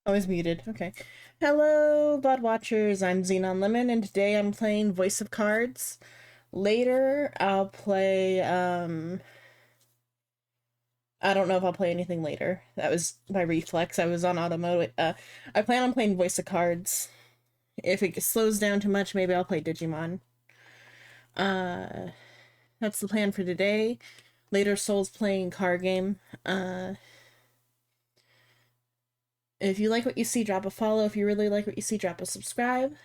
Always muted. Okay. Hello, VOD watchers. I'm Xenon Lemon, and today I'm playing Voice of Cards. Later, I'll play. I don't know if I'll play anything later. That was my reflex. I was on auto mode. I plan on playing Voice of Cards. If it slows down too much, maybe I'll play Digimon. Uh, that's the plan for today. Later, Soul's playing card game. If you like what you see, drop a follow. If you really like what you see, drop a subscribe.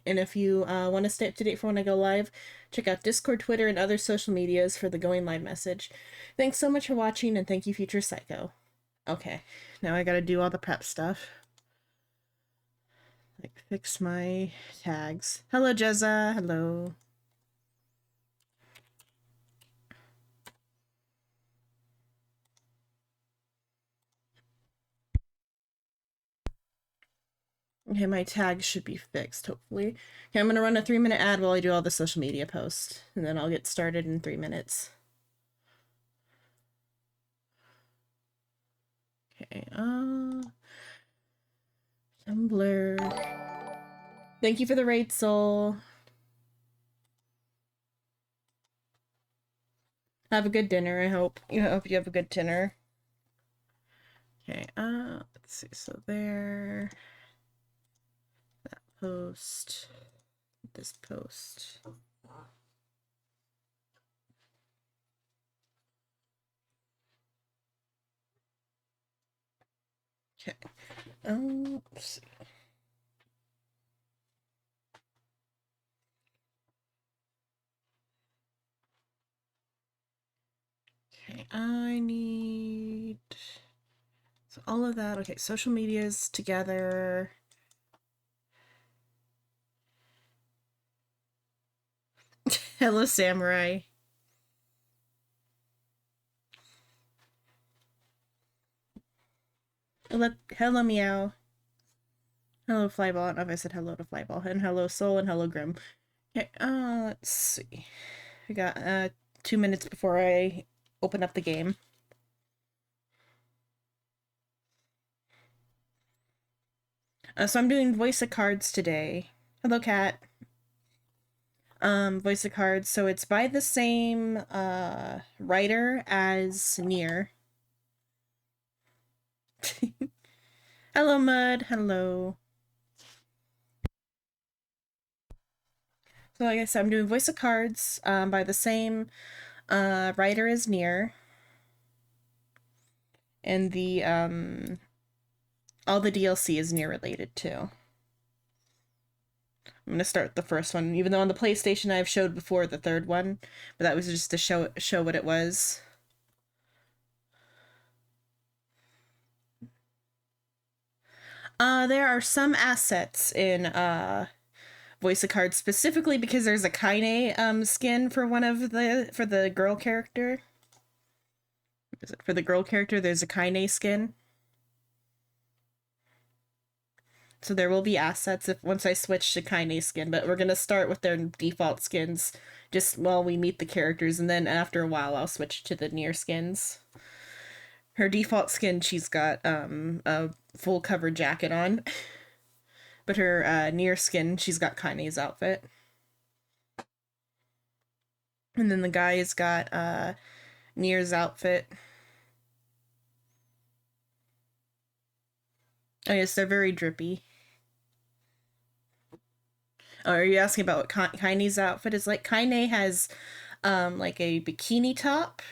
And if you want to stay up to date for when I go live, check out Discord, Twitter, and other social medias for the going live message. Thanks so much for watching, and thank you, Future Psycho. Okay, now I gotta do all the prep stuff. Like, fix my tags. Hello, Jezza. Hello. Okay, my tags should be fixed, hopefully. Okay, I'm gonna run a 3-minute ad while I do all the social media posts, and then I'll get started in 3 minutes. Okay, Tumblr. Thank you for the raid, Soul. Have a good dinner, I hope. I hope you have a good dinner. Okay, let's see. So there, that post, this post. Okay. Let's see. Okay, I need so all of that. Okay, social medias together. Hello, Samurai. Hello, Meow. Hello, Flyball. I don't know if I said hello to Flyball. And hello, Soul, and hello, Grim. Okay, let's see. We got 2 minutes before I open up the game. So I'm doing voice of cards today. Hello, Cat. Voice of cards. So it's by the same writer as Neir. Hello, Mud. Hello. So like I said, I'm doing voice of cards by the same writer as Neir, and the all the DLC is Neir related too. I'm gonna start the first one, even though on the PlayStation I've showed before the third one, but that was just to show what it was. There are some assets in voice of cards specifically because there's a Kaine skin for one of the girl character. Is it for the girl character? There's a Kaine skin. So there will be assets if once I switch to Kaine skin, but we're gonna start with their default skins just while we meet the characters, and then after a while I'll switch to the Neir skins. Her default skin, she's got a full cover jacket on, but her Neir skin, she's got Kaine's outfit. And then the guy's got Neir's outfit. Oh yes, they're very drippy. Oh, are you asking about what Kaine's outfit is like? Kaine has like a bikini top,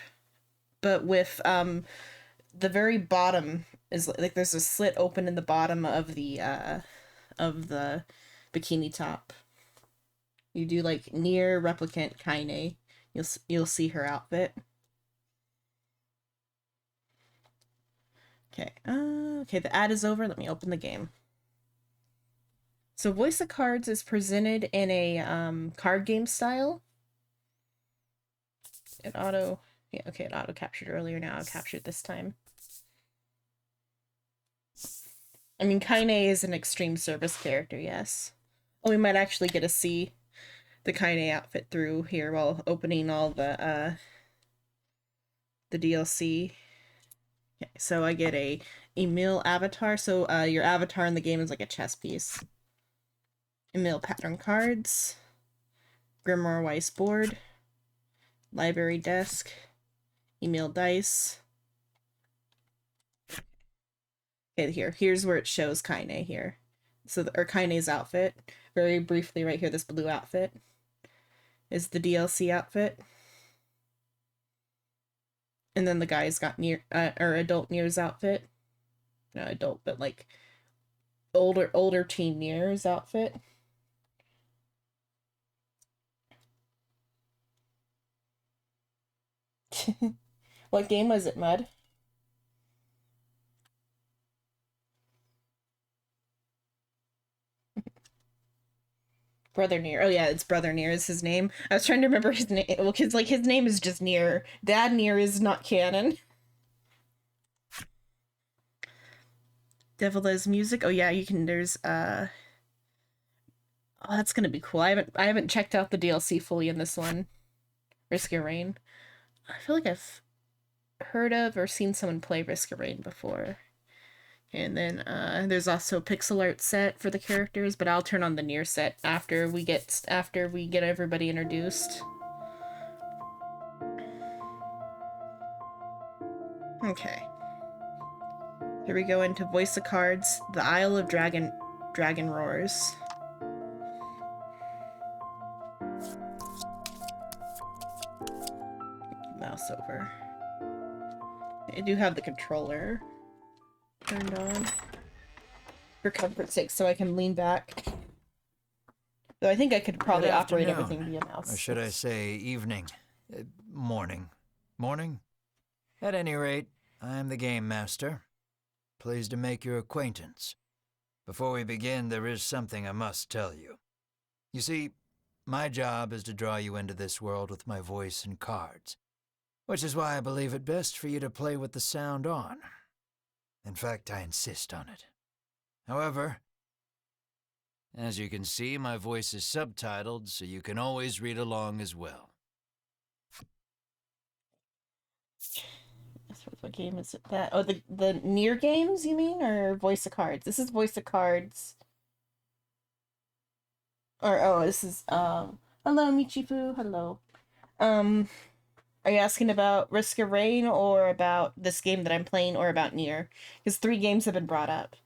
but with the very bottom is like there's a slit open in the bottom of the bikini top. You do like Near replicant Kaine. You'll see her outfit. Okay. Okay, the ad is over. Let me open the game. So Voice of Cards is presented in a card game style. It auto yeah, okay, it auto captured earlier, now I'll capture it this time. I mean, Kaine is an extreme service character, yes. Oh, we might actually get to see the Kaine outfit through here while opening all the DLC. Okay, so I get a Emil avatar. So your avatar in the game is like a chess piece. Emil pattern cards, Grimoire Weiss board, library desk, Emil dice. Okay, here's where it shows Kaine here. So or Kaine's outfit. Very briefly, right here, this blue outfit is the DLC outfit. And then the guy's got Neir or adult Neir's outfit. No, adult, but like older teen Neir's outfit. What game was it, Mud? Brother Neir. Oh yeah, it's Brother Neir is his name. I was trying to remember his name. Well, cause like his name is just Neir. Dad Neir is not canon. Devil Does Music. Oh yeah, you can. There's Oh, that's gonna be cool. I haven't checked out the DLC fully in this one. Risk of Rain. I feel like I've heard of or seen someone play Risk of Rain before. And then there's also a pixel art set for the characters, but I'll turn on the Near set after we get everybody introduced. Okay. Here we go into Voice of Cards, the Isle of Dragon Roars. Mouse over. I do have the controller turned on for comfort's sake, so I can lean back. Though I think I could probably operate everything via mouse. Or should I say evening? Morning. Morning? At any rate, I am the Game Master. Pleased to make your acquaintance. Before we begin, there is something I must tell you. You see, my job is to draw you into this world with my voice and cards, which is why I believe it best for you to play with the sound on. In fact, I insist on it. However, as you can see, my voice is subtitled, so you can always read along as well. What game is it? That the Near games, you mean, or Voice of Cards? This is Voice of Cards. Or this is hello Michifu, hello. Are you asking about Risk of Rain or about this game that I'm playing or about Near? Because 3 games have been brought up.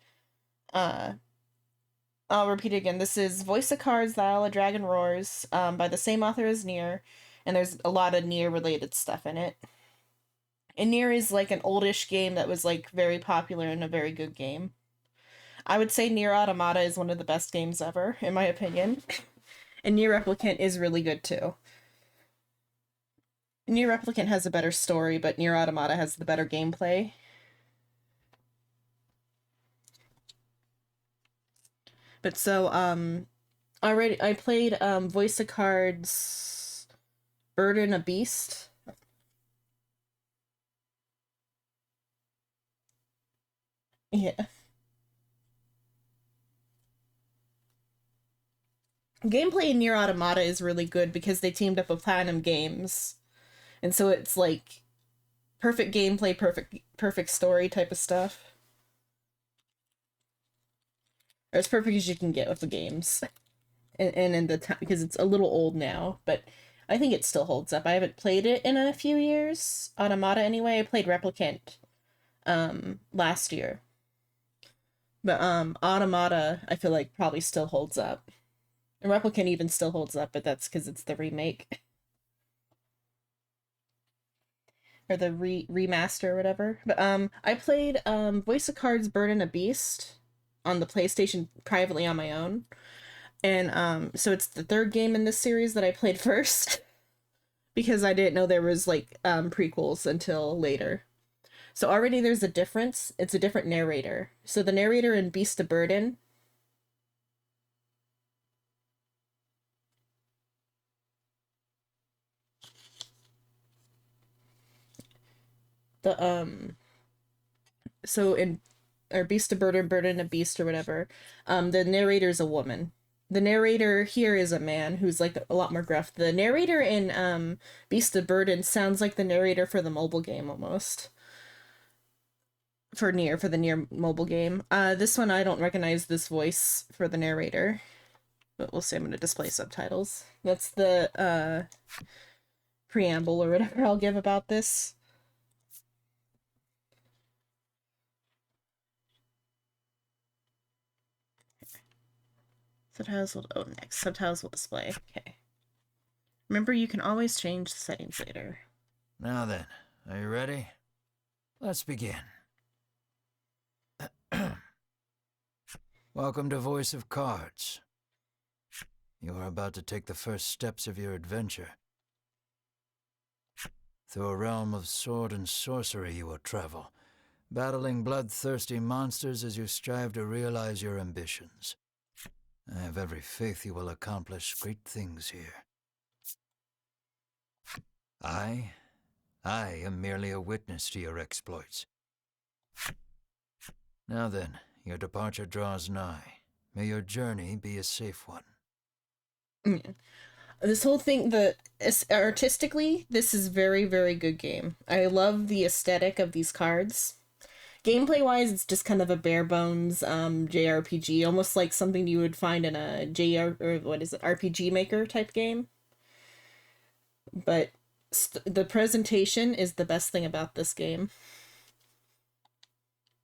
I'll repeat it again. This is Voice of Cards, The Isle of Dragon Roars, by the same author as Near, and there's a lot of Near related stuff in it. And Near is like an oldish game that was like very popular and a very good game. I would say Near Automata is one of the best games ever, in my opinion. And Near Replicant is really good too. Near Replicant has a better story, but Near Automata has the better gameplay. But so, already I played Voice of Cards Burden of Beast. Yeah. Gameplay in Near Automata is really good because they teamed up with Platinum Games. And so it's like perfect gameplay, perfect story type of stuff. Or as perfect as you can get with the games. And in the time, because it's a little old now, but I think it still holds up. I haven't played it in a few years. Automata anyway. I played Replicant last year. But Automata I feel like probably still holds up. And Replicant even still holds up, but that's because it's the remake. Or the remaster or whatever. But I played Voice of Cards Burden of Beast on the PlayStation privately on my own. And so it's the 3rd game in this series that I played first. Because I didn't know there was like prequels until later. So already there's a difference. It's a different narrator. So the narrator in Beast of Burden, the so in or Beast of Burden, Burden of Beast or whatever, the narrator's a woman. The narrator here is a man who's like a lot more gruff. The narrator in Beast of Burden sounds like the narrator for the mobile game almost. for Neir, for the Neir mobile game. This one I don't recognize this voice for the narrator, but we'll see. I'm going to display subtitles. That's the preamble or whatever I'll give about this. Subtitles will, oh, next. Subtitles will display. Okay. Remember, you can always change the settings later. Now then, are you ready? Let's begin. Welcome to Voice of Cards. You are about to take the first steps of your adventure. Through a realm of sword and sorcery you will travel, battling bloodthirsty monsters as you strive to realize your ambitions. I have every faith you will accomplish great things here. I am merely a witness to your exploits. Now then, your departure draws nigh. May your journey be a safe one. Yeah. This whole thing, artistically, this is very, very good game. I love the aesthetic of these cards. Gameplay-wise, it's just kind of a bare-bones JRPG, almost like something you would find in a RPG Maker type game. But the presentation is the best thing about this game.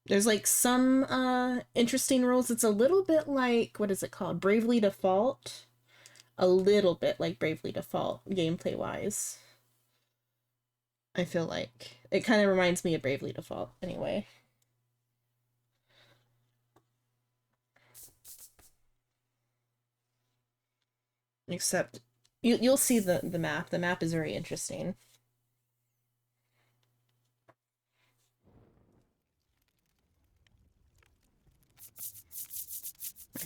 There's like some interesting rules. It's a little bit like, what is it called? Bravely Default. A little bit like Bravely Default, gameplay-wise. I feel like. It kind of reminds me of Bravely Default, anyway. Except, you'll see the map. The map is very interesting.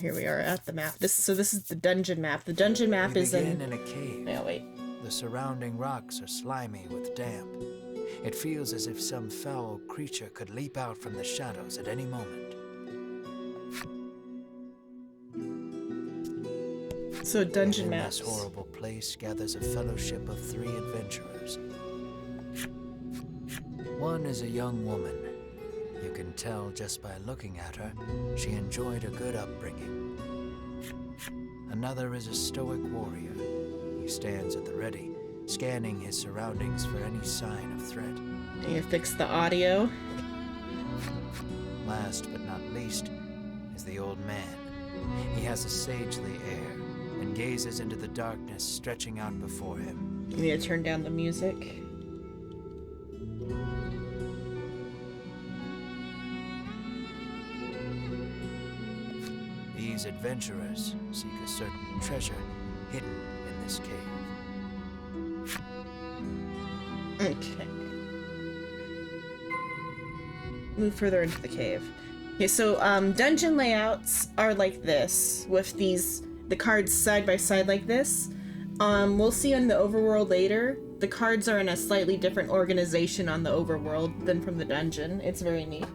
Here we are at the map. This is the dungeon map. The dungeon map is in a cave. Yeah, wait. The surrounding rocks are slimy with damp. It feels as if some foul creature could leap out from the shadows at any moment. So a dungeon Within map. This horrible place gathers a fellowship of 3 adventurers. One is a young woman. You can tell just by looking at her, she enjoyed a good upbringing. Another is a stoic warrior. He stands at the ready, scanning his surroundings for any sign of threat. You fix the audio. Last but not least is the old man. He has a sagely air and gazes into the darkness stretching out before him. You need to turn down the music. These adventurers seek a certain treasure hidden in this cave. Okay. Move further into the cave. Okay, so dungeon layouts are like this, with the cards side by side like this. We'll see in the overworld later, the cards are in a slightly different organization on the overworld than from the dungeon. It's very neat.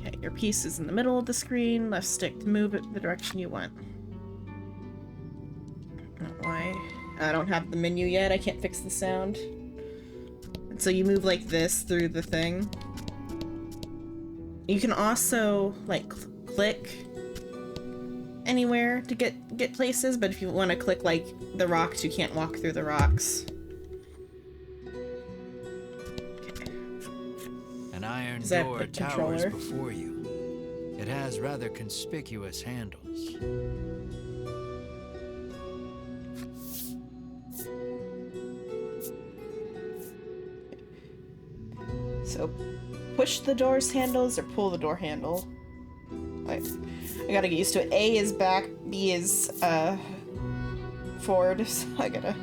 Okay, your piece is in the middle of the screen, left stick to move it the direction you want. I don't know why. I don't have the menu yet, I can't fix the sound. And so you move like this through the thing. You can also, like, click anywhere to get places, but if you want to click, like, the rocks, you can't walk through the rocks. Okay. An iron Does that door have a towers controller? before you. It has rather conspicuous handles. So, push the door's handles or pull the door handle. I gotta get used to it. A is back, B is forward, so I gotta...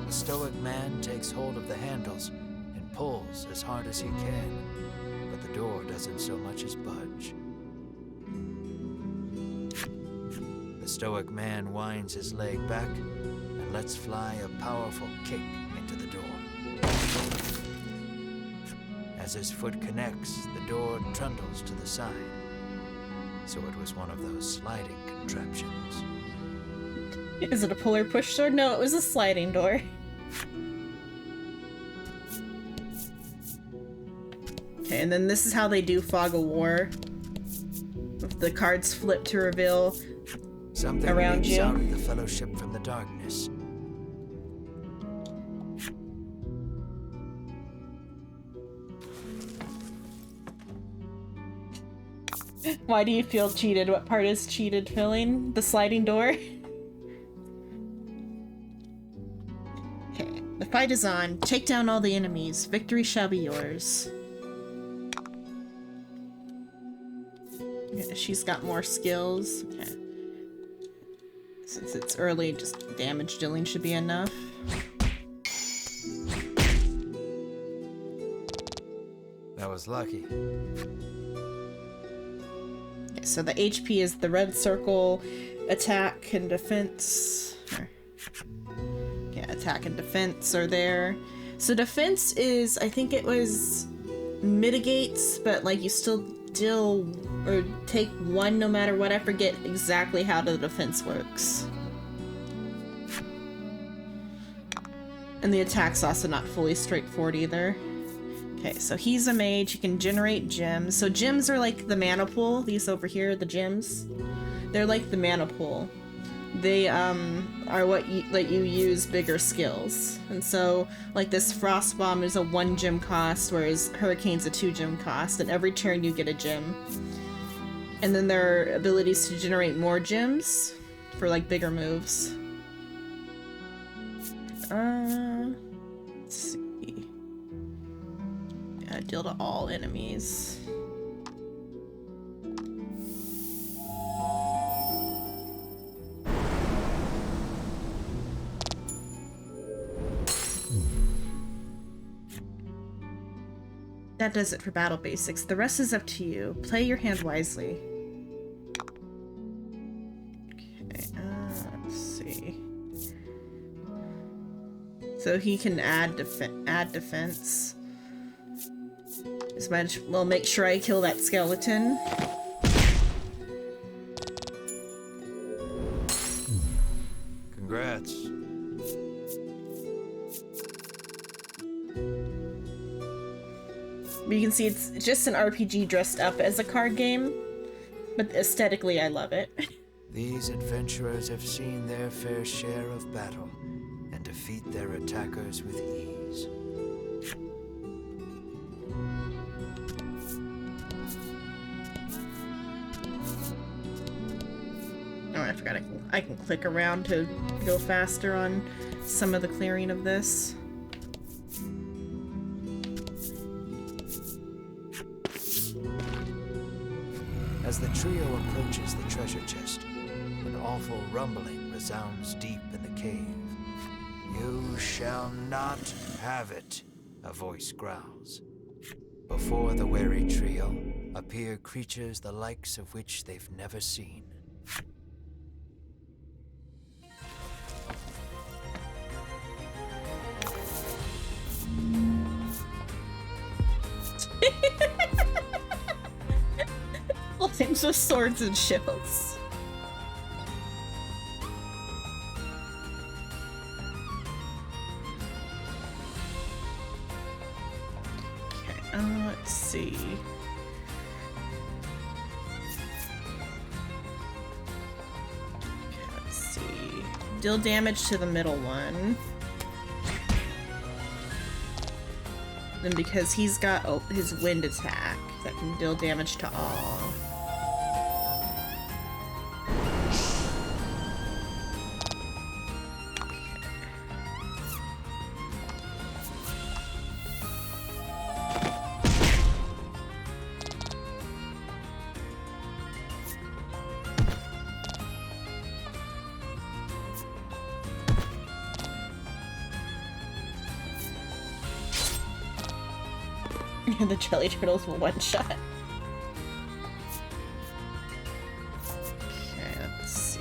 The stoic man takes hold of the handles and pulls as hard as he can, but the door doesn't so much as budge. The stoic man winds his leg back and lets fly a powerful kick into the door. As his foot connects, the door trundles to the side. So it was one of those sliding contraptions. Is it a pull or push door? No, it was a sliding door. Okay, and then this is how they do Fog of War. With the cards flip to reveal something around leaks you. out of the Fellowship from the darkness. Why do you feel cheated? What part is cheated filling? The sliding door? Okay, the fight is on. Take down all the enemies. Victory shall be yours. Yeah, she's got more skills. Okay. Since it's early, just damage dealing should be enough. That was lucky. Okay, so the HP is the red circle, attack and defense. Yeah, attack and defense are there. So defense is, I think it was mitigates, but like you still deal or take one no matter what. I forget exactly how the defense works. And the attack's also not fully straightforward either. Okay, so he's a mage. He can generate gems. So gems are like the mana pool. These over here, the gems. They're like the mana pool. They are what let you use bigger skills. And so like this frost bomb is a 1 gem cost, whereas hurricane's a 2 gem cost, and every turn you get a gem. And then there are abilities to generate more gems for like bigger moves. Let's see. Yeah, deal to all enemies. That does it for battle basics. The rest is up to you. Play your hand wisely. Okay, let's see. So he can add defense. Just might as well make sure I kill that skeleton. Congrats. But you can see it's just an RPG dressed up as a card game, but aesthetically I love it. These adventurers have seen their fair share of battle and defeat their attackers with ease. Oh, I forgot I can click around to go faster on some of the clearing of this. As the trio approaches the treasure chest, an awful rumbling resounds deep in the cave. "You shall not have it," a voice growls. Before the wary trio appear creatures the likes of which they've never seen. Flames with swords and shields. Okay, let's see. Okay, let's see. Deal damage to the middle one. Then because he's got his wind attack, that can deal damage to all. The jelly turtles will one shot. Okay, let's see.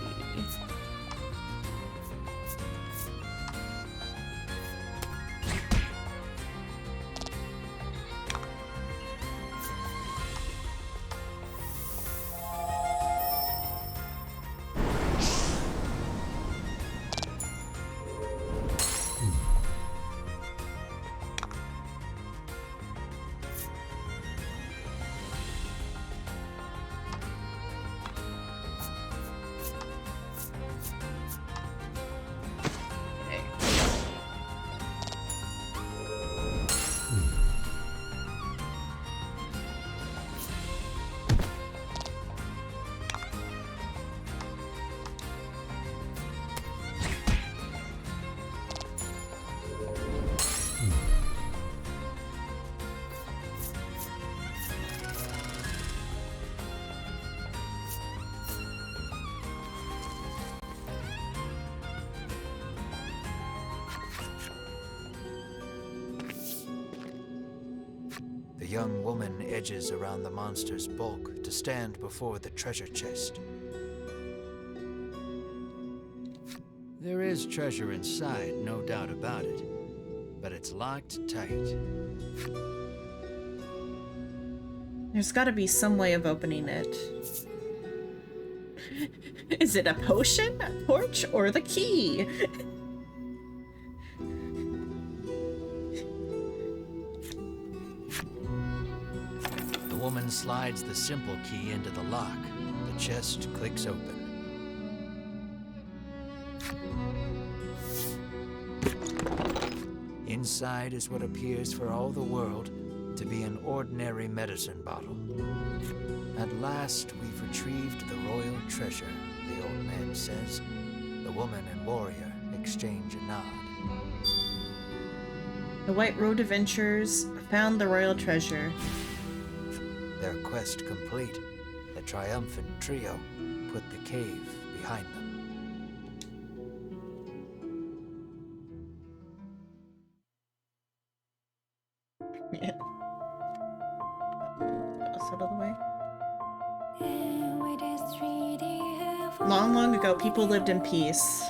The young woman edges around the monster's bulk to stand before the treasure chest. There is treasure inside, no doubt about it, but it's locked tight. There's gotta be some way of opening it. Is it a potion, a torch, or the key? The woman slides the simple key into the lock. The chest clicks open. Inside is what appears for all the world to be an ordinary medicine bottle. At last, we've retrieved the royal treasure, the old man says. The woman and warrior exchange a nod. The white-robed adventurers found the royal treasure. Their quest complete, the triumphant trio put the cave behind them. Yeah. That's out of the way. Long, long ago, people lived in peace.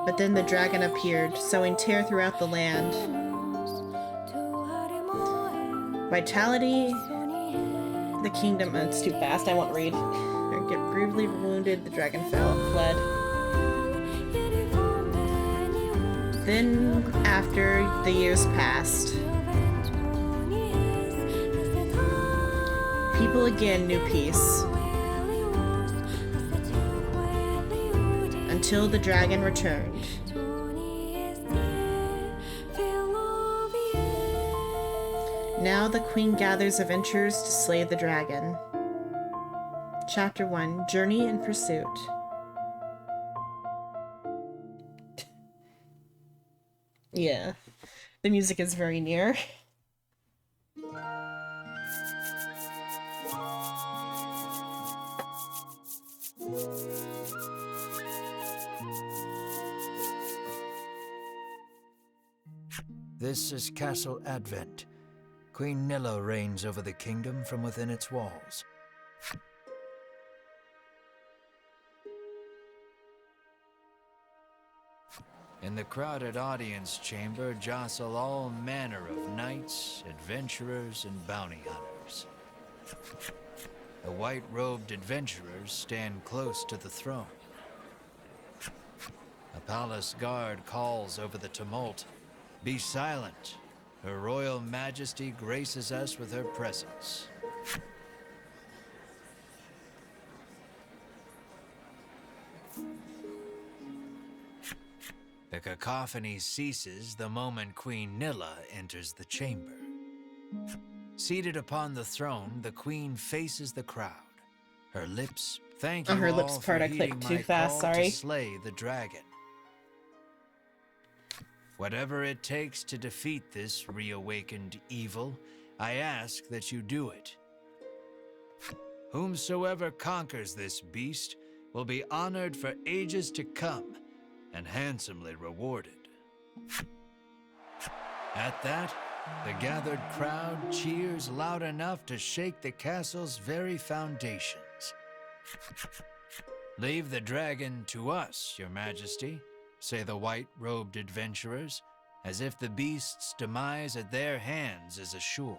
But then the dragon appeared, sowing terror throughout the land. Vitality, the kingdom. It's too fast, I won't read. Get gravely wounded, the dragon fell and fled. Then, after the years passed, people again knew peace. Until the dragon returned. Now the queen gathers adventurers to slay the dragon. Chapter 1, Journey and Pursuit. Yeah, the music is very Neir. This is Castle Advent. Queen Nilla reigns over the kingdom from within its walls. In the crowded audience chamber jostle all manner of knights, adventurers, and bounty hunters. The white-robed adventurers stand close to the throne. A palace guard calls over the tumult. Be silent. Her Royal Majesty graces us with her presence. The cacophony ceases the moment Queen Nilla enters the chamber. Seated upon the throne, the queen faces the crowd. Her lips thank you her all lips for part I heeding clicked too my fast, call sorry. to slay the dragon. Whatever it takes to defeat this reawakened evil, I ask that you do it. Whomsoever conquers this beast will be honored for ages to come and handsomely rewarded. At that, the gathered crowd cheers loud enough to shake the castle's very foundations. Leave the dragon to us, Your Majesty, say the white-robed adventurers, as if the beast's demise at their hands is assured.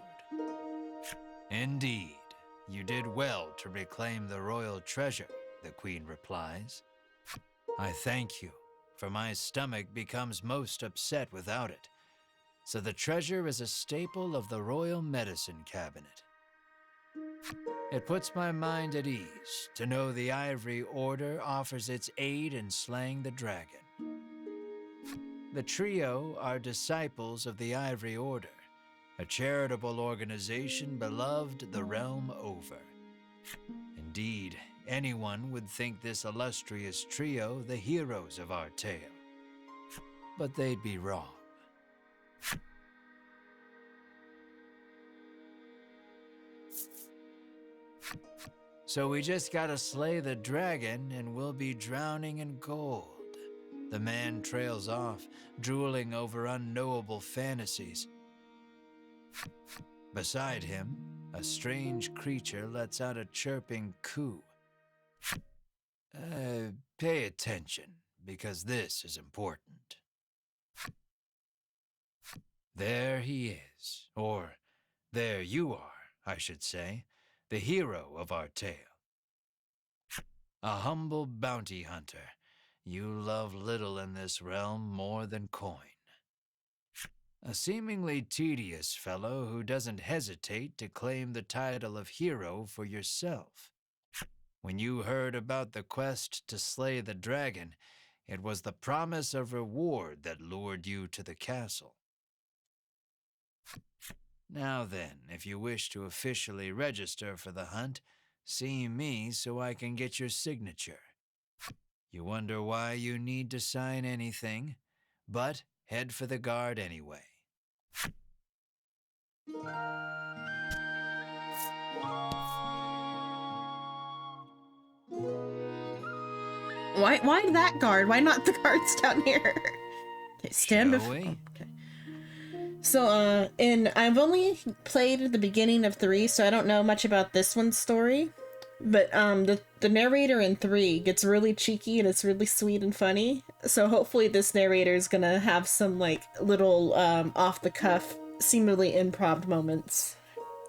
Indeed, you did well to reclaim the royal treasure, the queen replies. I thank you, for my stomach becomes most upset without it. So the treasure is a staple of the royal medicine cabinet. It puts my mind at ease to know the Ivory Order offers its aid in slaying the dragon. The trio are disciples of the Ivory Order, a charitable organization beloved the realm over. Indeed, anyone would think this illustrious trio the heroes of our tale. But they'd be wrong. So we just gotta slay the dragon and we'll be drowning in gold. The man trails off, drooling over unknowable fantasies. Beside him, a strange creature lets out a chirping coo. Pay attention, because this is important. There he is, or there you are, I should say, the hero of our tale. A humble bounty hunter. You love little in this realm more than coin. A seemingly tedious fellow who doesn't hesitate to claim the title of hero for yourself. When you heard about the quest to slay the dragon, it was the promise of reward that lured you to the castle. Now then, if you wish to officially register for the hunt, see me so I can get your signature. You wonder why you need to sign anything, but head for the guard anyway. Why that guard? Why not the guards down here? Okay, stand before. We? Okay. So, I've only played the beginning of 3, so I don't know much about this one's story. But, the narrator in 3 gets really cheeky and it's really sweet and funny. So hopefully this narrator is gonna have some, like, little, off-the-cuff, seemingly improv moments.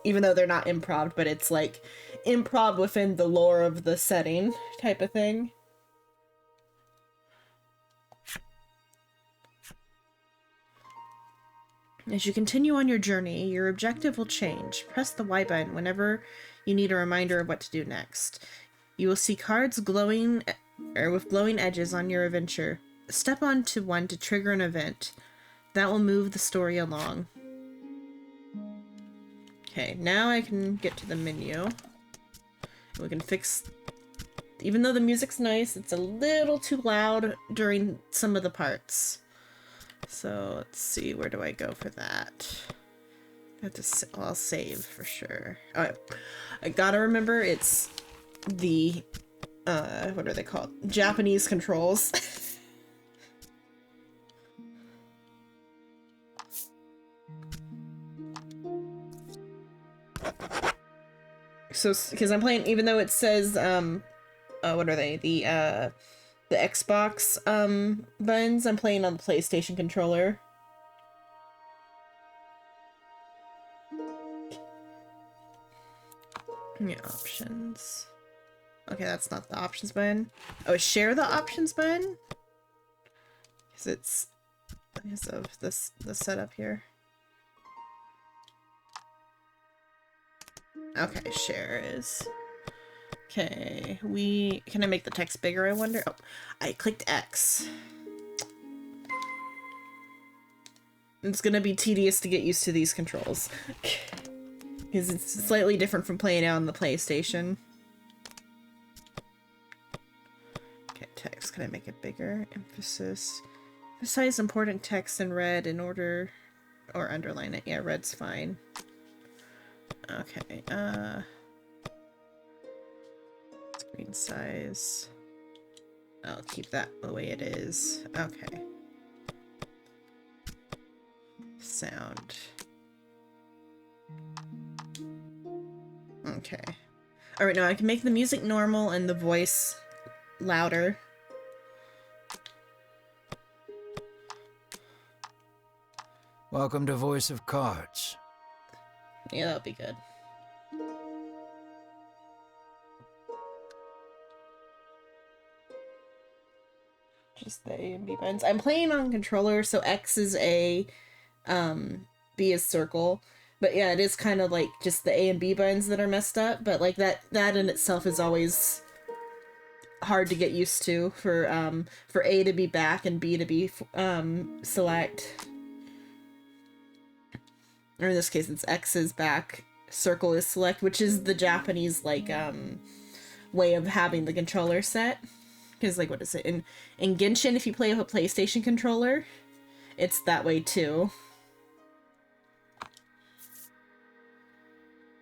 Even though they're not improv, but it's, like, improv within the lore of the setting type of thing. As you continue on your journey, your objective will change. Press the Y button whenever you need a reminder of what to do next. You will see cards glowing with glowing edges on your adventure. Step onto one to trigger an event. That will move the story along. Okay, now I can get to the menu. We can fix... Even though the music's nice, it's a little too loud during some of the parts. So let's see, where do I go for that? I have to, well, I'll save for sure. Oh, I gotta remember it's the, what are they called? Japanese controls. So, because I'm playing, even though it says, what are they? The Xbox buttons, I'm playing on the PlayStation controller. Yeah, options. Okay, that's not the options button. Oh, share the options button? Because it's because of the setup here. Okay, share is. Okay, can I make the text bigger, I wonder? Oh, I clicked X. It's gonna be tedious to get used to these controls. Because it's slightly different from playing it on the PlayStation. Okay, text, can I make it bigger? Emphasis. Emphasize important text in red in order, or underline it. Yeah, red's fine. Okay, screen size. I'll keep that the way it is. Okay. Sound. Okay. Alright, now I can make the music normal and the voice louder. Welcome to Voice of Cards. Yeah, that'll be good. Just the A and B buttons. I'm playing on controller, so X is A, B is circle. But yeah, it is kind of like just the A and B buttons that are messed up, but like that in itself is always hard to get used to for A to be back and B to be select. Or in this case, it's X is back, circle is select, which is the Japanese like way of having the controller set. Because like, what is it in Genshin? If you play with a PlayStation controller, it's that way too.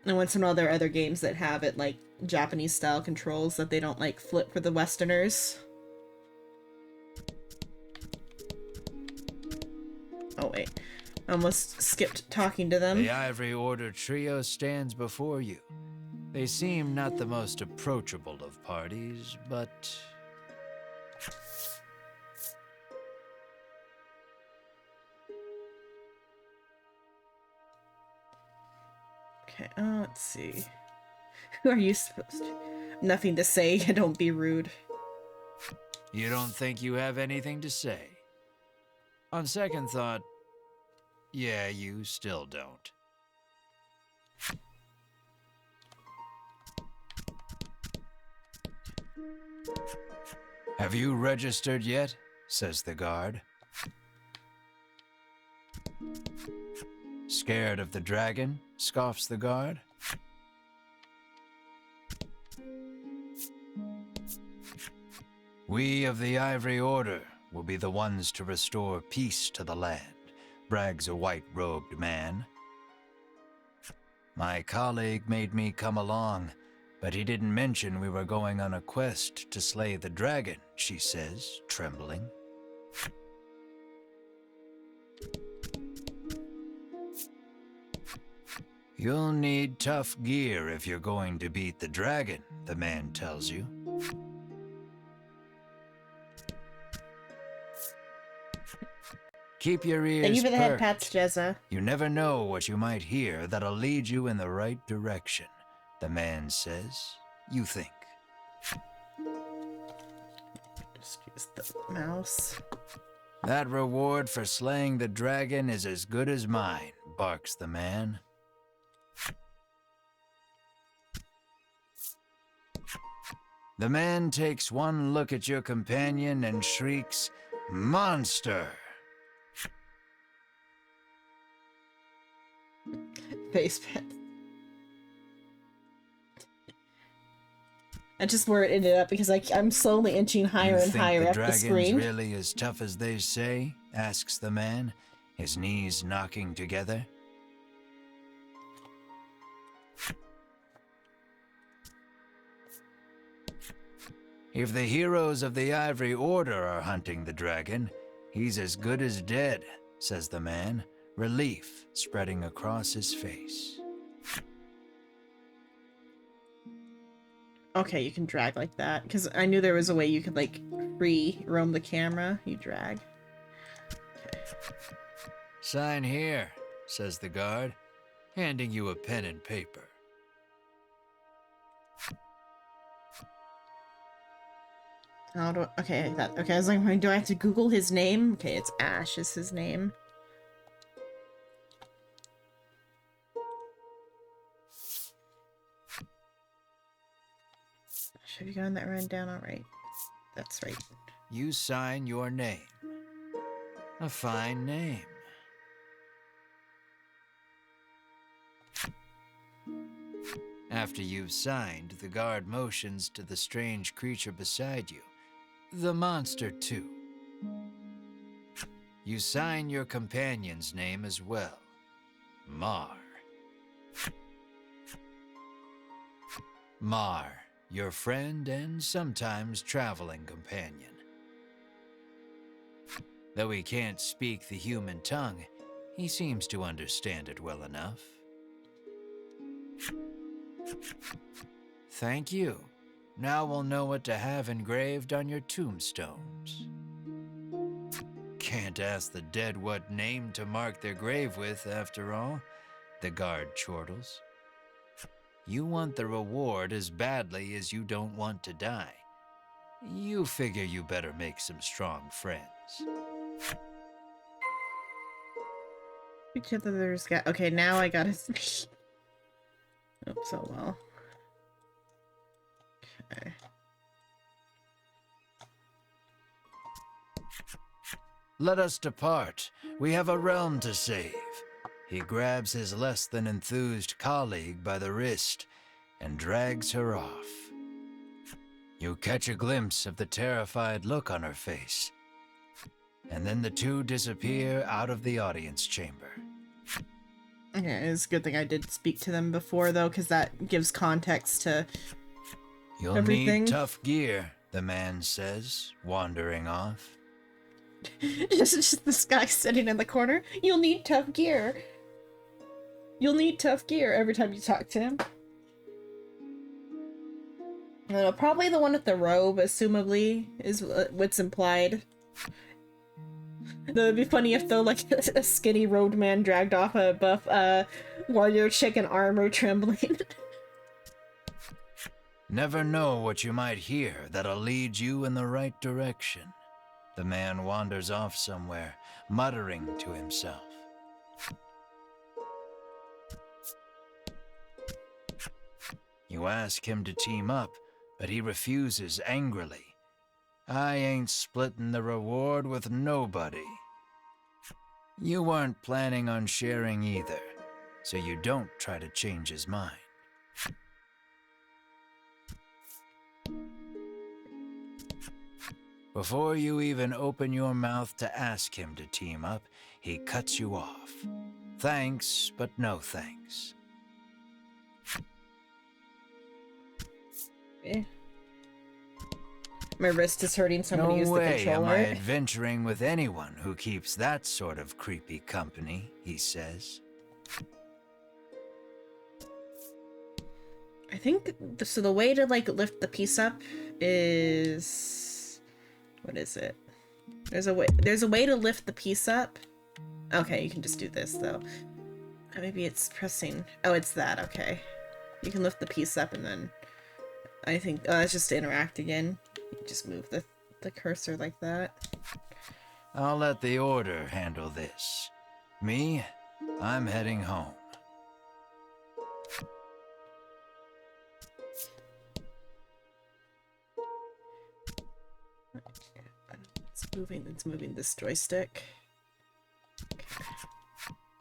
And once in a while, there are other games that have it like Japanese style controls that they don't like flip for the Westerners. Oh wait, Almost skipped talking to them. The Ivory Order trio stands before you. They seem not the most approachable of parties, but... Okay, let's see. Who are you supposed to? Nothing to say, don't be rude. You don't think you have anything to say? On second thought, yeah, you still don't. Have you registered yet? Says the guard. Scared of the dragon? Scoffs the guard. We of the Ivory Order will be the ones to restore peace to the land, brags a white-robed man. My colleague made me come along, but he didn't mention we were going on a quest to slay the dragon, she says, trembling. You'll need tough gear if you're going to beat the dragon, the man tells you. Keep your ears Thank you for the head perked. pats, Jezza. You never know what you might hear that'll lead you in the right direction, the man says. You think. Just use the mouse. That reward for slaying the dragon is as good as mine, barks the man. The man takes one look at your companion and shrieks, "Monster!" Face pet. That's just where it ended up because I'm slowly inching higher and higher up the screen. You think the dragon's really as tough as they say? Asks the man, his knees knocking together. If the heroes of the Ivory Order are hunting the dragon, he's as good as dead, says the man, relief spreading across his face. Okay, you can drag like that because I knew there was a way you could like free roam the camera. You drag. Okay. Sign here, says the guard, handing you a pen and paper. How do okay, okay, I was like, do I have to Google his name? Okay, it's Ash is his name. Have you gotten that rundown? Alright. That's right. You sign your name. A fine name. After you've signed, the guard motions to the strange creature beside you. The monster, too. You sign your companion's name as well. Mar. Mar, your friend and sometimes traveling companion. Though he can't speak the human tongue, he seems to understand it well enough. Thank you. Now we'll know what to have engraved on your tombstones. Can't ask the dead what name to mark their grave with, after all, the guard chortles. You want the reward as badly as you don't want to die. You figure you better make some strong friends. Each other's got okay, now I gotta oops, oh well. Okay. Let us depart. We have a realm to save. He grabs his less than enthused colleague by the wrist and drags her off. You catch a glimpse of the terrified look on her face, and then the two disappear out of the audience chamber. Okay, it's a good thing I did speak to them before though, because that gives context to You'll everything. need tough gear, the man says, wandering off. just this guy sitting in the corner. You'll need tough gear. You'll need tough gear every time you talk to him. Probably the one with the robe, assumably, is what's implied. Though it'd be funny if, though, like, a skinny robed man dragged off a buff, warrior chick in armor trembling. Never know what you might hear that'll lead you in the right direction. The man wanders off somewhere, muttering to himself. You ask him to team up, but he refuses angrily. I ain't splitting the reward with nobody. You weren't planning on sharing either, so you don't try to change his mind. Before you even open your mouth to ask him to team up, he cuts you off. Thanks, but no thanks. My wrist is hurting, so I'm gonna use the controller. No way am I adventuring with anyone who keeps that sort of creepy company, he says. I think, so the way to, like, lift the piece up is... What is it? There's a way to lift the piece up. Okay, you can just do this, though. Maybe it's pressing... Oh, it's that, okay. You can lift the piece up and then... I think... Oh, that's just to interact again. You just move the cursor like that. I'll let the order handle this. Me, I'm heading home. It's moving this joystick. Okay.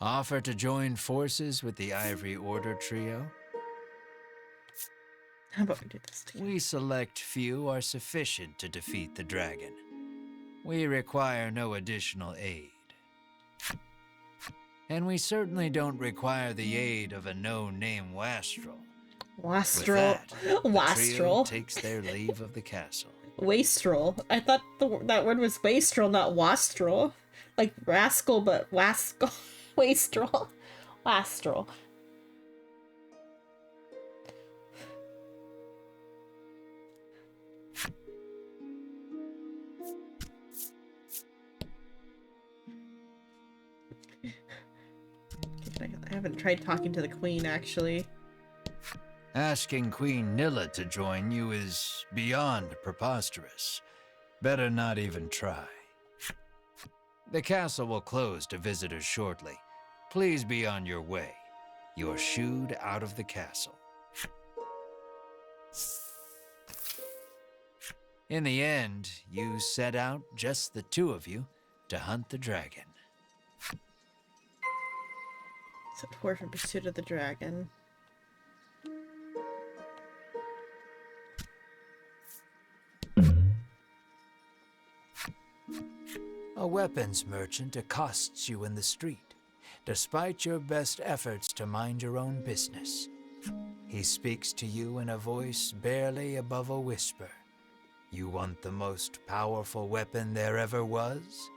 Offer to join forces with the Ivory Order trio? How about we do this together? We select few are sufficient to defeat the dragon. We require no additional aid. And we certainly don't require the aid of a no-name wastrel. Wastrel. With that, Wastrel. The trio takes their leave of the castle. Wastrel. I thought that word was wastrel, not wastrel. Like rascal, but wascal. Wastrel. Wastrel. I haven't tried talking to the queen, actually. Asking Queen Nilla to join you is beyond preposterous. Better not even try. The castle will close to visitors shortly. Please be on your way. You're shooed out of the castle. In the end, you set out, just the two of you, to hunt the dragon. Set forth in pursuit of the dragon. A weapons merchant accosts you in the street, despite your best efforts to mind your own business. He speaks to you in a voice barely above a whisper. You want the most powerful weapon there ever was?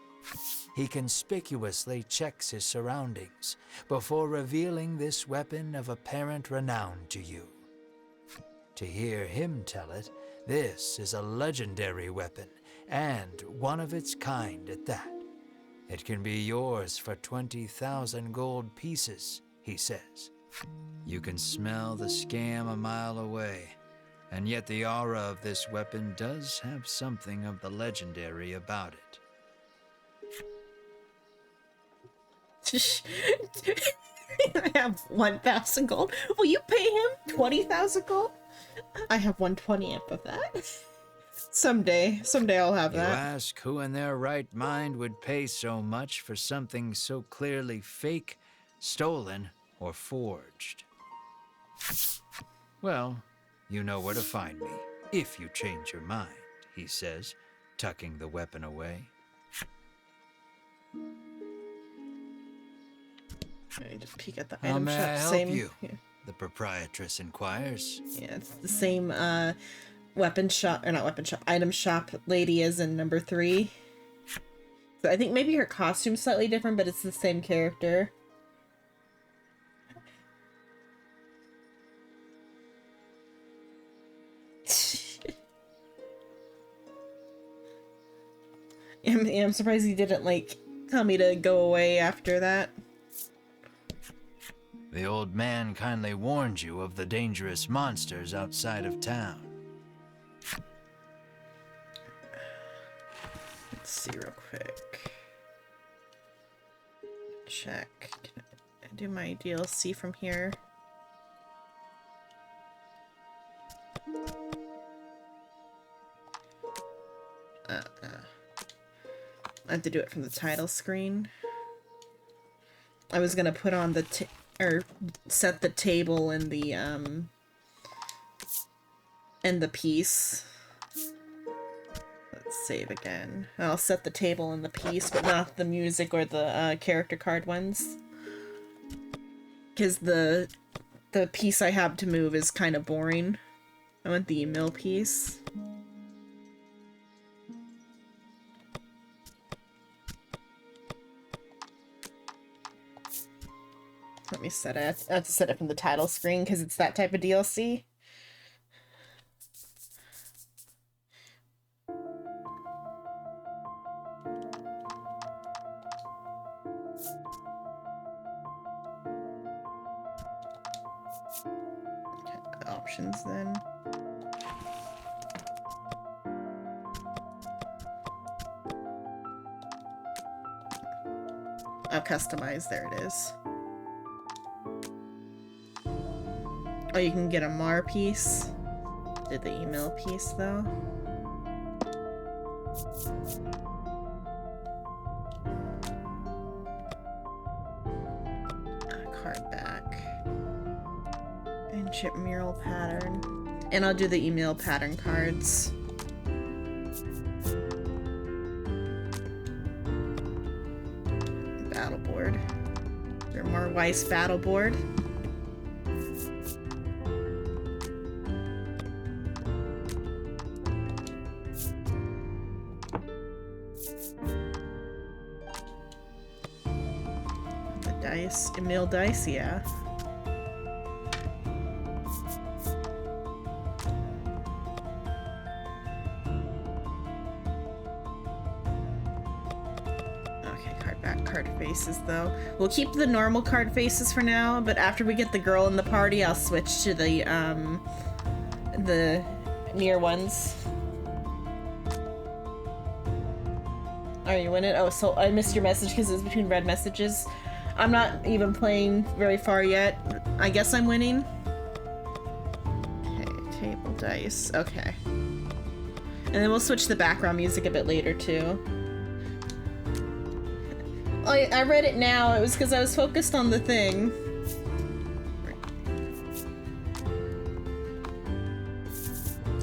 He conspicuously checks his surroundings before revealing this weapon of apparent renown to you. To hear him tell it, this is a legendary weapon, and one of its kind at that. It can be yours for 20,000 gold pieces, he says. You can smell the scam a mile away, and yet the aura of this weapon does have something of the legendary about it. I have 1,000 gold. Will you pay him 20,000 gold? I have 1/20th of that. Someday I'll have that. You ask who in their right mind would pay so much for something so clearly fake, stolen, or forged. Well, you know where to find me, if you change your mind, he says, tucking the weapon away. I just peek at the How item may shop. I help Same. you? Yeah. The proprietress inquires. Yeah, it's the same weapon shop, or not weapon shop, item shop lady as in number 3. So I think maybe her costume's slightly different, but it's the same character. I'm surprised he didn't, like, tell me to go away after that. The old man kindly warned you of the dangerous monsters outside of town. Let's see real quick. Check. Can I do my DLC from here? I have to do it from the title screen. I was gonna put on the or set the table and the piece. Let's save again. I'll set the table and the piece, but not the music or the character card ones. Because the piece I have to move is kind of boring. I want the mill piece. Let me set it. I have to set it from the title screen because it's that type of DLC. Okay, the options then. Oh, customize. There it is. Oh, you can get a Mar piece. Did the email piece, though. Card back. And chip mural pattern. And I'll do the email pattern cards. Battle board. Your more Weiss battle board. Emil dice, yeah. Okay, card back, card faces though. We'll keep the normal card faces for now, but after we get the girl in the party, I'll switch to the Neir ones. Are you in it? Oh, so I missed your message because it was between red messages. I'm not even playing very far yet. I guess I'm winning. Okay, table dice. Okay. And then we'll switch the background music a bit later, too. Oh, I read it now. It was because I was focused on the thing.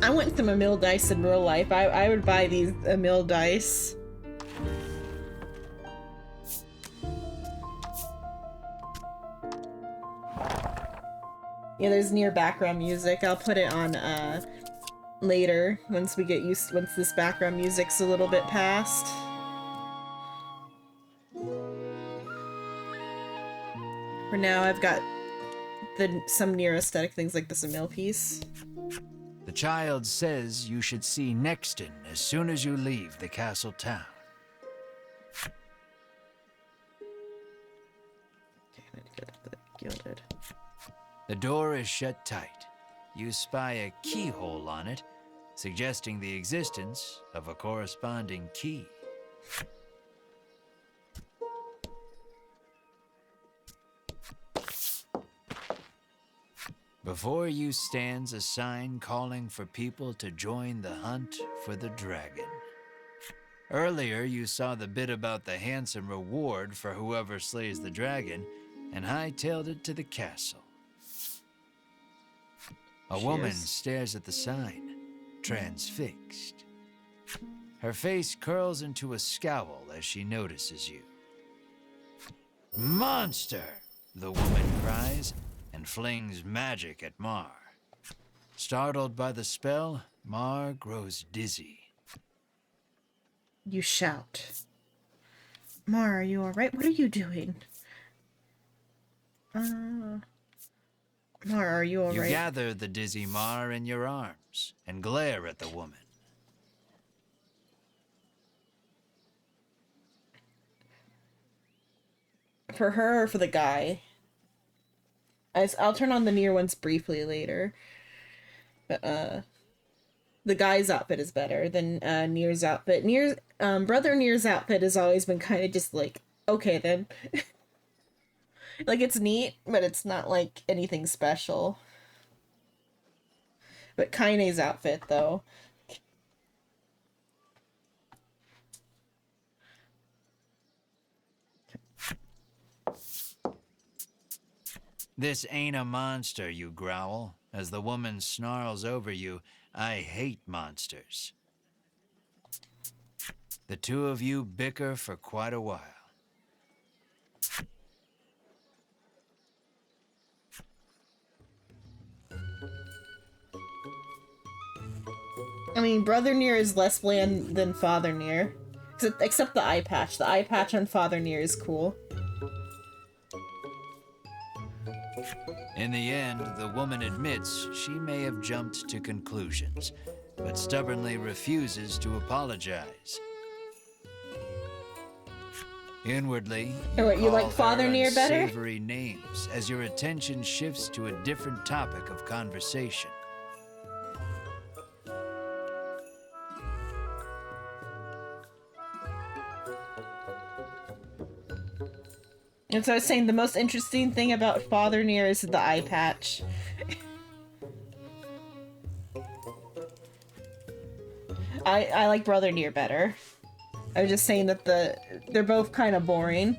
I went through Emil dice in real life. I would buy these Emil dice. Yeah, there's Neir background music. I'll put it on later once we get used. Once this background music's a little bit past. For now, I've got some Neir aesthetic things like this Emil piece. The child says you should see Nexton as soon as you leave the castle town. Okay, I need to get the gilded. The door is shut tight. You spy a keyhole on it, suggesting the existence of a corresponding key. Before you stands a sign calling for people to join the hunt for the dragon. Earlier, you saw the bit about the handsome reward for whoever slays the dragon and hightailed it to the castle. A woman stares at the sign, transfixed. Her face curls into a scowl as she notices you. "Monster!" the woman cries, and flings magic at Mar. Startled by the spell, Mar grows dizzy. You shout. Mar, are you alright? What are you doing? Mar, are you You alright? gather the dizzy Mar in your arms and glare at the woman. For her or for the guy? I'll turn on the Neir ones briefly later. But, the guy's outfit is better than, Neir's outfit. Brother Neir's outfit has always been kind of just like, okay then. Like, it's neat, but it's not, like, anything special. But Kaine's outfit, though. This ain't a monster, you growl, as the woman snarls over you. I hate monsters. The two of you bicker for quite a while. I mean, Brother Neir is less bland than Father Neir. Except the eye patch. The eye patch on Father Neir is cool. In the end, the woman admits she may have jumped to conclusions, but stubbornly refuses to apologize. Inwardly, Oh, what, you call like Father her Neir better? unsavory names as your attention shifts to a different topic of conversation. And so I was saying the most interesting thing about Father Neir is the eye patch. I like Brother Neir better. I was just saying that they're both kind of boring.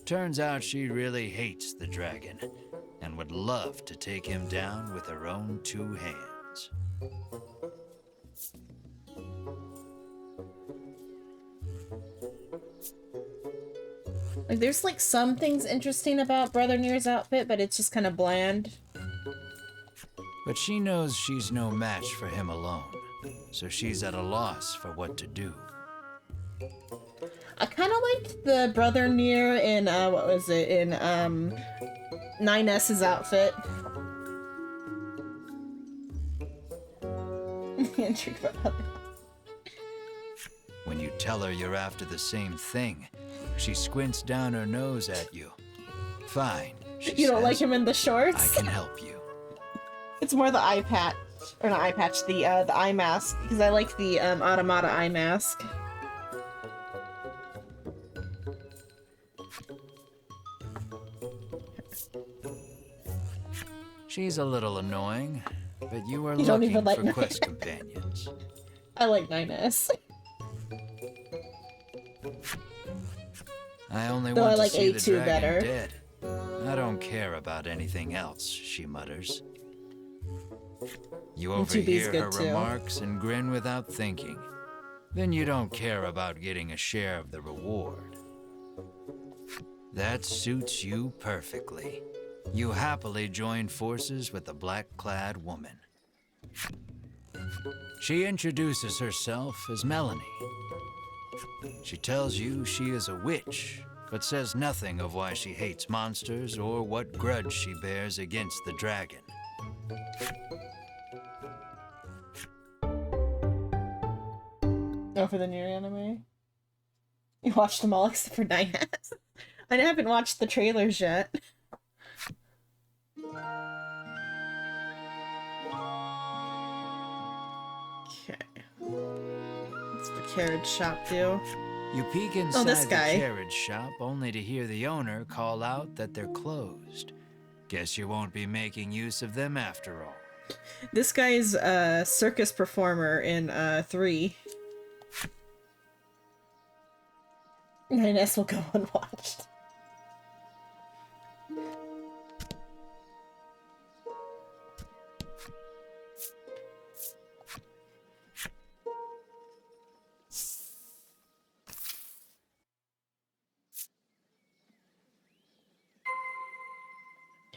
Turns out she really hates the dragon and would love to take him down with her own two hands. Like, there's like some things interesting about Brother Neir's outfit, but it's just kind of bland. But she knows she's no match for him alone, so she's at a loss for what to do. I kind of liked the Brother Neir in, what was it, in, 9S's outfit. Intrigued about that. When you tell her you're after the same thing, she squints down her nose at you. Fine, she You don't says. like him in the I shorts? can help you. It's more the eye patch, or not eye patch, the eye mask, because I like the, Automata eye mask. She's a little annoying, but you are You don't looking even like for me. quest companions. I like 9S. I only Though want I to like see the A2 dragon better. dead. I don't care about anything else, she mutters. You And 2B's overhear good her too. remarks and grin without thinking. Then you don't care about getting a share of the reward. That suits you perfectly. You happily join forces with the black-clad woman. She introduces herself as Melanie. She tells you she is a witch, but says nothing of why she hates monsters or what grudge she bears against the dragon. Oh, for the Near anime? You watched them all except for 9S? I haven't watched the trailers yet. Okay. What's the carriage shop do? You peek Oh, inside this the guy. carriage shop only to hear the owner call out that they're closed. Guess you won't be making use of them after all. This guy's a circus performer in 3. 9S will go unwatched.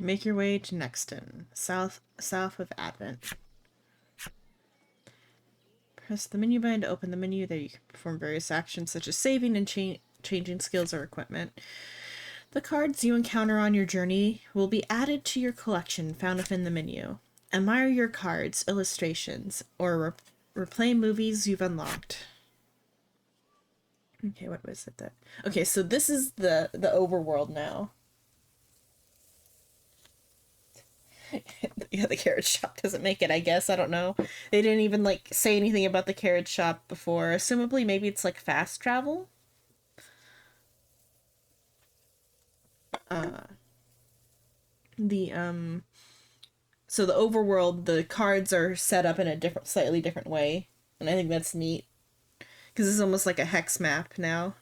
Make your way to Nexton, south of Advent. Press the menu button to open the menu. There you can perform various actions such as saving and changing skills or equipment. The cards you encounter on your journey will be added to your collection found within the menu. Admire your cards, illustrations, or replay movies you've unlocked. Okay, what was it that? Okay, so this is the overworld now. Yeah, the carriage shop doesn't make it, I guess. I don't know. They didn't even like say anything about the carriage shop before. Assumably maybe it's like fast travel. The so the overworld, the cards are set up in a slightly different way. And I think that's neat. Because it's almost like a hex map now.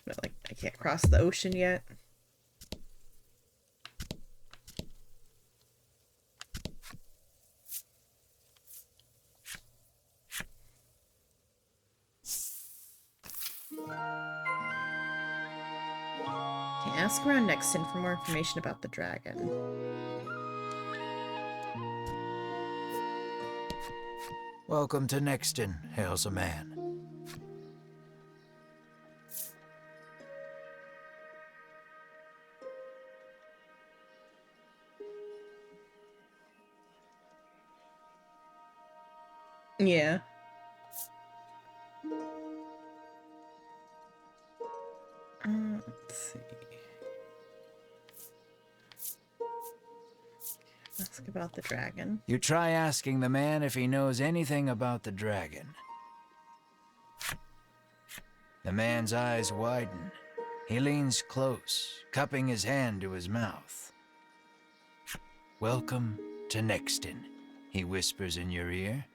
But like I can't cross the ocean yet. Okay, ask around Nexton for more information about the dragon. Welcome to Nexton, hails a man. Yeah. Let's see. Ask about the dragon. You try asking the man if he knows anything about the dragon. The man's eyes widen. He leans close, cupping his hand to his mouth. Welcome to Nexton, he whispers in your ear.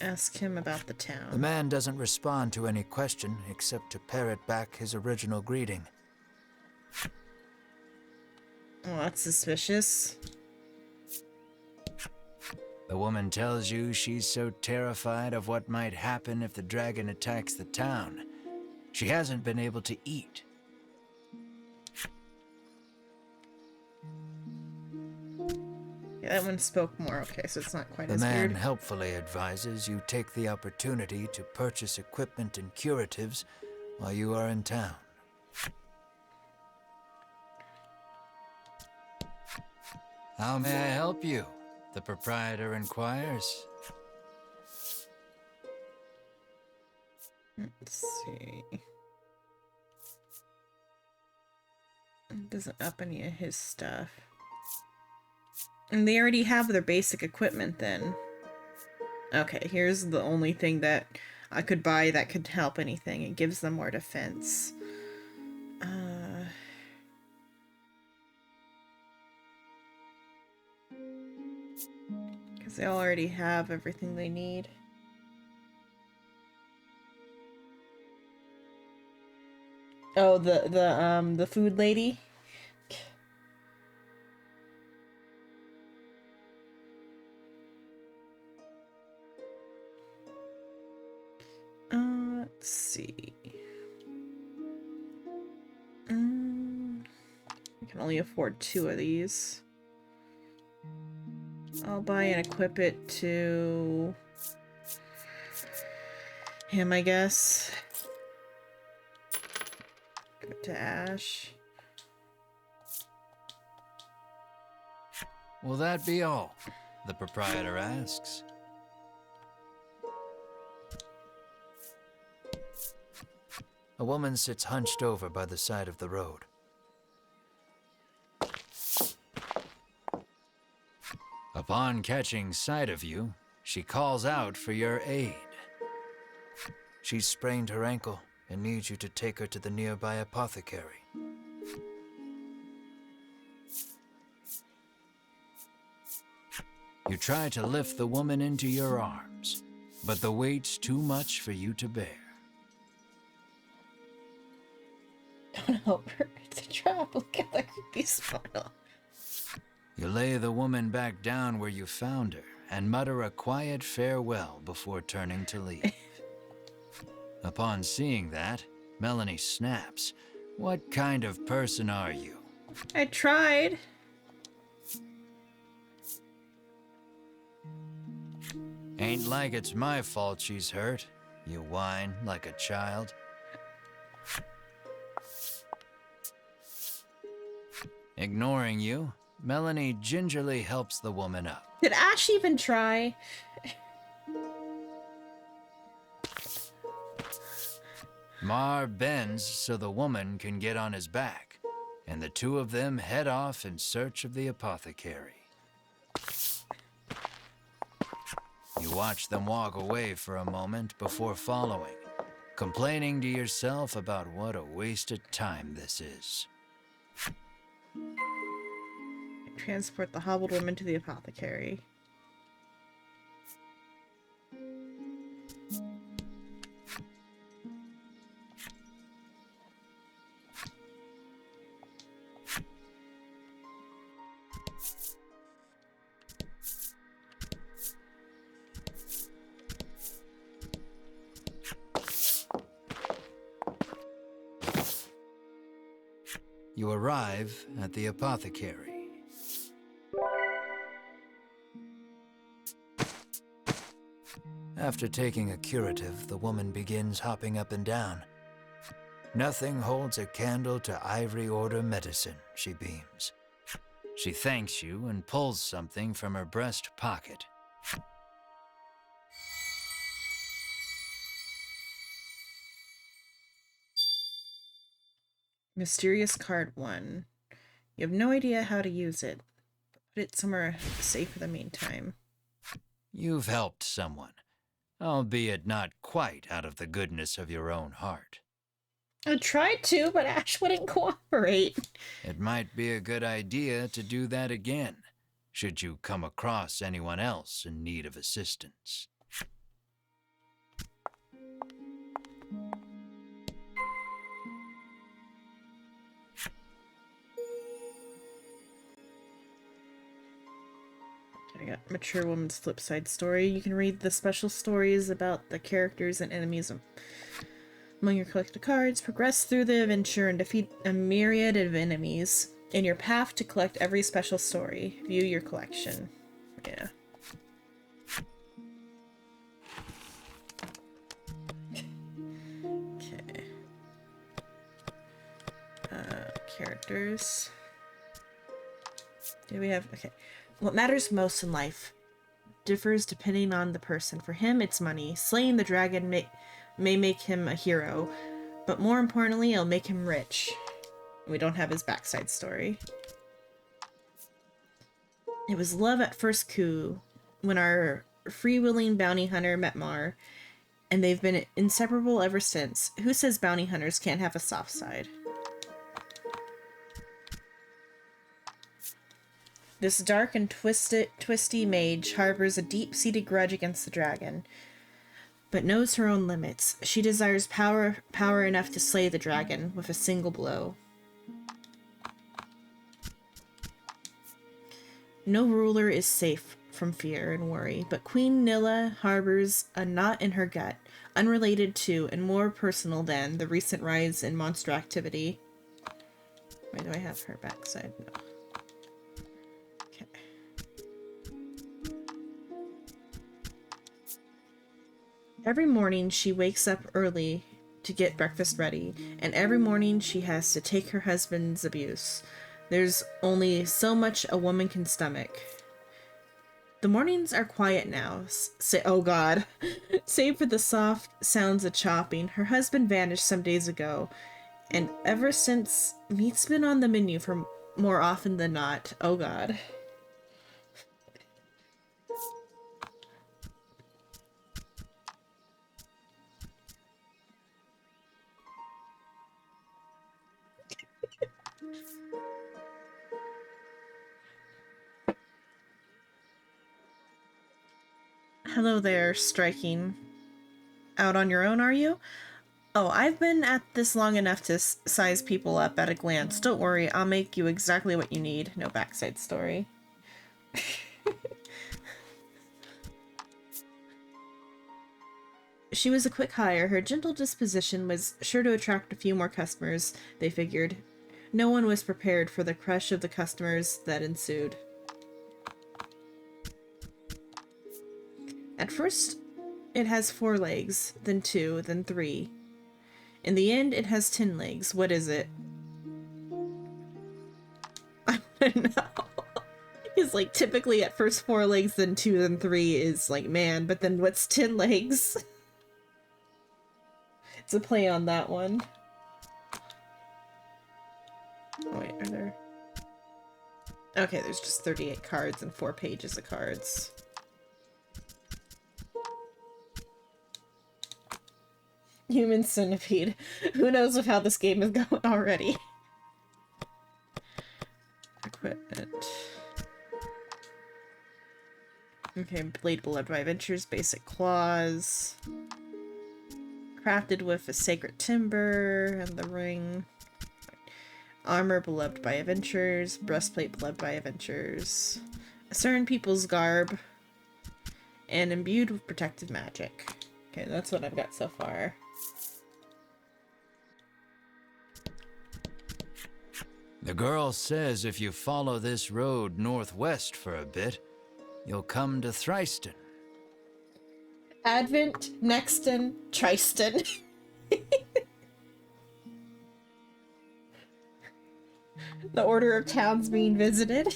Ask him about the town. The man doesn't respond to any question except to parrot back his original greeting. Oh, that's suspicious. The woman tells you she's so terrified of what might happen if the dragon attacks the town. She hasn't been able to eat. Yeah, that one spoke more. Okay, so it's not quite The as man weird. helpfully advises you take the opportunity to purchase equipment and curatives while you are in town. How may I help you? The proprietor inquires. Let's see. It doesn't up any of his stuff. And they already have their basic equipment then. Okay, here's the only thing that I could buy that could help anything. It gives them more defense. Because they already have everything they need. Oh, the food lady? Let's see. I can only afford 2 of these. I'll buy and equip it to him, I guess. Give it to Ash. Will that be all? The proprietor asks. A woman sits hunched over by the side of the road. Upon catching sight of you, she calls out for your aid. She's sprained her ankle and needs you to take her to the nearby apothecary. You try to lift the woman into your arms, but the weight's too much for you to bear. Don't help her. It's a trap. Look at that creepy smile. You lay the woman back down where you found her and mutter a quiet farewell before turning to leave. Upon seeing that, Melanie snaps. What kind of person are you? I tried. Ain't like it's my fault she's hurt. You whine like a child. Ignoring you, Melanie gingerly helps the woman up. Did Ash even try? Mar bends so the woman can get on his back, and the two of them head off in search of the apothecary. You watch them walk away for a moment before following, complaining to yourself about what a wasted time this is. Transport the hobbled woman to the apothecary. You arrive at the apothecary. After taking a curative, the woman begins hopping up and down. Nothing holds a candle to Ivory Order medicine, she beams. She thanks you and pulls something from her breast pocket. Mysterious card 1. You have no idea how to use it. Put it somewhere safe for the meantime. You've helped someone, albeit not quite out of the goodness of your own heart. I tried to, but Ash wouldn't cooperate. It might be a good idea to do that again, should you come across anyone else in need of assistance. I got Mature Woman's Flip Side Story. You can read the special stories about the characters and enemies among your collected cards, progress through the adventure, and defeat a myriad of enemies in your path to collect every special story. View your collection. Yeah. Okay. Characters. Do we have... Okay. What matters most in life differs depending on the person. For him, it's money. Slaying the dragon may make him a hero, but more importantly, it'll make him rich. We don't have his backside story. It was love at first coup when our freewheeling bounty hunter met Mar, and they've been inseparable ever since. Who says bounty hunters can't have a soft side? This dark and twisty mage harbors a deep-seated grudge against the dragon, but knows her own limits. She desires power enough to slay the dragon with a single blow. No ruler is safe from fear and worry, but Queen Nilla harbors a knot in her gut, unrelated to and more personal than the recent rise in monster activity. Why do I have her backside? No. Every morning she wakes up early to get breakfast ready, and every morning she has to take her husband's abuse. There's only so much a woman can stomach. The mornings are quiet now. Oh God. Save for the soft sounds of chopping. Her husband vanished some days ago, and ever since, meat's been on the menu for more often than not. Oh God. Hello there, striking. Out on your own, are you? Oh, I've been at this long enough to size people up at a glance. Don't worry, I'll make you exactly what you need. No backside story. She was a quick hire. Her gentle disposition was sure to attract a few more customers, they figured. No one was prepared for the crush of the customers that ensued. At first, it has 4 legs, then 2, then 3. In the end, it has 10 legs. What is it? I don't know. It's like typically at first 4 legs, then 2, then 3 is like man, but then what's 10 legs? It's a play on that one. Oh, wait, are there... Okay, there's just 38 cards and 4 pages of cards. Human centipede. Who knows of how this game is going already? Equipment. Okay, blade beloved by adventures, basic claws. Crafted with a sacred timber and the ring. Armor beloved by adventures, breastplate beloved by adventures. A certain people's garb. And imbued with protective magic. Okay, that's what I've got so far. The girl says if you follow this road northwest for a bit, you'll come to Thriston. Advent, Nexton, Triston. The order of towns being visited.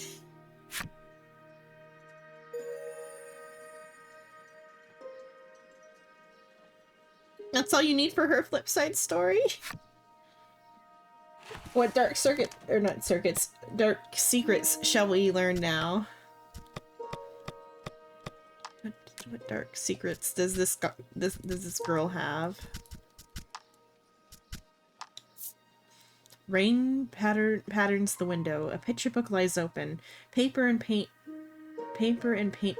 That's all you need for her flipside story? What dark circuit, or not circuits, dark secrets shall we learn now? What dark secrets does this girl have? Rain patterns the window. A picture book lies open. Paper and paint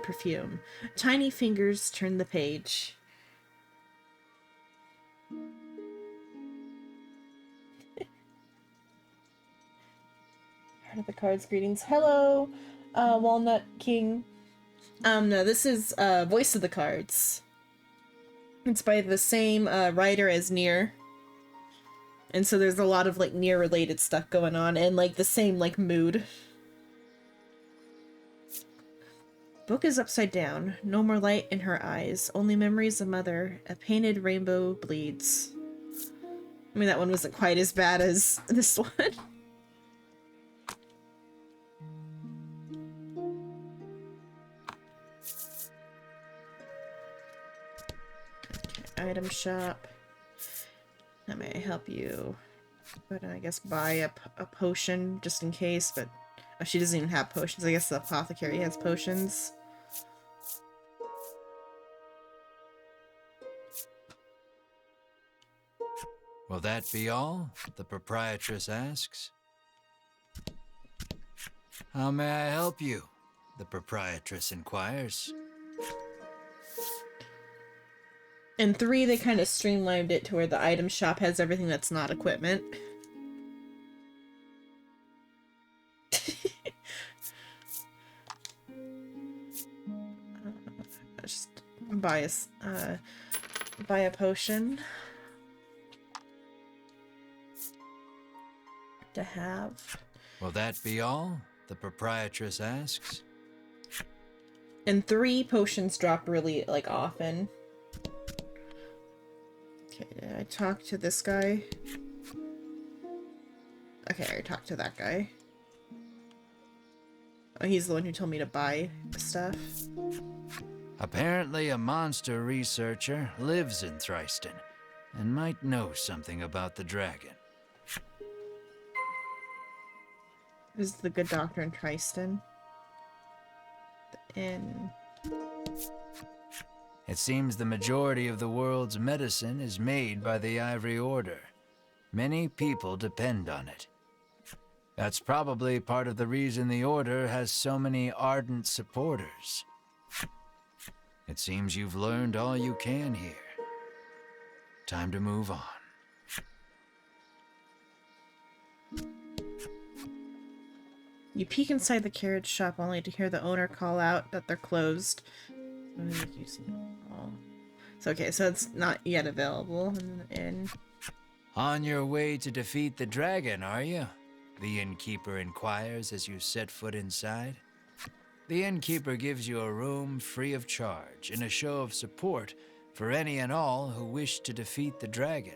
perfume. Tiny fingers turn the page. Part of the cards greetings. Hello, Walnut King. No, this is Voice of the Cards. It's by the same writer as Neir. And so there's a lot of like Neir related stuff going on and like the same like mood. Book is upside down. No more light in her eyes. Only memories of mother. A painted rainbow bleeds. I mean, that one wasn't quite as bad as this one. Okay, item shop. That may help you. But I guess buy a potion just in case, but oh, she doesn't even have potions. I guess the apothecary has potions. Will that be all? The proprietress asks. How may I help you? The proprietress inquires. In 3, they kind of streamlined it to where the item shop has everything that's not equipment. Just buy a potion to have. Will that be all? The proprietress asks. And 3 potions drop really like often. Okay, did I talk to this guy? Okay, I already talked to that guy. Oh, he's the one who told me to buy stuff. Apparently a monster researcher lives in Thriston and might know something about the dragon. This is the good doctor in Triston. The inn. It seems the majority of the world's medicine is made by the Ivory Order. Many people depend on it. That's probably part of the reason the Order has so many ardent supporters. It seems you've learned all you can here. Time to move on. You peek inside the carriage shop only to hear the owner call out that they're closed. okay, so it's not yet available in On your way to defeat the dragon, are you? The innkeeper inquires as you set foot inside. The innkeeper gives you a room free of charge in a show of support for any and all who wish to defeat the dragon.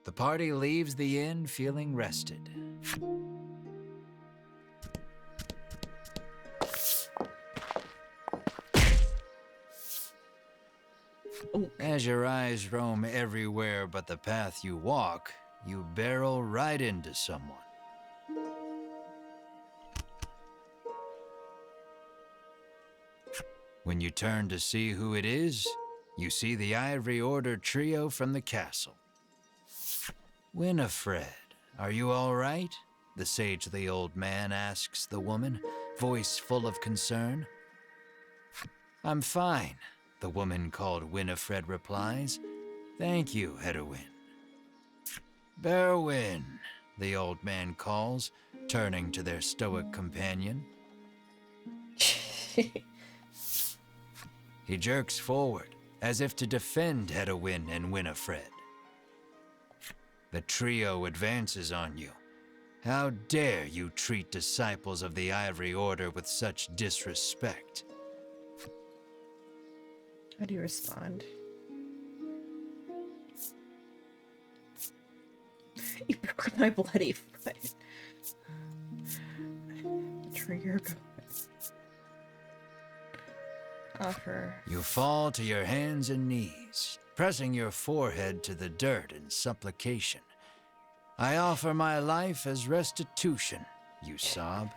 The party leaves the inn feeling rested. As your eyes roam everywhere but the path you walk, you barrel right into someone. When you turn to see who it is, you see the Ivory Order trio from the castle. Winifred, are you all right? The sagely old man asks the woman, voice full of concern. I'm fine, the woman called Winifred replies. Thank you, Hedwin. Berwin, the old man calls, turning to their stoic companion. He jerks forward, as if to defend Hedwin and Winifred. The trio advances on you. How dare you treat disciples of the Ivory Order with such disrespect? How do you respond? You broke my bloody foot. Trigger going. Offer. You fall to your hands and knees, pressing your forehead to the dirt in supplication. I offer my life as restitution, you sob.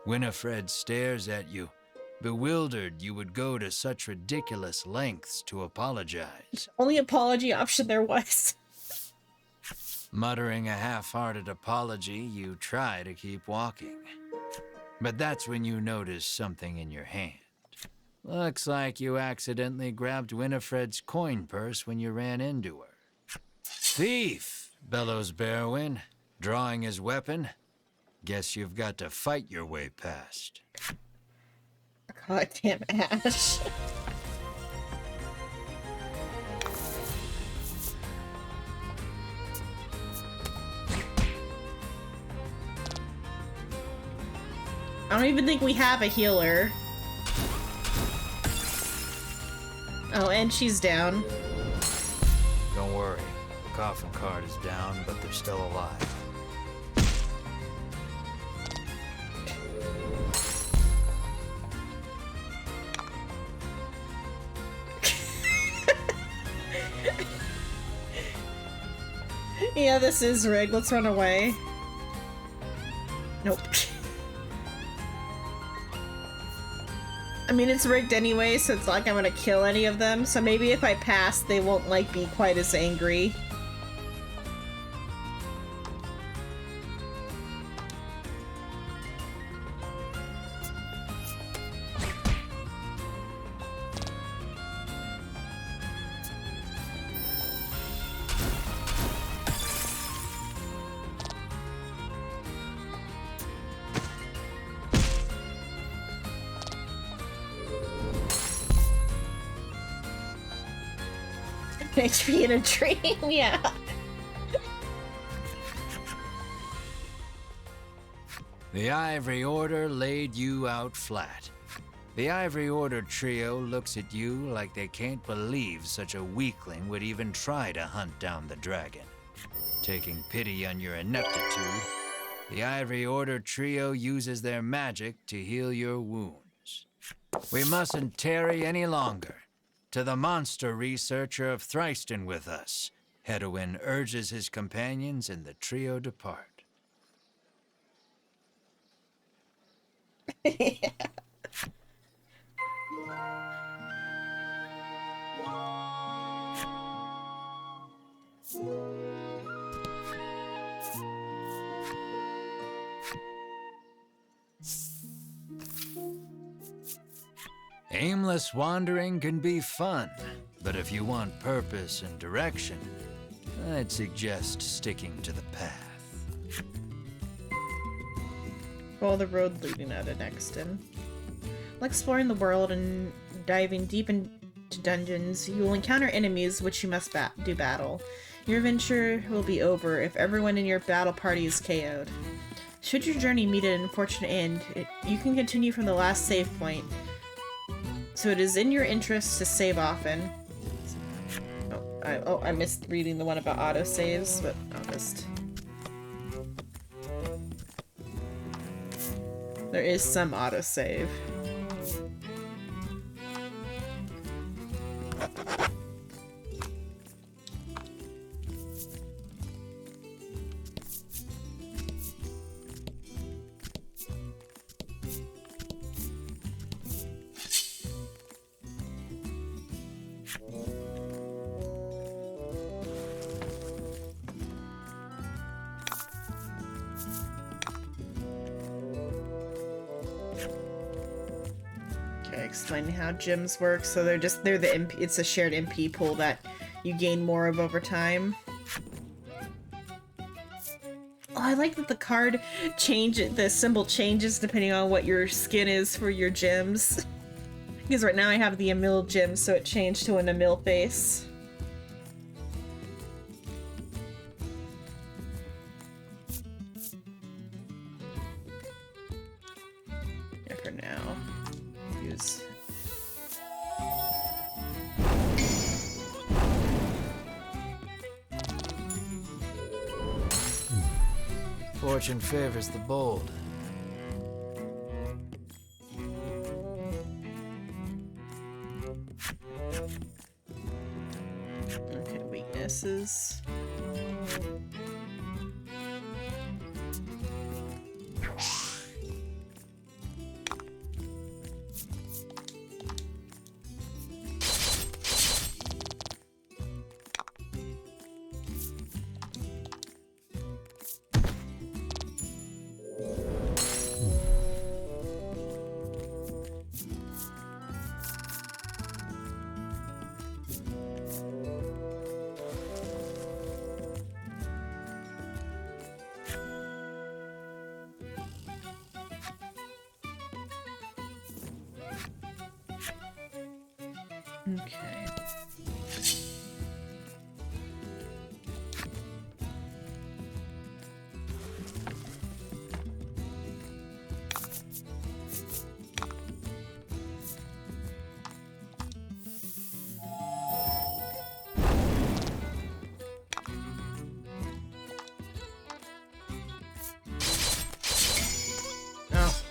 Winifred stares at you, bewildered you would go to such ridiculous lengths to apologize. Only apology option there was. Muttering a half-hearted apology, you try to keep walking. But that's when you notice something in your hand. Looks like you accidentally grabbed Winifred's coin purse when you ran into her. Thief, bellows Berwin, drawing his weapon. Guess you've got to fight your way past. Goddamn Ash. I don't even think we have a healer. Oh, and she's down. Don't worry, the coffin cart is down, but they're still alive. Yeah, this is rigged. Let's run away. Nope. I mean, it's rigged anyway, so it's not like I'm gonna kill any of them. So maybe if I pass, they won't, like, be quite as angry. HP in a dream, yeah. The Ivory Order laid you out flat. The Ivory Order trio looks at you like they can't believe such a weakling would even try to hunt down the dragon. Taking pity on your ineptitude, the Ivory Order trio uses their magic to heal your wounds. We mustn't tarry any longer. To the monster researcher of Thriston with us, Hedwin urges his companions and the trio depart. Yeah. Aimless wandering can be fun, but if you want purpose and direction, I'd suggest sticking to the path. Follow the road leading out of Nexton. While exploring the world and diving deep into dungeons, you will encounter enemies which you must do battle. Your adventure will be over if everyone in your battle party is KO'd. Should your journey meet an unfortunate end, you can continue from the last save point. So it is in your interest to save often. I missed reading the one about autosaves, but I'll just... There is some autosave. Explaining how gyms work, so they're the MP, it's a shared MP pool that you gain more of over time. Oh, I like that the card the symbol changes depending on what your skin is for your gyms. Because right now I have the Emil gym, so it changed to an Emil face. Yeah, for now. Use... Fortune favors the bold. Okay, weaknesses. Okay. Oh.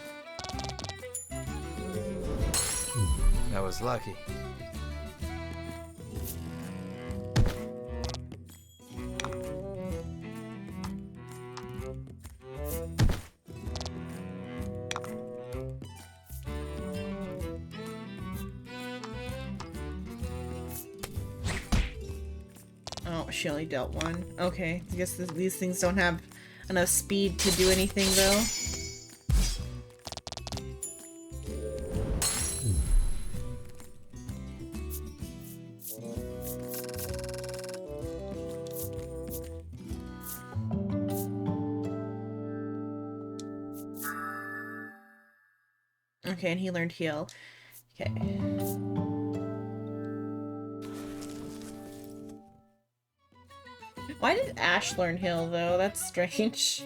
That was lucky. Oh, she only dealt one. Okay, I guess these things don't have enough speed to do anything, though. Okay, and he learned heal. Okay. Why did Ash learn heal, though? That's strange.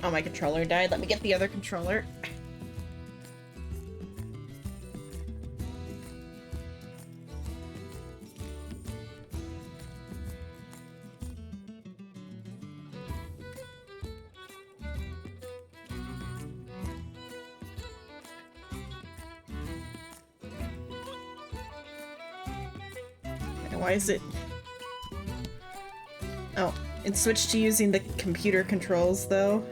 Oh, my controller died. Let me get the other controller. Why is it... Oh, it switched to using the computer controls, though.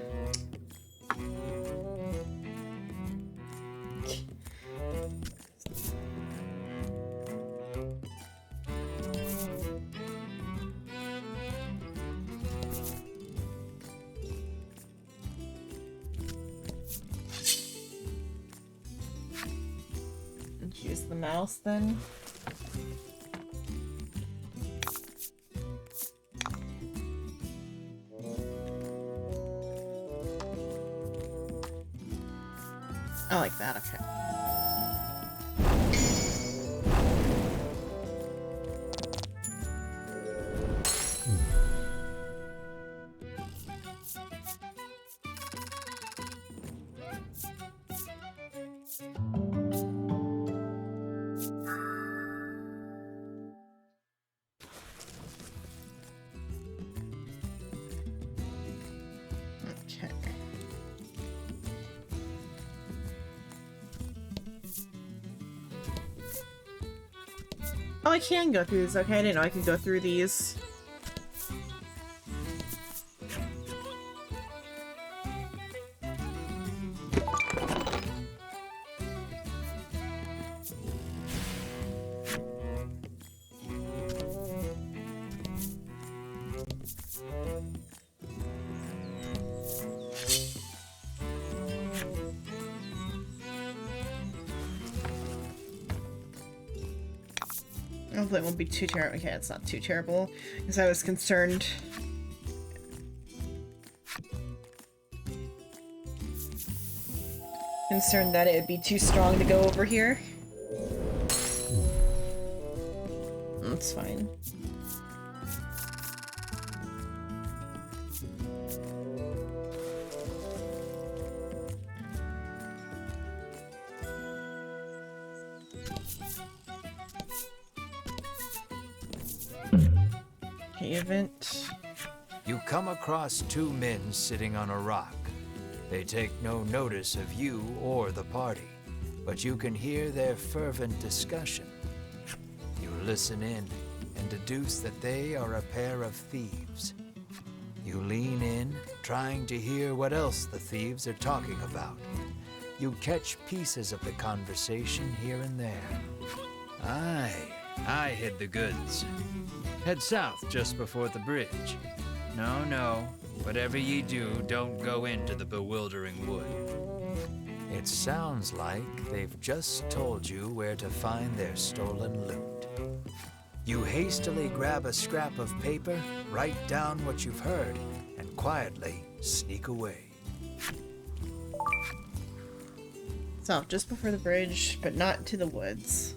Use the mouse, then. that. Okay. Oh, I can go through these. Okay, I didn't know I could go through these. Hopefully it won't be too terrible. Okay, it's not too terrible, because I was concerned. Concerned that it would be too strong to go over here. That's fine. Okay, event. You come across two men sitting on a rock. They take no notice of you or the party, but you can hear their fervent discussion. You listen in and deduce that they are a pair of thieves. You lean in, trying to hear what else the thieves are talking about. You catch pieces of the conversation here and there. I hid the goods. Head south just before the bridge. No, whatever ye do, don't go into the bewildering wood. It sounds like they've just told you where to find their stolen loot. You hastily grab a scrap of paper, write down what you've heard, and quietly sneak away. So, just before the bridge, but not to the woods.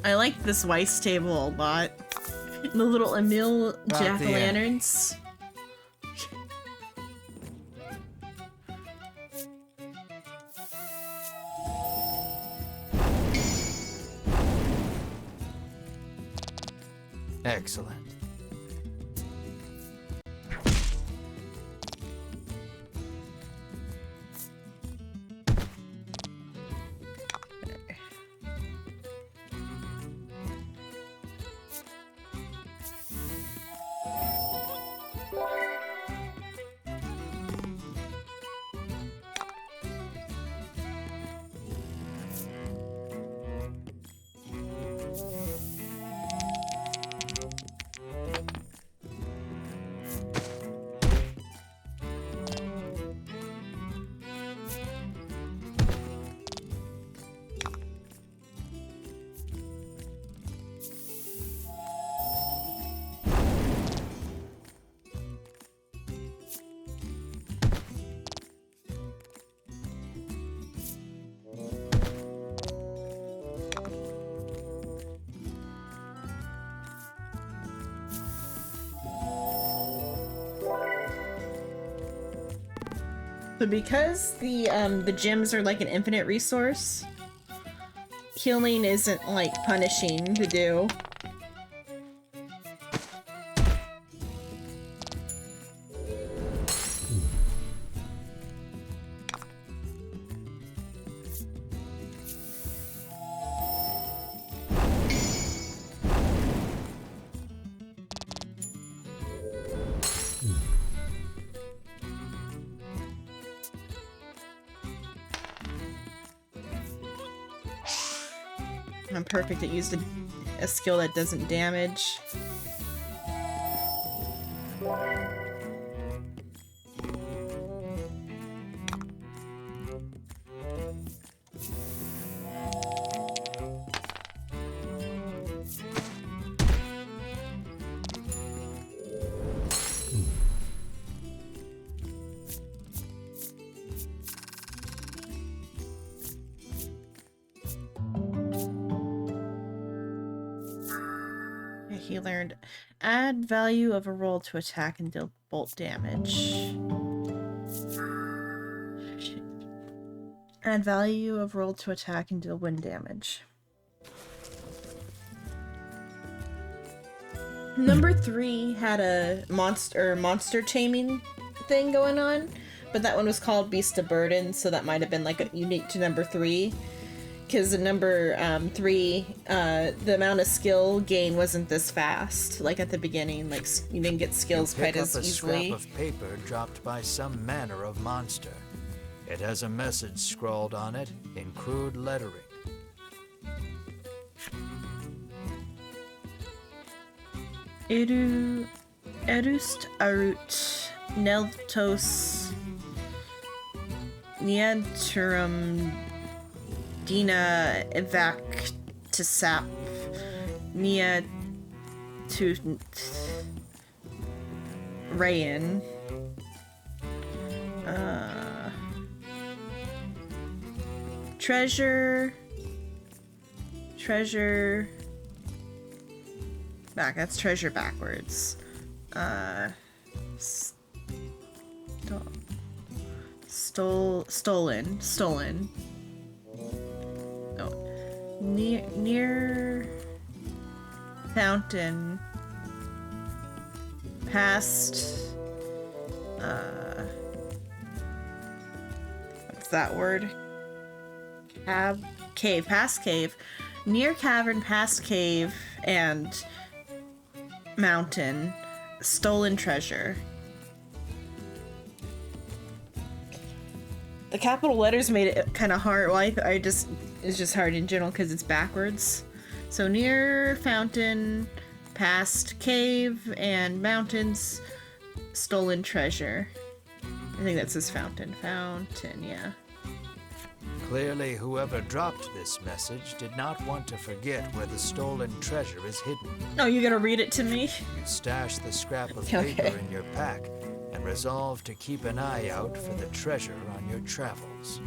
I like this Weiss table a lot. The little Emil jack-o'-lanterns. Excellent. So because the gems are like an infinite resource, healing isn't like punishing to do. I'm perfect at using a skill that doesn't damage. he learned add value of a roll to attack and deal bolt damage. Add value of roll to attack and deal wind damage. Number 3 had a monster taming thing going on, but that one was called Beast of Burden, so that might have been like unique to number 3. Because in number 3, the amount of skill gain wasn't this fast. Like at the beginning, like you didn't get skills quite as easily. You pick up a scrap of paper dropped by some manner of monster. It has a message scrawled on it in crude lettering. Erust arut neltos nianturum dina evac to sap nia to rayan treasure back, that's treasure backwards. Stolen. Oh, near fountain. Past. What's that word? Cave. Past cave. Near cavern, past cave, and mountain. Stolen treasure. The capital letters made it kind of hard. Well, it's just hard in general because it's backwards. So near fountain, past cave, and mountains, stolen treasure. I think that says fountain. Fountain, yeah. Clearly, whoever dropped this message did not want to forget where the stolen treasure is hidden. Oh, you gonna read it to me? You stash the scrap of Okay. paper in your pack and resolve to keep an eye out for the treasure on your travels.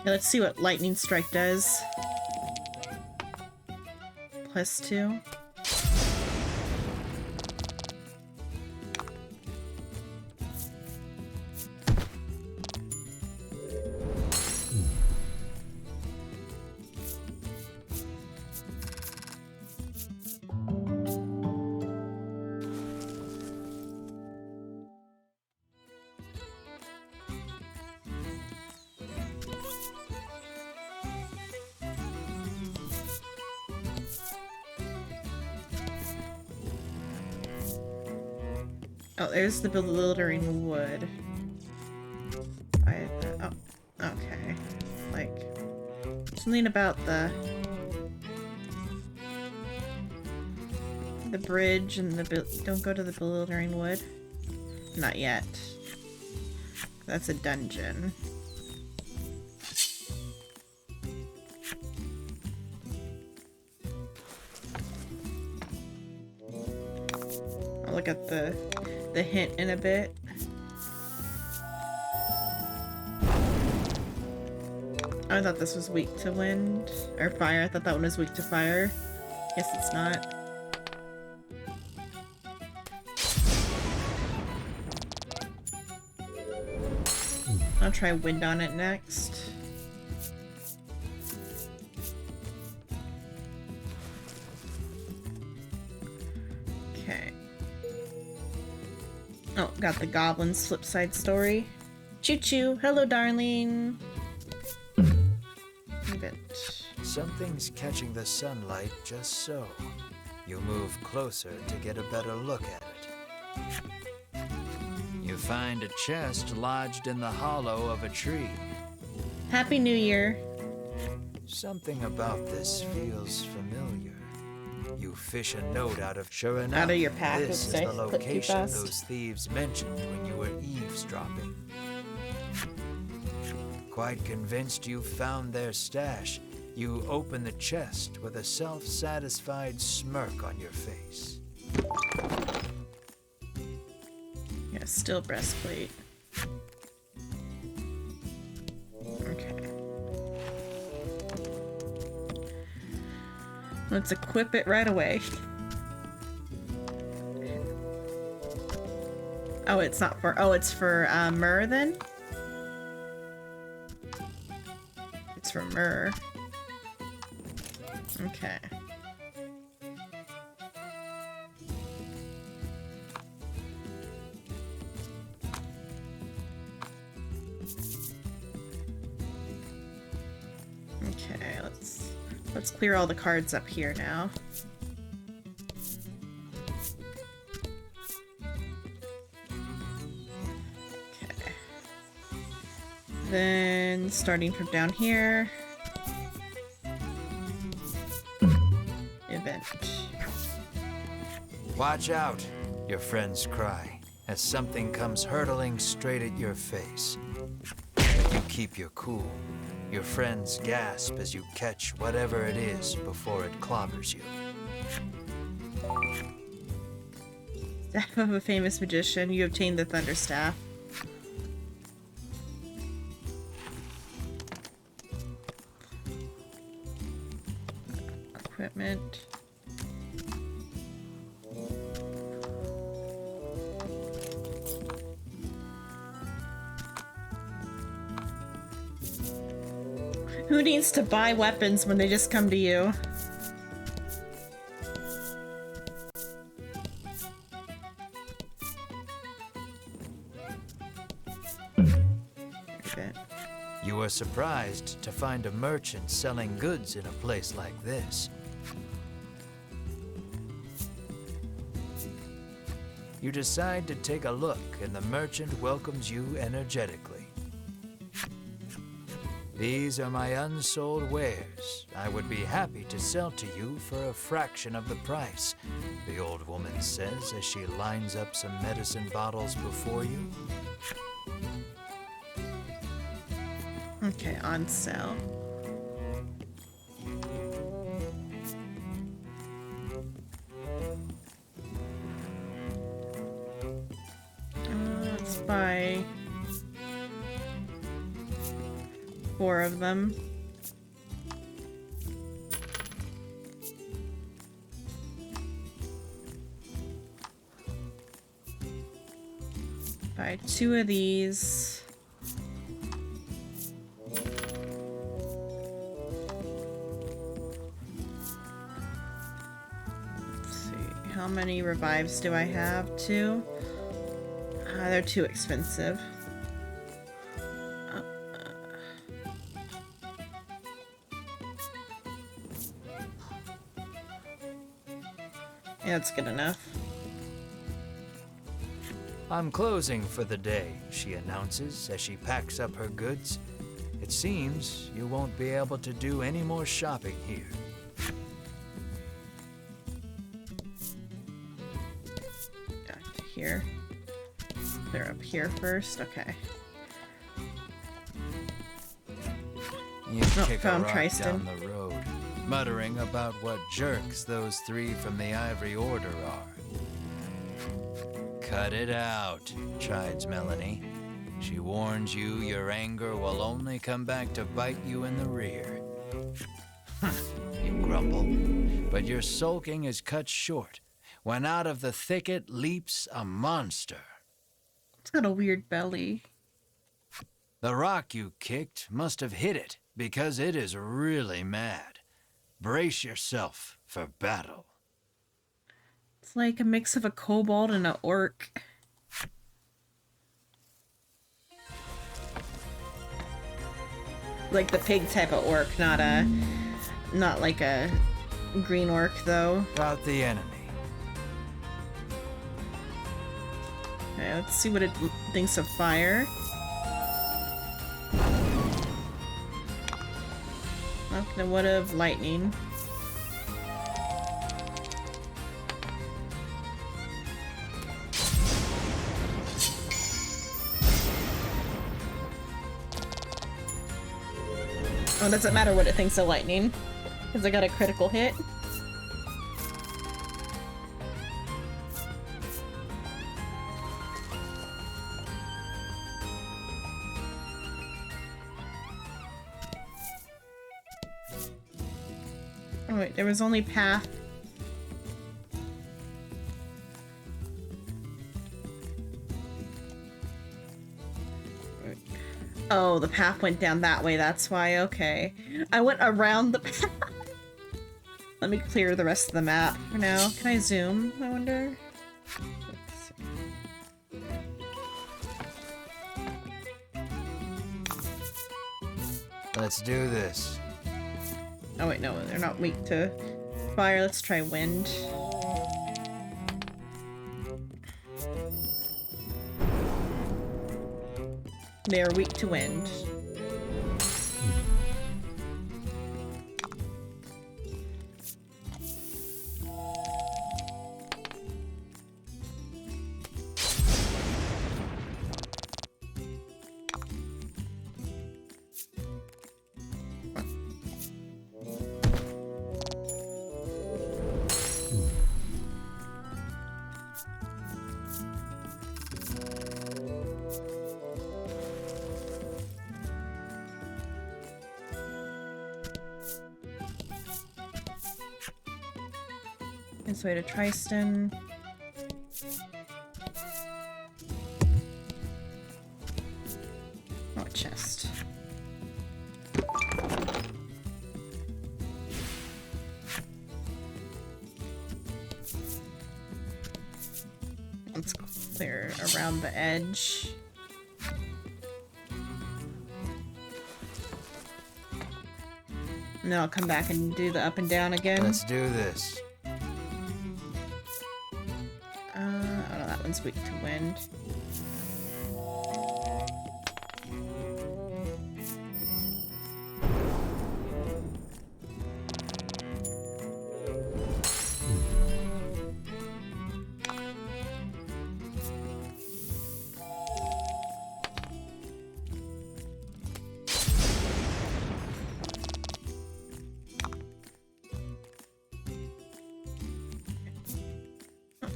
Now let's see what lightning strike does. +2. Oh, there's the bewildering wood. Oh, okay. Like, something about the bridge and don't go to the bewildering wood. Not yet. That's a dungeon. I'll look at the hint in a bit. I thought this was weak to wind or fire. I thought that one was weak to fire. Guess it's not. I'll try wind on it next. Okay. Oh, got the goblin's flip side story. Choo choo. Hello, darling. Leave it. Something's catching the sunlight just so. You move closer to get a better look at it. You find a chest lodged in the hollow of a tree. Happy New Year. Something about this feels familiar. You fish a note out of sure enough. Out of your pack, This is oops, the I clicked too location fast. those thieves mentioned when you were eavesdropping. Quite convinced you've found their stash, you open the chest with a self-satisfied smirk on your face. Yeah, steel breastplate. Okay. Let's equip it right away. Oh, it's not for. Oh, it's for Myrrh then? It's for Myrrh. Okay. Okay, let's clear all the cards up here now. Okay. Then starting from down here. Event. Watch out, your friends cry, as something comes hurtling straight at your face. But you keep your cool. Your friends gasp as you catch whatever it is before it clobbers you. Staff of a famous magician. You obtain the Thunder Staff. Equipment. Who needs to buy weapons when they just come to you? Okay. You are surprised to find a merchant selling goods in a place like this. You decide to take a look, and the merchant welcomes you energetically. These are my unsold wares. I would be happy to sell to you for a fraction of the price, the old woman says as she lines up some medicine bottles before you. Okay, on sale. Let's buy 4 of them. Buy 2 of these. How many revives do I have? 2? They're too expensive. Yeah, that's good enough. I'm closing for the day, she announces as she packs up her goods. It seems you won't be able to do any more shopping here. Back to here. They're up here first. Okay. You kick a found rock Tristan. down the road, muttering about what jerks those 3 from the Ivory Order are. Cut it out, chides Melanie. She warns you your anger will only come back to bite you in the rear. You grumble, but your sulking is cut short when out of the thicket leaps a monster. It's got a weird belly. The rock you kicked must have hit it because it is really mad. Brace yourself for battle. It's like a mix of a kobold and an orc. Like the pig type of orc, not like a green orc though. About the enemy. Okay, let's see what it thinks of fire. Okay, what of lightning? Oh, it doesn't matter what it thinks of lightning, because I got a critical hit. Oh wait, there was only path. Oh, the path went down that way, that's why, okay. I went around the path. Let me clear the rest of the map for now. Can I zoom, I wonder? Let's do this. Oh wait, no, they're not weak to fire. Let's try wind. They are weak to wind. This way to Tristan. Oh, chest. Let's clear around the edge. And then I'll come back and do the up and down again. Let's do this. Oh no, that one's weak to wind.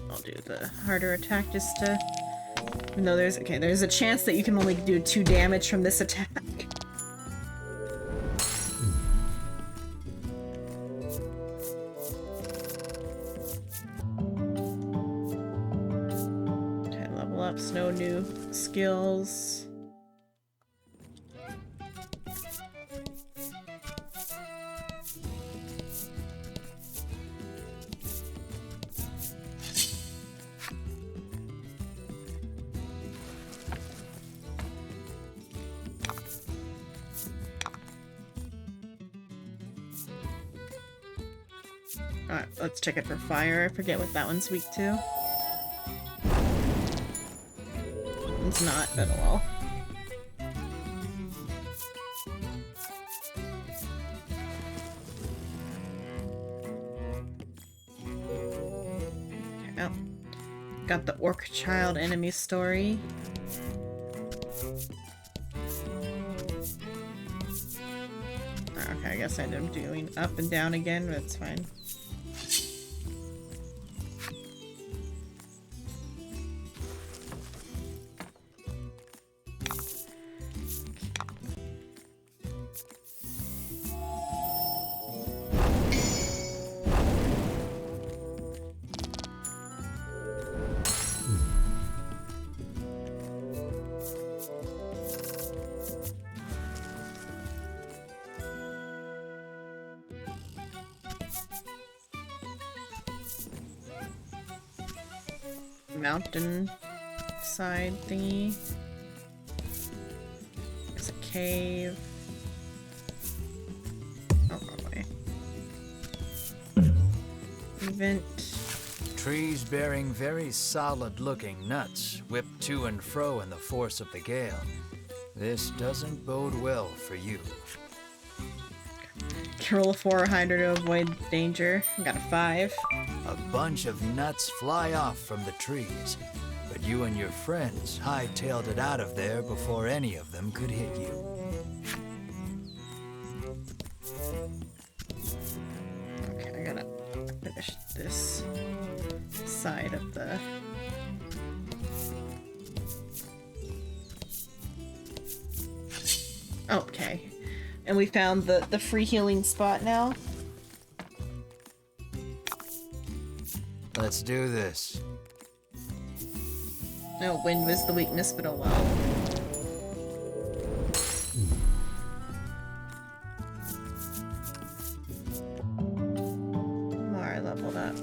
I'll do the harder attack just to... No, there's a chance that you can only do 2 damage from this attack. Okay, level ups, no new skills. Alright, let's check it for fire. I forget what that one's weak to. It's not, but well. Okay, oh. Got the Orc Child enemy story. Okay, I guess I ended up doing up and down again, but it's fine. Mountain side thingy. There's a cave. Oh, wrong way. Event. Trees bearing very solid-looking nuts whip to and fro in the force of the gale. This doesn't bode well for you. Roll a 4 or higher to avoid danger. I got a 5. A bunch of nuts fly off from the trees, but you and your friends hightailed it out of there before any of them could hit you. Okay, I gotta finish this side of the... Okay. And we found the free healing spot now. Let's do this. No, wind was the weakness, but oh well. Mara leveled up.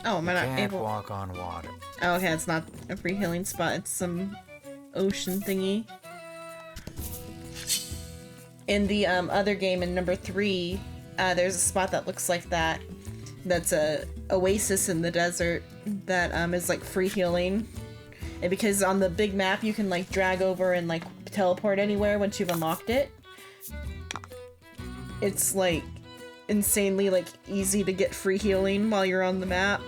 Oh, am I not Can't able? walk on water. Oh, okay, it's not a free healing spot. It's some ocean thingy. In the other game, in number 3, there's a spot that looks like that. That's a oasis in the desert that is like free healing. And because on the big map you can like drag over and like teleport anywhere once you've unlocked it. It's like insanely like easy to get free healing while you're on the map.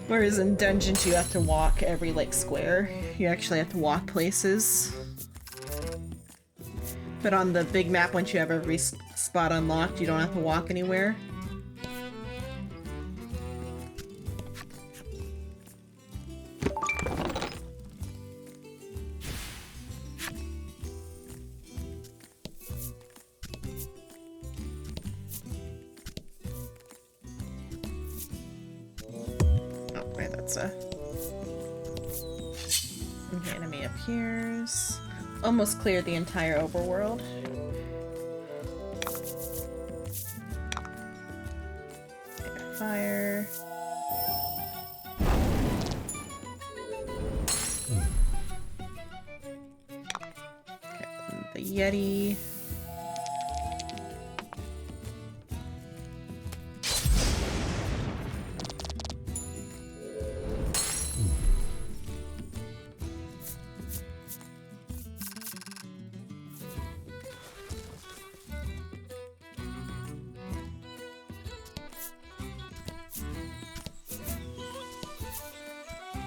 Whereas in dungeons you have to walk every like square. You actually have to walk places. But on the big map, once you have every spot unlocked, you don't have to walk anywhere. Oh, wait, that's a... Okay, enemy appears. Almost cleared the entire overworld. Okay, fire. Okay, the Yeti.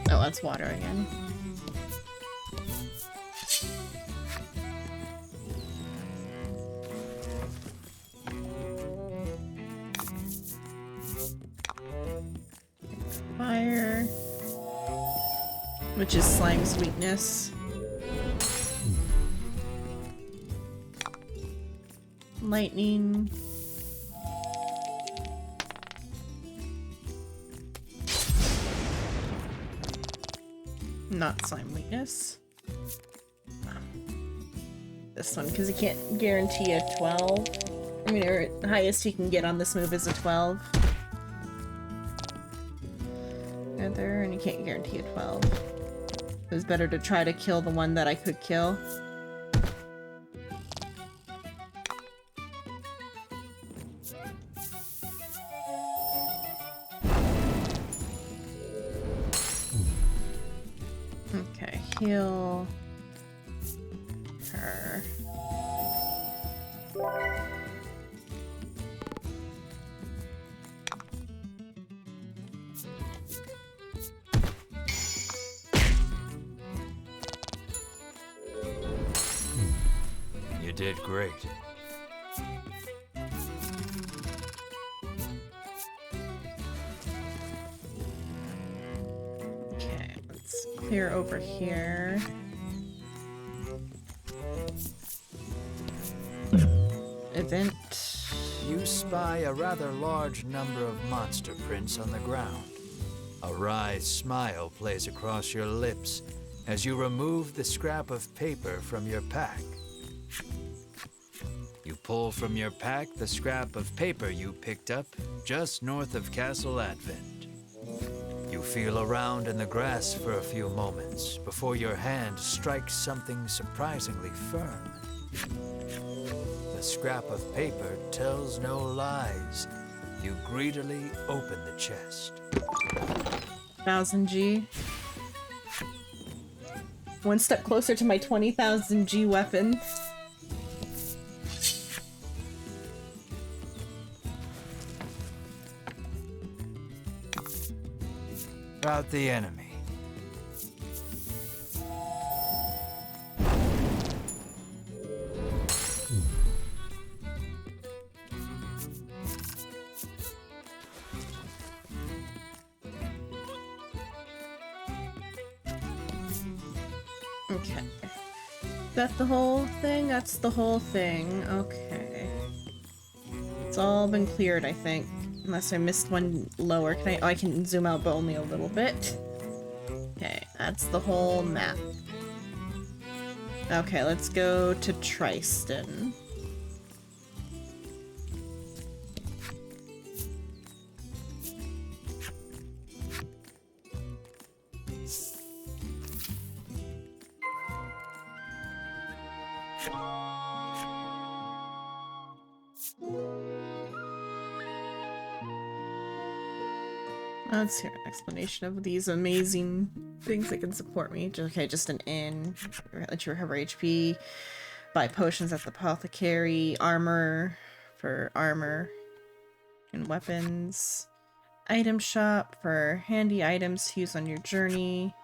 Oh, that's water again. Fire. Which is Slime's weakness. Lightning. Not slime weakness. This one, because he can't guarantee a 12. I mean, or the highest he can get on this move is a 12. Other, and you can't guarantee a 12. It was better to try to kill the one that I could kill. Okay, heal her. You did great. Okay, let's clear over here. Event. You spy a rather large number of monster prints on the ground. A wry smile plays across your lips as you remove the scrap of paper from your pack. You pull from your pack the scrap of paper you picked up just north of Castle Advent. You feel around in the grass for a few moments before your hand strikes something surprisingly firm. The scrap of paper tells no lies. You greedily open the chest. 1000 G. One step closer to my 20,000 G weapon. About the enemy. Okay. That the whole thing? That's the whole thing. Okay. It's all been cleared, I think. Unless I missed one lower. Can I? Oh, I can zoom out, but only a little bit. Okay, that's the whole map. Okay, let's go to Tristan. Let's hear an explanation of these amazing things that can support me. Okay, just an inn. Let you recover HP. Buy potions at the apothecary. Armor for armor and weapons. Item shop for handy items to use on your journey.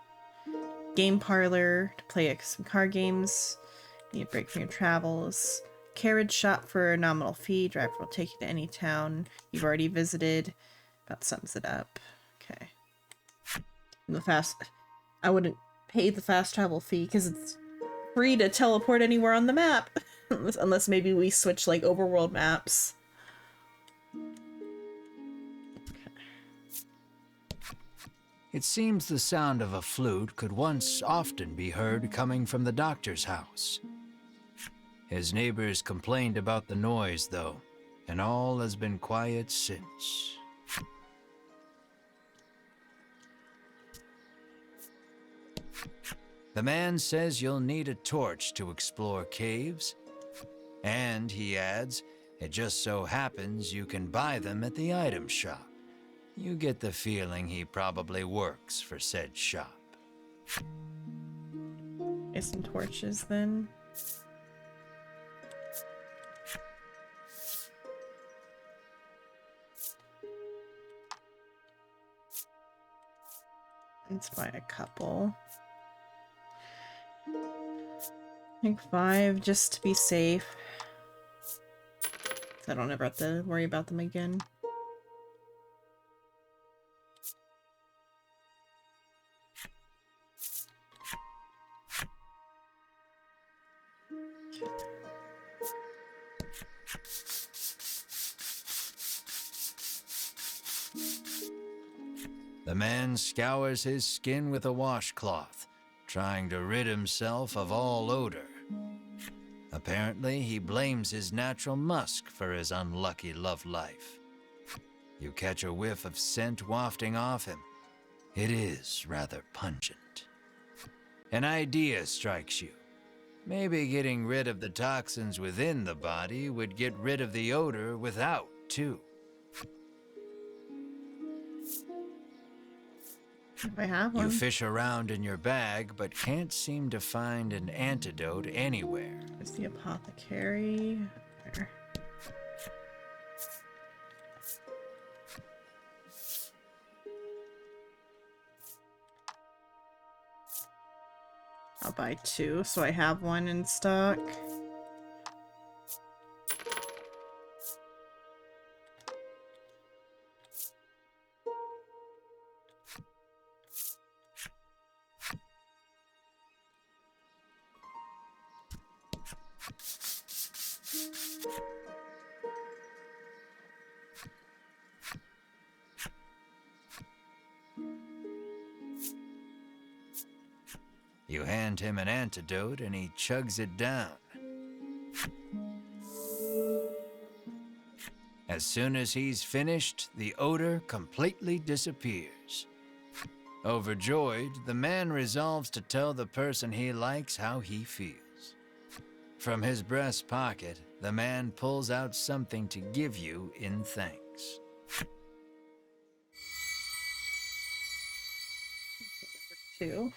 Game parlor to play some card games. Need a break from your travels. Carriage shop for a nominal fee. Driver will take you to any town you've already visited. That sums it up. Okay. And I wouldn't pay the fast travel fee because it's free to teleport anywhere on the map. unless maybe we switch like overworld maps. It seems the sound of a flute could once often be heard coming from the doctor's house. His neighbors complained about the noise, though, and all has been quiet since. The man says you'll need a torch to explore caves, and he adds, it just so happens you can buy them at the item shop. You get the feeling he probably works for said shop. Get some torches then. Let's buy a couple. I think 5 just to be safe. So I don't ever have to worry about them again. The man scours his skin with a washcloth, trying to rid himself of all odor. Apparently, he blames his natural musk for his unlucky love life. You catch a whiff of scent wafting off him. It is rather pungent. An idea strikes you. Maybe getting rid of the toxins within the body would get rid of the odor without, too. If I have one. You fish around in your bag, but can't seem to find an antidote anywhere. There's the apothecary. There. I'll buy 2, so I have one in stock. You hand him an antidote and he chugs it down. As soon as he's finished, the odor completely disappears. Overjoyed, the man resolves to tell the person he likes how he feels. From his breast pocket, the man pulls out something to give you in thanks. Two.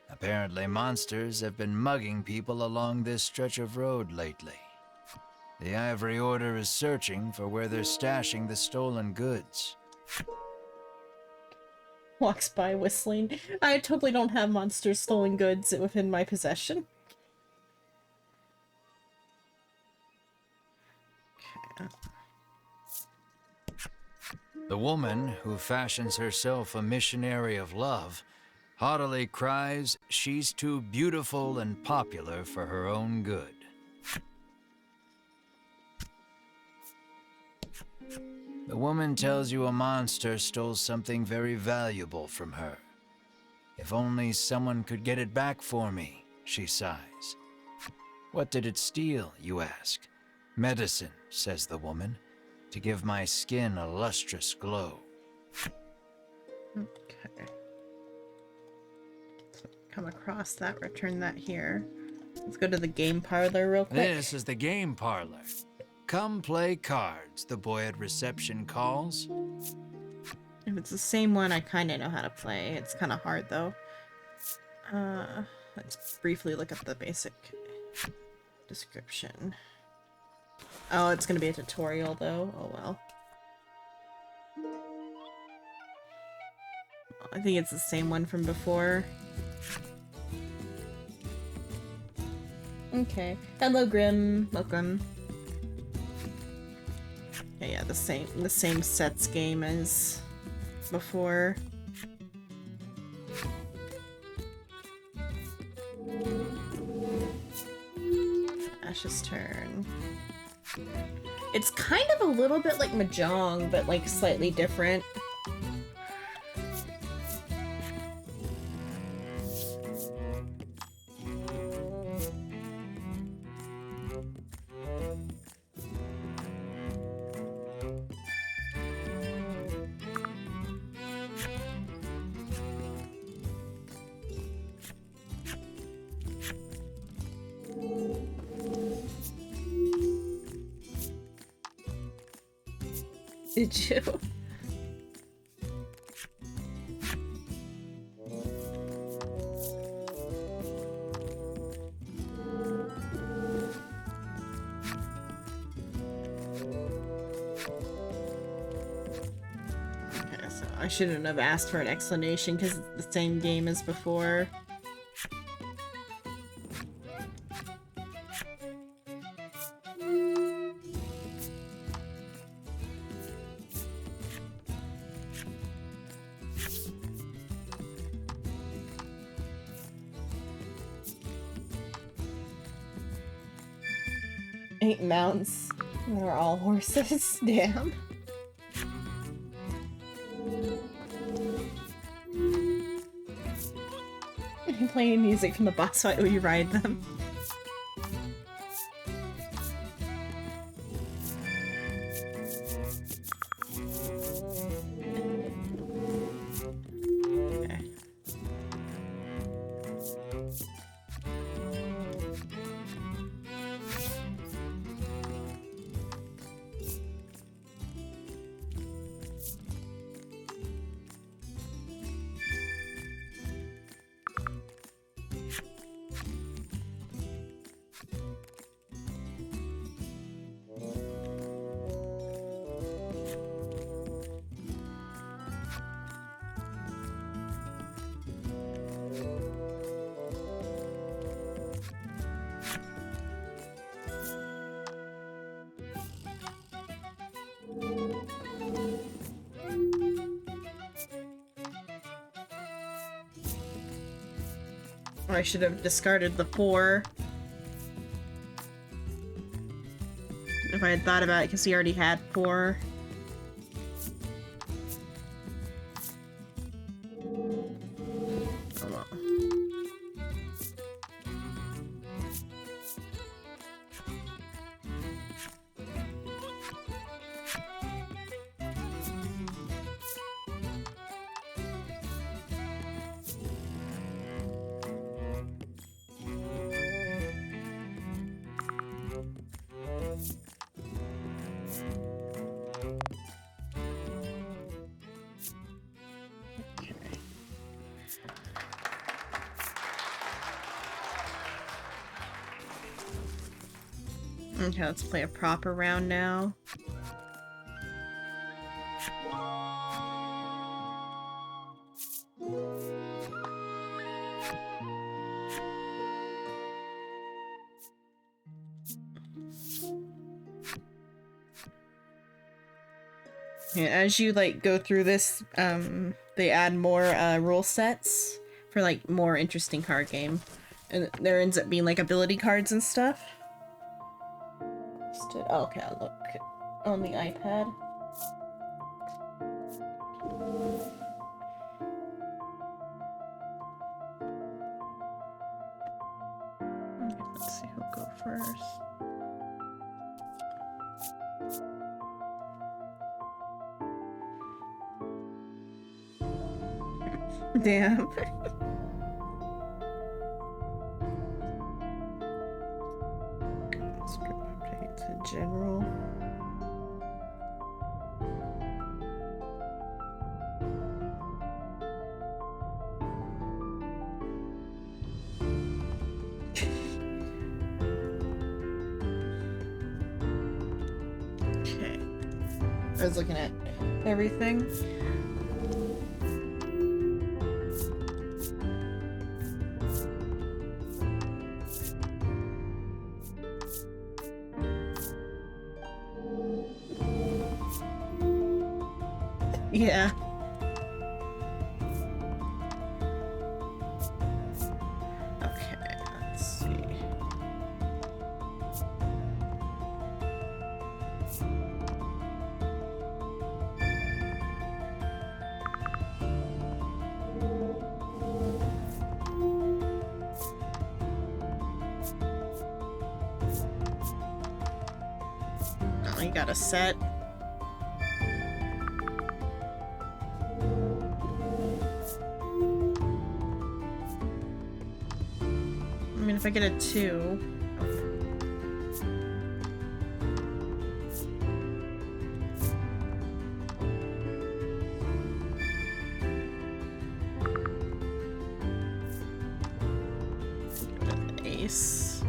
Apparently, monsters have been mugging people along this stretch of road lately. The Ivory Order is searching for where they're stashing the stolen goods. Walks by whistling. I totally don't have monsters stolen goods within my possession. Okay. The woman, who fashions herself a missionary of love, haughtily cries she's too beautiful and popular for her own good. The woman tells you a monster stole something very valuable from her. If only someone could get it back for me, she sighs. What did it steal, you ask? Medicine, says the woman, to give my skin a lustrous glow. Okay. So come across that, return that here. Let's go to the game parlor real quick. This is the game parlor. Come play cards, the boy at reception calls. If it's the same one, I kind of know how to play. It's kind of hard, though. Let's briefly look at the basic description. Oh, it's going to be a tutorial, though. Oh, well. I think it's the same one from before. Okay. Hello, Grim. Welcome. Okay, yeah, the same sets game as before. Ash's turn. It's kind of a little bit like Mahjong, but like slightly different. Did you? Okay, so I shouldn't have asked for an explanation because it's the same game as before. Eight mounts. They're all horses. Damn. Playing music from the boss fight while you ride them. Okay. Or I should have discarded the 4. If I had thought about it, because he already had 4. Oh well. Okay, let's play a proper round now. Yeah, as you like go through this, they add more rule sets for like more interesting card game, and there ends up being like ability cards and stuff. Oh, okay, I'll look on the iPad. Okay, let's see who'll go first. Damn. Script update to general. Okay. I was looking at everything. Yeah. Okay, let's see. Oh, you got a set. I mean, if I get a 2... Ace.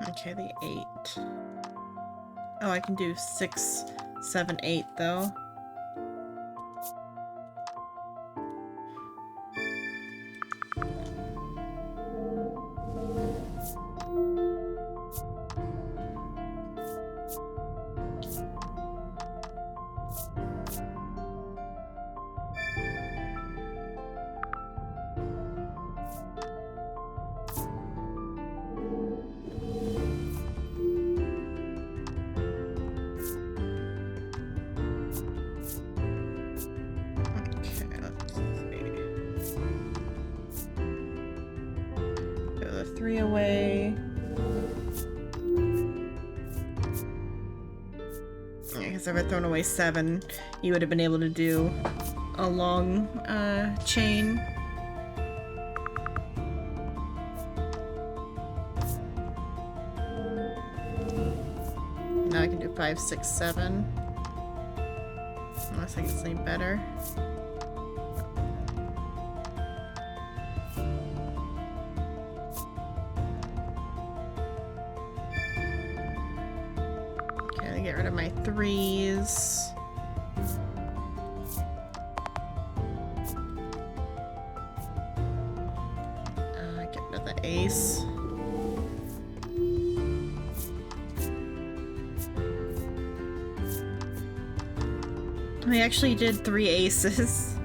Okay, the 8. Oh, I can do 6, 7, 8 though. Okay, let's see. Go the 3 away. Yeah, because if I'd thrown away 7, you would have been able to do a long chain. Now I can do 5, 6, 7. Unless I get something better. Okay, get rid of my 3s. Get rid of the ace. I actually did 3 aces.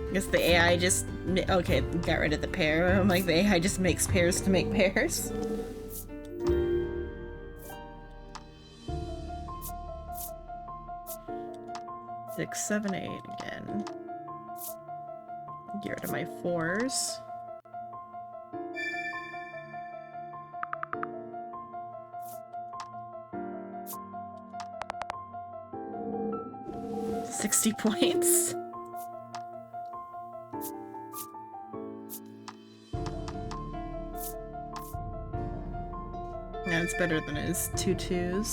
I guess the AI just... Okay, got rid of the pair. I'm like, the AI just makes pairs to make pairs. Six, 7, 8 again. Get rid of my 4s. $60 points. Yeah, it's better than his 2-2s.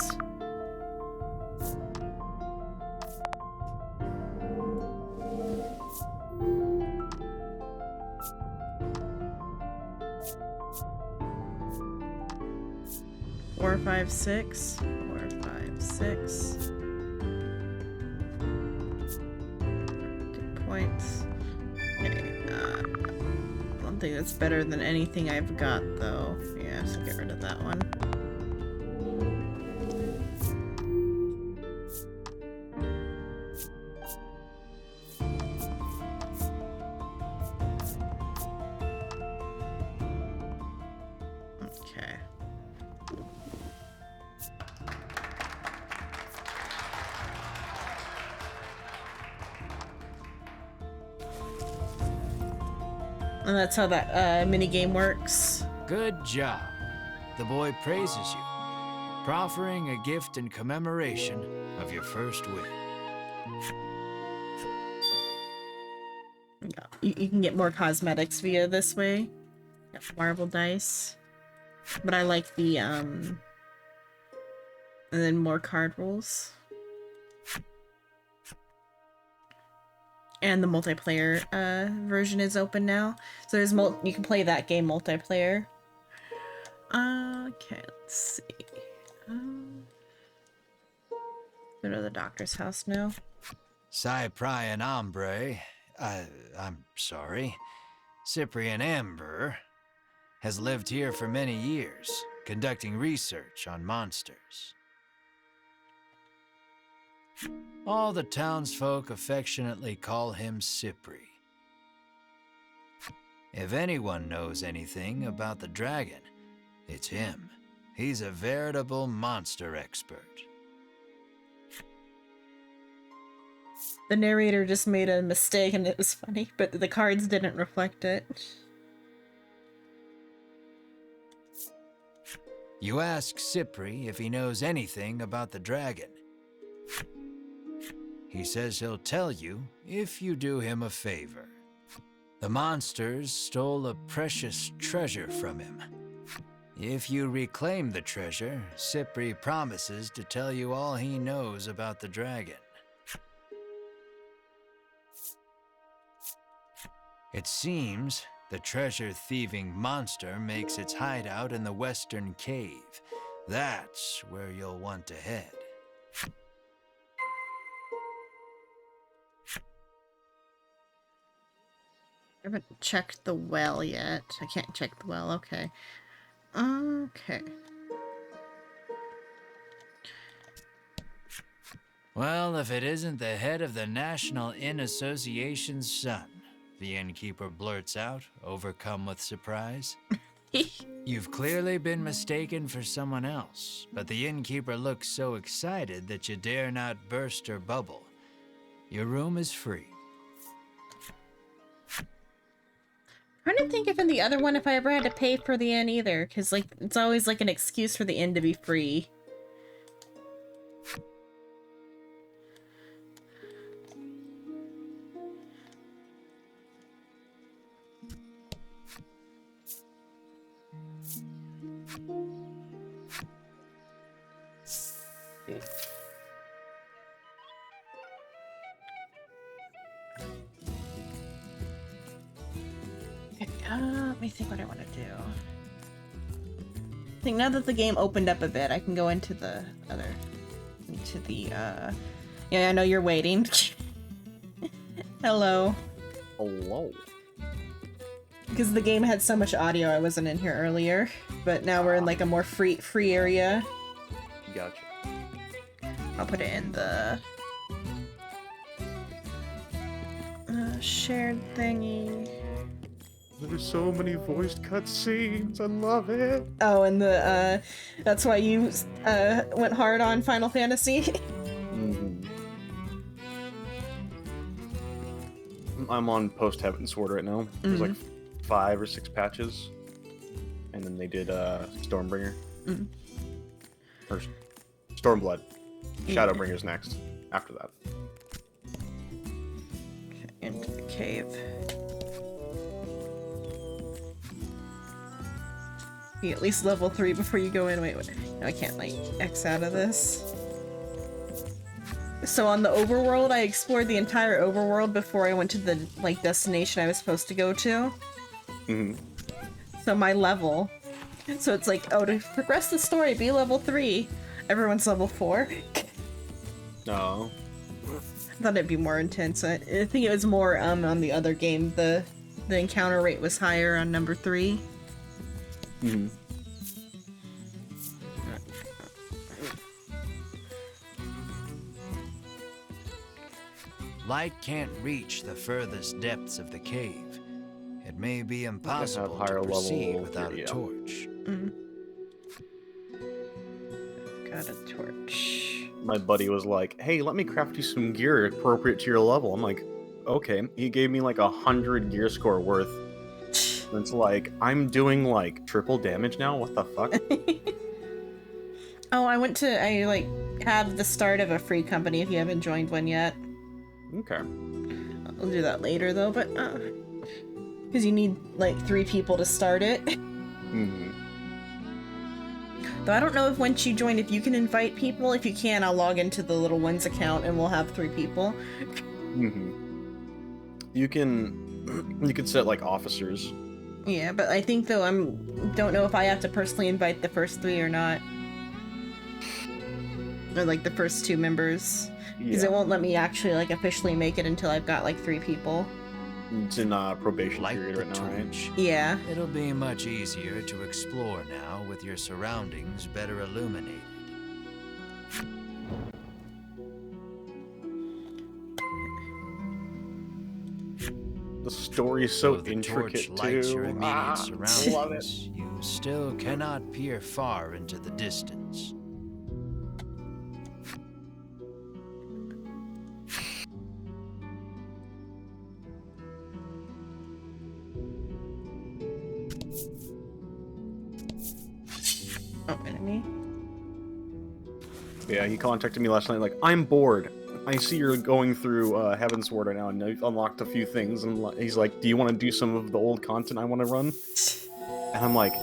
Four, five, six. 4, 5, 6. 2 points. Okay, I don't think that's better than anything I've got, though. Yeah, so get rid of that one. Okay. And that's how that mini game works. Good job. The boy praises you, proffering a gift in commemoration of your first win. Yeah, you can get more cosmetics via this way. Got marble dice. But I like the, and then more card rolls. And the multiplayer version is open now. So there's you can play that game multiplayer. Okay, let's see. Go to the doctor's house now. Cyprian Ambre, I'm sorry, Cyprian Amber, has lived here for many years, conducting research on monsters. All the townsfolk affectionately call him Cypri. If anyone knows anything about the dragon, it's him. He's a veritable monster expert. The narrator just made a mistake and it was funny, but the cards didn't reflect it. You ask Cypri if he knows anything about the dragon. He says he'll tell you if you do him a favor. The monsters stole a precious treasure from him. If you reclaim the treasure, Cypri promises to tell you all he knows about the dragon. It seems the treasure-thieving monster makes its hideout in the western cave. That's where you'll want to head. I haven't checked the well yet. I can't check the well, okay. Okay. Well, if it isn't the head of the National Inn Association's son, the innkeeper blurts out, overcome with surprise. You've clearly been mistaken for someone else, but the innkeeper looks so excited that you dare not burst her bubble. Your room is free. I'm trying to think if in the other one if I ever had to pay for the inn either, because like it's always like an excuse for the inn to be free. Let me think what I want to do. I think now that the game opened up a bit, I can go into the other... Yeah, I know you're waiting. Hello. Hello. Because the game had so much audio, I wasn't in here earlier. But now we're in like a more free area. Gotcha. I'll put it in the... shared thingy. There's so many voiced cutscenes. I love it. Oh, and the, that's why you, went hard on Final Fantasy? Mm-hmm. I'm on post-Heaven Sword right now. There's like 5 or 6 patches. And then they did, Stormbringer. Or Stormblood. Shadowbringer's next, after that. Okay, into the cave. You at least level 3 before you go in. Wait. No, I can't, like, X out of this. So on the overworld, I explored the entire overworld before I went to the, like, destination I was supposed to go to. Mm-hmm. So my level. So it's like, oh, to progress the story, be level 3. Everyone's level 4. No. I thought it'd be more intense. I think it was more, on the other game. The encounter rate was higher on number 3. Mm-hmm. Light can't reach the furthest depths of the cave. It may be impossible higher to proceed level without here, a yeah. torch. Got a torch. My buddy was like, hey, let me craft you some gear appropriate to your level. I'm like, okay. He gave me like 100 gear score worth. And it's like, I'm doing like triple damage now? What the fuck? Oh, I like have the start of a free company if you haven't joined one yet. Okay. I'll do that later though, but because you need like 3 people to start it. Mm-hmm. Though I don't know if once you join, if you can invite people. If you can, I'll log into the little ones account and we'll have 3 people. Mm-hmm. You can set like officers. Yeah, but I think though don't know if I have to personally invite the first 3 or not. Or like the first 2 members. Because it won't let me actually like officially make it until I've got like 3 people. It's in probation Light period the right now, right? torch. Yeah. It'll be much easier to explore now with your surroundings better illuminated. The story is so Though the intricate torch lights too. your immediate I surroundings, love it. you still cannot peer far into the distance. Oh, enemy. Yeah, he contacted me last night like, I'm bored. I see you're going through Heaven's Ward right now, and you've unlocked a few things. And he's like, do you want to do some of the old content I want to run? And I'm like,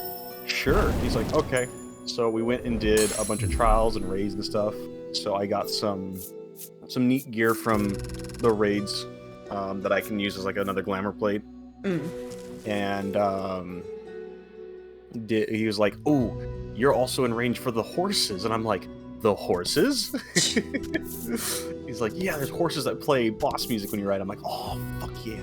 sure. He's like, okay. So we went and did a bunch of trials and raids and stuff. So I got some neat gear from the raids that I can use as like another glamour plate. And he was like, oh, you're also in range for the horses. And I'm like, the horses? He's like, yeah, there's horses that play boss music when you ride. I'm like, oh, fuck yeah.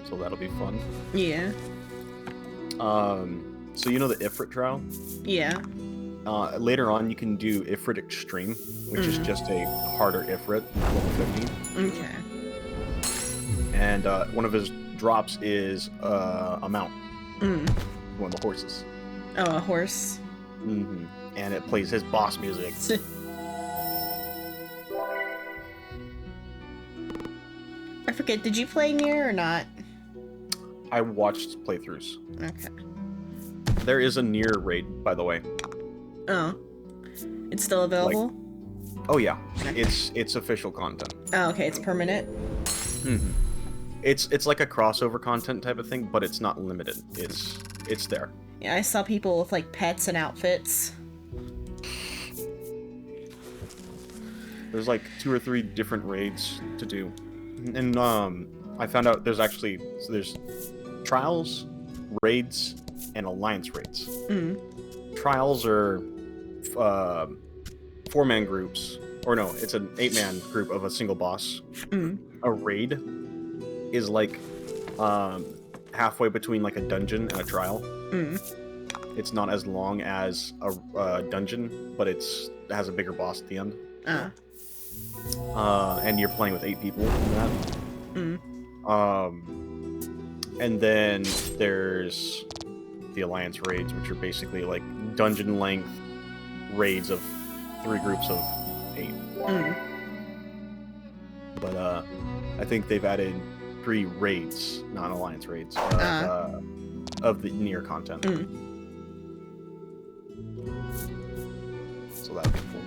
So that'll be fun. Yeah. So you know the Ifrit trial? Yeah. Later on, you can do Ifrit Extreme, which is just a harder Ifrit, level 50. Okay. And one of his drops is a mount. One of the horses. Oh, a horse. And it plays his boss music. I forget, did you play Neir or not? I watched playthroughs. Okay. There is a Neir raid, by the way. Oh. It's still available? Oh yeah, it's official content. Oh, okay, it's permanent? It's like a crossover content type of thing, but it's not limited. It's there. Yeah, I saw people with like pets and outfits. There's like 2 or 3 different raids to do. And I found out there's trials, raids, and alliance raids. Trials are 4-man groups, or no, it's an 8-man group of a single boss. A raid is like halfway between like a dungeon and a trial. It's not as long as a dungeon, but it has a bigger boss at the end. And you're playing with 8 people in that. And then there's the alliance raids, which are basically like dungeon length raids of 3 groups of 8. But I think they've added 3 raids, not alliance raids, of the Neir content. So that'd be cool.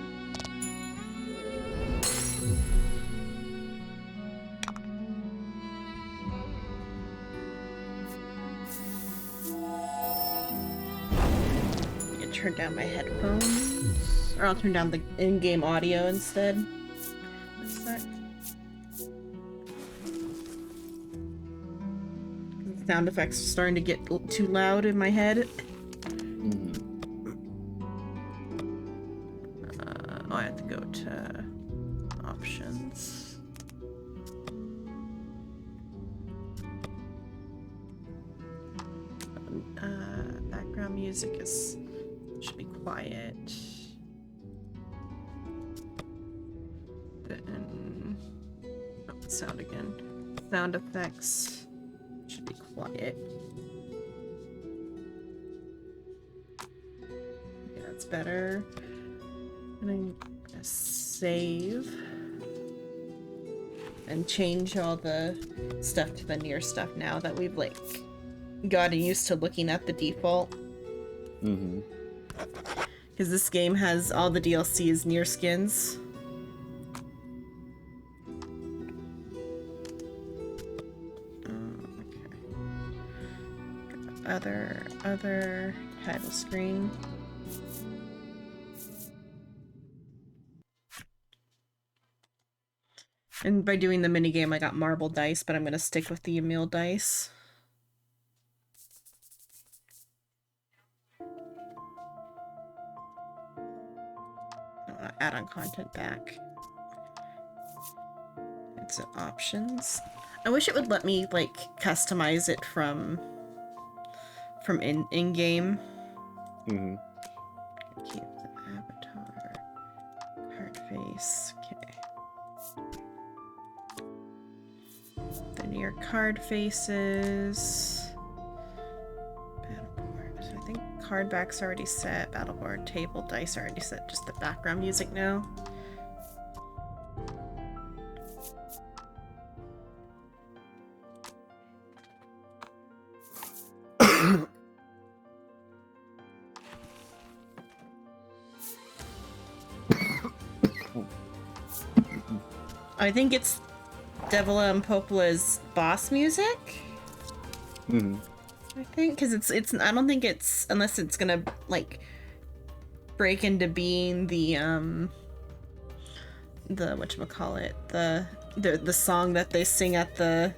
turn down my headphones. Or I'll turn down the in-game audio instead. A sec. The sound effects are starting to get too loud in my head. I have to go to options. Background music should be quiet. Then sound again. Sound effects should be quiet. Yeah, that's better. And I'm gonna save and change all the stuff to the Neir stuff now that we've like gotten used to looking at the default. Because this game has all the DLC is Neir skins. Okay. Other title screen. And by doing the minigame, I got marble dice, but I'm going to stick with the Emil dice. Add-on content back. It's options. I wish it would let me, like, customize it from in-game. Keep the avatar. Card face. Okay. The Neir card faces. Battleboard. So I think card back's already set. Battleboard, table, dice already set. Just the background music now. I think it's Devila and Popola's boss music. I think because it's I don't think it's unless it's gonna like break into being the whatchamacallit, the song that they sing at the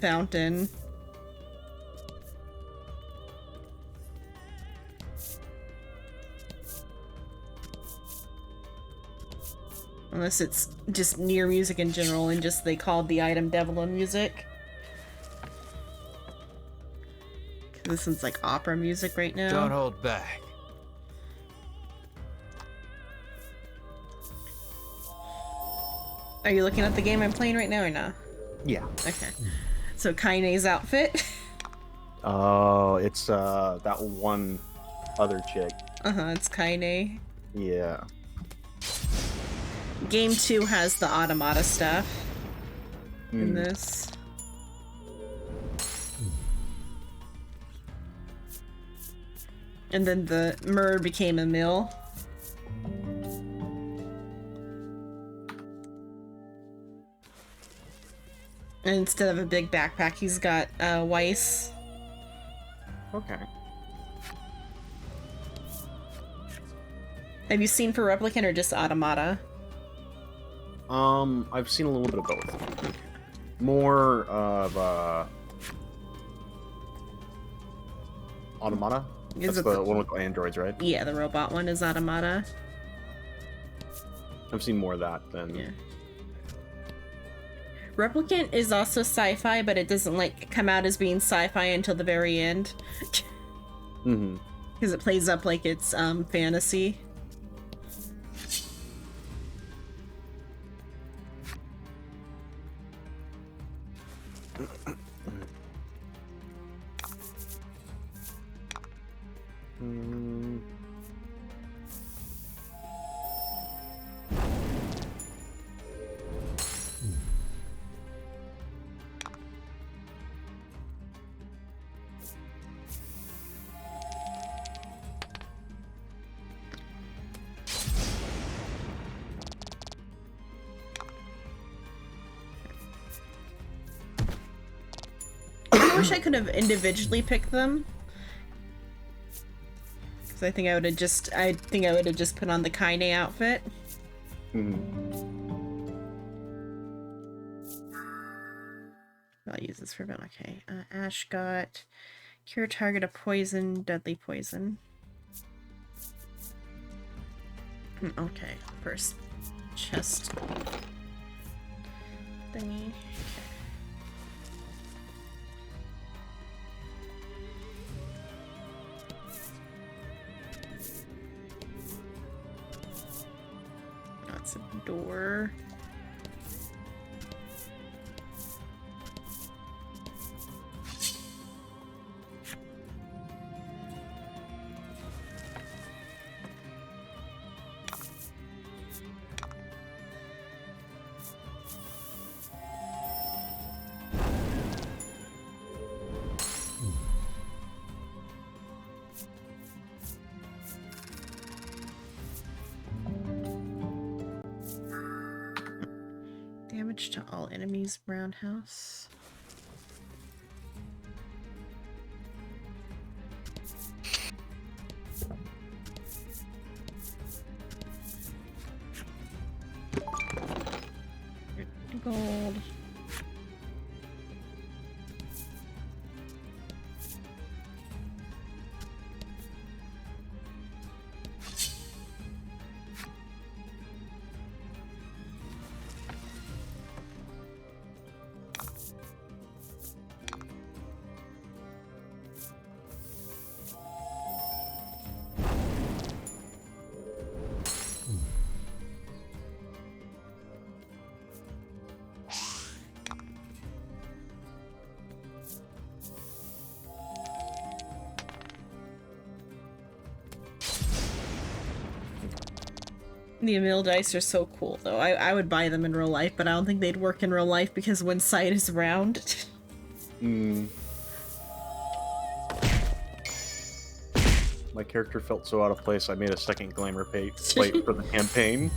fountain. Unless it's just Neir music in general and just they called the item Devila music. This one's like opera music right now. Don't hold back. Are you looking at the game I'm playing right now or no? Yeah. Okay. So Kaine's outfit. Oh, it's that one other chick. It's Kaine. Yeah. Game 2 has the automata stuff in this. And then the Mur became a mill. And instead of a big backpack, he's got Weiss. Okay. Have you seen for Replicant or just automata? I've seen a little bit of both. More of Automata. Is That's it the one with androids, right? Yeah, the robot one is automata. I've seen more of that than. Yeah. Replicant is also sci-fi, but it doesn't like come out as being sci-fi until the very end. Because it plays up like it's fantasy. I wish I could have individually picked them. So I think I would have just put on the Kaine outfit. I'll use this for event. Okay. Ash got cure target of poison, deadly poison. Okay, first chest thingy. That's a door. Damage to all enemies, roundhouse. Gold. The Emil dice are so cool, though. I would buy them in real life, but I don't think they'd work in real life because when sight is round. My character felt so out of place, I made a second glamour plate for the campaign.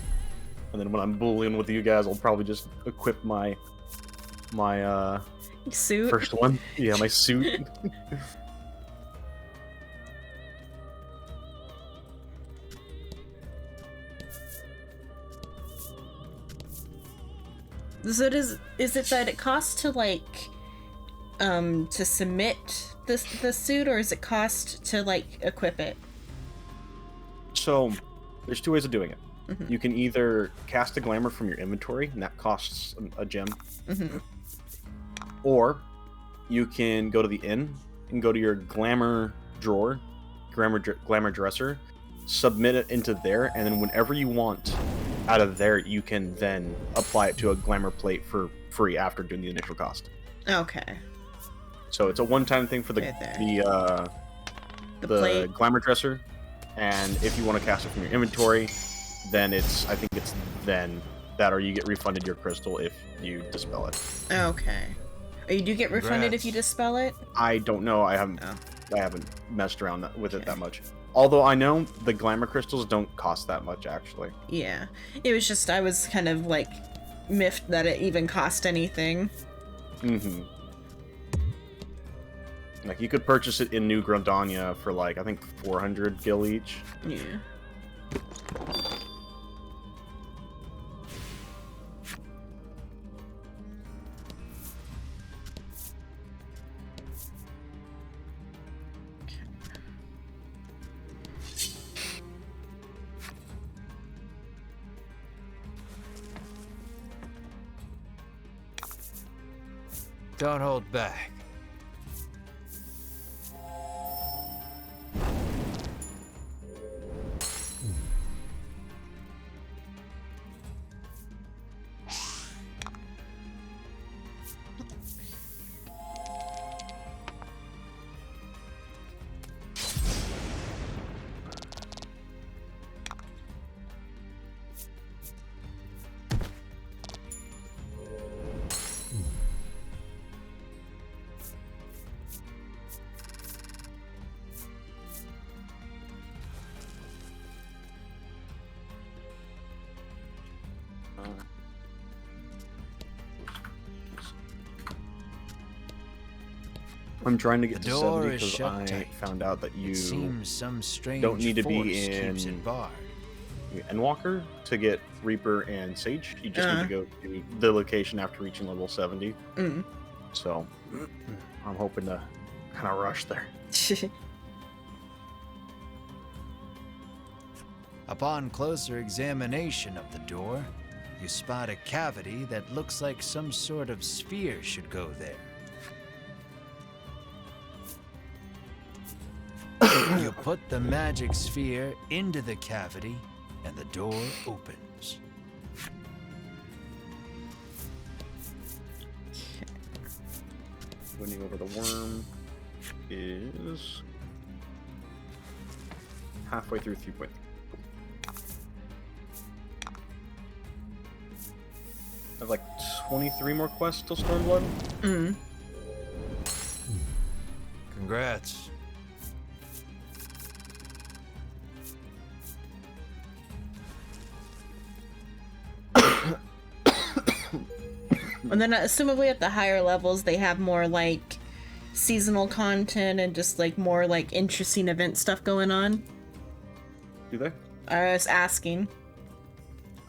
And then when I'm bullying with you guys, I'll probably just equip my suit. first one. Yeah, my suit. So is it that it costs to like to submit the suit, or is it cost to like equip it? So there's two ways of doing it. You can either cast a glamour from your inventory, and that costs a gem. Or you can go to the inn and go to your glamour drawer, glamour dresser, submit it into there, and then whenever you want out of there, you can then apply it to a glamour plate for free after doing the initial cost. Okay. So it's a one-time thing for the plate. glamour dresser, and if you want to cast it from your inventory, then I think it's then that, or you get refunded your crystal if you dispel it. Okay. Or you do get refunded if you dispel it? I don't know. I haven't messed around with it that much. Although I know the glamour crystals don't cost that much, actually. Yeah. It was just, I was kind of like miffed that it even cost anything. Like, you could purchase it in New Grandania for like, I think 400 gil each. Yeah. Don't hold back. I'm trying to get The to door 70 is because shut I tight. found out that you It seems some strange don't need to force be keeps in it barred. Endwalker to get Reaper and Sage. You just need to go to the location after reaching level 70. So I'm hoping to kind of rush there. Upon closer examination of the door, you spot a cavity that looks like some sort of sphere should go there. You put the magic sphere into the cavity, and the door opens. Winning over the worm is halfway through 3.3. I have like 23 more quests till Stormblood. Congrats. And then assumably at the higher levels they have more like seasonal content and just like more like interesting event stuff going on. Do they? I was asking.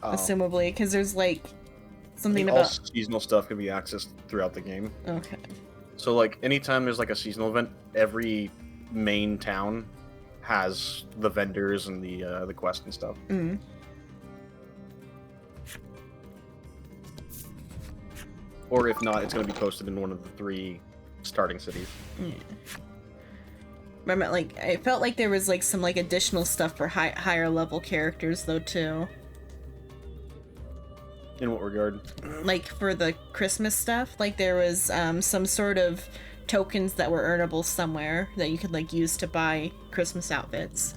Oh. Assumably, because there's like something All about seasonal stuff can be accessed throughout the game. okay. So like anytime there's like a seasonal event, every main town has the vendors and the quest and stuff. Or if not, it's going to be posted in one of the 3 starting cities. Yeah. But I meant, like, I felt like there was like some like additional stuff for higher level characters though too. In what regard? Like for the Christmas stuff, like there was some sort of tokens that were earnable somewhere that you could like use to buy Christmas outfits.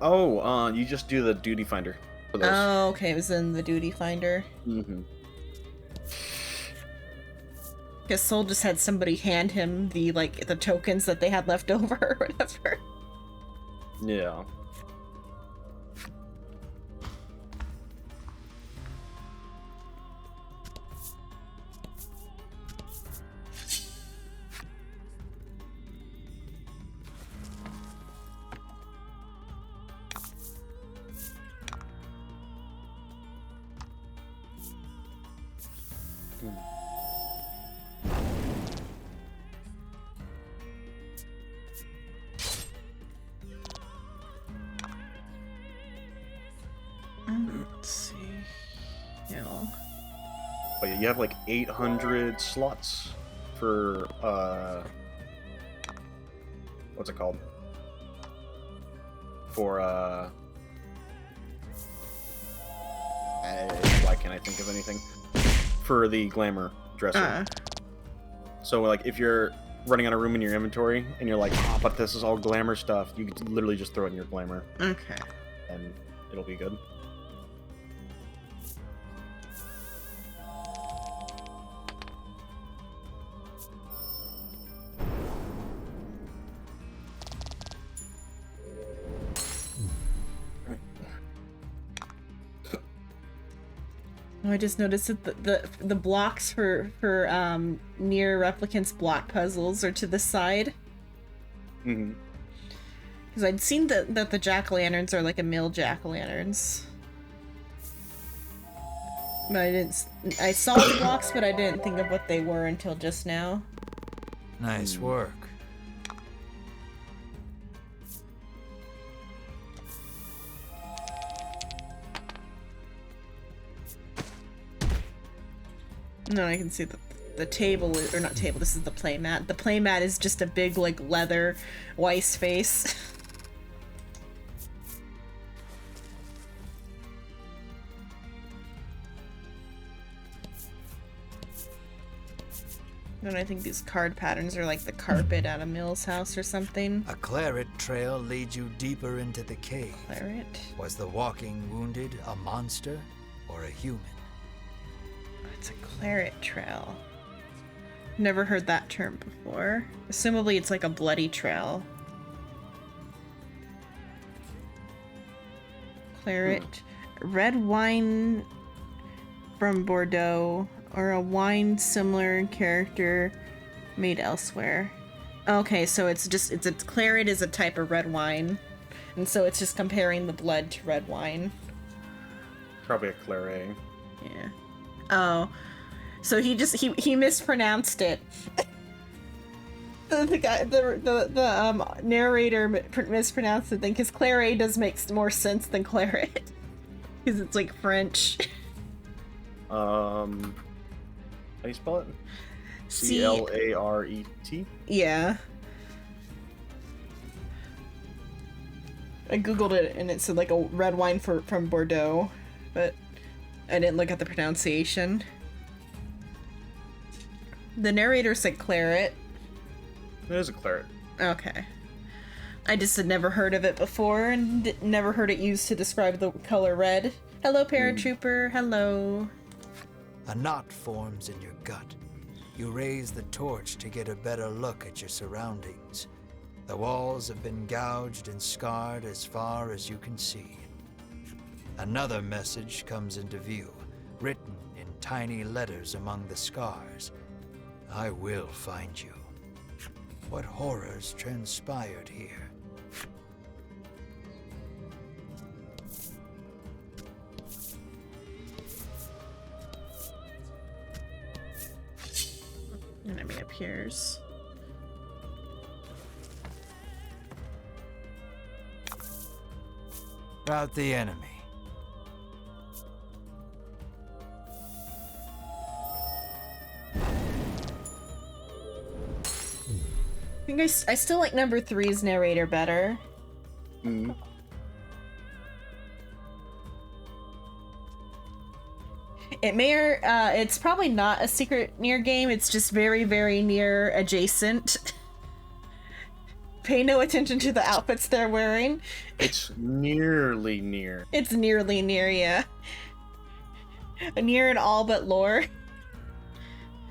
Oh, you just do the duty finder for those. Oh, okay, it was in the duty finder. Because Soul just had somebody hand him the like the tokens that they had left over or whatever. Yeah. Let's see. Yeah. But yeah, you have like 800 slots for what's it called? For why can't I think of anything? For the glamour dresser. So like if you're running out of room in your inventory and you're like, oh, but this is all glamour stuff, you could literally just throw it in your glamour Okay. and it'll be good. Oh, I just noticed that the blocks for Neir replicants block puzzles are to the side. Mm-hmm. Because I'd seen that the jack-o'-lanterns are like a male jack-o'-lanterns. But I saw the blocks, but I didn't think of what they were until just now. Nice work. No, I can see the table is, or not table. This is the playmat. The playmat is just a big like leather Weiss face. And I think these card patterns are like the carpet at a Mill's house or something. A claret trail leads you deeper into the cave. Claret? Was the walking wounded a monster or a human? It's a claret trail. Never heard that term before. Assumably it's like a bloody trail. Claret. Red wine from Bordeaux, or a wine similar in character made elsewhere. Okay, so it's claret is a type of red wine, and so it's just comparing the blood to red wine. Probably a claret. Yeah. Oh, so he mispronounced it. The narrator mispronounced it then, because claret does make more sense than claret, because it's like French. How do you spell it? Claret? Yeah. I googled it and it said like a red wine from Bordeaux, but I didn't look at the pronunciation. The narrator said claret. It is a claret. Okay. I just had never heard of it before and never heard it used to describe the color red. Hello, paratrooper. Hello. A knot forms in your gut. You raise the torch to get a better look at your surroundings. The walls have been gouged and scarred as far as you can see. Another message comes into view, written in tiny letters among the scars. I will find you. What horrors transpired here? Enemy appears. About the enemy. I think I still like number 3's narrator better. It's probably not a secret Neir game, it's just very, very Neir adjacent. Pay no attention to the outfits they're wearing. It's nearly Neir. It's nearly Neir, yeah. Neir in all but lore.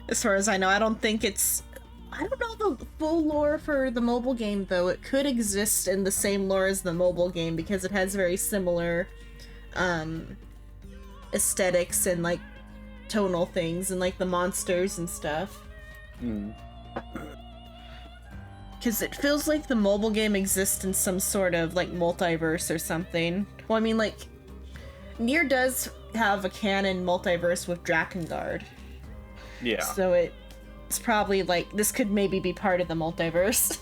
As far as I know, I don't know the full lore for the mobile game, though. It could exist in the same lore as the mobile game because it has very similar aesthetics and like tonal things and like the monsters and stuff. Because it feels like the mobile game exists in some sort of like multiverse or something. Well, I mean, like Neir does have a canon multiverse with Drakengard. Yeah. So it's probably like this could maybe be part of the multiverse.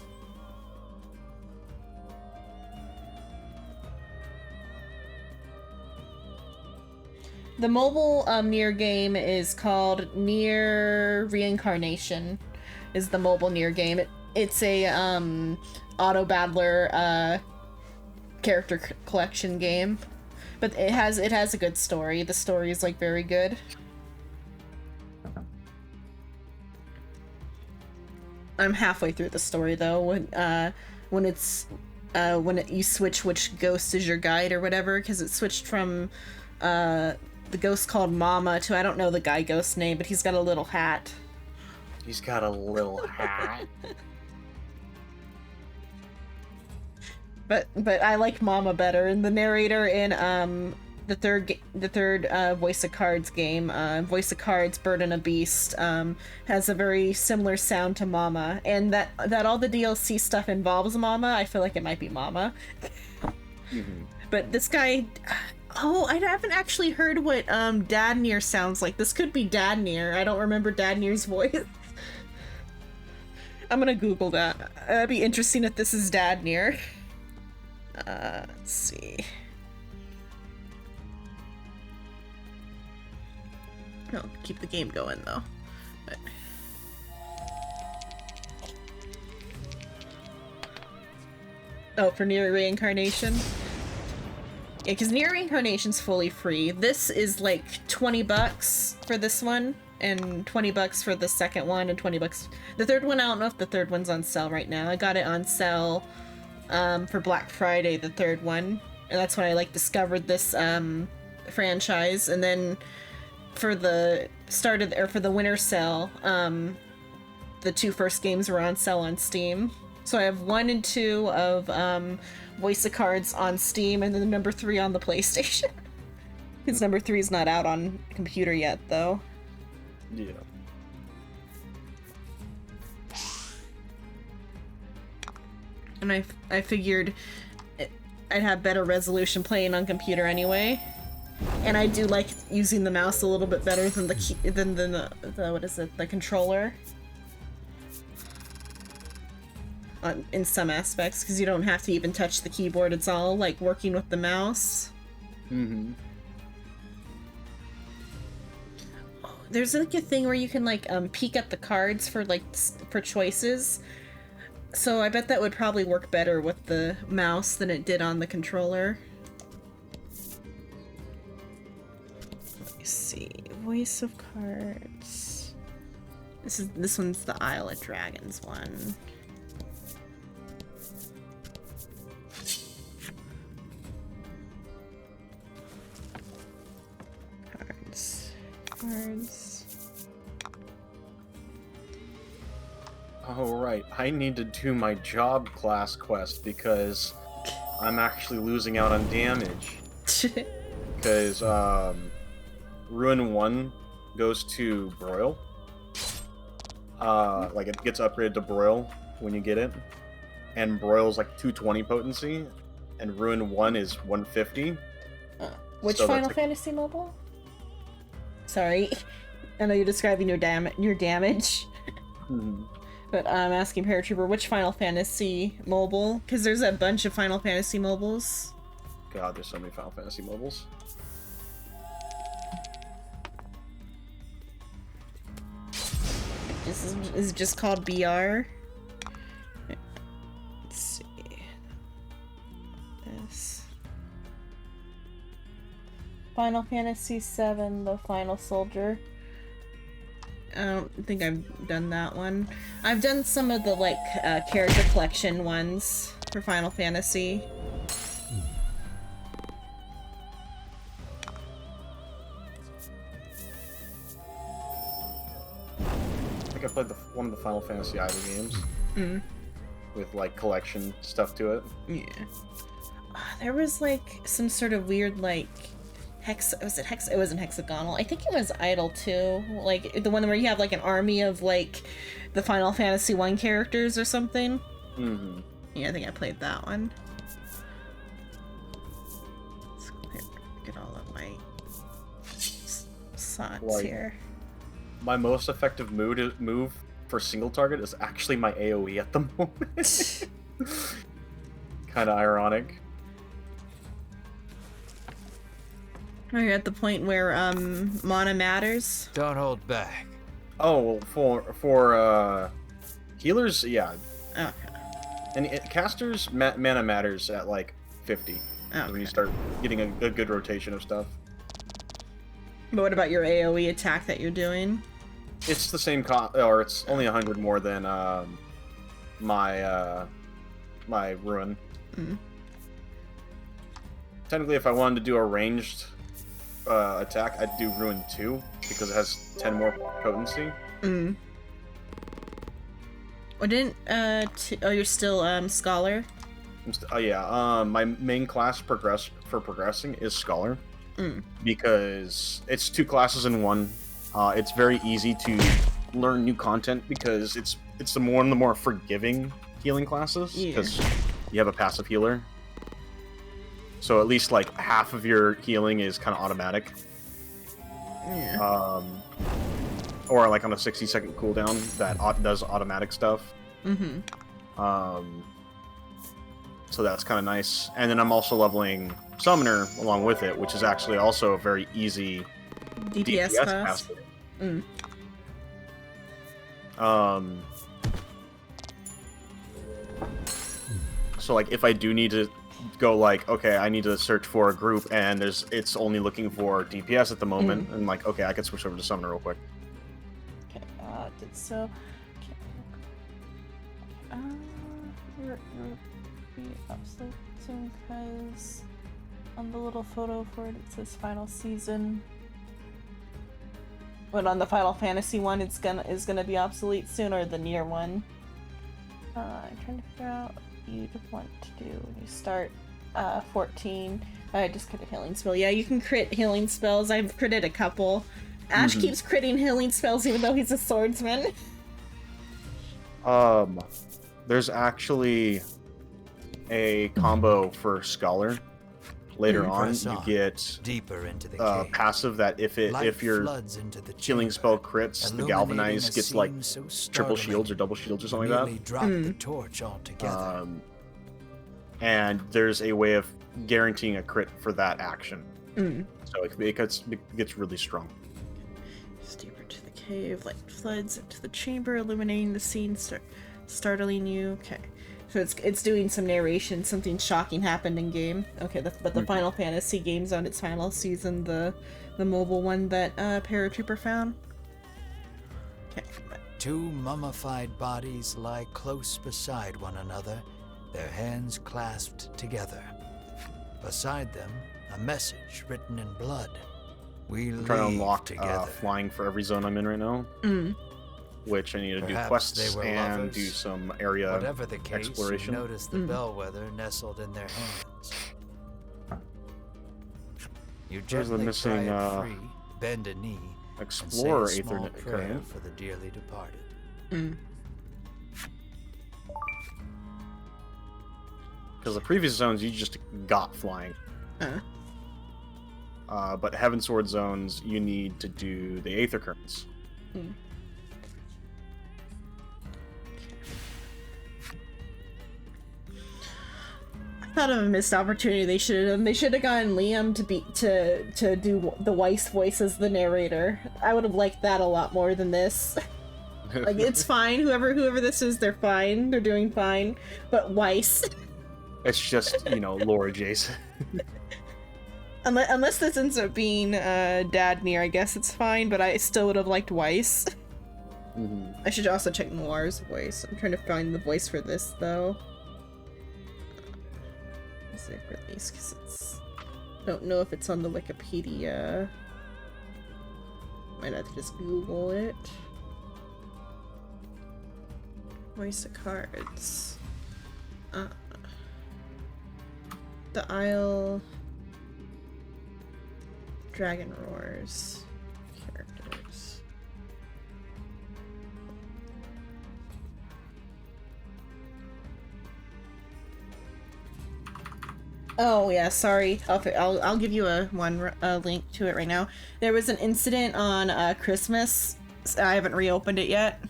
The mobile Neir game is called Neir Reincarnation. Is the mobile Neir game? It's a auto battler character collection game, but it has a good story. The story is like very good. I'm halfway through the story though when you switch which ghost is your guide or whatever, because it switched from the ghost called Mama to I don't know the guy ghost name, but he's got a little hat. He's got a little hat. But I like Mama better, and the narrator in the third Voice of Cards game, Voice of Cards Burden of Beast, has a very similar sound to Mama, and that all the DLC stuff involves Mama. I feel like it might be Mama. But this guy, I haven't actually heard what Dad Neir sounds like. This could be Dad Neir. I don't remember Dad Neir's voice. I'm gonna Google that. It'd be interesting if this is Dad Neir. Let's see. I'll keep the game going though. But... Oh, for Neir Reincarnation? Yeah, because Neir Reincarnation's fully free. This is like $20 for this one, and $20 for the second one, and $20. The third one, I don't know if the third one's on sale right now. I got it on sale for Black Friday, the third one, and that's when I like discovered this franchise. And then for the for the winter sale, the 2 first games were on sale on Steam. So I have 1 and 2 of Voice of Cards on Steam, and then number 3 on the PlayStation. Because number 3 is not out on computer yet, though. Yeah. And I figured I'd have better resolution playing on computer anyway. And I do like using the mouse a little bit better than the what is it, the controller. In some aspects, because you don't have to even touch the keyboard. It's all like working with the mouse. Mm-hmm. Oh, there's like a thing where you can like peek at the cards for like for choices. So I bet that would probably work better with the mouse than it did on the controller. Let me see. Voice of cards. This one's the Isle of Dragons one. Cards. Oh, right. I need to do my job class quest because I'm actually losing out on damage. Because, Ruin 1 goes to Broil. Like, it gets upgraded to Broil when you get it. And Broil's like 220 potency, and Ruin 1 is 150. Which So Final that's Fantasy mobile? Sorry. I know you're describing your damage. Mhm. But I'm asking Paratrooper, which Final Fantasy mobile? Because there's a bunch of Final Fantasy mobiles. God, there's so many Final Fantasy mobiles. This is just called BR. Let's see. This. Final Fantasy VII, The Final Soldier. I don't think I've done that one. I've done some of the, like, character collection ones for Final Fantasy. I think I played one of the Final Fantasy idle games. With, like, collection stuff to it. Yeah. There was, like, some sort of weird, like... It wasn't hexagonal. I think it was Idle too. Like the one where you have like an army of like the Final Fantasy 1 characters or something. Mm-hmm. Yeah, I think I played that one. Let's get all of my slots here. My most effective move for single target is actually my AoE at the moment. Kind of ironic. Are you at the point where mana matters? Don't hold back. Oh, well, for healers, yeah. Okay. And casters, mana matters at like 50. Okay. When you start getting a good rotation of stuff. But what about your AoE attack that you're doing? It's the same or it's only 100 more than my my Ruin. Technically, if I wanted to do a ranged attack, I'd do Ruin 2 because it has 10 more potency. Or didn't you're still Scholar? Yeah. My main class for progressing is Scholar because it's 2 classes in one. It's very easy to learn new content because it's the more forgiving healing classes because you have a passive healer. So at least like half of your healing is kind of automatic. Yeah. Or like on a 60-second cooldown that does automatic stuff. So that's kind of nice. And then I'm also leveling Summoner along with it, which is actually also a very easy DPS class. So like if I do need to go like, okay, I need to search for a group and it's only looking for DPS at the moment, and like, okay, I can switch over to Summoner real quick. Okay, did so. You're be absolute soon because on the little photo for it, it says final season. But on the Final Fantasy one, is gonna be obsolete soon, or the Neir one. I'm trying to figure out what you'd want to do when you start 14. I just crit a healing spell. Yeah, you can crit healing spells. I've critted a couple. Ash keeps critting healing spells even though he's a swordsman. There's actually a combo for Scholar. Later on, Press you get deeper into the a cave. passive that Light if your floods into the healing chamber, spell crits, the illuminating Galvanize a gets like scene so triple startling, shields or double shields or you something like nearly drop the torch altogether. that. And there's a way of guaranteeing a crit for that action. So it gets really strong. Just deeper to the cave, light floods into the chamber, illuminating the scene, startling you. Okay. So it's doing some narration, something shocking happened in game. Okay, but the Final Fantasy game's on its final season, the mobile one that Paratrooper found. Okay. Two mummified bodies lie close beside one another, their hands clasped together. Beside them, a message written in blood. We I'm trying to leave unlock together. flying for every zone I'm in right now. Which I need to Perhaps do quests they were and lovers. do some area Whatever the case, exploration. you notice the bellwether nestled in their hands. You There's the gently missing, pry it free, bend a knee, Explorer and say a small Aether prayer current. for the dearly departed. Because the previous zones you just got flying. But Heaven Sword zones you need to do the Aether currents. Thought of a missed opportunity. They should have gotten Liam to do the Weiss voice as the narrator. I would have liked that a lot more than this. Like, it's fine. Whoever this is, they're fine. They're doing fine. But Weiss. It's just, Laura Jason. Unless this ends up being Dad Neir, I guess it's fine. But I still would have liked Weiss. I should also check Noir's voice. I'm trying to find the voice for this though. Music release, because it's... don't know if it's on the Wikipedia. Might have to just Google it. Voice of cards. The Isle. Dragon Roars. Characters. Oh yeah, sorry. I'll give you a link to it right now. There was an incident on Christmas. I haven't reopened it yet.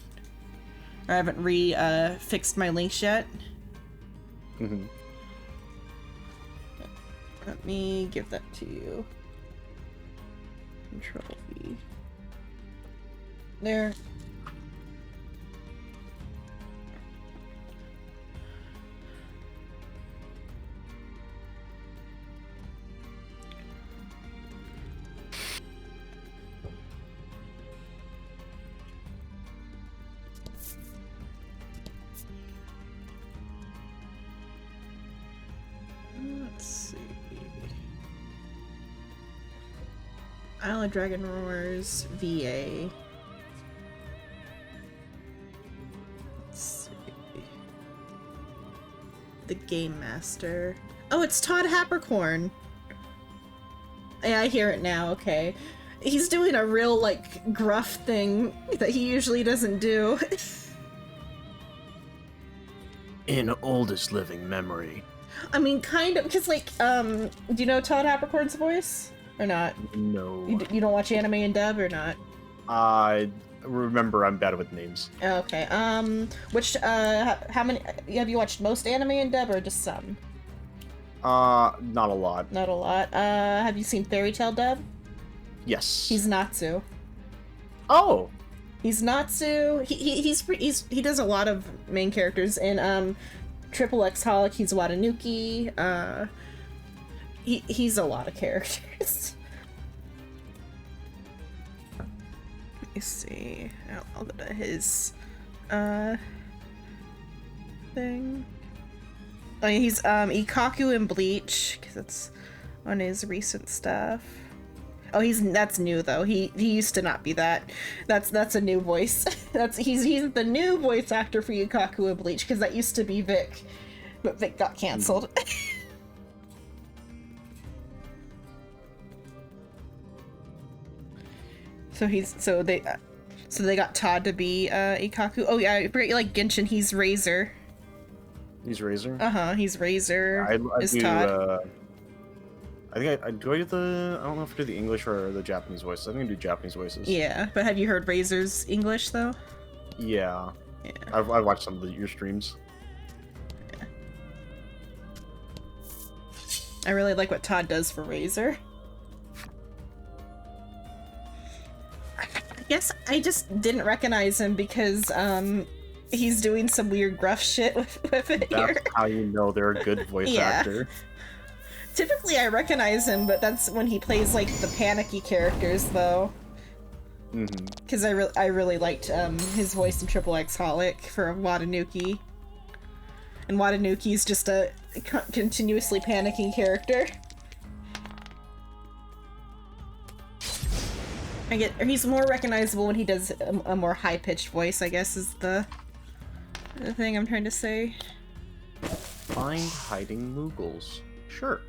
I haven't fixed my links yet. Let me give that to you. Control V. There. Let's see. Isle of Dragon Roars, VA. Let's see. The Game Master. Oh, it's Todd Hapercorn. Yeah, I hear it now, okay. He's doing a real, like, gruff thing that he usually doesn't do. In oldest living memory. I mean, kind of, because, like, do you know Todd Hapercorn's voice? Or not? No. You don't watch anime and dub, or not? I remember I'm bad with names. Okay, which, how many, have you watched most anime and dub, or just some? Not a lot. Not a lot. Have you seen Fairy Tail dub? Yes. He's Natsu. Oh! He's Natsu. He does a lot of main characters. In, Triple X Holic, he's Watanuki. He's a lot of characters. Let me see. I'll go to his thing. Oh, yeah, he's Ikaku in Bleach, because it's on his recent stuff. Oh, that's new though. He used to not be that. That's a new voice. He's the new voice actor for Ikaku in Bleach, because that used to be Vic, but Vic got canceled. So they got Todd to be Ikaku. Oh yeah, like Genshin, he's Razor. He's Razor. He's Razor. I Is do. Todd. I think I do the. I don't know if I do the English or the Japanese voices. I think I do Japanese voices. Yeah, but have you heard Razor's English though? Yeah. Yeah. I've watched some of your streams. Yeah. I really like what Todd does for Razor. I guess I just didn't recognize him because he's doing some weird gruff shit with it That's here. how you know they're a good voice Yeah. actor. Typically I recognize him, but that's when he plays like the panicky characters though. Because I really liked his voice in Triple X Holic for Watanuki. And Watanuki's just a continuously panicking character. He's more recognizable when he does a more high-pitched voice, I guess is the thing I'm trying to say. Find hiding Moogles. Sure.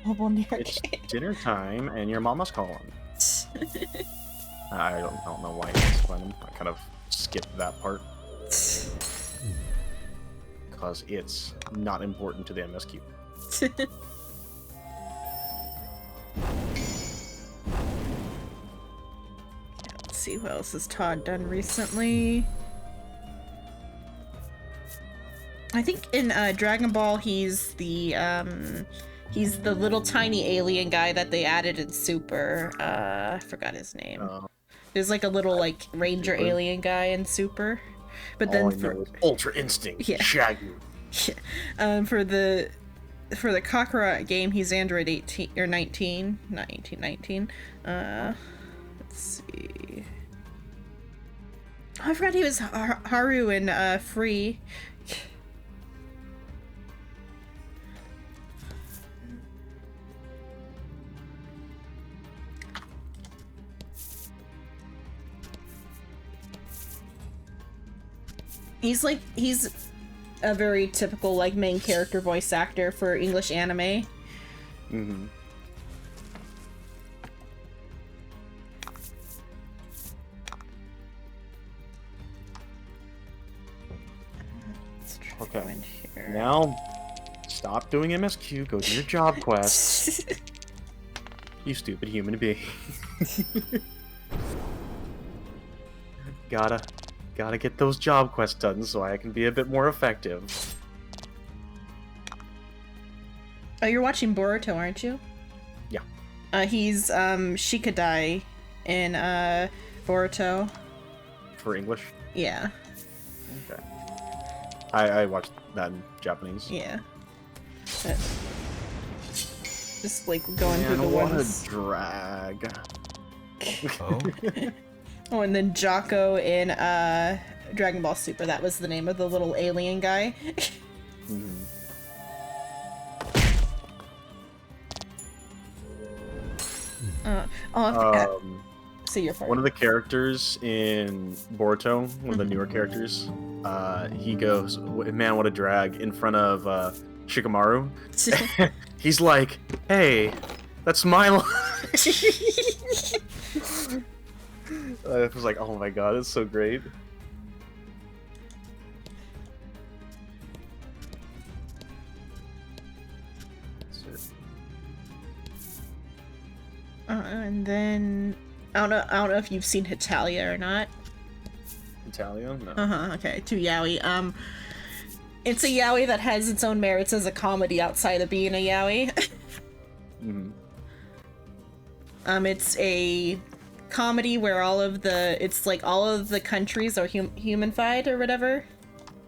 Mobile Neir. It's dinner time and your mama's calling. I don't know why it's random. I kind of skipped that part. Because it's not important to the MSQ. Let's see, what else has Todd done recently? I think in Dragon Ball he's the little tiny alien guy that they added in Super. I forgot his name. There's like a little like ranger alien guy in Super. But then for Ultra Instinct, Yeah. Shaggy. for the Kakarot game he's Android 18 or 19, not 18, 19. Let's see. Oh, I forgot he was Haru in Free. He's a very typical like main character voice actor for English anime. Mm-hmm. Let's try to Okay. go in here. Now, stop doing MSQ. Go do your job quest. You stupid human being. Gotta get those job quests done so I can be a bit more effective. Oh, you're watching Boruto, aren't you? Yeah. He's Shikadai in Boruto. For English? Yeah. Okay. I watched that in Japanese. Yeah. But just like going through the what ones. a drag. Oh? Oh, and then Jocko in Dragon Ball Super. That was the name of the little alien guy. Mhm. See your part. One of the characters in Boruto, one of the newer characters, he goes, "Man, what a drag!" in front of Shikamaru. He's like, "Hey, that's my line." I was like, "Oh my god, it's so great." And then I don't know if you've seen Hitalia or not. Italian? No. Okay, to yaoi. It's a yaoi that has its own merits as a comedy outside of being a yaoi. Mhm. It's a comedy where all of the countries are humanified or whatever.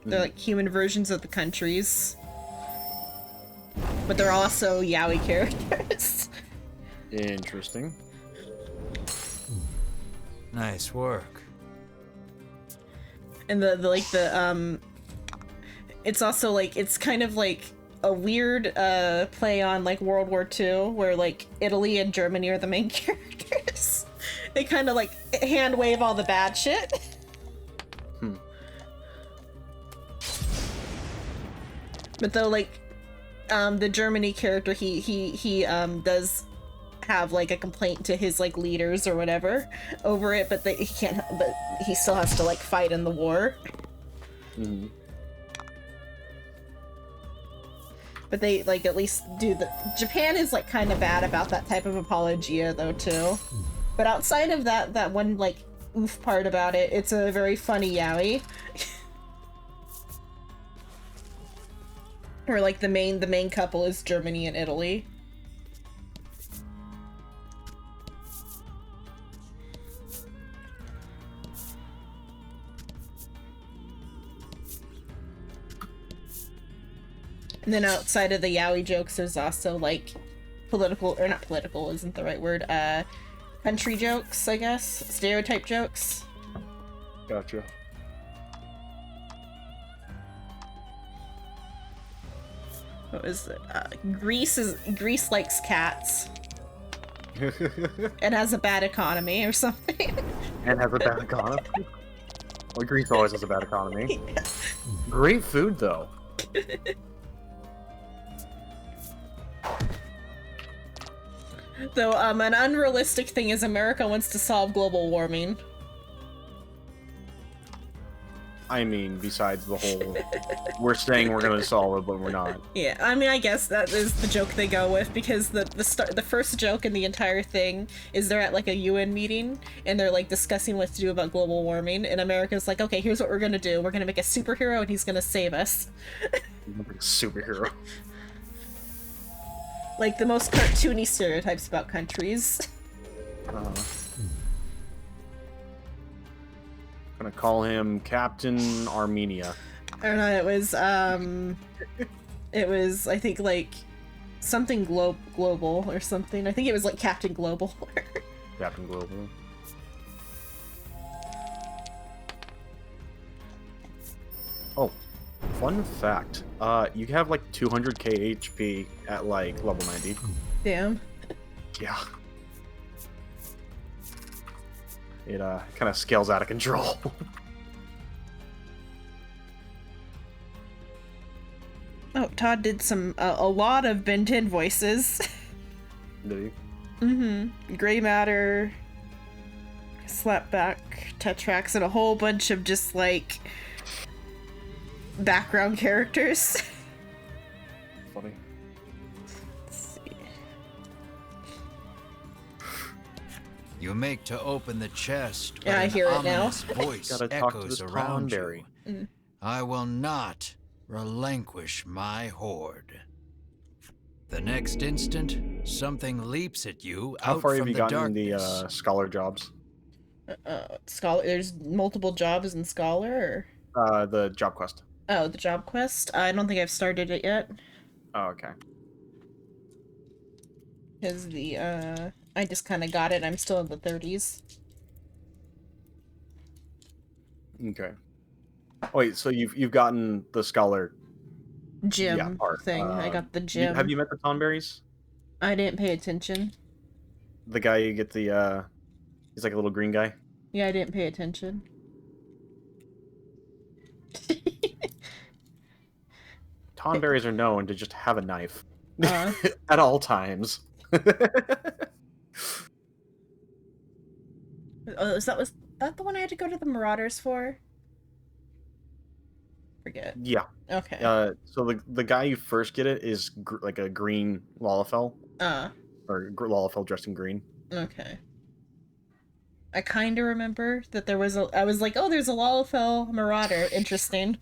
They're like human versions of the countries, but they're also yaoi characters. Interesting. Nice work. And it's also like it's kind of like a weird play on like World War II, where like Italy and Germany are the main characters. They kind of like hand wave all the bad shit. But though like the Germany character he does have like a complaint to his like leaders or whatever over it, but he can't. But he still has to like fight in the war. Mm-hmm. But they like at least do the. Japan is like kind of bad about that type of apologia though too. But outside of that one like oof part about it, it's a very funny yaoi. Where like the main couple is Germany and Italy. And then outside of the yaoi jokes, there's also like political, or not political isn't the right word, country jokes, I guess, stereotype jokes. Gotcha. What was it? Greece likes cats and has a bad economy or something. And has a bad economy. Well, Greece always has a bad economy. Yeah. Great food, though. Though, an unrealistic thing is America wants to solve global warming. I mean, besides the whole, we're saying we're gonna solve it, but we're not. Yeah, I mean, I guess that is the joke they go with, because the first joke in the entire thing is they're at like a UN meeting and they're like discussing what to do about global warming, and America's like, okay, here's what we're gonna do. We're gonna make a superhero and he's gonna save us. Superhero. Like the most cartoony stereotypes about countries. Gonna call him Captain Armenia. I don't know, it was, I think, like, something global or something. I think it was, like, Captain Global. Captain Global. Oh, fun fact. You have, like, 200k HP at, like, level 90. Damn. Yeah. It, kind of scales out of control. Oh, Todd did a lot of Ben 10 voices. Did he? Mm-hmm. Gray Matter, Slapback, Tetrax, and a whole bunch of just, like, background characters. Funny. Let's see. You make to open the chest, Yeah, but I an hear it now. ominous voice Gotta talk to echoes this around Thornberry. you. I will not relinquish my horde. The next instant, something leaps at you How out far from have you the gotten darkness. the scholar jobs? Scholar. There's multiple jobs in Scholar, or The job quest. oh, the job quest. I don't think I've started it yet. Oh, okay. Because I just kind of got it. I'm still in the 30s. Okay. Oh, wait, so you've gotten the scholar Gym part. thing. I got the gym. Have you met the Tonberries? I didn't pay attention. The guy you get the he's like a little green guy. Yeah, I didn't pay attention. Tonberries are known to just have a knife Uh, at all times. oh, was that the one I had to go to the Marauders for? Forget. Yeah. Okay. So the guy you first get it is like a green Lalafell, or Lalafell dressed in green. Okay. I kind of remember that there was I was like, oh, there's a Lalafell Marauder. Interesting.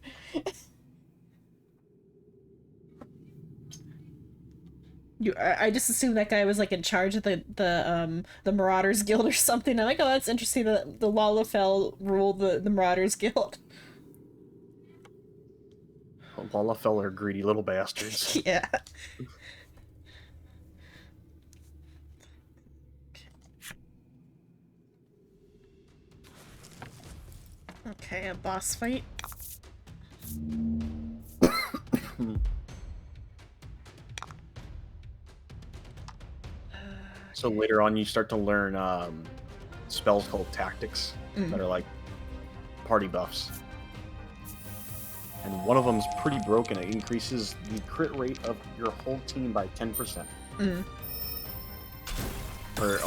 I just assumed that guy was like in charge of the Marauders Guild or something. I'm like, oh, that's interesting that the Lalafell rule the Marauders Guild. Lalafell are greedy little bastards. Yeah. Okay, a boss fight. So later on, you start to learn spells called tactics that are like party buffs. And one of them is pretty broken. It increases the crit rate of your whole team by 10%. Or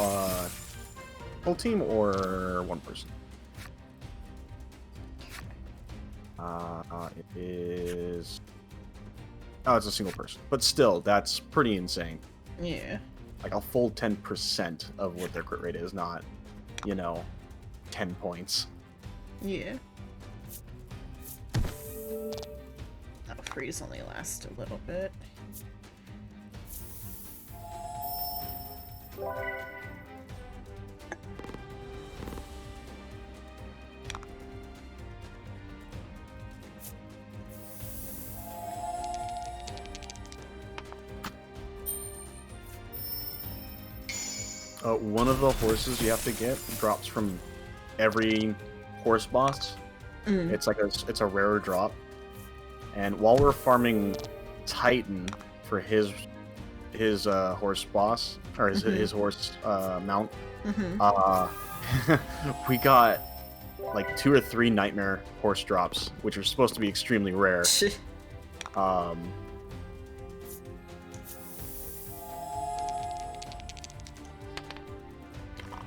full team or one person? It is. Oh, it's a single person, but still, that's pretty insane. Yeah. Like a full 10% of what their crit rate is, not, 10 points. Yeah. That'll freeze only last a little bit. One of the horses you have to get drops from every horse boss. It's like it's a rarer drop. And while we're farming Titan for his horse boss or his horse mount, we got like 2 or 3 nightmare horse drops, which are supposed to be extremely rare.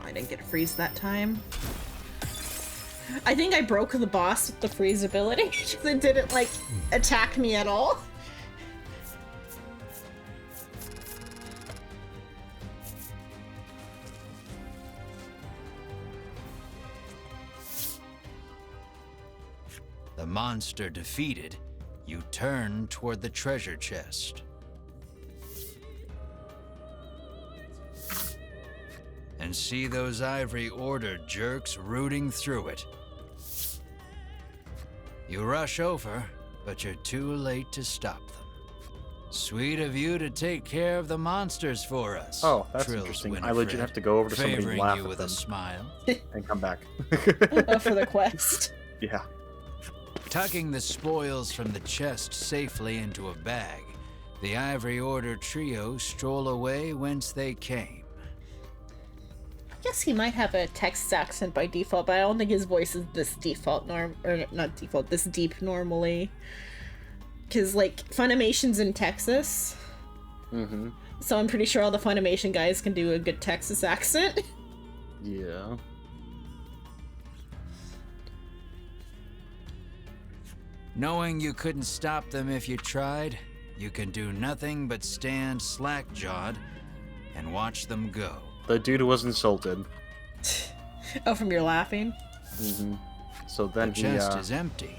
I didn't get a freeze that time. I think I broke the boss with the freeze ability because it didn't like attack me at all. The monster defeated, you turn toward the treasure chest. And see those Ivory Order jerks rooting through it. You rush over, but you're too late to stop them. Sweet of you to take care of the monsters for us. Oh, that's trills interesting. Winifred, I legit have to go over to somebody and favoring laugh you at with them a smile. and come back. Oh, for the quest. Yeah. Tucking the spoils from the chest safely into a bag, the Ivory Order trio stroll away whence they came. I guess he might have a Texas accent by default, but I don't think his voice is this this deep normally. Because, like, Funimation's in Texas. So I'm pretty sure all the Funimation guys can do a good Texas accent. Yeah. Knowing you couldn't stop them if you tried, you can do nothing but stand slack-jawed and watch them go. The dude was insulted. Oh, from your laughing? So then The chest is empty,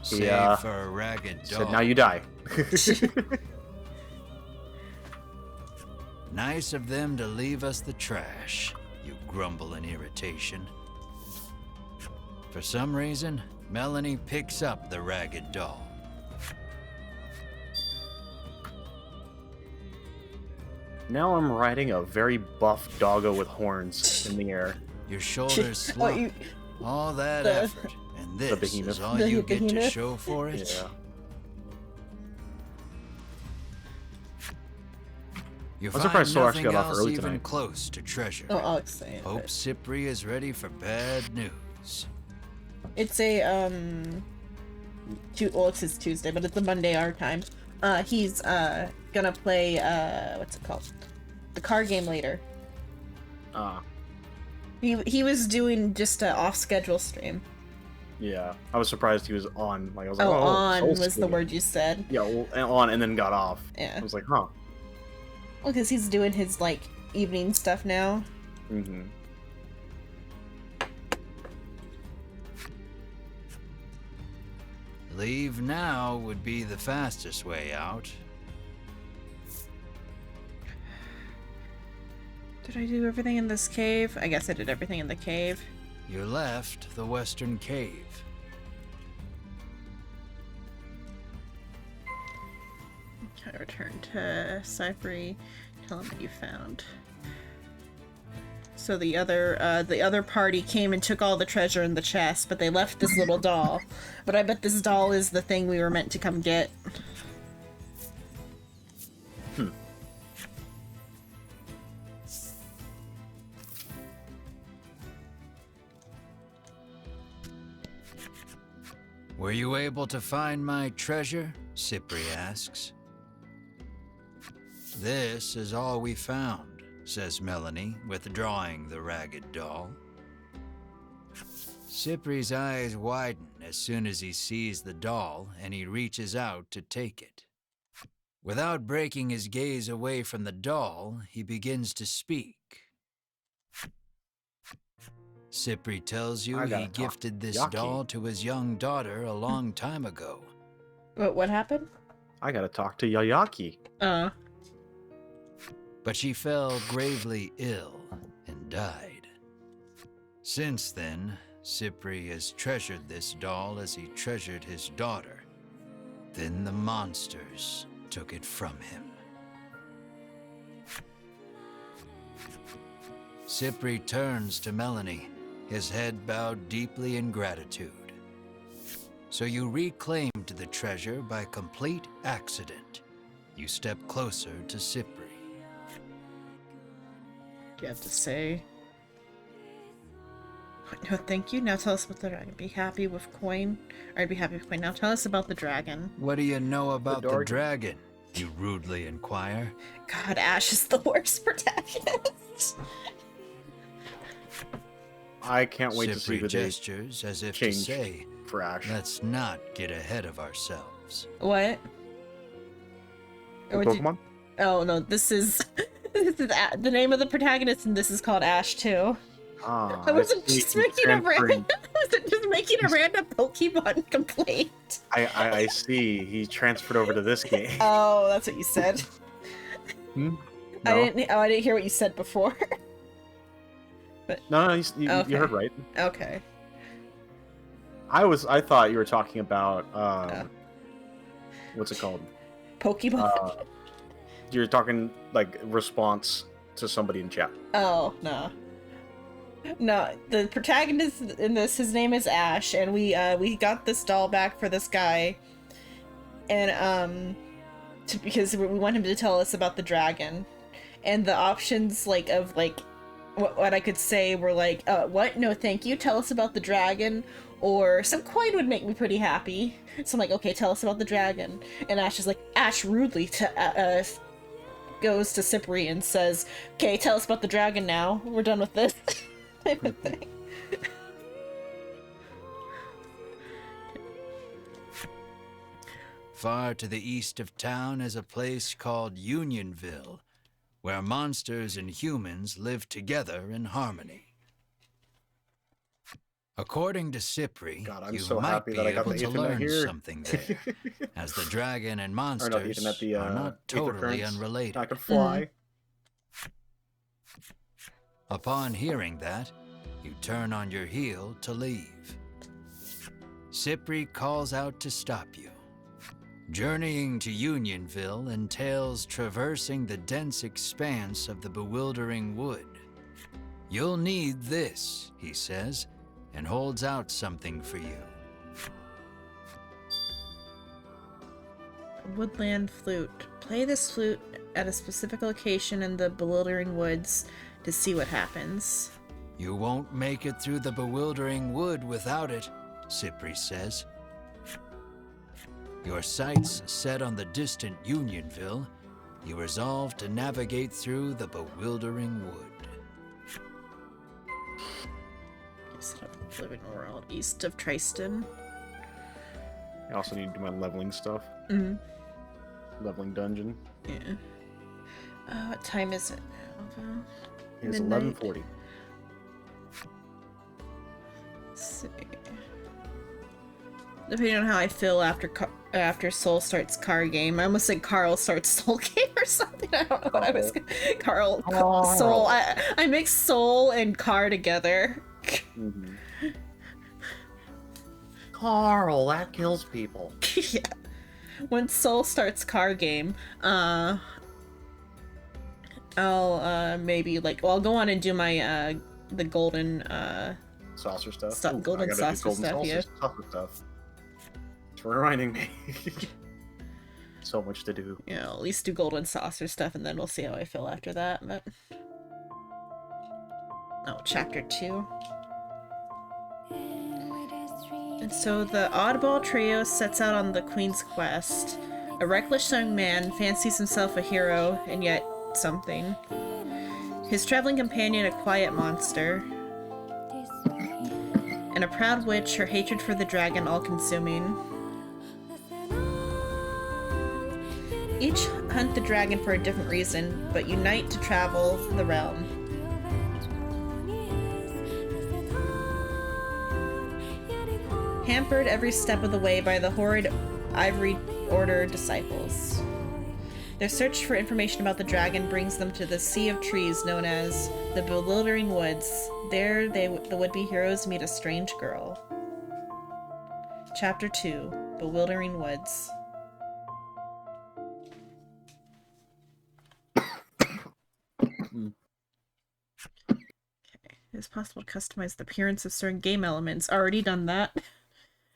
he, save for a ragged dog. said, "Now you die." Nice of them to leave us the trash, you grumble in irritation. For some reason, Melanie picks up the ragged doll. Now I'm riding a very buff doggo with horns in the air. Your shoulders slump. All that effort, and this behemoth. is all The you get to behemoth. show for it? Yeah. You I'm find surprised Soul actually nothing got off else early even tonight. close to treasure. Oh, I'll say it. Hope Cypri is ready for bad news. It's a, well, it's his Tuesday, but it's a Monday our time. He's, gonna play, what's it called? The card game later. He was doing just a off-schedule stream. Yeah. I was surprised he was on. Like I was like, Oh, "Oh, on Soul was the Stream." word you said. Yeah, well, on and then got off. Yeah. I was like, huh. Well, because he's doing his, like, evening stuff now. Leave now would be the fastest way out. Did I do everything in this cave? I guess I did everything in the cave. You left the western cave. I returned to Cypri. Tell him what you found. So the other party came and took all the treasure in the chest, but they left this little doll. But I bet this doll is the thing we were meant to come get. Were you able to find my treasure? Cypri asks. This is all we found. says Melanie, withdrawing the ragged doll. Cypri's eyes widen as soon as he sees the doll, and he reaches out to take it. Without breaking his gaze away from the doll, he begins to speak. Cypri tells you he gifted this doll to his young daughter a long time ago. What happened? I gotta talk to Yayaki. But she fell gravely ill and died. Since then, Cypri has treasured this doll as he treasured his daughter. Then the monsters took it from him. Cypri turns to Melanie, his head bowed deeply in gratitude. So you reclaimed the treasure by complete accident. You step closer to Cypri. You have to say. No, thank you. Now tell us about the dragon. Be happy with coin. Or I'd be happy with coin. Now tell us about the dragon. What do you know about the dragon? You rudely inquire. God, Ash is the worst protagonist. I can't wait to see Cypri the gestures as if to say, for Ash. let's not get ahead of ourselves. What? The Pokemon? Oh no, this is the name of the protagonist, and this is called Ash too. Ah, I wasn't just making a random. I wasn't just making a random Pokemon complaint. I see. He transferred over to this game. Oh, that's what you said. No? I didn't hear what you said before. But No, you okay. heard right. Okay. I thought you were talking about what's it called? Pokemon. You're talking like response to somebody in chat. Oh no. No, the protagonist in this, his name is Ash, and we got this doll back for this guy, and because we want him to tell us about the dragon, and the options of what I could say were like, what? No, thank you. Tell us about the dragon, or some coin would make me pretty happy. So I'm like, okay, tell us about the dragon, and Ash rudely goes to Cypri and says, okay, tell us about the dragon now. We're done with this. Type of thing. Far to the east of town is a place called Unionville, where monsters and humans live together in harmony. According to Cypri, you might be able to learn something there, as the dragon and monsters are not totally unrelated. I can fly. Upon hearing that, you turn on your heel to leave. Cypri calls out to stop you. Journeying to Unionville entails traversing the dense expanse of the bewildering wood. You'll need this, he says, and holds out something for you. Woodland flute. Play this flute at a specific location in the bewildering woods to see what happens. You won't make it through the bewildering wood without it, Cypri says. Your sights set on the distant Unionville, you resolve to navigate through the bewildering wood. Set up the living world east of Tristan. I also need to do my leveling stuff. Leveling dungeon. Yeah. What time is it now? It's 11:40. Let's see. Depending on how I feel after Soul starts car game. I almost said Carl starts Soul game or something. I don't know what I was. Carl. Soul. I mix Soul and car together. Carl, that kills people. Yeah. When Soul starts car game, I'll maybe I'll go on and do my the golden saucer stuff. Golden saucer stuff. Yeah. Saucer stuff. It's reminding me. So much to do. Yeah, at least do golden saucer stuff, and then we'll see how I feel after that. But chapter 2. And so the oddball trio sets out on the Queen's quest. A reckless young man fancies himself a hero, and yet something. His traveling companion, a quiet monster. And a proud witch, her hatred for the dragon all-consuming. Each hunt the dragon for a different reason, but unite to travel the realm. Hampered every step of the way by the horrid Ivory Order disciples. Their search for information about the dragon brings them to the sea of trees known as the Bewildering Woods. There, the would-be heroes meet a strange girl. Chapter 2, Bewildering Woods. It is possible to customize the appearance of certain game elements. Already done that.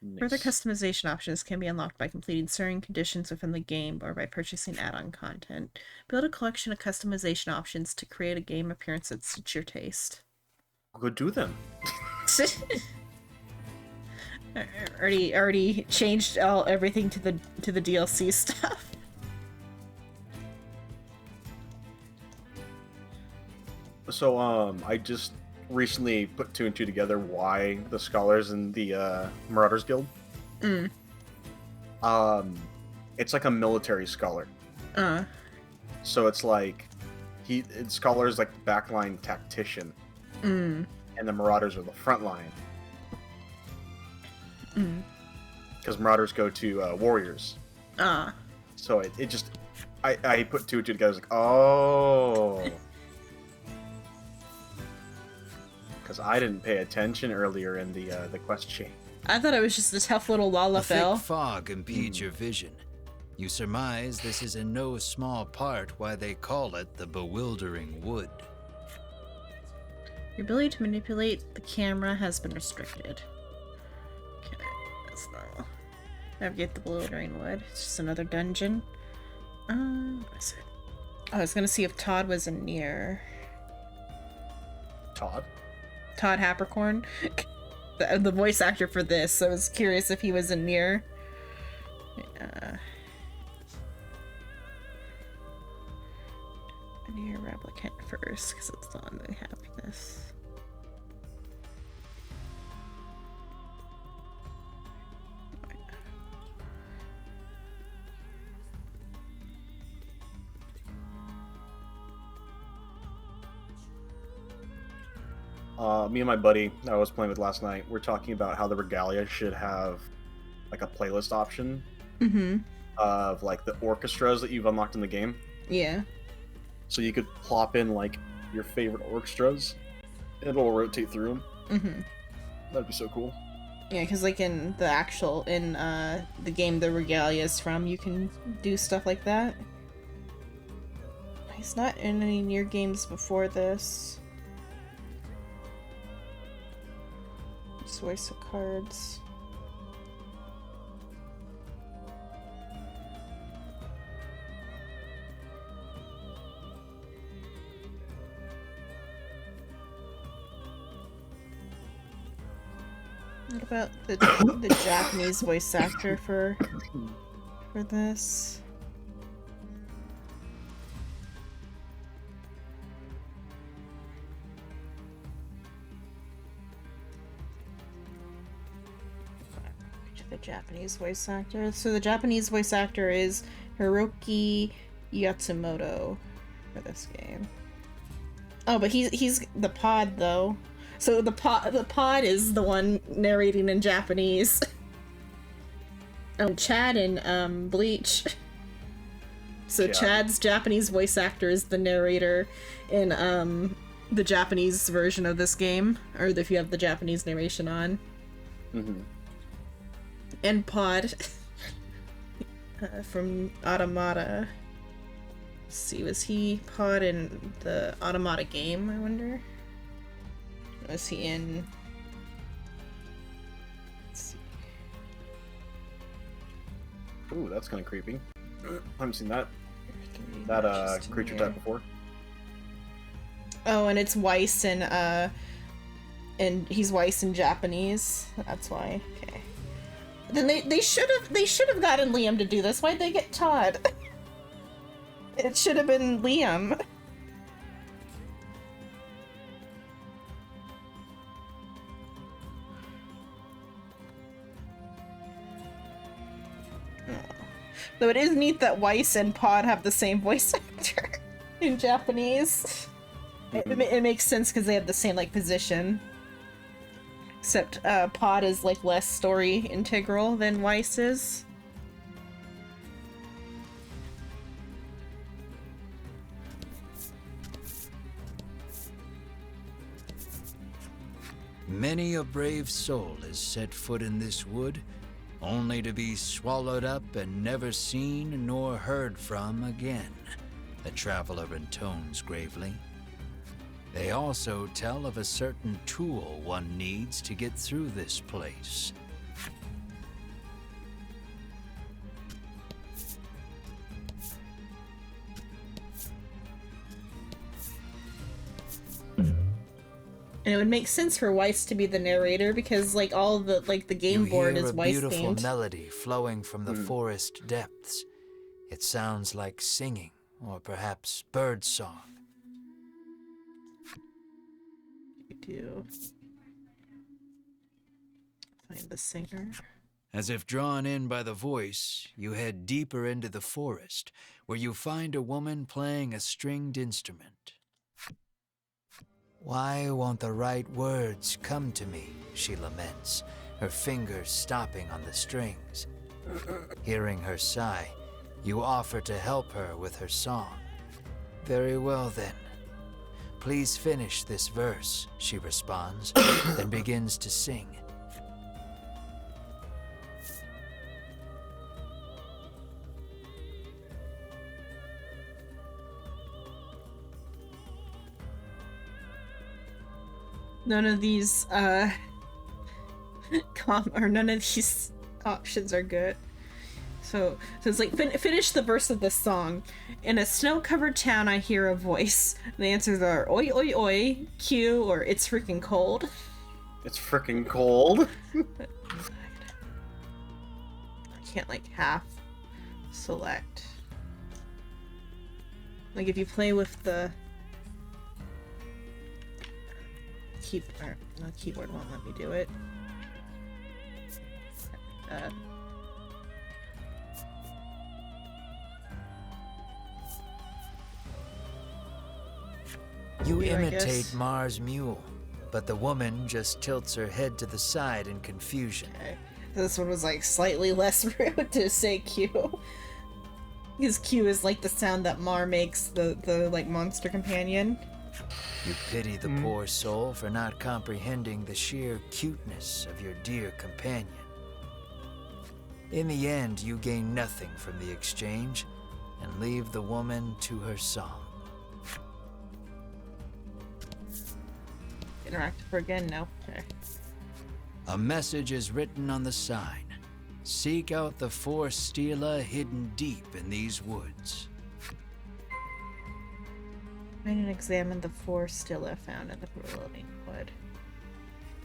Nice. Further customization options can be unlocked by completing certain conditions within the game or by purchasing add-on content. Build a collection of customization options to create a game appearance that suits your taste. Go do them. already changed everything to the DLC stuff. So I just recently put 2 and 2 together why the scholars in the Marauders Guild. It's like a military scholar. So it's like scholar is like the backline tactician. And the Marauders are the front line. Because Marauders go to warriors. So it just I put 2 and 2 together. I was like, oh. Because I didn't pay attention earlier in the quest chain. I thought it was just a tough little A Lalafell. thick fog impedes your vision. You surmise this is in no small part why they call it the Bewildering Wood. Your ability to manipulate the camera has been restricted. Okay, that's normal. Navigate the Bewildering Wood. It's just another dungeon. What is it? I was gonna see if Todd was in Neir. Todd Hapercorn, the voice actor for this. I was curious if he was in Neir. Neir replicant first, because it's the one that happiness. Me and my buddy that I was playing with last night, we're talking about how the Regalia should have like a playlist option of like the orchestras that you've unlocked in the game. Yeah. So you could plop in like your favorite orchestras, and it'll rotate through them. That'd be so cool. Yeah, because like in the game the Regalia is from, you can do stuff like that. He's not in any Near games before this. Choice of cards. What about the Japanese voice actor for this? The Japanese voice actor. So the Japanese voice actor is Hiroki Yatsumoto for this game. Oh, but he's the pod though. So the pod is the one narrating in Japanese. Oh, Chad in Bleach. So Yeah. Chad's Japanese voice actor is the narrator in the Japanese version of this game, or if you have the Japanese narration on. And Pod from Automata. Let's see, was he Pod in the Automata game, I wonder? Was he in... Let's see. Ooh, that's kind of creepy. I haven't seen that Just creature in type there. before. Oh, and it's Weiss and he's Weiss in Japanese. That's why. Okay. Then they should have gotten Liam to do this. Why'd they get Todd? It should have been Liam. Though it is neat that Weiss and Pod have the same voice actor in Japanese. It makes sense because they have the same like position. Except Pod is like less story integral than Weiss is. Many a brave soul has set foot in this wood, only to be swallowed up and never seen nor heard from again, the traveler intones gravely. They also tell of a certain tool one needs to get through this place. And it would make sense for Weiss to be the narrator because like all the like the game board is Weiss themed. You hear a beautiful melody flowing from the forest depths. It sounds like singing or perhaps bird song. You do find the singer. As if drawn in by the voice, you head deeper into the forest, where you find a woman playing a stringed instrument. Why won't the right words come to me, she laments, her fingers stopping on the strings. Hearing her sigh, you offer to help her with her song. Very well then. Please finish this verse, she responds, then begins to sing. None of these none of these options are good. So it's like finish the verse of this song. In a snow-covered town, I hear a voice. The answers are oi oi oi, Q, or it's freaking cold. It's freaking cold. I can't like half select. Like if you play with the keyboard won't let me do it. You imitate Mars' mule, but the woman just tilts her head to the side in confusion. Okay. This one was like slightly less rude to say Q. Because Q is like the sound that Mar makes, the like monster companion. You pity the poor soul for not comprehending the sheer cuteness of your dear companion. In the end, you gain nothing from the exchange and leave the woman to her song. Interact with her again? No. Okay. A message is written on the sign. Seek out the four stela hidden deep in these woods. Find and examine the four stela found in the floating wood.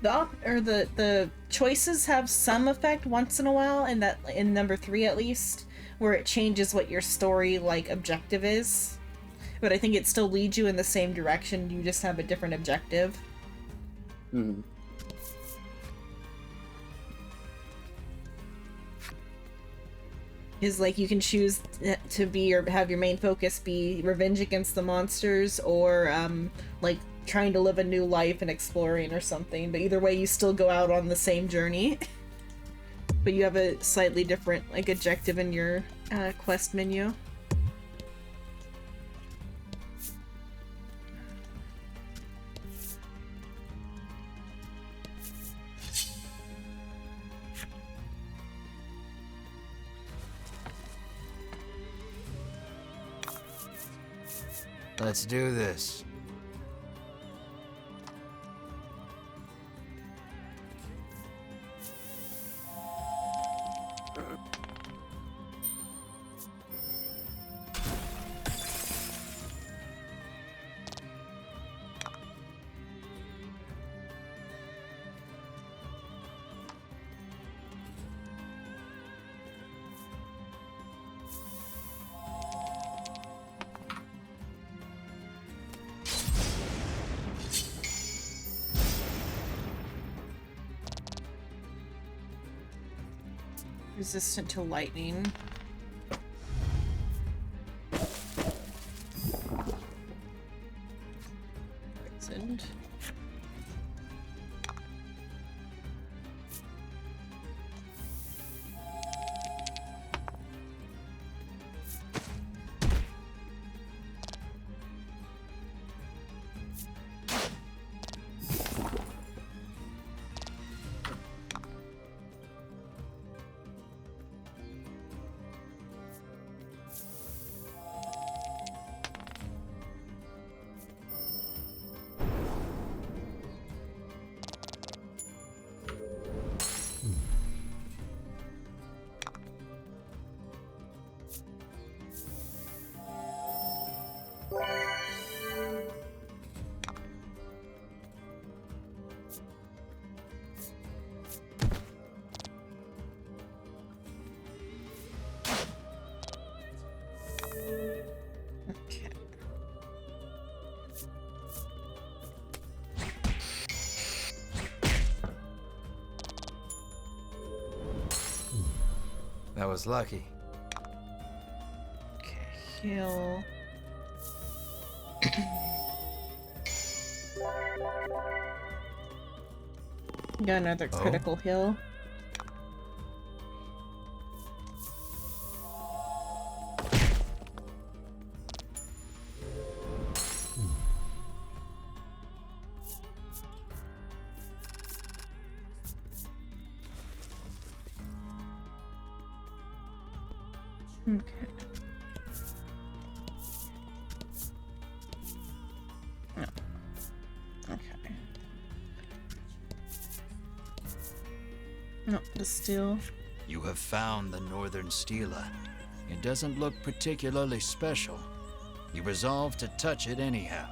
The choices have some effect once in a while, and that in number 3 at least, where it changes what your story like objective is. But I think it still leads you in the same direction. You just have a different objective. Mm-hmm. Is like you can choose to be or have your main focus be revenge against the monsters or like trying to live a new life and exploring or something, but either way you still go out on the same journey. But you have a slightly different like objective in your quest menu. Let's do this. Resistant to lightning. Poisoned. Okay. That was lucky. Okay, heal. Got another Oh? critical heal. Okay. No. Okay. No, the steel. You have found the Northern Stela. It doesn't look particularly special. You resolve to touch it anyhow.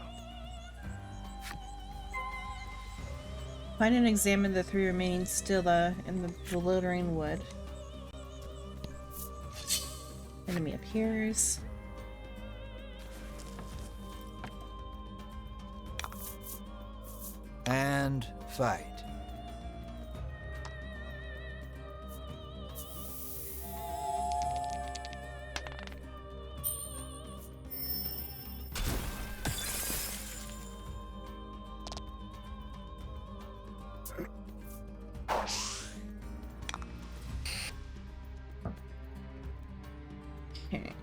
Find and examine the 3 remaining stela in the bewildering wood. Enemy appears. And fight. Okay.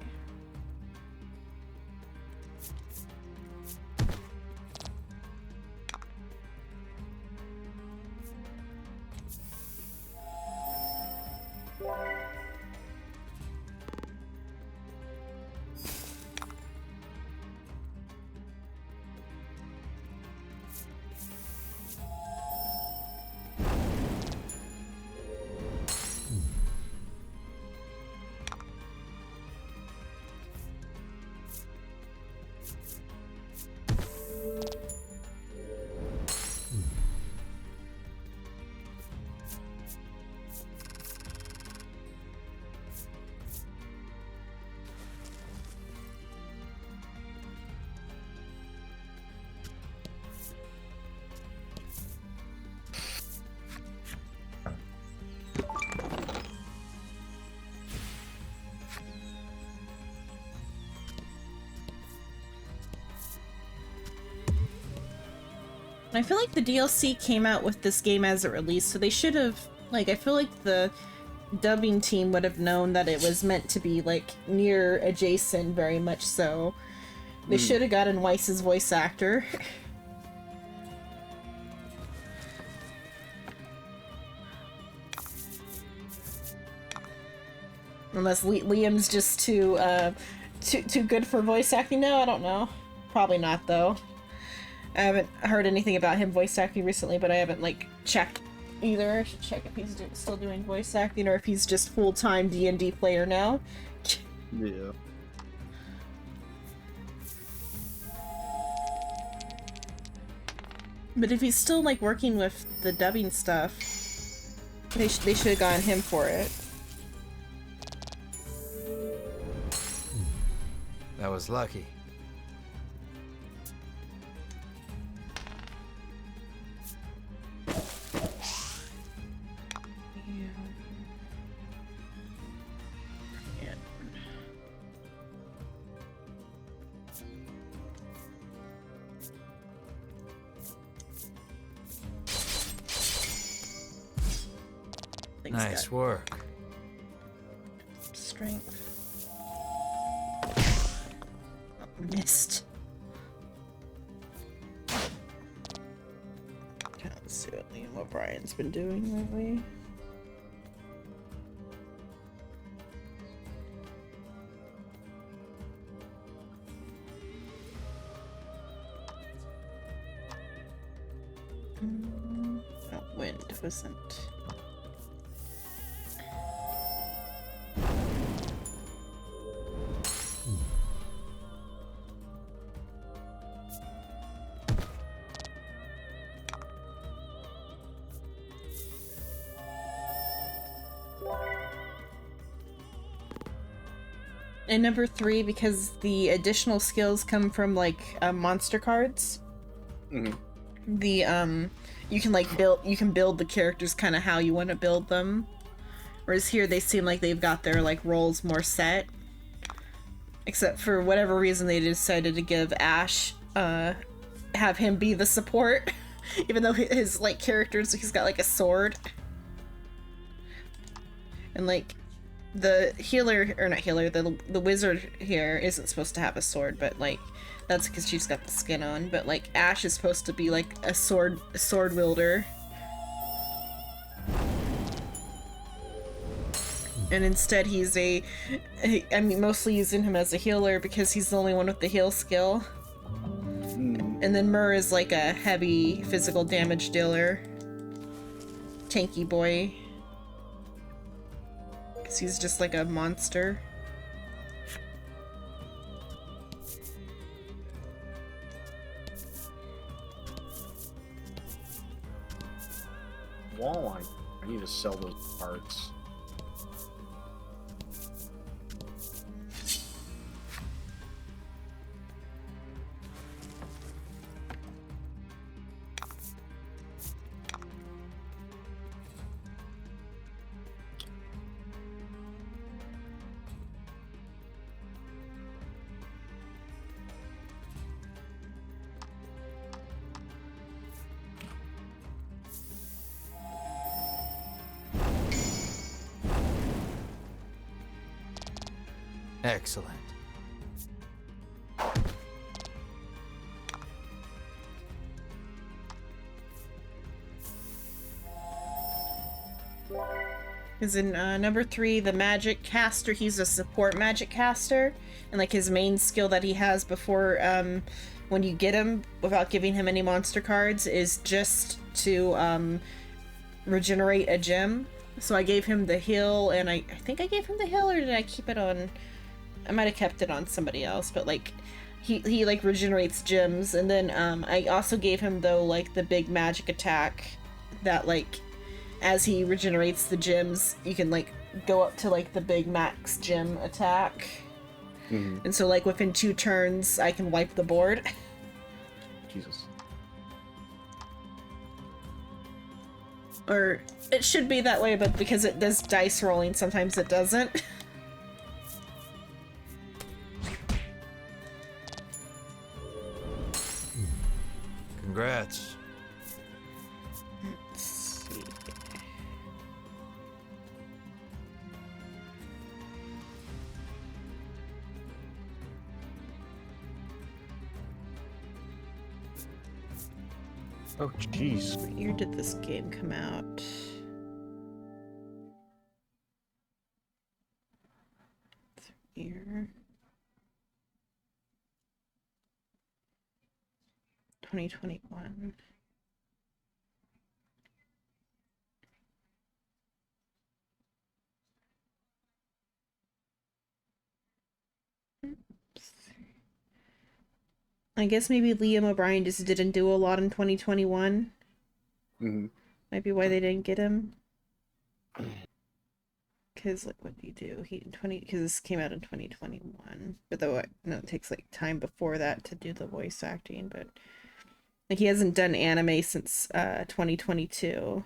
I feel like the DLC came out with this game as it released, so they should have, like, I feel like the dubbing team would have known that it was meant to be, like, near adjacent, very much so. They should have gotten Weiss's voice actor. Unless Liam's just too good for voice acting now, I don't know. Probably not, though. I haven't heard anything about him voice acting recently, but I haven't, like, checked either. I should check if he's still doing voice acting or if he's just full-time D&D player now. Yeah. But if he's still, like, working with the dubbing stuff, they should have gotten him for it. That was lucky. thing's Nice got work. strength. Oh, missed. Okay, let's see what Liam O'Brien's been doing lately. Oh, wind wasn't. And number 3, because the additional skills come from like monster cards. Mm-hmm. The you can like build the characters kind of how you want to build them. Whereas here they seem like they've got their like roles more set. Except for whatever reason they decided to give Ash have him be the support. Even though his like characters, he's got like a sword. And like the healer, or not healer, the wizard here isn't supposed to have a sword, but like that's because she's got the skin on. But like Ash is supposed to be like a sword wielder. And instead he's I mean, mostly using him as a healer because he's the only one with the heal skill. And then Myrrh is like a heavy physical damage dealer. Tanky boy. Because he's just like a monster. Walleye. I need to sell those parts. Excellent. Is in number 3, the magic caster. He's a support magic caster, and like his main skill that he has before when you get him without giving him any monster cards is just to regenerate a gem. So I gave him the heal, and I think I gave him the heal, or did I keep it on? I might have kept it on somebody else, but like he like regenerates gems. And then I also gave him though like the big magic attack that like as he regenerates the gems you can like go up to like the big max gem attack. And so like within 2 turns I can wipe the board. Jesus. Or it should be that way, but because it does dice rolling sometimes it doesn't. Congrats. Let's see. Oh, jeez. What year did this game come out? Year 2021. I guess maybe Liam O'Brien just didn't do a lot in 2021. Might be why they didn't get him. Because like, what did he do? Because this came out in 2021. But though no, it takes like time before that to do the voice acting. But like he hasn't done anime since 2022.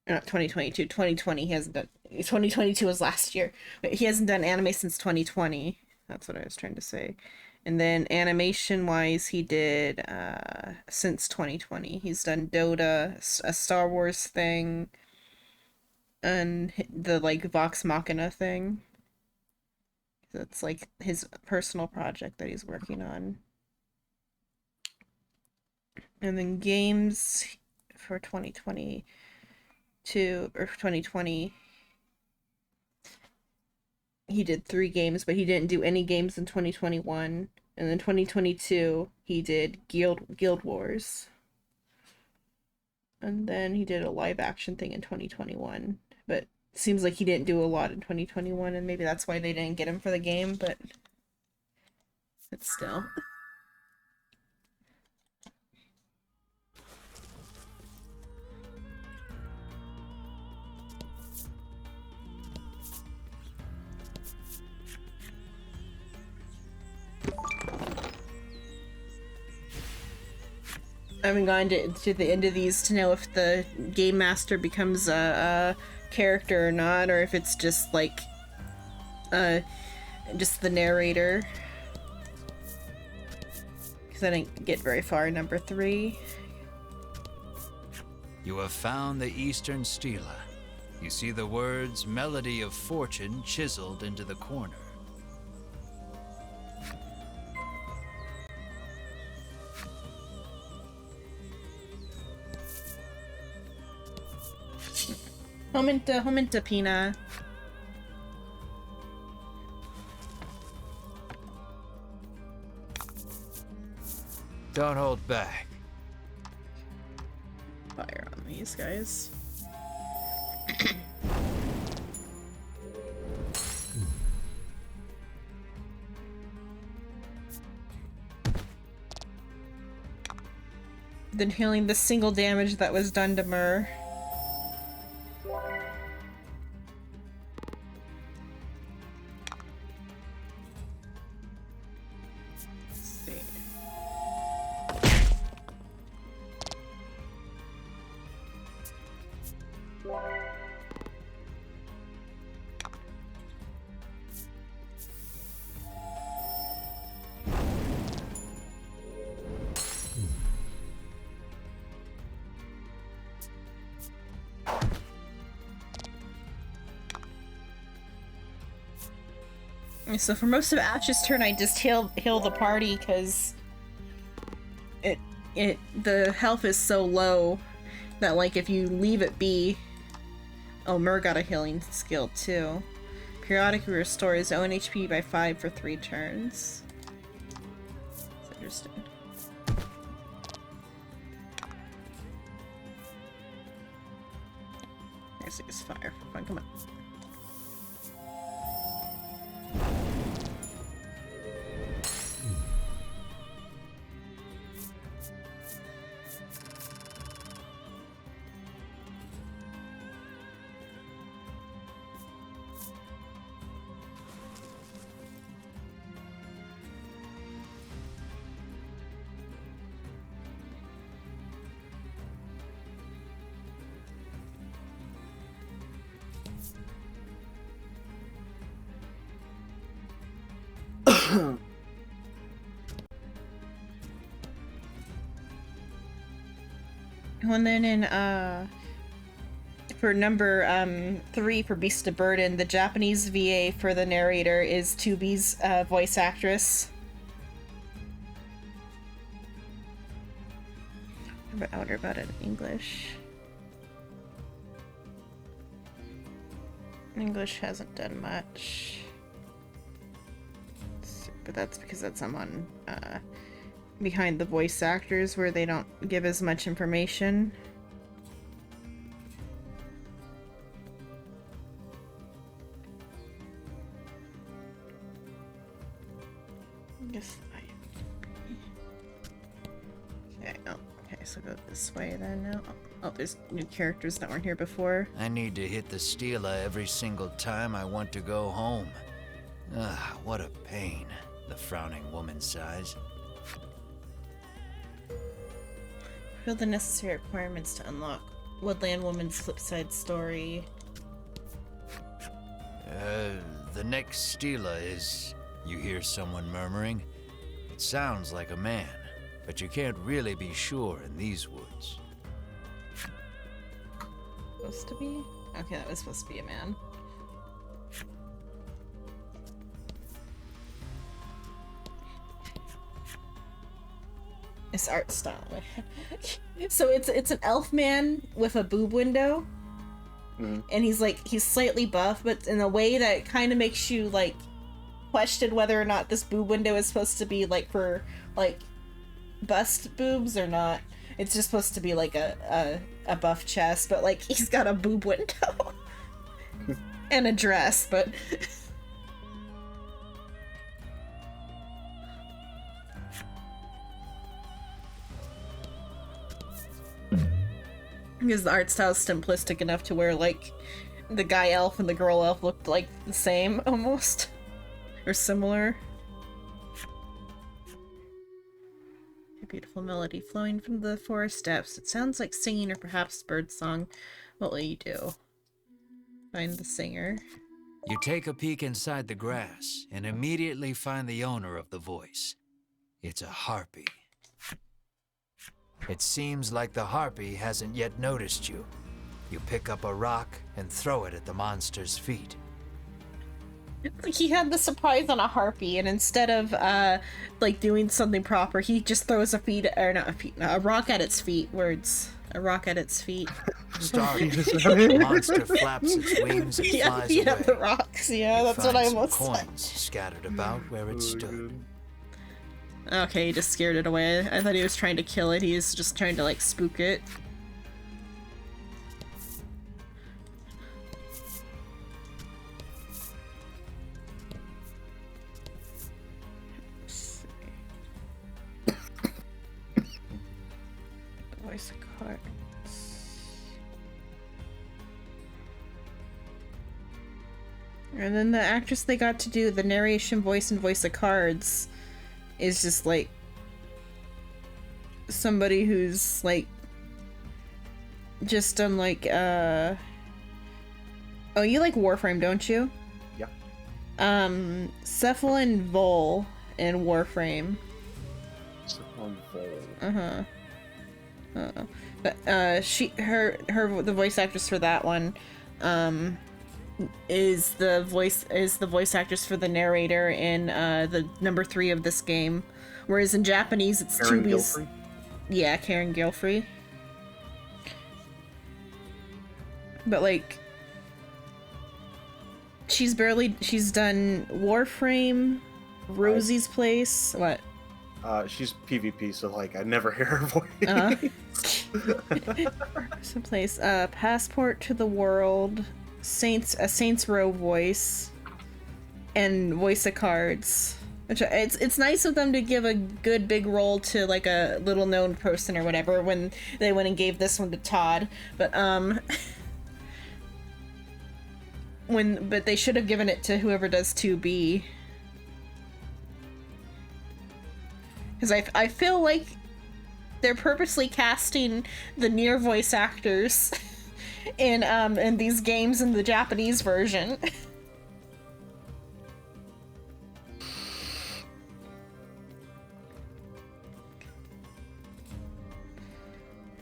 Or not 2022, 2020. He hasn't done. 2022 was last year, but he hasn't done anime since 2020. That's what I was trying to say. And then animation wise, he did since 2020. He's done Dota, a Star Wars thing. and the like Vox Machina thing. That's like his personal project that he's working on. And then games for 2022 or 2020. He did 3 games, but he didn't do any games in 2021. And then 2022, he did Guild Wars. And then he did a live action thing in 2021. But it seems like he didn't do a lot in 2021, and maybe that's why they didn't get him for the game, but it's still. I haven't gone to the end of these to know if the game master becomes a character or not, or if it's just like just the narrator. Because I didn't get very far in number 3. You have found the Eastern Stela. You see the words Melody of Fortune chiseled into the corner. Homenta Pina. Don't hold back. Fire on these guys. Then healing the single damage that was done to Myrrh. So for most of Ash's turn, I just heal the party because the health is so low that like if you leave it be. Oh, Myrrh got a healing skill too. Periodically restores own HP by 5 for 3 turns. That's interesting. I guess it's fire for fun. Come on. And then in for number 3 for Beast of Burden, the Japanese VA for the narrator is 2B's voice actress. I wonder about it in English. English hasn't done much. But that's because I'm on behind the voice actors where they don't give as much information. Okay, so go this way then now. Oh, there's new characters that weren't here before. I need to hit the Stela every single time I want to go home. Ah, what a pain, the frowning woman sighs. Fill the necessary requirements to unlock Woodland Woman's Flipside story. The next Stela is... You hear someone murmuring? It sounds like a man, but you can't really be sure in these woods. Supposed to be? Okay, that was supposed to be a man. It's art style. So it's an elf man with a boob window. And he's slightly buff, but in a way that kind of makes you like question whether or not this boob window is supposed to be like for like bust boobs or not. It's just supposed to be like a buff chest, but like he's got a boob window and a dress, but because the art style is simplistic enough to where like the guy elf and the girl elf looked like the same almost or similar. A beautiful melody flowing from the forest depths. It sounds like singing or perhaps birdsong. What will you do? Find the singer. You take a peek inside the grass and immediately find the owner of the voice. It's a harpy. It seems like the harpy hasn't yet noticed you. You pick up a rock and throw it at the monster's feet. Like he had the surprise on a harpy, and instead of like doing something proper, he just throws a rock at its feet. A rock at its feet. Startled, the monster flaps its wings and Yeah, flies beat away. up the rocks. Yeah, You that's what find I some almost said. coins scattered about where it stood. Okay, he just scared it away. I thought he was trying to kill it. He was just trying to like spook it. Voice of cards. And then the actress they got to do the narration voice and voice of cards is just like somebody who's like just done like oh, you like Warframe, don't you? Yeah. Cephalin Vol in Warframe. But the voice actress for that one is the voice actress for the narrator in the number 3 of this game, whereas in Japanese it's Karen Tubi's. Gilfrey? Yeah, Karen Gilfrey. But like she's done Warframe, Rosie's Place. What? She's PvP, so like I never hear her voice. Some place. Passport to the World, a Saints Row voice, and voice of cards. Which it's nice of them to give a good big role to like a little known person or whatever when they went and gave this one to Todd. But but they should have given it to whoever does 2B. Because I feel like they're purposely casting the Neir voice actors in these games in the Japanese version.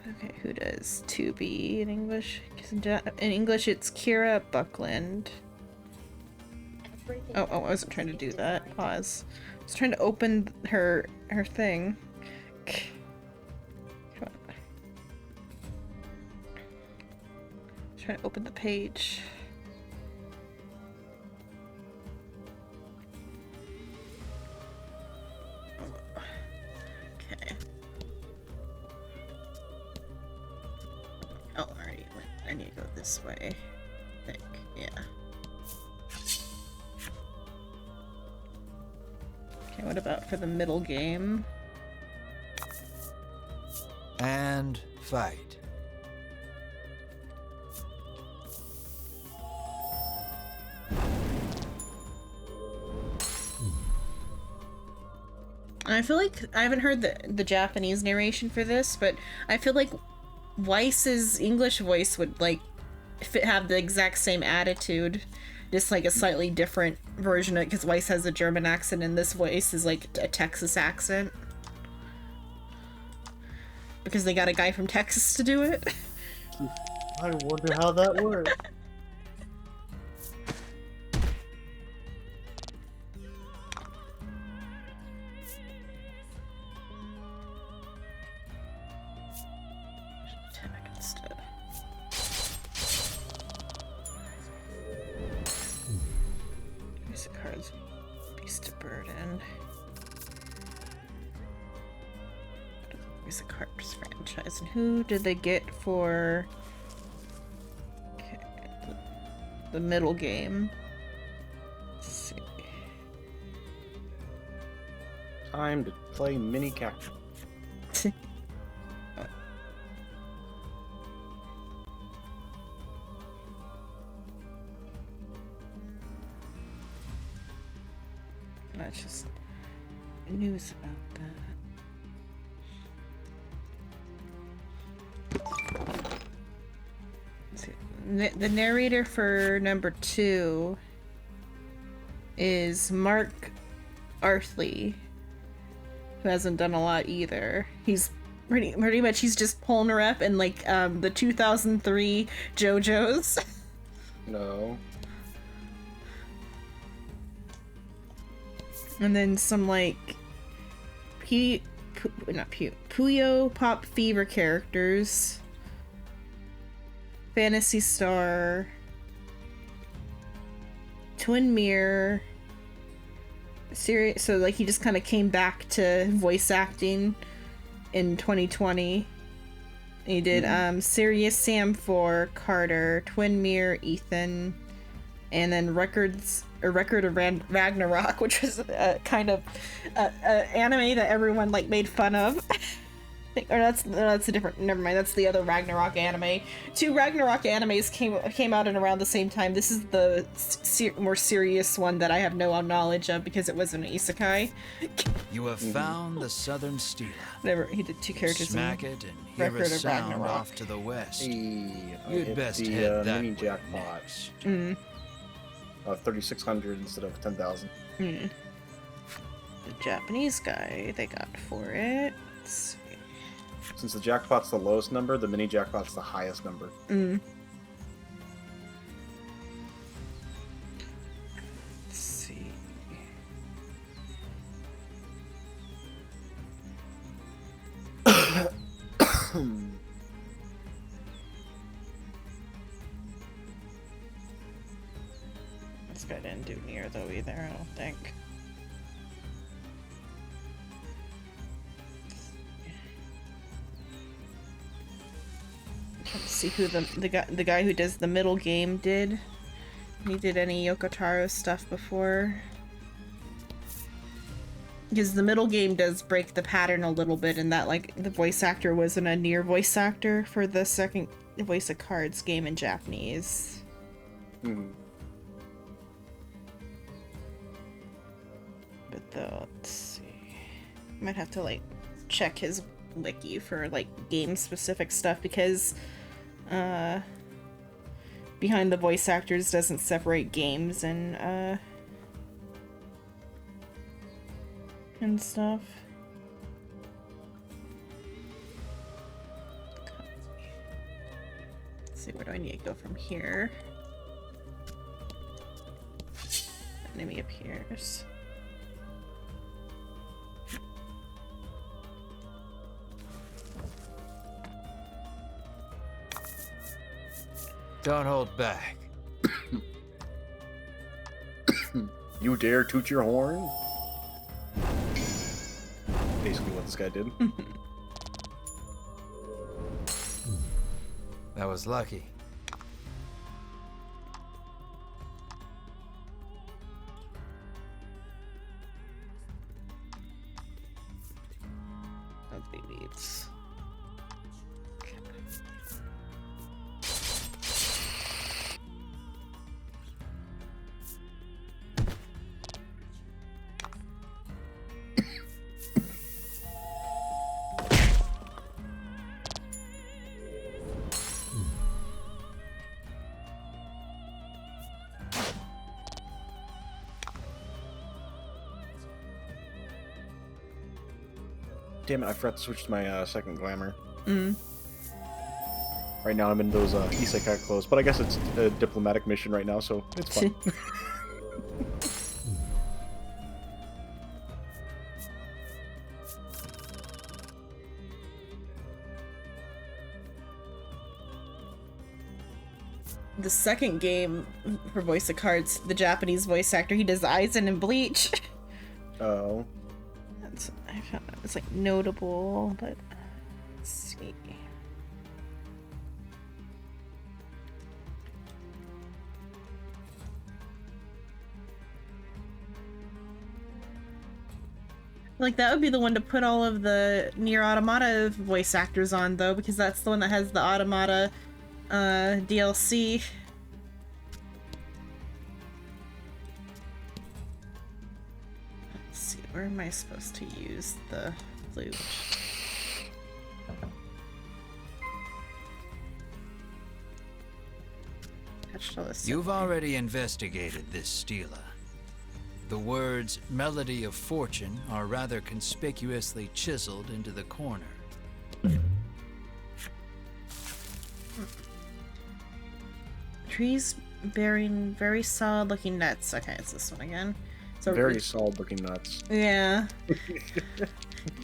Okay, who does 2B in English? 'Cause in English it's Kira Buckland. Oh, I wasn't trying to do that. Pause. I was trying to open her thing. Come on. Trying to open the page. Okay. Oh, alright. I need to go this way. I think. Yeah. Okay, what about for the middle game? And fight. I feel like I haven't heard the Japanese narration for this, but I feel like Weiss's English voice would like have the exact same attitude, just like a slightly different version of it, because Weiss has a German accent and this voice is like a Texas accent. Because they got a guy from Texas to do it. I wonder how that works. burden. Voice of Cards franchise. And who did they get for the middle game? Let's see. Time to play mini capture. That's just news about that. Let's see. The narrator for number 2 is Mark Arthley, who hasn't done a lot either. He's pretty much he's just pulling her up in like the 2003 JoJo's. No. And then some like Puyo Pop Fever characters. Fantasy Star. Twin Mirror. So like he just kind of came back to voice acting in 2020. He did Sirius Sam for Carter, Twin Mirror Ethan, and then Record of Ragnarok, which was kind of anime that everyone like made fun of. Or that's a different. Never mind. That's the other Ragnarok anime. 2 Ragnarok animes came out in around the same time. This is the more serious one that I have no knowledge of because it was an isekai. You have found the southern steel. Never. He did 2 characters. Smack it and hear Record a of sound Ragnarok. off to the west. You'd best head that mini way jackpot. next. 3,600 instead of 10,000. The Japanese guy they got for it. Let's see. Since the jackpot's the lowest number, the mini jackpot's the highest number. Let's see. This guy didn't do Neir though either, I don't think. Let's see who the guy who does the middle game did. He did any Yokotaro stuff before. Because the middle game does break the pattern a little bit in that like the voice actor wasn't a Neir voice actor for the second Voice of Cards game in Japanese. But though, let's see. Might have to like check his wiki for like game specific stuff because Behind the Voice Actors doesn't separate games and stuff. Let's see, where do I need to go from here? Enemy appears. Don't hold back. You dare toot your horn? Basically what this guy did. That was lucky. Nobody needs. Damn it, I forgot to switch to my second glamour. Right now I'm in those isekai clothes, but I guess it's a diplomatic mission right now, so it's fine. The second game for Voice of Cards, the Japanese voice actor, he does Aizen in Bleach. Oh. I found it's like notable, but let's see. Like that would be the one to put all of the Nier Automata voice actors on, though, because that's the one that has the Automata DLC. Let's see, where am I supposed to use the flute? Touched all this. You've already investigated this stela. The words Melody of Fortune are rather conspicuously chiseled into the corner. Trees bearing very solid looking nuts. Okay, it's this one again. So Very solid looking nuts. yeah.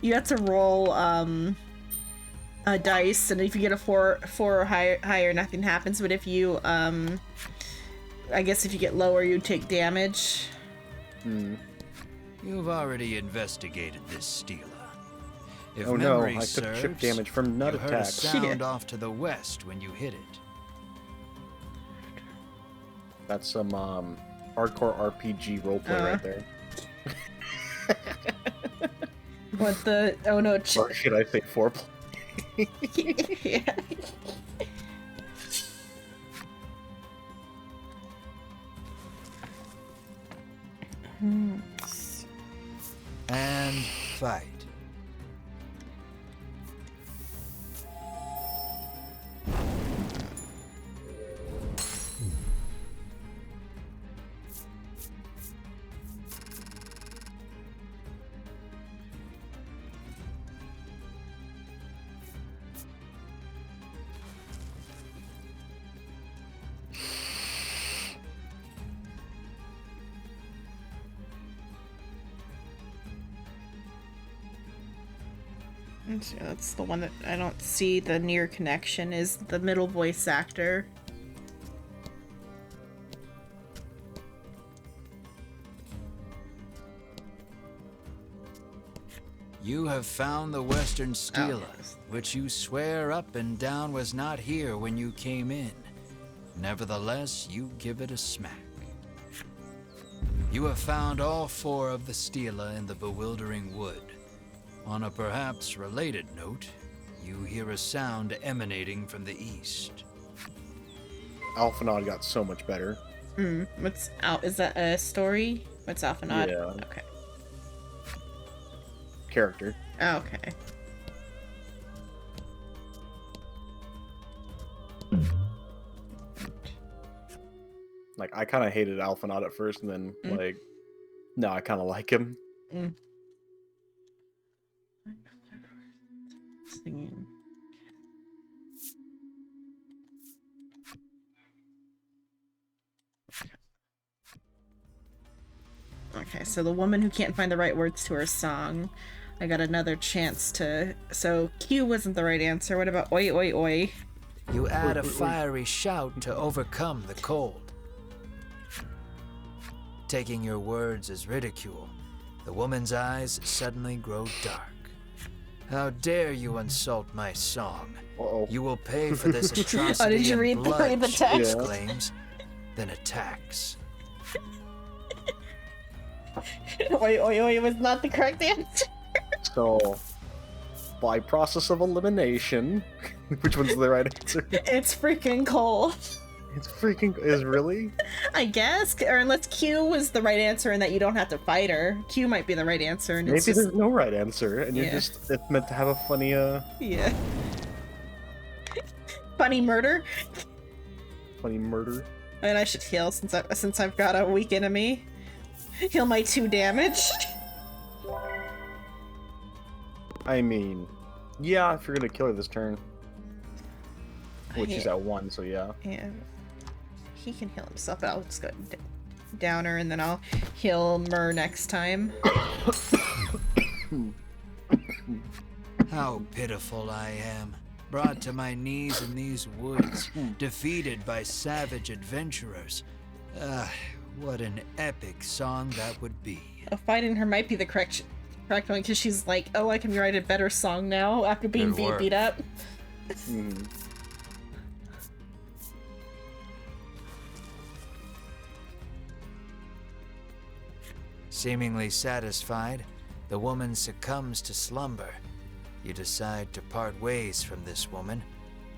You have to roll a dice, and if you get a four or higher, nothing happens. But if you I guess if you get lower, you take damage. You've already investigated this stela. If Oh no, memory I took chip serves, damage from nut you heard a attacks. sound off to the west when you hit it. That's some hardcore RPG roleplay right there. What the? Oh no! Or should I say foreplay? Yeah. And fight. That's the one that I don't see the near connection, is the middle voice actor. You have found the western stela, Oh. which you swear up and down was not here when you came in. Nevertheless, you give it a smack. You have found all 4 of the stela in the bewildering wood. On a perhaps related note, you hear a sound emanating from the east. Alphanod got so much better. What's out? Is that a story? What's Alphanod? Yeah. Okay. Character. Oh, okay. Like, I kind of hated Alphanod at first, and then, like, no, I kind of like him. Singing. Okay, so the woman who can't find the right words to her song. I got another chance to... So, Q wasn't the right answer. What about oi oi oi? You add a fiery shout to overcome the cold. Taking your words as ridicule, the woman's eyes suddenly grow dark. How dare you insult my song? Uh-oh. You will pay for this atrocity Oh, did you in read blood, the she text? exclaims, then attacks. Oi oi oi was not the correct answer. So, by process of elimination, which one's the right answer? It's freaking cold. It's freaking is really? I guess, or unless Q was the right answer and that you don't have to fight her. Q might be the right answer, and Maybe it's just there's no right answer, and you're Yeah. just it's meant to have a funny yeah. Funny murder, funny murder. and I should heal since I've got a weak enemy. Heal my 2 damage. I mean, yeah, if you're gonna kill her this turn, which is Yeah. at 1, so yeah. Yeah, he can heal himself. But I'll just go down her, and then I'll heal Mur next time. How pitiful I am, brought to my knees in these woods, defeated by savage adventurers. what an epic song that would be. Finding her might be the correct one because she's like, oh, I can write a better song now after being Good work. beat up. Mhm. Seemingly satisfied, the woman succumbs to slumber. You decide to part ways from this woman,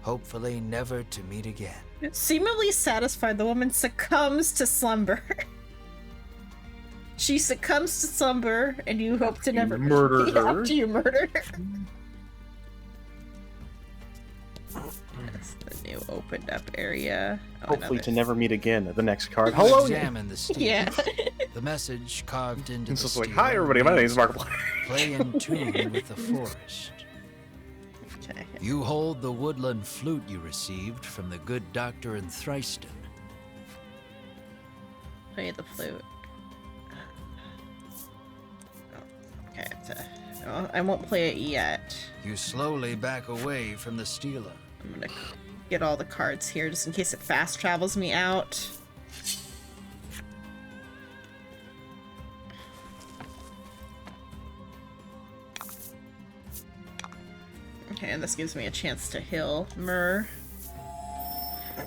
hopefully never to meet again. Seemingly satisfied, the woman succumbs to slumber. She succumbs to slumber, and you hope to never murder Yeah, her. after you murder her. That's the new opened up area. Oh, Hopefully another- to never meet again. The next card. You Hello. examine the steel. Yeah. The message carved into It's the just like, steel hi everybody, my name's reads, Markiplier. Play in tune with the forest. Okay. You hold the woodland flute you received from the good doctor in Thriston. Play the flute. Okay, well, I won't play it yet. You slowly back away from the stela. I'm gonna get all the cards here just in case it fast travels me out. Okay, and this gives me a chance to heal Myrrh.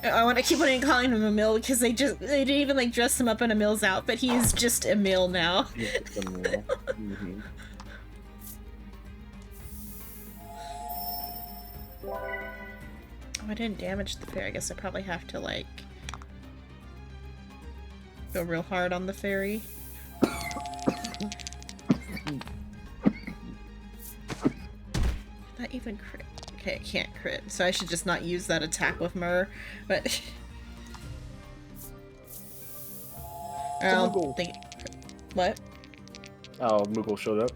I want to keep on calling him Emil because they didn't even like dress him up in Emil's outfit. He is just Emil now. Mhm. Oh, I didn't damage the fairy. I guess I probably have to like go real hard on the fairy. That even crit? Okay, it can't crit, so I should just not use that attack with Myrrh. But I don't Moogle. think. What? Oh, Moogle showed up.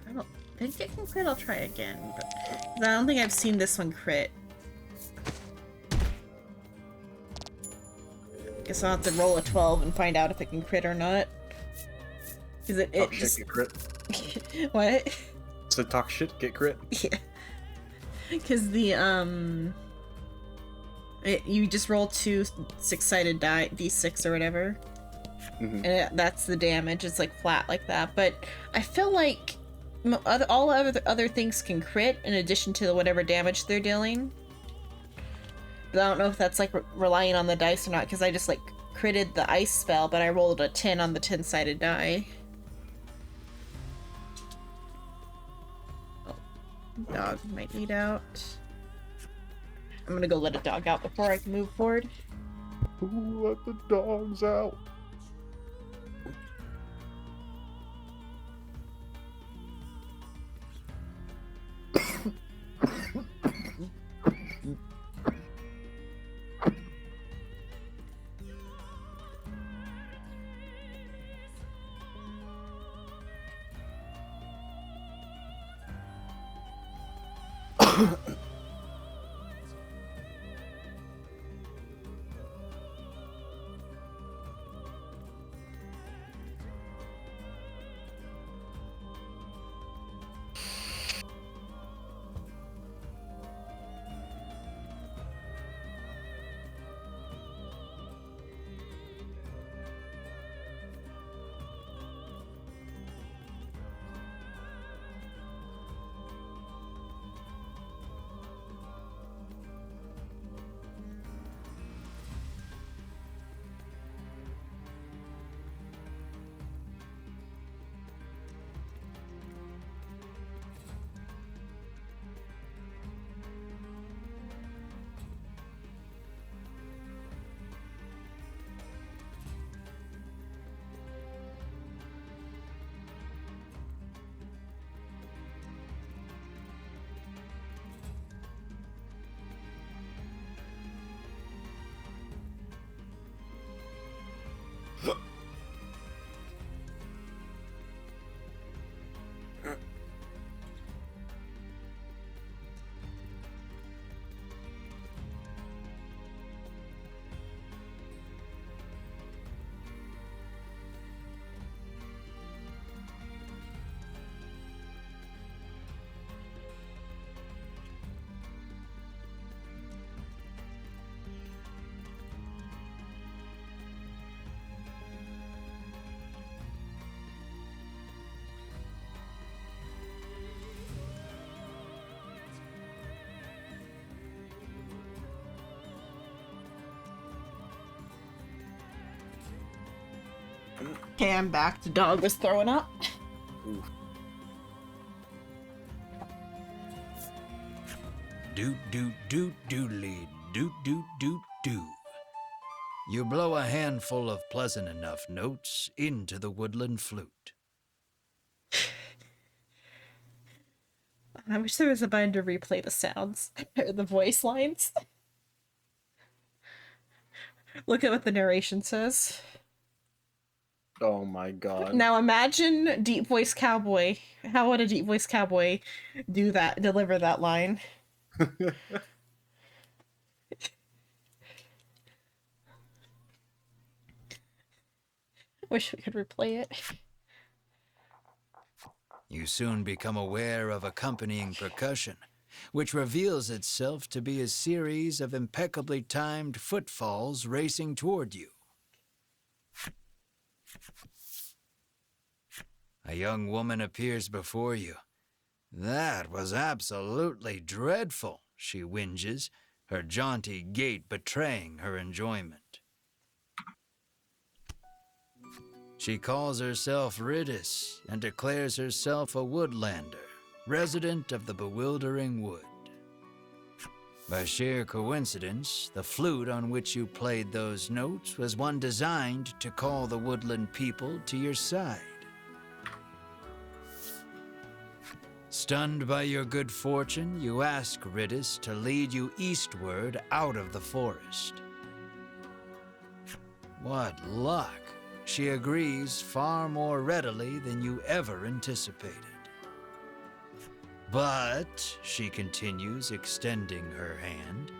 I don't think it can crit. I'll try again, but 'cause I don't think I've seen this one crit. Guess I'll have to roll a 12 and find out if it can crit or not. Is it Talk just shit, get crit. what? Said talk shit, get crit. Yeah. Because the you just roll two six-sided die d6 or whatever, Mhm. and that's the damage. It's like flat like that. But I feel like all other things can crit in addition to whatever damage they're dealing. But I don't know if that's like relying on the dice or not. Because I just like critted the ice spell, but I rolled a 10 on the 10-sided die. Oh, dog might need out. I'm gonna go let a dog out before I can move forward. Who let the dogs out? pan back. The dog was throwing up. Oof. Doot doot doot doodly doot doot doot doo. You blow a handful of pleasant enough notes into the woodland flute. I wish there was a button to replay the sounds, or the voice lines. Look at what the narration says. Oh my god. Now imagine Deep Voice Cowboy. How would a Deep Voice Cowboy deliver that line? Wish we could replay it. You soon become aware of accompanying percussion, which reveals itself to be a series of impeccably timed footfalls racing toward you. A young woman appears before you. That was absolutely dreadful, she whinges, her jaunty gait betraying her enjoyment. She calls herself Riddis and declares herself a woodlander, resident of the bewildering wood. By sheer coincidence, the flute on which you played those notes was one designed to call the woodland people to your side. Stunned by your good fortune, you ask Riddis to lead you eastward out of the forest. What luck! She agrees far more readily than you ever anticipated. But, she continues, extending her hand,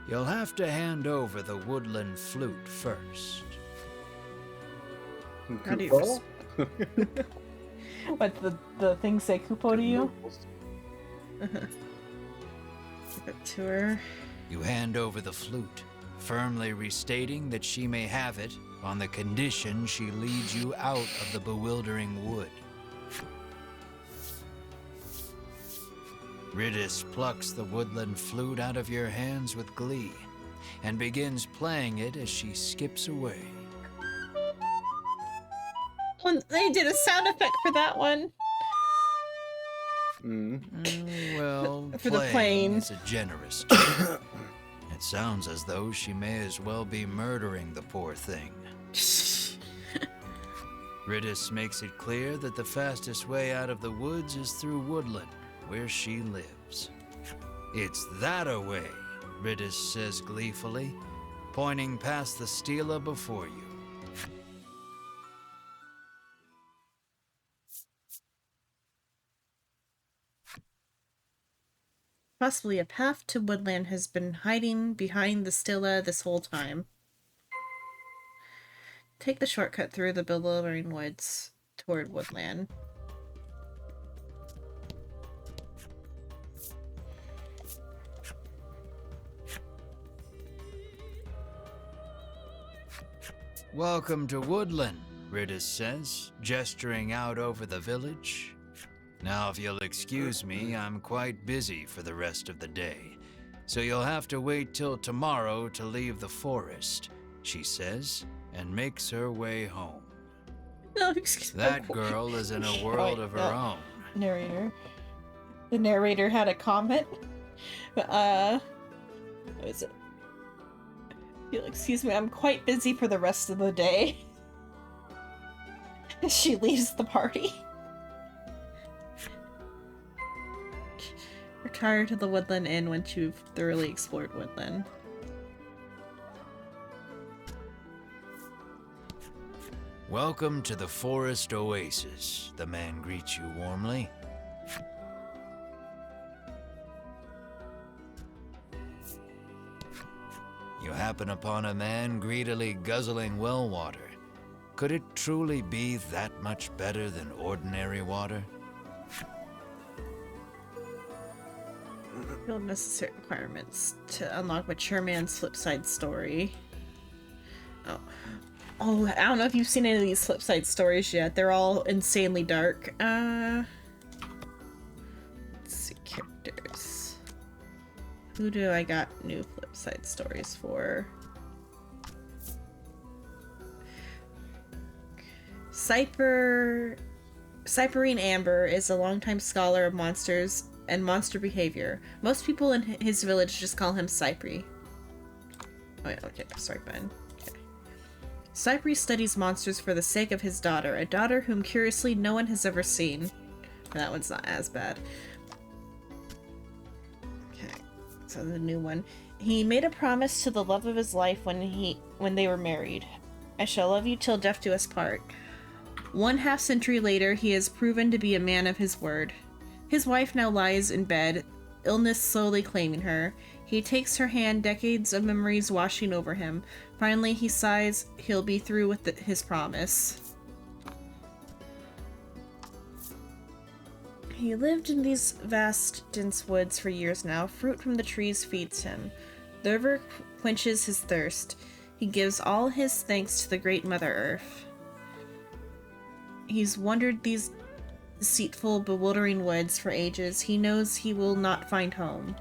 you'll have to hand over the woodland flute first. How do you Kupo? What, the thing say Kupo to you? Give it to her. You hand over the flute, firmly restating that she may have it on the condition she leads you out of the bewildering wood. Riddis plucks the woodland flute out of your hands with glee and begins playing it as she skips away. Well, they did a sound effect for that one. Well, For the plane. is a generous term. It sounds as though she may as well be murdering the poor thing. Riddis makes it clear that the fastest way out of the woods is through woodland, where she lives. It's that-a-way, Riddis says gleefully, pointing past the stela before you. Possibly a path to woodland has been hiding behind the stela this whole time. Take the shortcut through the bewildering woods toward woodland. Welcome to Woodland, Riddis says, gesturing out over the village. Now, if you'll excuse me, I'm quite busy for the rest of the day, so you'll have to wait till tomorrow to leave the forest, she says, and makes her way home. No, excuse me. That girl is in a world of her own. Narrator. The narrator had a comment. What is it? You'll excuse me, I'm quite busy for the rest of the day. She leaves the party. Retire to the Woodland Inn once you've thoroughly explored Woodland. Welcome to the Forest Oasis, the man greets you warmly. You happen upon a man greedily guzzling well water. Could it truly be that much better than ordinary water? Build necessary requirements to unlock Mature Man's Flipside story. Oh, I don't know if you've seen any of these Flipside stories yet. They're all insanely dark. Let's see, characters. Who do I got new Flipside stories for? Cyperine Amber is a longtime scholar of monsters and monster behavior. Most people in his village just call him Cypri. Oh, yeah, okay, sorry, Ben. Okay. Cypri studies monsters for the sake of his daughter, a daughter whom curiously no one has ever seen. That one's not as bad. Okay, so the new one. He made a promise to the love of his life when they were married. I shall love you till death do us part. 1/2 century later, he has proven to be a man of his word. His wife now lies in bed, illness slowly claiming her. He takes her hand, decades of memories washing over him. Finally, he sighs he'll be through with his promise. He lived in these vast, dense woods for years now. Fruit from the trees feeds him. The river quenches his thirst. He gives all his thanks to the great Mother Earth. He's wandered these deceitful, bewildering woods for ages. He knows he will not find home.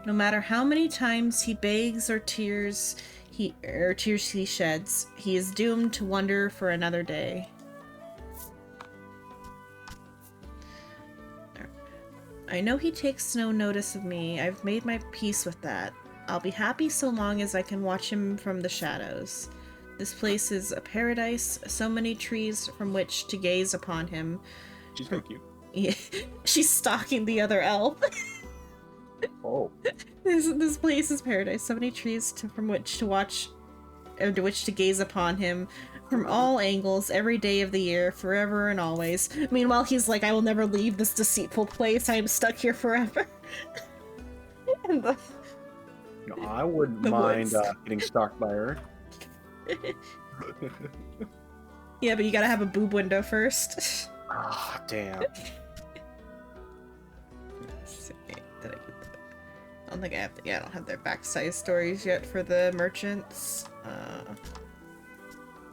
No matter how many times he begs or tears he sheds, he is doomed to wander for another day. I know he takes no notice of me. I've made my peace with that. I'll be happy so long as I can watch him from the shadows. This place is a paradise, so many trees from which to gaze upon him. She's very cute. Yeah, she's stalking the other elf. Oh. This place is paradise, so many trees from which to watch, or to which to gaze upon him, from all angles, every day of the year, forever and always. Meanwhile, he's like, I will never leave this deceitful place. I am stuck here forever. And No, I wouldn't mind getting stalked by her. Yeah, but you gotta have a boob window first. Ah, damn. Did I get the... I don't think I have. Yeah, I don't have their backside stories yet for the merchants.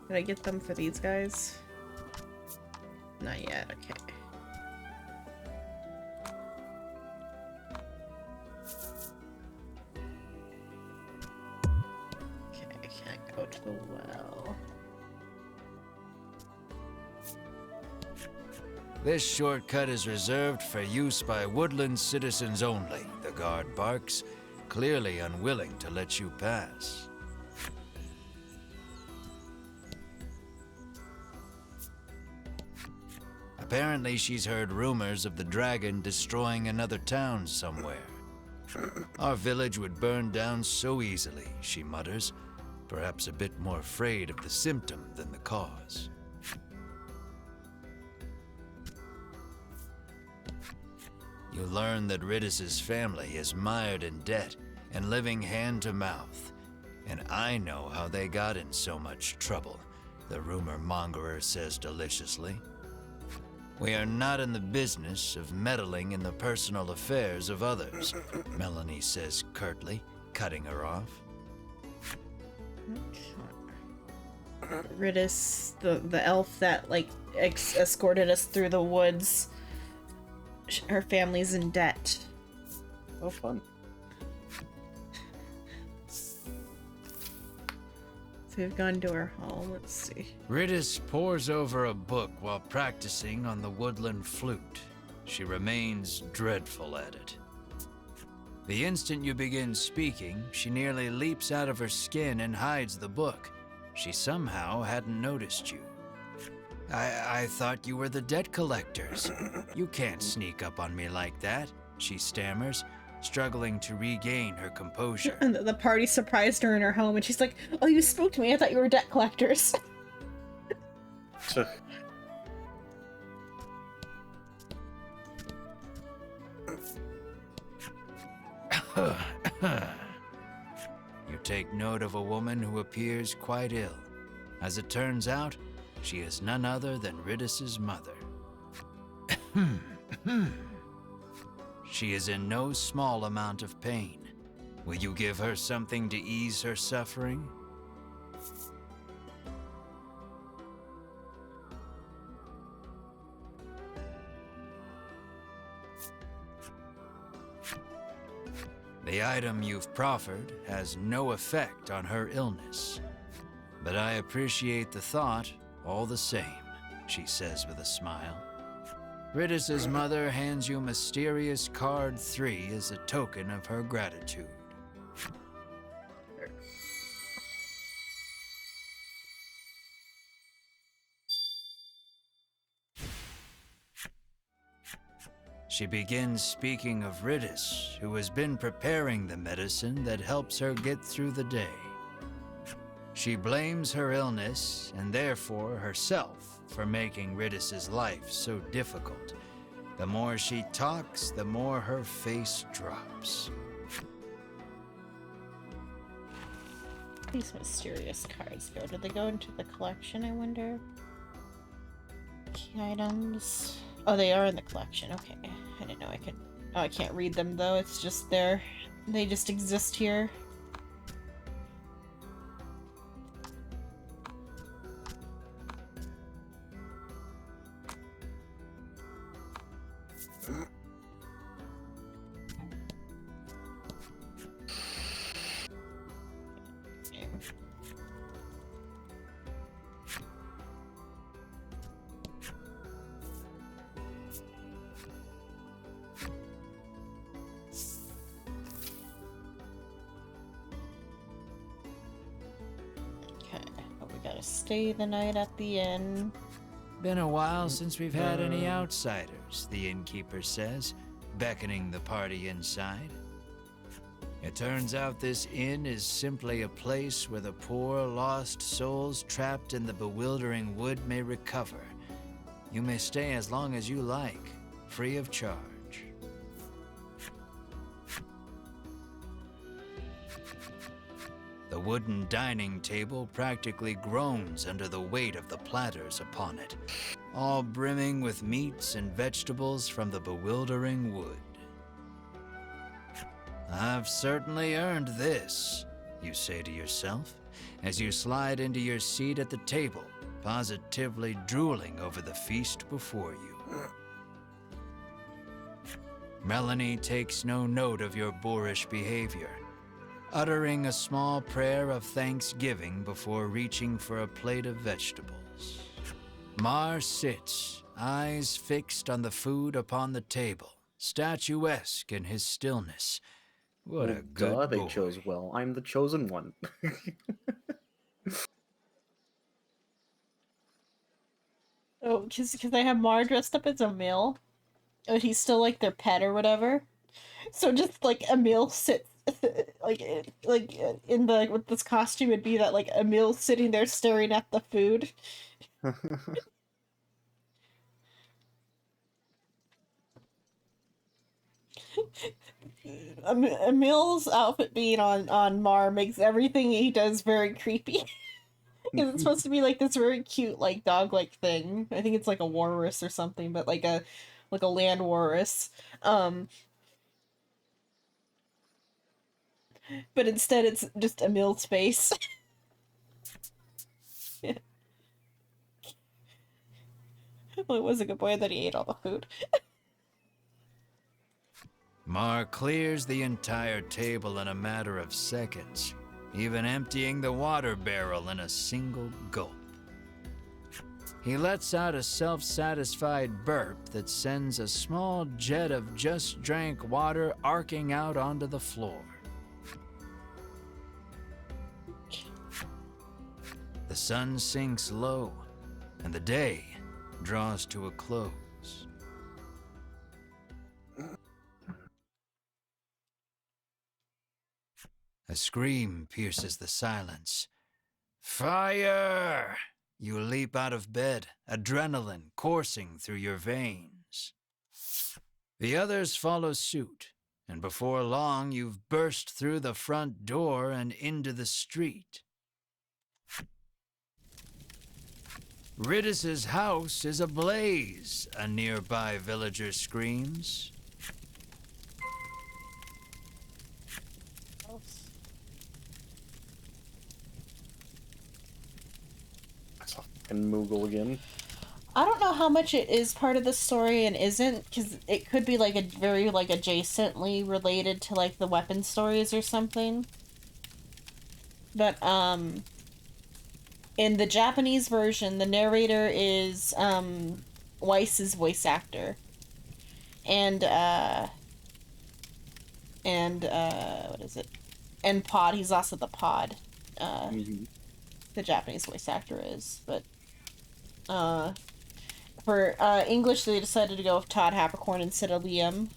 Did I get them for these guys? Not yet. Okay. Okay, I can't go to the well. This shortcut is reserved for use by woodland citizens only. The guard barks, clearly unwilling to let you pass. Apparently, she's heard rumors of the dragon destroying another town somewhere. Our village would burn down so easily, she mutters, perhaps a bit more afraid of the symptom than the cause. You learn that Ridis's family is mired in debt and living hand to mouth. And I know how they got in so much trouble, the rumor mongerer says deliciously. We are not in the business of meddling in the personal affairs of others, Melanie says curtly, cutting her off. Ridis, the elf that like escorted us through the woods, her family's in debt. Oh, fun. So we've gone to her home. Let's see. Ridis pores over a book while practicing on the woodland flute. She remains dreadful at it. The instant you begin speaking, she nearly leaps out of her skin and hides the book. She somehow hadn't noticed you. I thought you were the debt collectors. You can't sneak up on me like that, she stammers, struggling to regain her composure. And the party surprised her in her home, and she's like, "Oh, you spooked me. I thought you were debt collectors." You take note of a woman who appears quite ill. As it turns out, she is none other than Ridis's mother. She is in no small amount of pain. Will you give her something to ease her suffering? The item you've proffered has no effect on her illness, but I appreciate the thought all the same. she says with a smile. Ridis's mother hands you mysterious card 3 as a token of her gratitude. She begins speaking of Ridis, who has been preparing the medicine that helps her get through the day. She blames her illness, and therefore herself, for making Ridis's life so difficult. The more she talks, the more her face drops. These mysterious cards go. Did they go into the collection, I wonder? Key items. Oh, they are in the collection. Okay. I didn't know I could... Oh, I can't read them, though. It's just there. They just exist here. Stay the night at the inn. Been a while since we've had any outsiders, the innkeeper says, beckoning the party inside. It turns out this inn is simply a place where the poor, lost souls trapped in the bewildering wood may recover. You may stay as long as you like, free of charge. The wooden dining table practically groans under the weight of the platters upon it, all brimming with meats and vegetables from the bewildering wood. I've certainly earned this, you say to yourself, as you slide into your seat at the table, positively drooling over the feast before you. Melanie takes no note of your boorish behavior, uttering a small prayer of thanksgiving before reaching for a plate of vegetables. Mar sits, eyes fixed on the food upon the table, statuesque in his stillness. What a good boy. They chose well. I'm the chosen one. Oh, because they have Mar dressed up as a male. Oh, he's still like their pet or whatever. So just like Emil sits like in the with this costume, it'd be that like Emil sitting there staring at the food. Emil's outfit being on Mar makes everything he does very creepy. Because it's supposed to be like this very cute like dog-like thing. I think it's like a walrus or something, but like a land walrus. But instead it's just Emil's face. Yeah. Well, it was a good boy that he ate all the food. Mar clears the entire table in a matter of seconds, even emptying the water barrel in a single gulp. He lets out a self-satisfied burp that sends a small jet of just drank water arcing out onto the floor. The sun sinks low, and the day draws to a close. A scream pierces the silence. Fire! You leap out of bed, adrenaline coursing through your veins. The others follow suit, and before long you've burst through the front door and into the street. Ridis's house is ablaze, a nearby villager screams. That's a fucking Moogle again. I don't know how much it is part of the story and isn't, because it could be like a very like adjacently related to like the weapon stories or something. But In the Japanese version, the narrator is Weiss's voice actor. And what is it? And Pod, he's also the Pod. The Japanese voice actor is, but for English they decided to go with Todd Habercorn instead of Liam.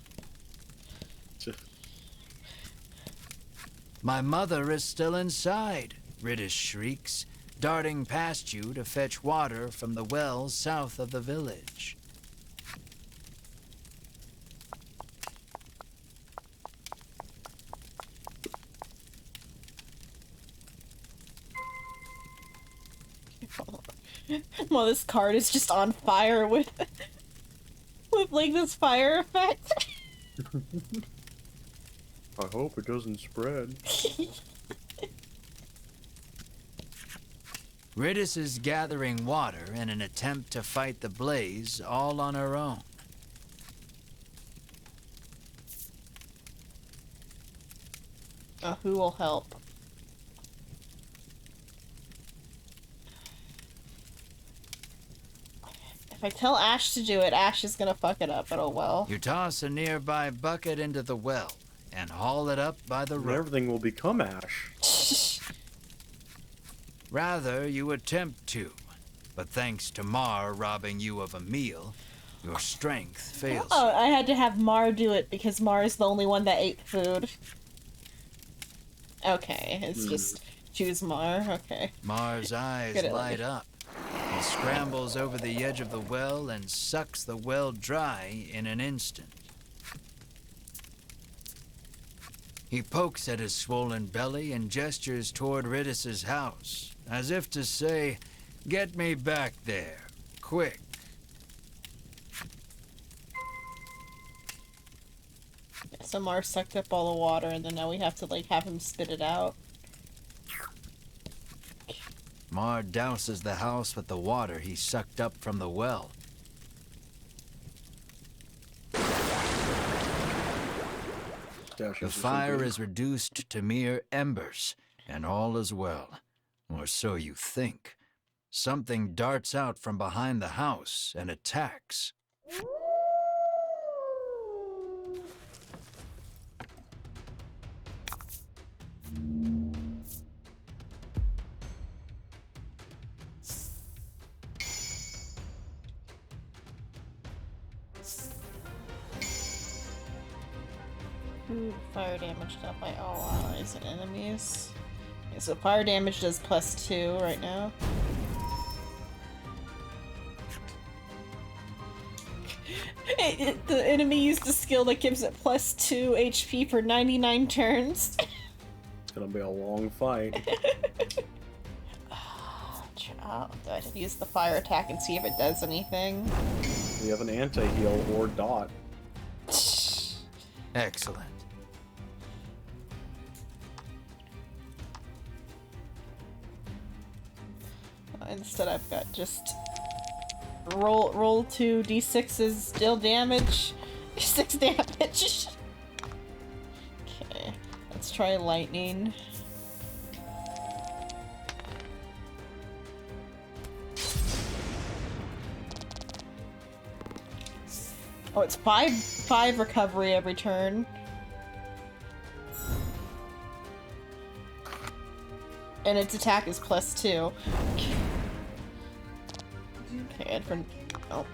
My mother is still inside, Riddis shrieks, darting past you to fetch water from the well south of the village. Well, this card is just on fire with like this fire effect. I hope it doesn't spread. Riddis is gathering water in an attempt to fight the blaze all on her own. Who will help? If I tell Ash to do it, Ash is gonna fuck it up, but oh well. You toss a nearby bucket into the well and haul it up by the rope. Everything will become ash. Rather, you attempt to, but thanks to Mar robbing you of a meal, your strength fails you. Oh, I had to have Mar do it because Mar is the only one that ate food. Okay, it's just choose Mar, okay. Mar's eyes light up. He scrambles over the edge of the well and sucks the well dry in an instant. He pokes at his swollen belly and gestures toward Riddis's house, as if to say, "Get me back there, quick." So Mar sucked up all the water, and then now we have to, like, have him spit it out. Mar douses the house with the water he sucked up from the well. The fire is reduced to mere embers, and all is well. Or so you think. Something darts out from behind the house and attacks. Fire damage dealt by all allies and enemies. Okay, so fire damage does +2 right now. The enemy used a skill that gives it +2 HP for 99 turns. It's gonna be a long fight. I should use the fire attack and see if it does anything. We have an anti-heal or dot. Excellent. Instead I've got just roll 2 d6s, deal damage, 6 damage. Okay, let's try lightning. Oh, it's 5 recovery every turn. And its attack is +2. Okay, and oh.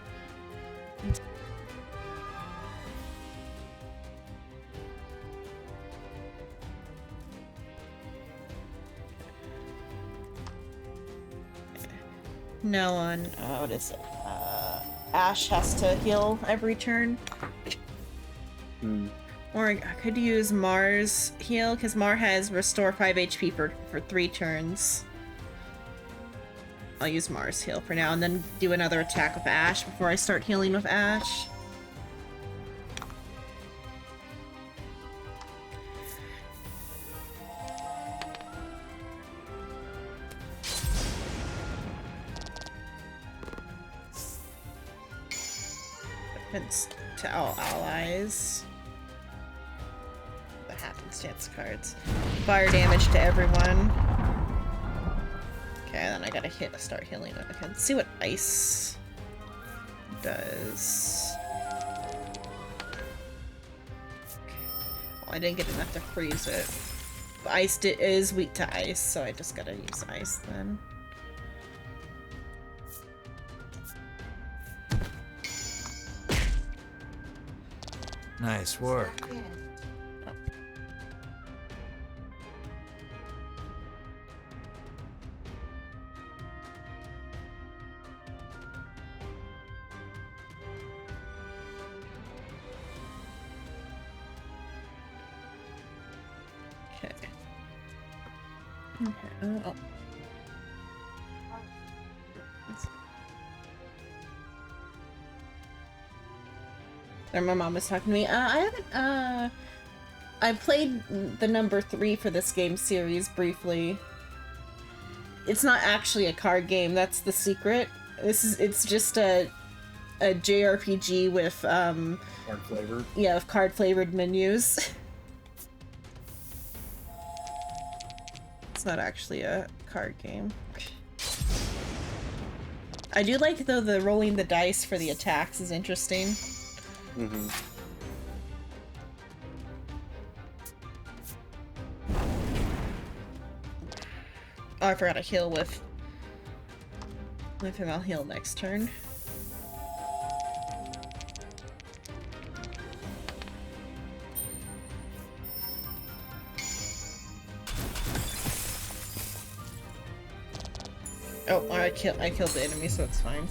No one. What is it? Ash has to heal every turn. Or I could use Mar's heal, because Mar has restore 5 HP for 3 turns. I'll use Mar's heal for now, and then do another attack with Ash before I start healing with Ash. Defense to all allies. The happenstance cards. Fire damage to everyone. Okay, then I gotta start healing it. Okay, let's see what ice does. Well, I didn't get enough to freeze it. But ice is weak to ice, so I just gotta use ice then. Nice work. Okay. Okay. Oh. There, my mom was talking to me. I played the number 3 for this game series briefly. It's not actually a card game, that's the secret. It's just a JRPG with Card flavor. Yeah, with card flavored menus. It's not actually a card game. I do like, though, the rolling the dice for the attacks is interesting. Mm-hmm. Oh, I forgot to heal with... I think I'll heal next turn. Oh, I killed the enemy, so it's fine.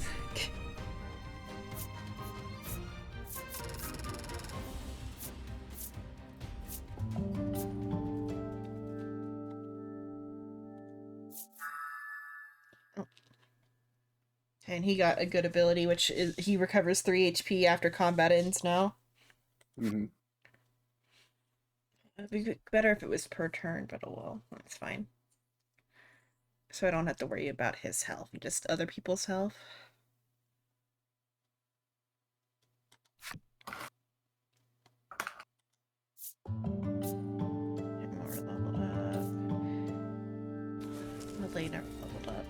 And he got a good ability, which is he recovers 3 HP after combat ends now. Mm-hmm. It'd be better if it was per turn, but oh well, that's fine. So I don't have to worry about his health, just other people's health. Get more leveled up. The later leveled up.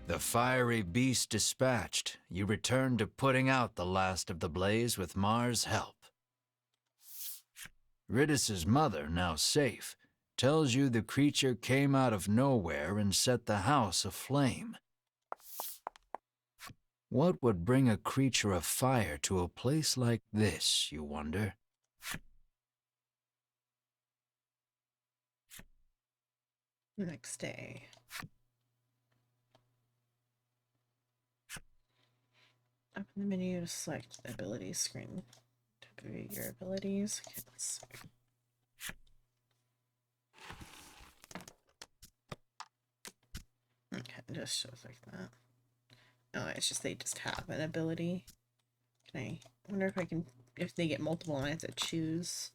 The fiery beast dispatched, you return to putting out the last of the blaze with Mars' help. Ridis's mother, now safe, tells you the creature came out of nowhere and set the house aflame. What would bring a creature of fire to a place like this, you wonder? Next day. Open the menu to select the abilities screen to view your abilities. Okay, let's see. Okay, it just shows like that. Oh, it's just they just have an ability. I wonder if I can, if they get multiple, I have to choose.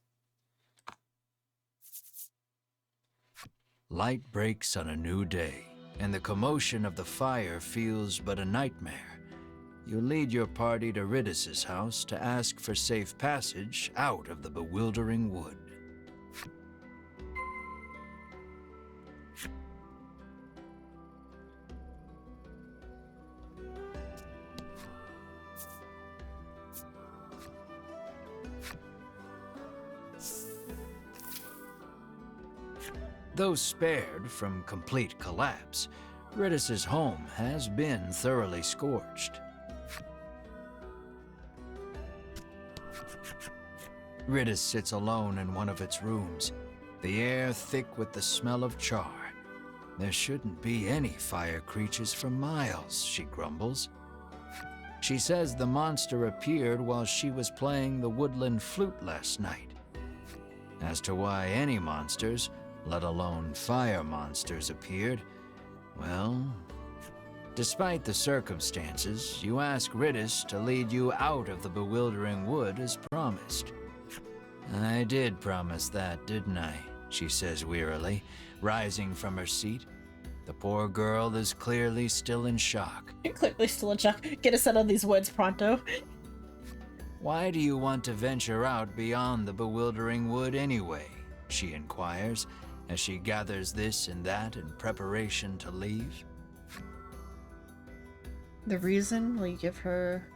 Light breaks on a new day, and the commotion of the fire feels but a nightmare. You lead your party to Ridis's house to ask for safe passage out of the bewildering wood. Though spared from complete collapse, Ridis's home has been thoroughly scorched. Ridis sits alone in one of its rooms, the air thick with the smell of char. There shouldn't be any fire creatures for miles, she grumbles. She says the monster appeared while she was playing the woodland flute last night. As to why any monsters, let alone fire monsters, appeared, well, despite the circumstances, you ask Ridis to lead you out of the bewildering wood as promised. I did promise that, didn't I? She says wearily, rising from her seat. The poor girl is clearly still in shock. You're clearly still in shock. Get us out of these woods pronto. Why do you want to venture out beyond the bewildering wood anyway? She inquires, as she gathers this and that in preparation to leave. The reason will you give her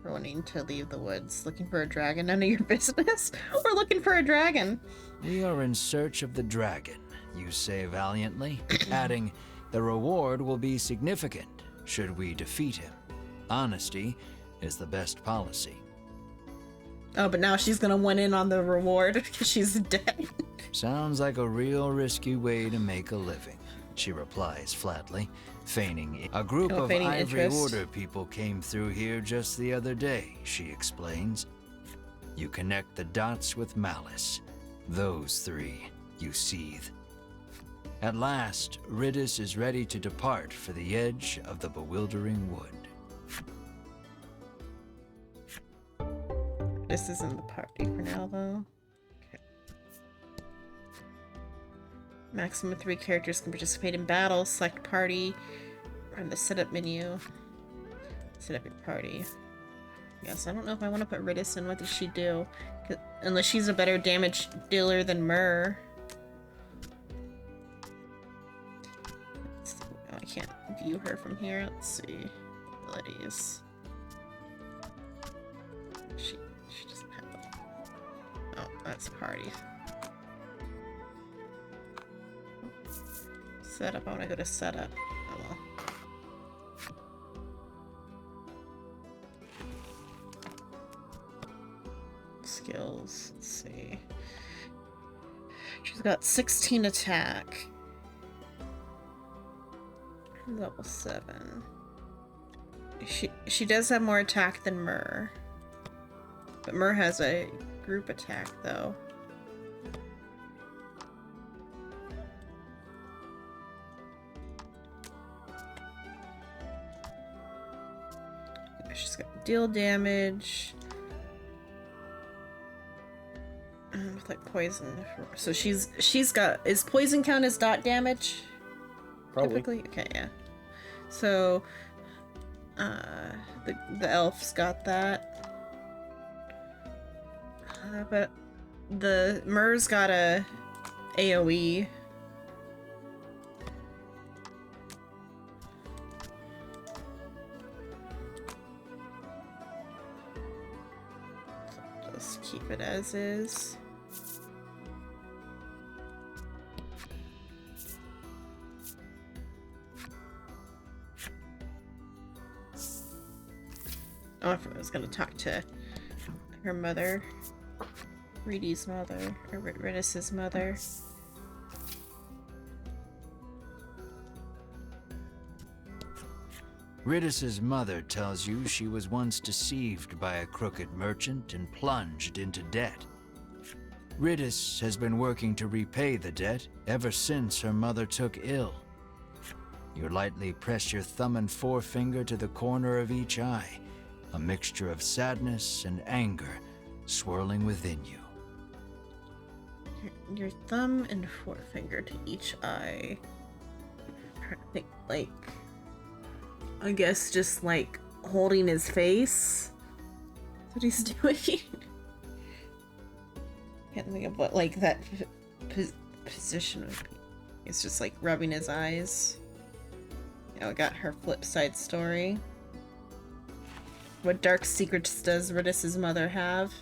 for wanting to leave the woods? Looking for a dragon? None of your business? Or looking for a dragon? We are in search of the dragon, you say valiantly, adding, the reward will be significant should we defeat him. Honesty is the best policy. Oh, but now she's gonna win in on the reward because she's dead. Sounds like a real risky way to make a living, she replies flatly, feigning. A group of feigning Ivory interest. Order people came through here just the other day, she explains. You connect the dots with malice. Those three, you seethe. At last, Ridis is ready to depart for the edge of the bewildering wood. This isn't the party for now, though. Okay. Maximum 3 characters can participate in battle. Select party. From the setup menu. Set up your party. Yes, I don't know if I want to put Ridis in. What does she do? Unless she's a better damage dealer than Myrrh. Oh, I can't view her from here. Let's see. Abilities. She doesn't have them. Oh, that's party. Setup. I want to go to setup. Oh well. Skills. Let's see. She's got 16 attack. Level 7. She does have more attack than Myrrh. But Myrrh has a group attack, though. She's got deal damage. With like poison. So she's got... Is poison count as dot damage? Probably. Typically? Okay, yeah. So... the elf's got that. But the Myrrh's got a AoE. Just keep it as is. Oh, I was gonna talk to her mother. Reedy's mother, or Ridis's mother. Ridis's mother tells you she was once deceived by a crooked merchant and plunged into debt. Ridis has been working to repay the debt ever since her mother took ill. You lightly press your thumb and forefinger to the corner of each eye, a mixture of sadness and anger swirling within you. Your thumb and forefinger to each eye. I'm trying to think, like, I guess just like holding his face. That's what he's doing. Can't think of what like that position would be. It's just like rubbing his eyes. Yeah, we got her flip side story. What dark secrets does Ridis's mother have?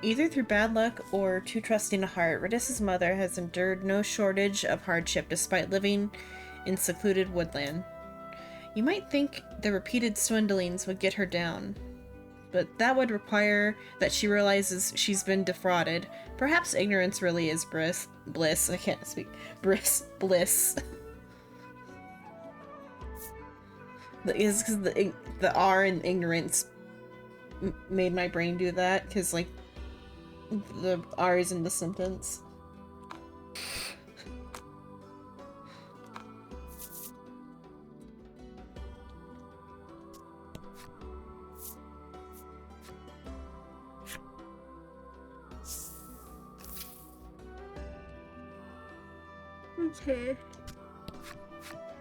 Either through bad luck or too trusting a heart, Ridis's mother has endured no shortage of hardship despite living in secluded woodland. You might think the repeated swindlings would get her down, but that would require that she realizes she's been defrauded. Perhaps ignorance really is bliss. I can't speak. Bliss. Is because the R in ignorance made my brain do that, because like the R is in the sentence. Okay.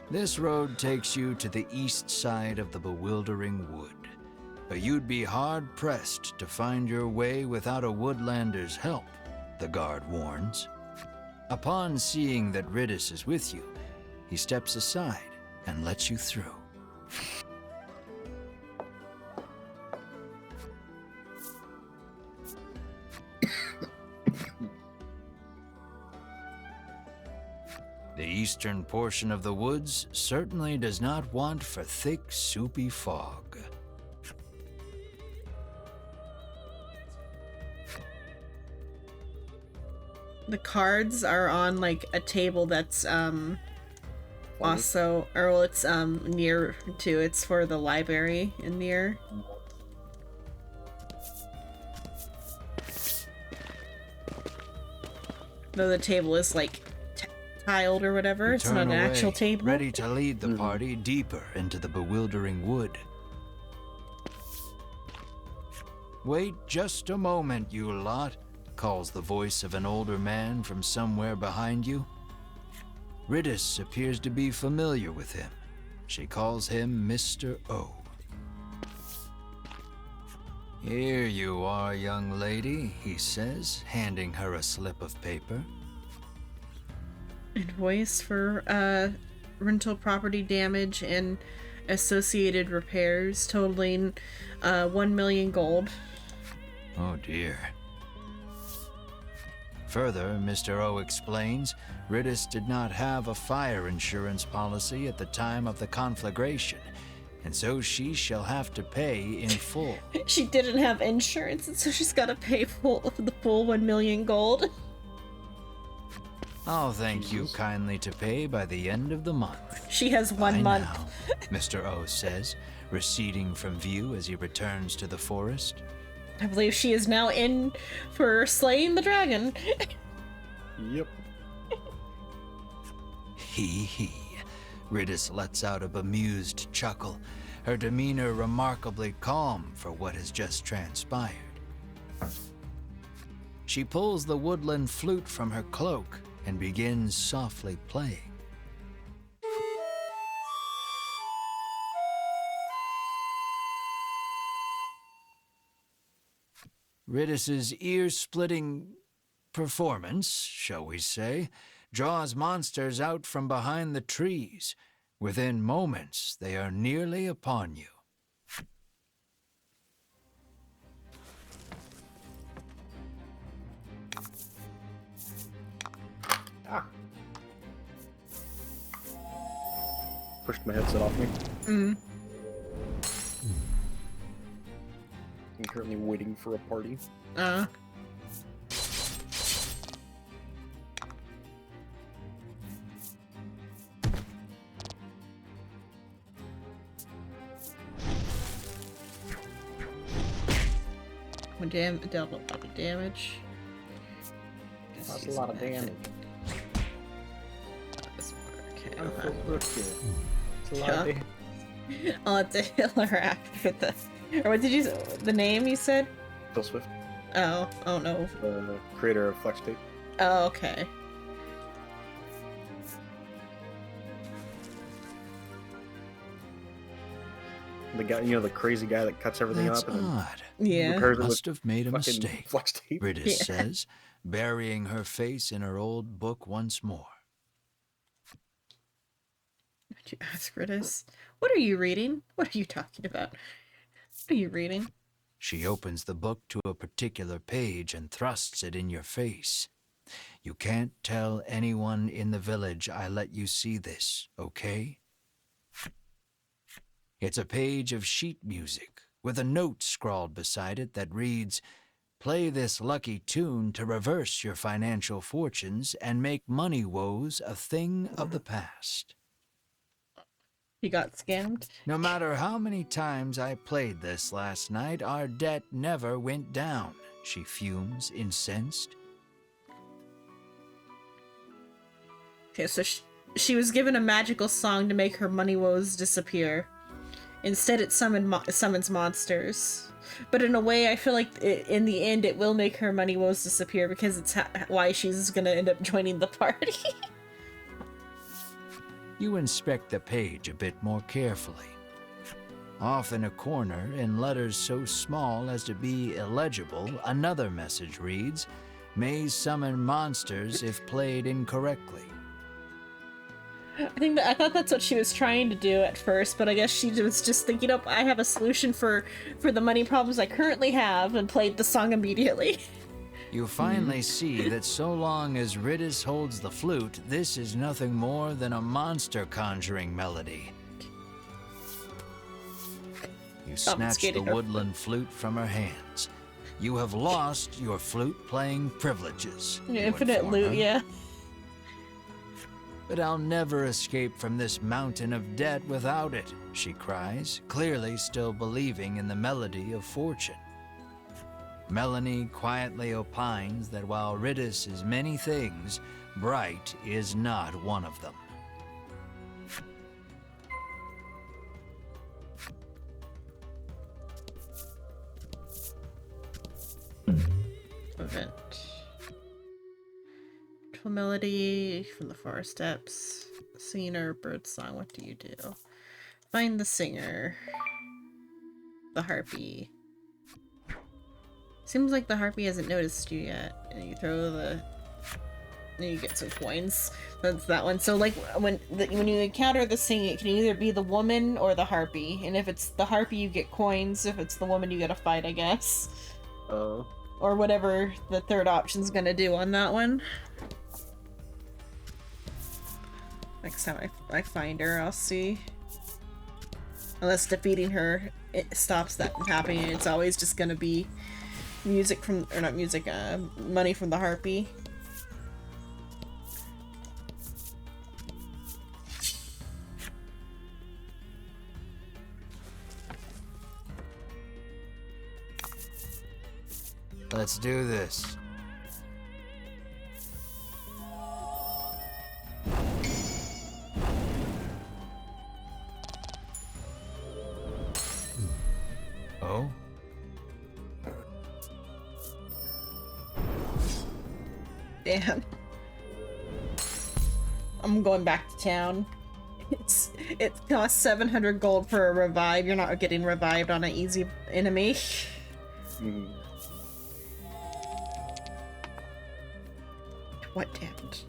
This road takes you to the east side of the bewildering wood. but you'd be hard-pressed to find your way without a woodlander's help, the guard warns. Upon seeing that Ridis is with you, he steps aside and lets you through. The eastern portion of the woods certainly does not want for thick, soupy fog. The cards are on like a table that's also, or well, it's near to, it's for the library in Neir. Though the table is like tiled or whatever, You it's not turn an away, actual table. ready to lead the party deeper into the bewildering wood. Wait just a moment, you lot, calls the voice of an older man from somewhere behind you. Ridis appears to be familiar with him. She calls him Mr. O. Here you are, young lady, he says, handing her a slip of paper. Invoice for rental property damage and associated repairs totaling 1 million gold. Oh dear. Further, Mr. O explains, Ridis did not have a fire insurance policy at the time of the conflagration, and so she shall have to pay in full. She didn't have insurance, and so she's got to pay the full 1 million gold. I'll thank you kindly to pay by the end of the month. She has 1 Bye month. now, Mr. O says, receding from view as he returns to the forest. I believe she is now in for slaying the dragon. Yep. Hee. Ridis lets out a bemused chuckle, her demeanor remarkably calm for what has just transpired. She pulls the woodland flute from her cloak and begins softly playing. Ridis's ear-splitting performance, shall we say, draws monsters out from behind the trees. Within moments, they are nearly upon you. Pushed my headset off me. Mm. I'm currently waiting for a party. Dealt a lot of damage. That's a lot of damage. Okay, I'm so thirsty. It's a lot of damage. I'll have to heal her after the. Or what did you? The name you said? Phil Swift, Oh no. the creator of Flex Tape. Oh, okay. The guy, you know, the crazy guy that cuts everything That's up and then odd. Yeah. repairs it with Must have made a fucking mistake, Flex Tape. Ridis Yeah. says, burying her face in her old book once more. Did you ask Ridis? What are you reading? What are you talking about? What are you reading? She opens the book to a particular page and thrusts it in your face. You can't tell anyone in the village I let you see this, okay? It's a page of sheet music with a note scrawled beside it that reads, "Play this lucky tune to reverse your financial fortunes and make money woes a thing of the past." You got scammed? No matter how many times I played this last night, our debt never went down, she fumes, incensed. Okay, so she was given a magical song to make her money woes disappear. Instead, it summons monsters. But in a way, I feel like in the end, it will make her money woes disappear because it's why she's gonna end up joining the party. You inspect the page a bit more carefully. Off in a corner, in letters so small as to be illegible, another message reads, "May summon monsters if played incorrectly." I thought that's what she was trying to do at first, but I guess she was just thinking, "Oh, I have a solution for the money problems I currently have," and played the song immediately. You finally see that so long as Ridis holds the flute, this is nothing more than a monster conjuring melody. You snatch the woodland flute from her hands. You have lost your flute-playing privileges. Infinite loot, yeah. "But I'll never escape from this mountain of debt without it," she cries, clearly still believing in the melody of fortune. Melanie quietly opines that while Ridis is many things, bright is not one of them. Event. Melody from the forest steps. Singer, bird song. What do you do? Find the singer. The harpy. Seems like the harpy hasn't noticed you yet. And you throw the... And you get some coins. That's that one. So like when you encounter the singer, it can either be the woman or the harpy. And if it's the harpy, you get coins. If it's the woman, you get a fight, I guess. Oh. Or whatever the third option's gonna do on that one. Next time I find her, I'll see. Unless defeating her, it stops that from happening. It's always just gonna be music from, or not music, money from the harpy. Let's do this. Oh? Damn. I'm going back to town. It costs 700 gold for a revive. You're not getting revived on an easy enemy. What damage?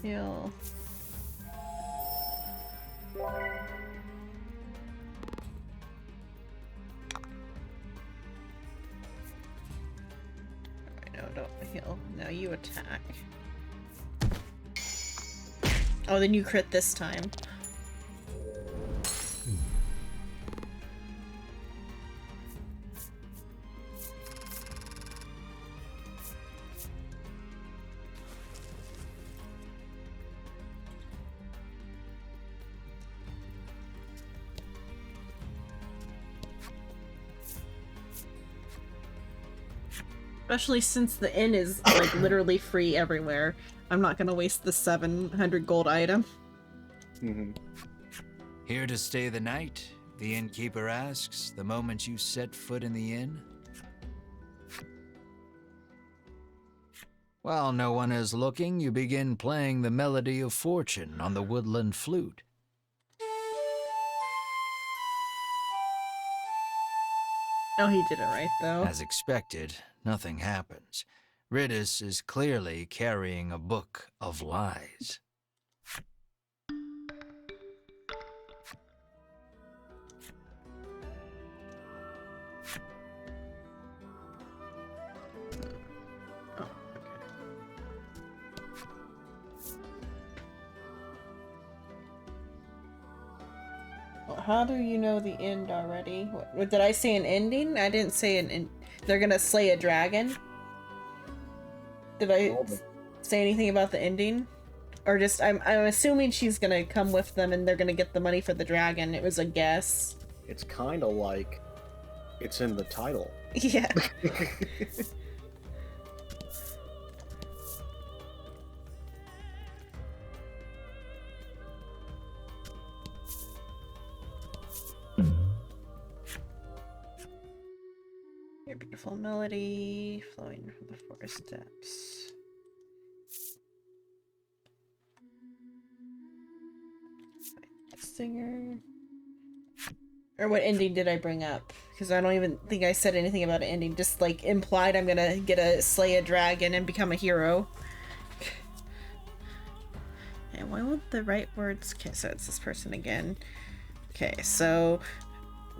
Heal. No, don't heal. Now you attack. Oh, then you crit this time. Especially since the inn is like literally free everywhere. I'm not gonna waste the 700 gold item. Here to stay the night? The innkeeper asks the moment you set foot in the inn. While no one is looking, you begin playing the melody of fortune on the woodland flute. Oh, he did it right though. As expected, nothing happens. Ridis is clearly carrying a book of lies. Oh, okay. How do you know the end already? What did I say an ending? I didn't say an end. They're gonna slay a dragon? Did I say anything about the ending? Or just, I'm assuming she's gonna come with them and they're gonna get the money for the dragon. It was a guess. It's kind of like it's in the title. Yeah. beautiful melody flowing from the forest depths. Singer. Or what ending did I bring up? Because I don't even think I said anything about an ending. Just like implied I'm gonna slay a dragon and become a hero. And why won't the right words? Okay, so it's this person again. Okay, so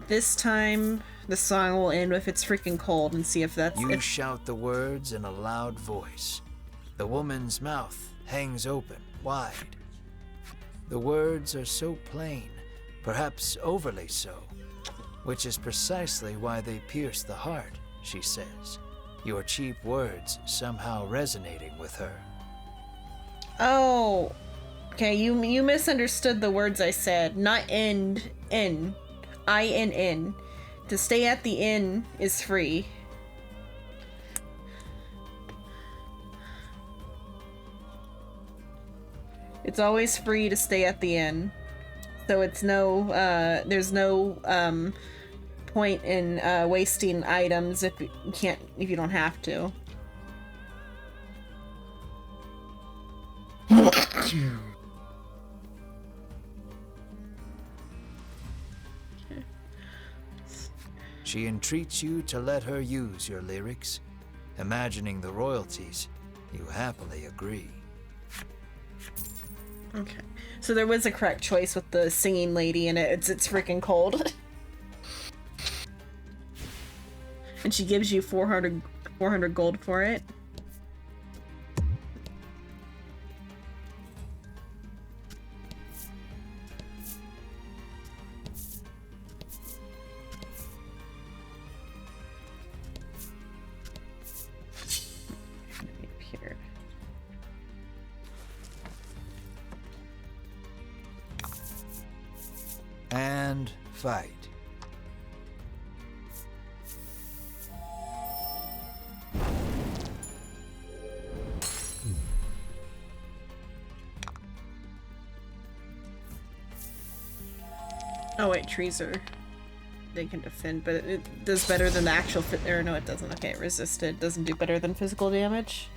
this time the song will end with "It's Freaking Cold" and see if that's. You shout the words in a loud voice. The woman's mouth hangs open, wide. The words are so plain, perhaps overly so, which is precisely why they pierce the heart, she says. Your cheap words somehow resonating with her. Oh, okay. You misunderstood the words I said. Not end. INN. To stay at the inn is free. It's always free to stay at the inn. So it's no, there's no, point in, wasting items if you don't have to. She entreats you to let her use your lyrics. Imagining the royalties, you happily agree. Okay. So there was a correct choice with the singing lady, and it's freaking cold. And she gives you 400 gold for it. And fight. Oh wait, trees are... They can defend, but it does better than the actual or no, it doesn't. Okay, resisted. Doesn't do better than physical damage.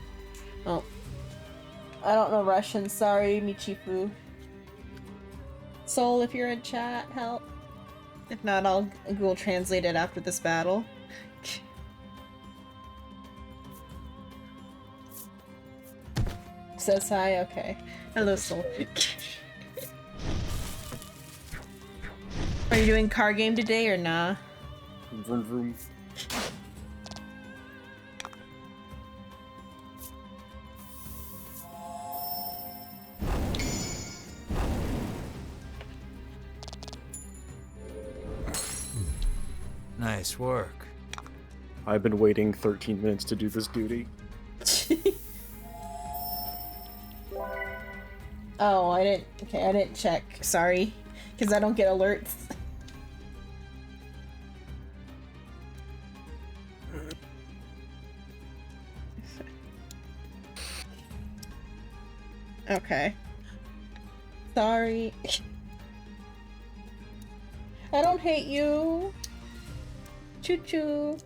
Oh. I don't know Russian. Sorry, Michifu. Soul, if you're in chat, help. If not, I'll Google Translate it after this battle. Says hi, okay. Hello, Soul. Are you doing car game today or nah? Vroom vroom. Nice work. I've been waiting 13 minutes to do this duty. Oh, I didn't check. Sorry. Because I don't get alerts. Okay. Sorry. I don't hate you. Choo choo.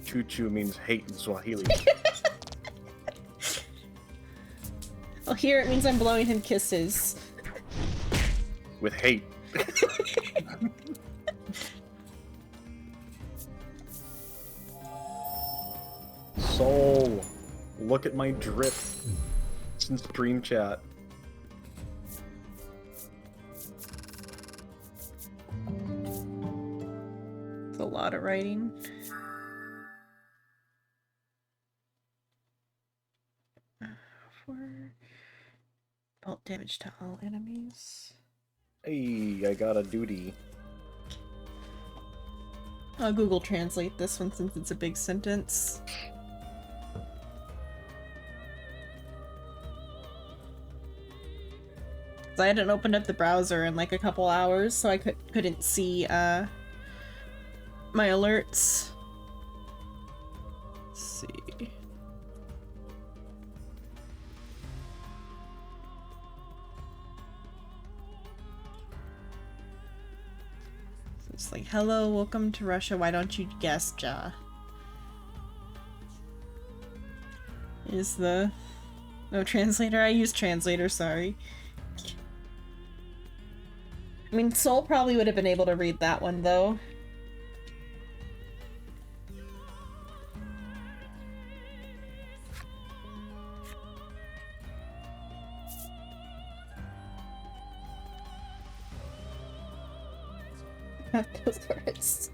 Choo choo means hate in Swahili. Oh, here it means I'm blowing him kisses. With hate. Soul, look at my drip since stream chat. It's a lot of writing. Dealt damage to all enemies. Hey, I got a duty. I'll Google Translate this one since it's a big sentence. I hadn't opened up the browser in like a couple hours, so I couldn't see my alerts. Let's see. It's like, hello, welcome to Russia. Why don't you guess, Ja? Is the... No translator? I use translator, sorry. I mean, Soul probably would have been able to read that one, though. Those words.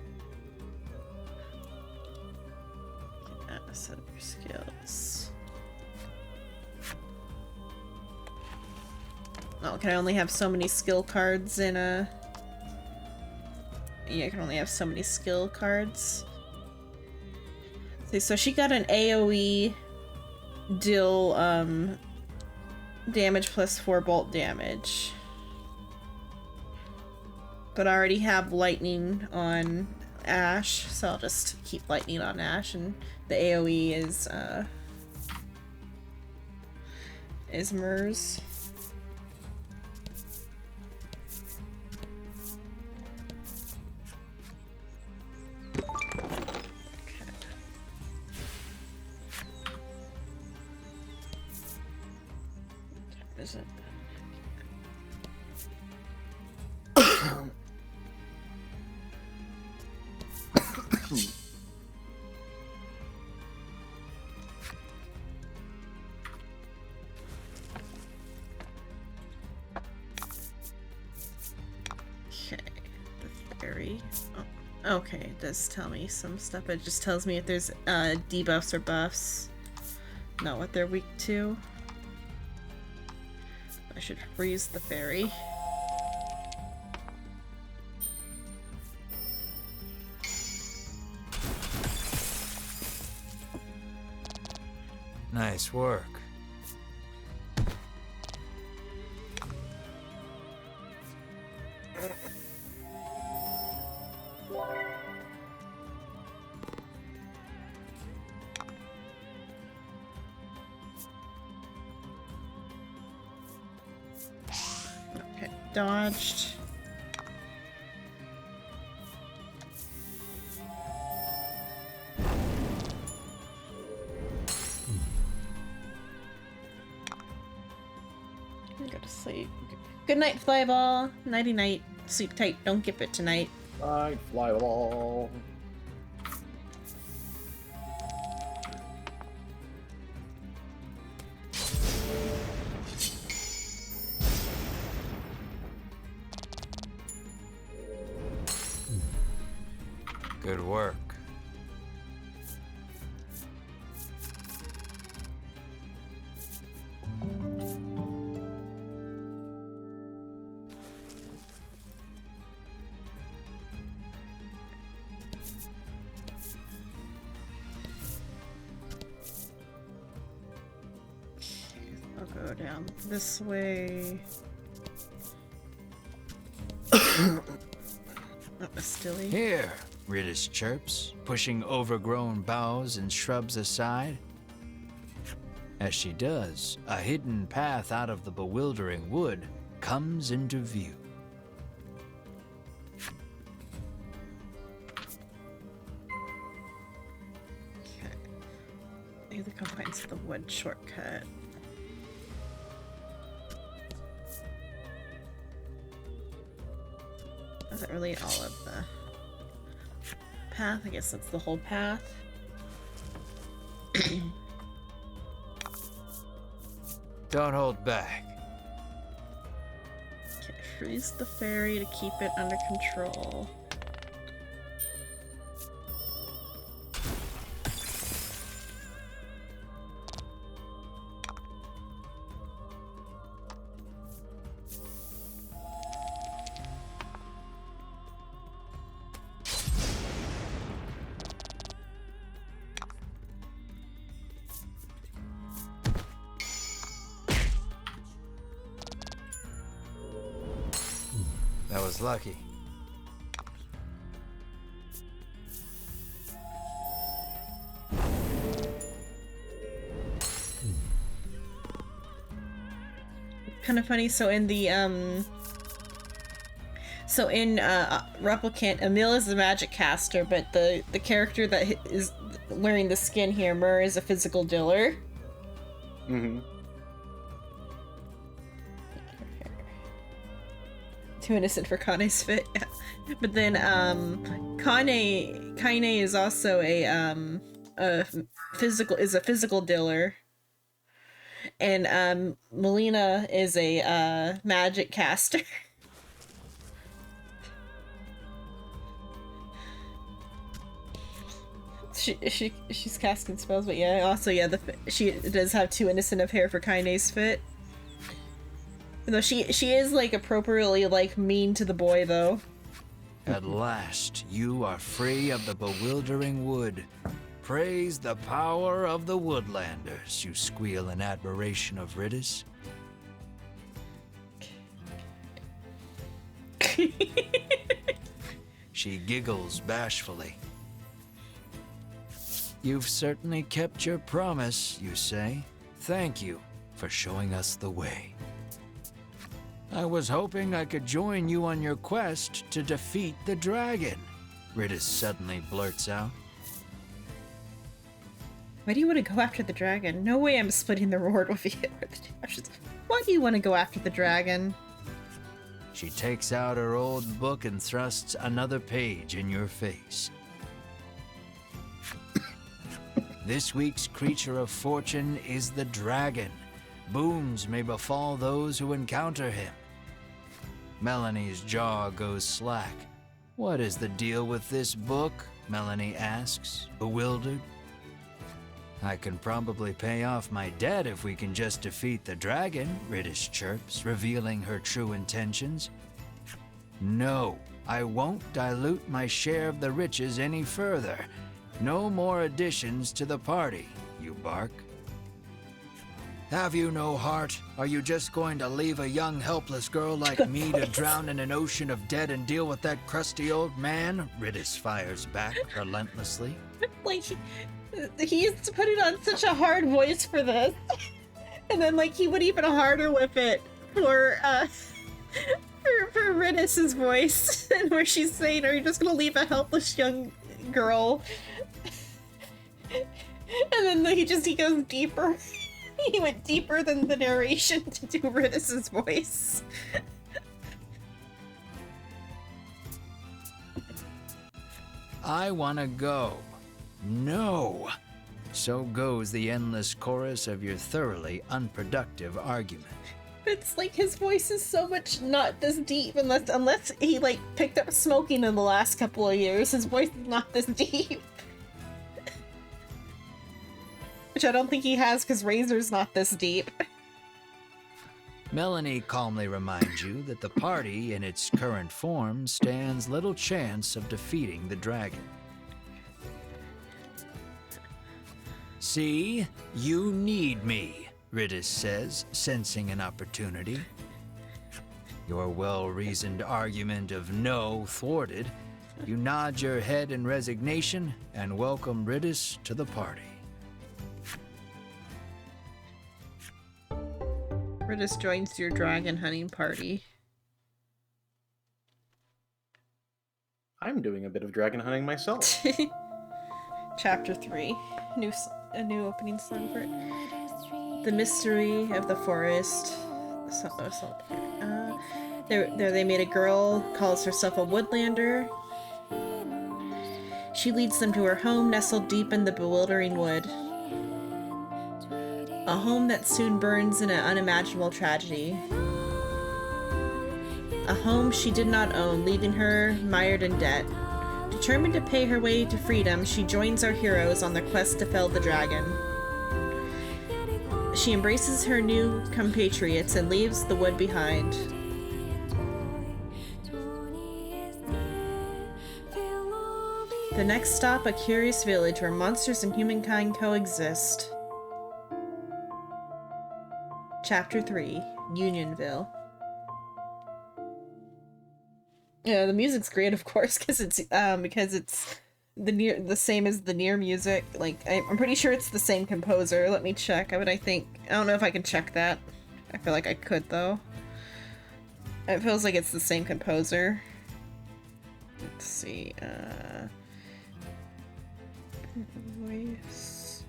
Set up your skills. Oh, can I only have so many skill cards in a... Yeah, I can only have so many skill cards. See, so she got an AoE deal, damage plus 4 bolt damage. But I already have lightning on Ash, so I'll just keep lightning on Ash, and the AoE is Mers. Is it? Okay, the fairy. Oh, okay, it does tell me some stuff. It just tells me if there's debuffs or buffs, not what they're weak to. I should freeze the fairy. Nice work. Okay, dodged. Go to sleep. Good night, Flyball. Nighty night. Sleep tight. Don't get it tonight. I fly the ball. Good work. I'll go down this way. Stilly. Here, Riddis chirps, pushing overgrown boughs and shrubs aside. As she does, a hidden path out of the bewildering wood comes into view. Okay. These are the confines of the wood shortcut. Is that really all of the path? I guess that's the whole path. Don't hold back. Okay, freeze the fairy to keep it under control. That was lucky. So in Replicant, Emil is the magic caster, but the character that is wearing the skin here, Mur, is a physical dealer. Mm-hmm. Too innocent for Kane's fit. Yeah. But then Kaine is also a physical dealer. And Melina is a magic caster. She's casting spells, but yeah, also yeah, she does have too innocent of hair for Kaine's fit. Though she is like appropriately like mean to the boy though. At last, you are free of the bewildering wood. Praise the power of the woodlanders, you squeal in admiration of Riddis. She giggles bashfully. You've certainly kept your promise, you say. Thank you for showing us the way. I was hoping I could join you on your quest to defeat the dragon, Riddis suddenly blurts out. Why do you want to go after the dragon? No way I'm splitting the reward with you. Why do you want to go after the dragon? She takes out her old book and thrusts another page in your face. This week's creature of fortune is the dragon. Boons may befall those who encounter him. Melanie's jaw goes slack. What is the deal with this book? Melanie asks, bewildered. I can probably pay off my debt if we can just defeat the dragon, Riddis chirps, revealing her true intentions. No, I won't dilute my share of the riches any further. No more additions to the party, you bark. Have you no heart? Are you just going to leave a young helpless girl like me to drown in an ocean of debt and deal with that crusty old man? Riddis fires back relentlessly. Like, he used to put it on such a hard voice for this. And then, like, he would even harder with it for Riddis's voice. And where she's saying, are you just gonna leave a helpless young girl? And then he goes deeper. He went deeper than the narration to do Riddis's voice. I wanna go. No. So goes the endless chorus of your thoroughly unproductive argument. It's like his voice is so much not this deep unless he like picked up smoking in the last couple of years. His voice is not this deep. Which I don't think he has because Razor's not this deep. Melanie calmly reminds you that the party in its current form stands little chance of defeating the dragon. See, you need me, Riddis says, sensing an opportunity. Your well-reasoned argument of no thwarted, you nod your head in resignation and welcome Riddis to the party. Riddis joins your dragon hunting party. I'm doing a bit of dragon hunting myself. Chapter 3. A new opening song for it. The mystery of the forest. They made a girl, calls herself a woodlander. She leads them to her home nestled deep in the bewildering wood. A home that soon burns in an unimaginable tragedy. A home she did not own, leaving her mired in debt. Determined to pay her way to freedom, she joins our heroes on their quest to fell the dragon. She embraces her new compatriots and leaves the wood behind. The next stop, a curious village where monsters and humankind coexist. Chapter 3, Unionville. Yeah, the music's great, of course, because it's the same as the Neir music. Like, I'm pretty sure it's the same composer. Let me check. I don't know if I can check that. I feel like I could though. It feels like it's the same composer. Let's see. Voice.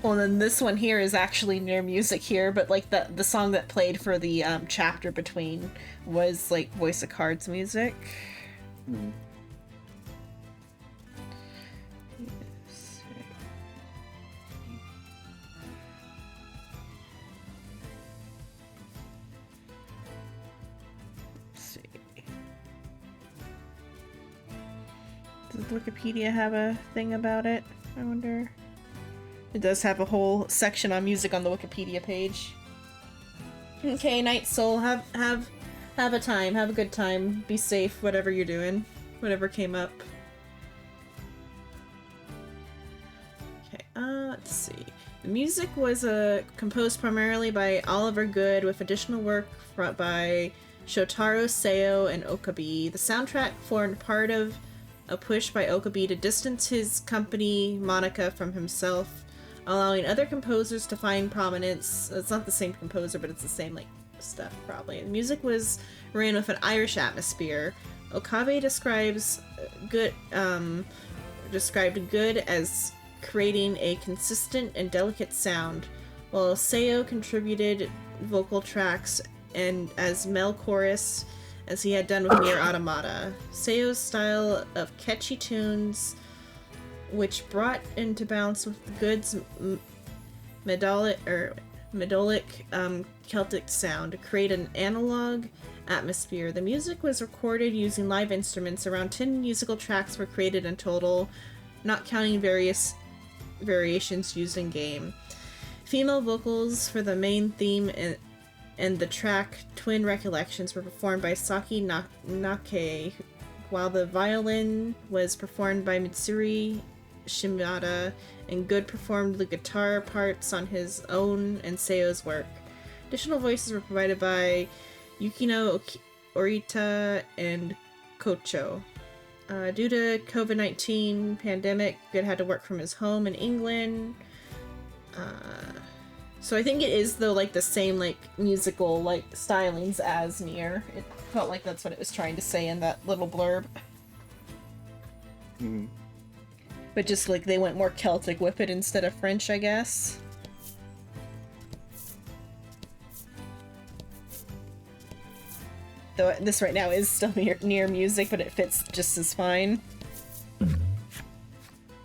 Well, then this one here is actually Neir music here, but like the song that played for the chapter between was like Voice of Cards music. Mm-hmm. Does Wikipedia have a thing about it? I wonder. It does have a whole section on music on the Wikipedia page. Okay, Night Soul, have a time, have a good time, be safe, whatever you're doing, whatever came up. Okay, let's see. The music was composed primarily by Oliver Good, with additional work by Shotaro Seo and Okabe. The soundtrack formed part of a push by Okabe to distance his company Monica from himself, allowing other composers to find prominence. It's not the same composer, but it's the same like stuff probably. The music was ran with an Irish atmosphere. Okabe described Good as creating a consistent and delicate sound, while Seo contributed vocal tracks and as male chorus, as he had done with Near Automata. Seo's style of catchy tunes, which brought into balance with Good's melodic Celtic sound to create an analog atmosphere. The music was recorded using live instruments. Around 10 musical tracks were created in total, not counting various variations used in game. Female vocals for the main theme and the track Twin Recollections were performed by Saki Nake, while the violin was performed by Mitsuri Shimada, and Good performed the guitar parts on his own and Seo's work. Additional voices were provided by Yukino Orita and Kocho. Due to COVID-19 pandemic, Good had to work from his home in England. So I think it is though like the same like musical like stylings as Neir. It felt like that's what it was trying to say in that little blurb. Mm-hmm. But just like they went more Celtic with it instead of French, I guess. Though this right now is still Neir music, but it fits just as fine.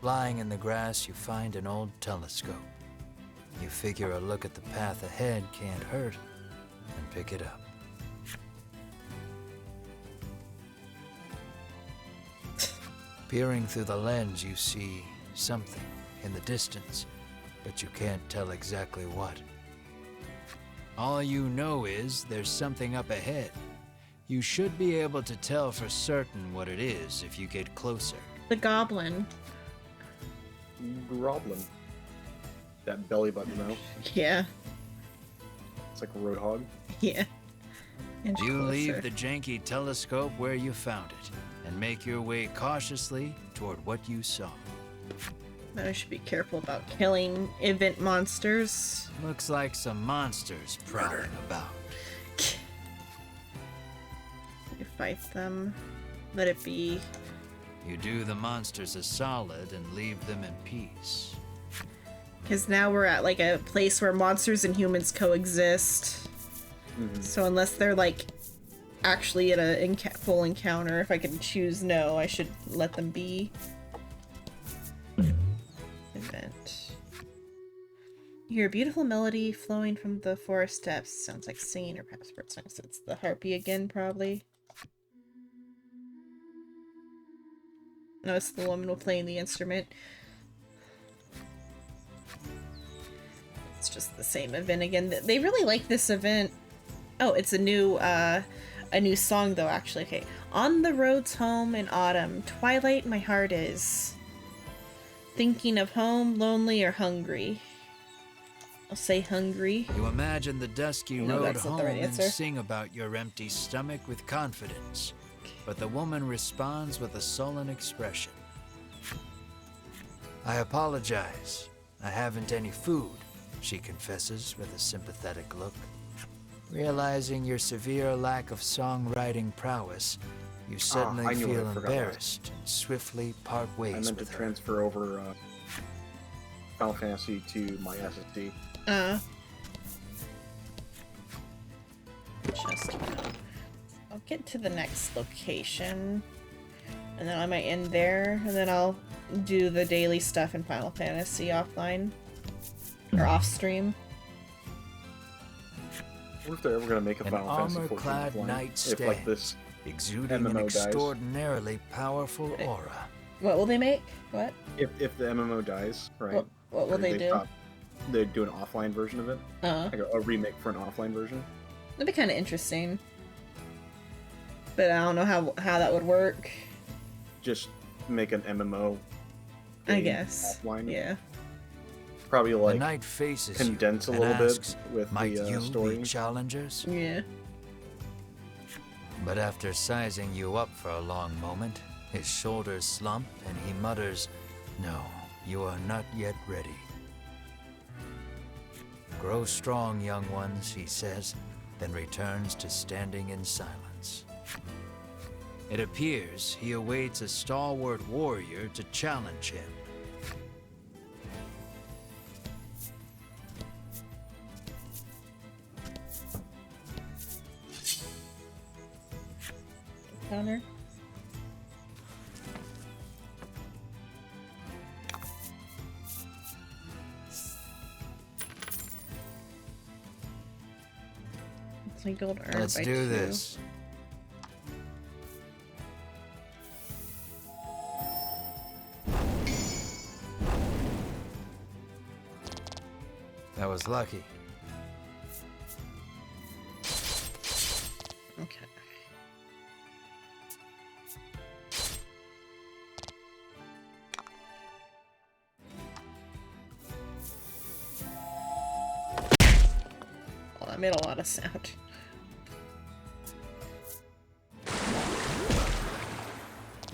Lying in the grass, you find an old telescope. You figure a look at the path ahead can't hurt, and pick it up. Peering through the lens, you see something in the distance, but you can't tell exactly what. All you know is there's something up ahead. You should be able to tell for certain what it is if you get closer. The goblin. Groblin. That belly button though. Yeah. It's like a roadhog. Yeah. Inch You closer. leave the janky telescope where you found it, and make your way cautiously toward what you saw. I should be careful about killing event monsters. Looks like some monsters prowling about. You fight them. Let it be. You do the monsters a solid and leave them in peace. Because now we're at like a place where monsters and humans coexist. Mm-hmm. So unless they're like actually in a full encounter, if I can choose no, I should let them be. Event. You hear a beautiful melody flowing from the forest steps. Sounds like singing or perhaps bird songs. It's the harpy again, probably. No, it's the woman playing the instrument. It's just the same event again. They really like this event. Oh, it's a new song though, actually. Okay. On the roads home in autumn, twilight my heart is. Thinking of home, lonely or hungry. I'll say hungry. You imagine the dusky No, road that's not home the right and answer. sing about your empty stomach with confidence. But the woman responds with a sullen expression. I apologize. I haven't any food, she confesses with a sympathetic look. Realizing your severe lack of songwriting prowess, You suddenly I knew what I feel forgot last. embarrassed and swiftly part ways I meant to with her. transfer over Final Fantasy to my SSD. Just I'll get to the next location, and then I might end there, and then I'll do the daily stuff in Final Fantasy offline or off stream. I wonder if they're ever gonna make a An Final Fantasy 14 armor-clad offline. knight If like this stands, exuding an MMO dies. extraordinarily powerful aura. What will they make? What? If the MMO dies, right? What will or they do? They do an offline version of it, like a remake for an offline version. That'd be kind of interesting, but I don't know how that would work. Just make an MMO. I game guess. offline. Yeah. Probably The like knight faces condense a you little and bit asks, with might the you story. be challengers? Yeah. But after sizing you up for a long moment, his shoulders slump and he mutters, "No, you are not yet ready." "Grow strong, young ones," he says, then returns to standing in silence. It appears he awaits a stalwart warrior to challenge him. Counter. It's my gold earned Let's by do 2. this. That was lucky. Okay. Well, that made a lot of sound.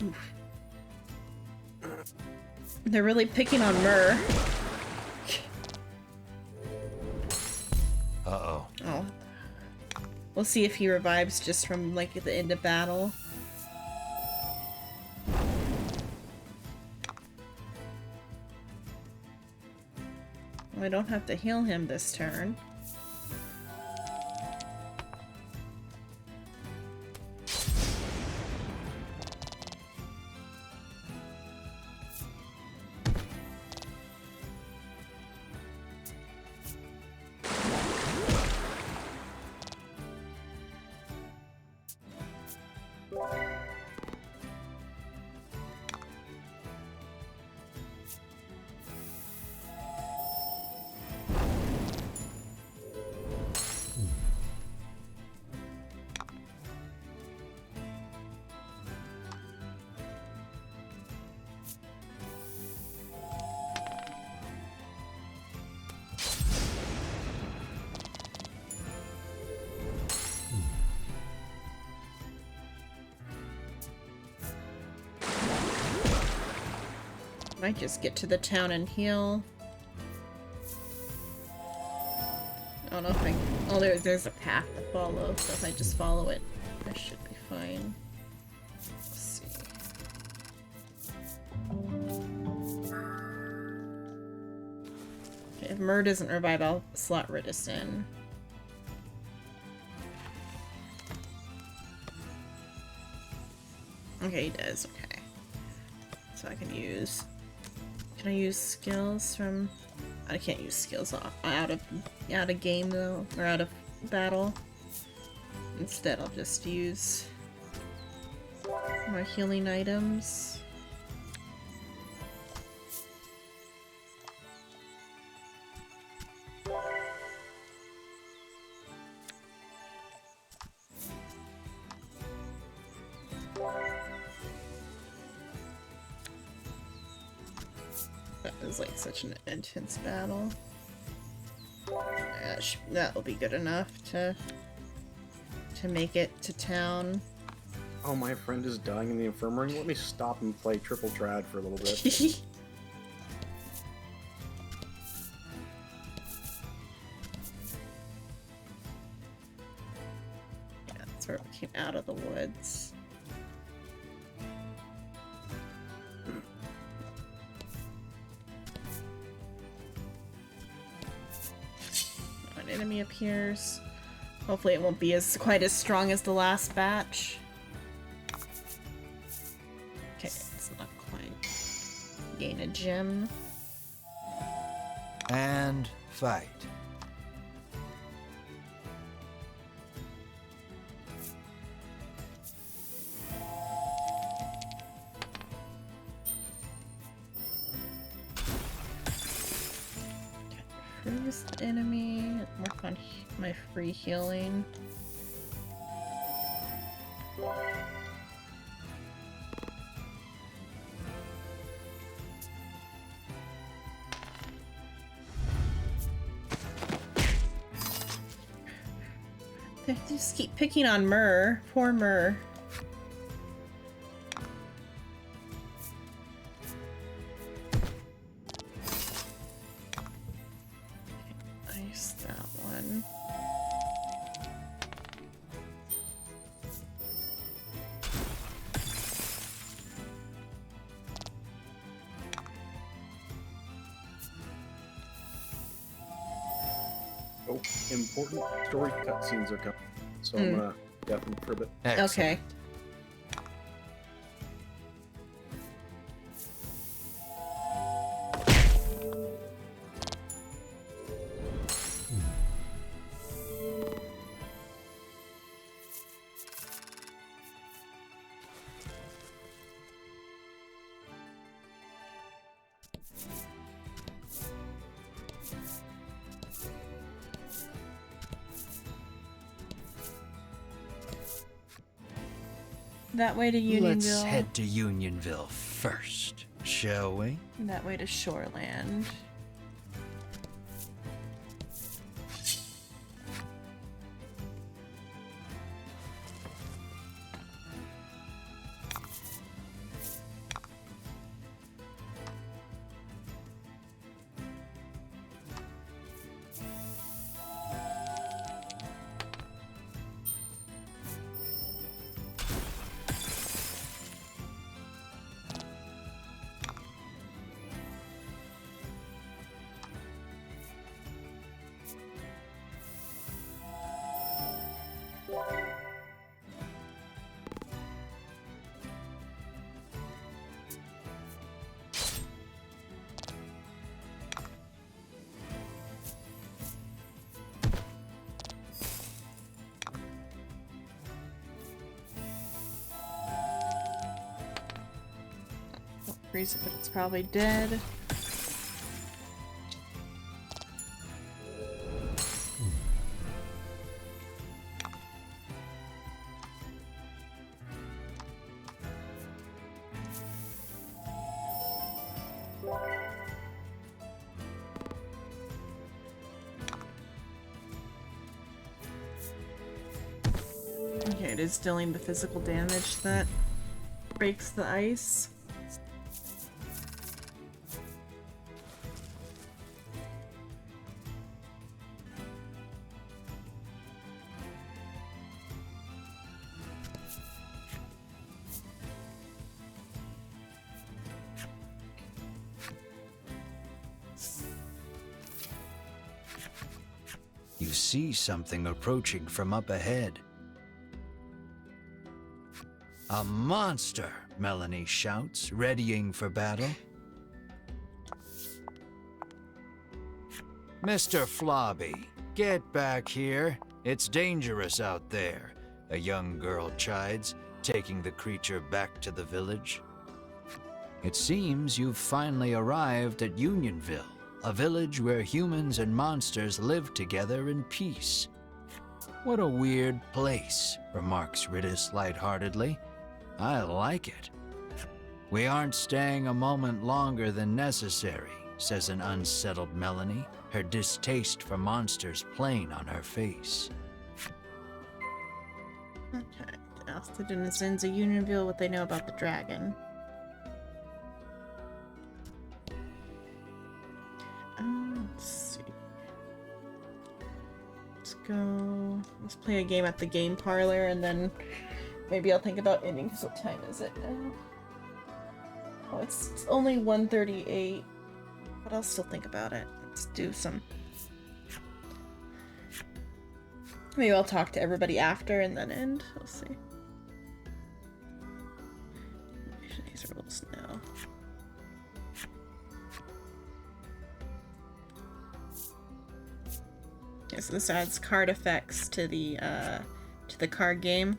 Oof. They're really picking on Myrrh. Uh-oh. Oh. We'll see if he revives just from, like, at the end of battle. I don't have to heal him this turn. Might just get to the town and heal. I don't know if I... Oh, there's a path to follow, so if I just follow it, I should be fine. Let's see. Okay, if Myrrh doesn't revive, I'll slot Ridis in. Okay, he does. Okay. So I can use... Can I use skills from... I can't use skills out of game though, or out of battle. Instead, I'll just use my healing items. That was like such an intense battle. Yeah, that'll be good enough to make it to town. Oh, my friend is dying in the infirmary. Let me stop and play triple trad for a little bit. Yeah, that's where we came out of the woods. enemy appears. Hopefully it won't be quite as strong as the last batch. Okay, it's not quite. Gain a gem. And fight. Freeze the enemy. Work on my free healing. They just keep picking on Myrrh. Poor Myrrh. Ice that one. Oh, important story cutscenes are coming, so I'm gonna definitely for a bit. Excellent. Okay. That way to Unionville. Let's head to Unionville first, shall we? That way to Shoreland. Freeze it, but it's probably dead. Okay, it is dealing the physical damage that breaks the ice. You see something approaching from up ahead. A monster, Melanie shouts, readying for battle. Mr. Flobby, get back here. It's dangerous out there, a young girl chides, taking the creature back to the village. It seems you've finally arrived at Unionville, a village where humans and monsters live together in peace. What a weird place, remarks Ridis lightheartedly. I like it. We aren't staying a moment longer than necessary, says an unsettled Melanie, her distaste for monsters plain on her face. Okay, ask the denizens of Unionville what they know about the dragon. Let's see. Let's go. Let's play a game at the game parlor, and then maybe I'll think about ending. Because what time is it now? Oh, it's only 1:38, but I'll still think about it. Let's do some. Maybe I'll talk to everybody after and then end. We'll see. These rules now. Yeah, so this adds card effects to the card game.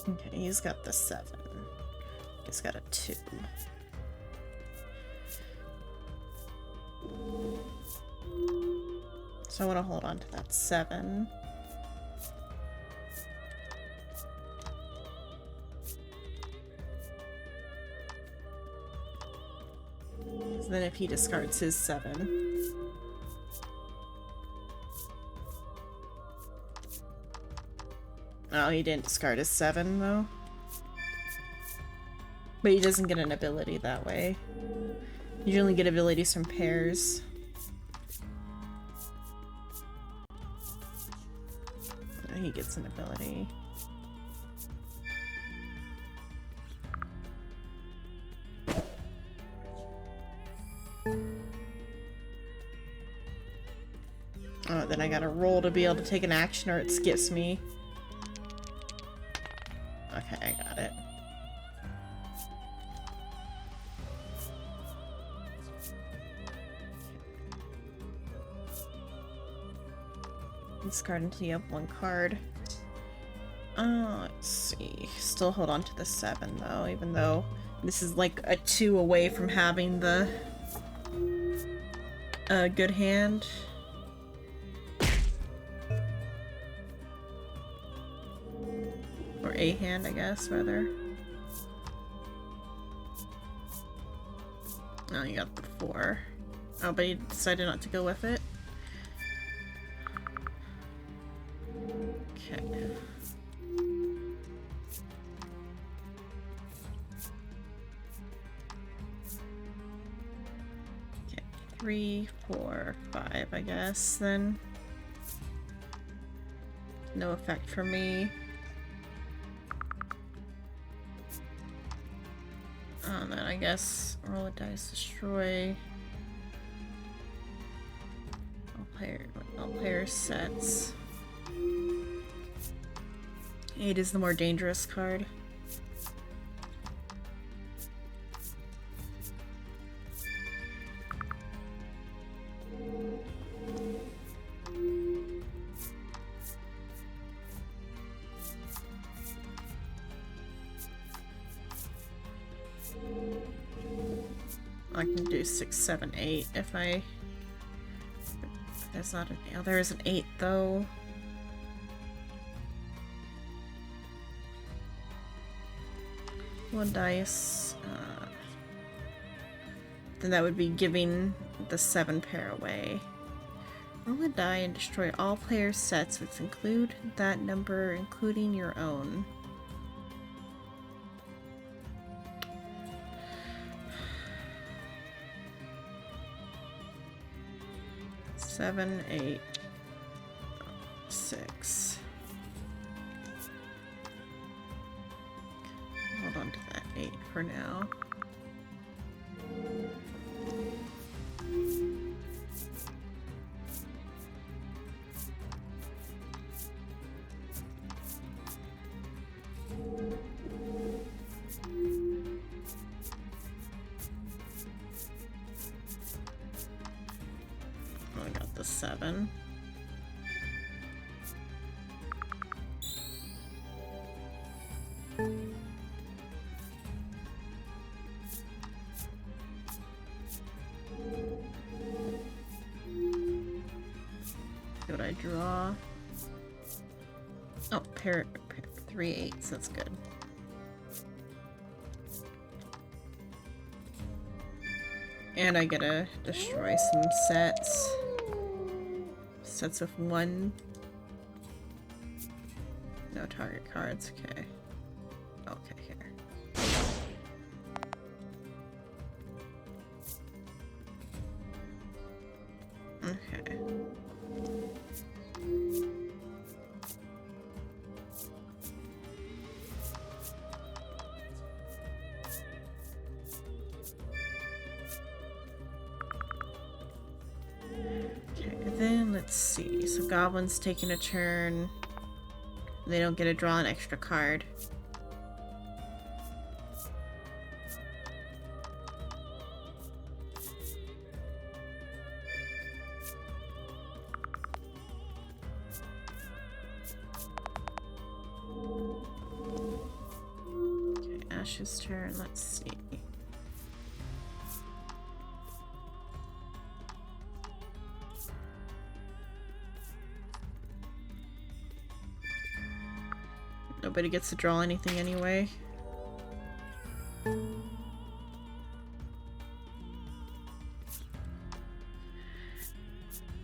Okay, he's got the 7. He's got a 2. So I want to hold on to that 7. So then if he discards his 7. Oh, he didn't discard his 7 though. But he doesn't get an ability that way. You only get abilities from pairs. He gets an ability. Oh, then I gotta roll to be able to take an action or it skips me. Okay, I got it. Discard until you have 1 card. Let's see. Still hold on to the 7 though, even though this is like a 2 away from having the good hand. Or a hand, I guess, rather. Oh, you got the 4. Oh, but you decided not to go with it? Okay. Okay, 3, 4, 5, I guess, then. No effect for me. And then I guess roll a dice, destroy. All player sets. 8 is the more dangerous card. I can do 6, 7, 8 if I... There's not an... Oh, there is an 8 though. One dice. Then that would be giving the 7 pair away. Roll a die and destroy all player sets which include that number, including your own. Seven, 8, 6. Hold on to that 8 for now. I got the 7. What I draw? Oh, pair 3 8s. That's good. And I gotta destroy some sets. Sets with 1. No target cards. Okay. Okay, here. Okay. Okay, then let's see. So goblins taking a turn. They don't get to draw an extra card. Okay, Ash's turn. Let's see. Nobody gets to draw anything anyway.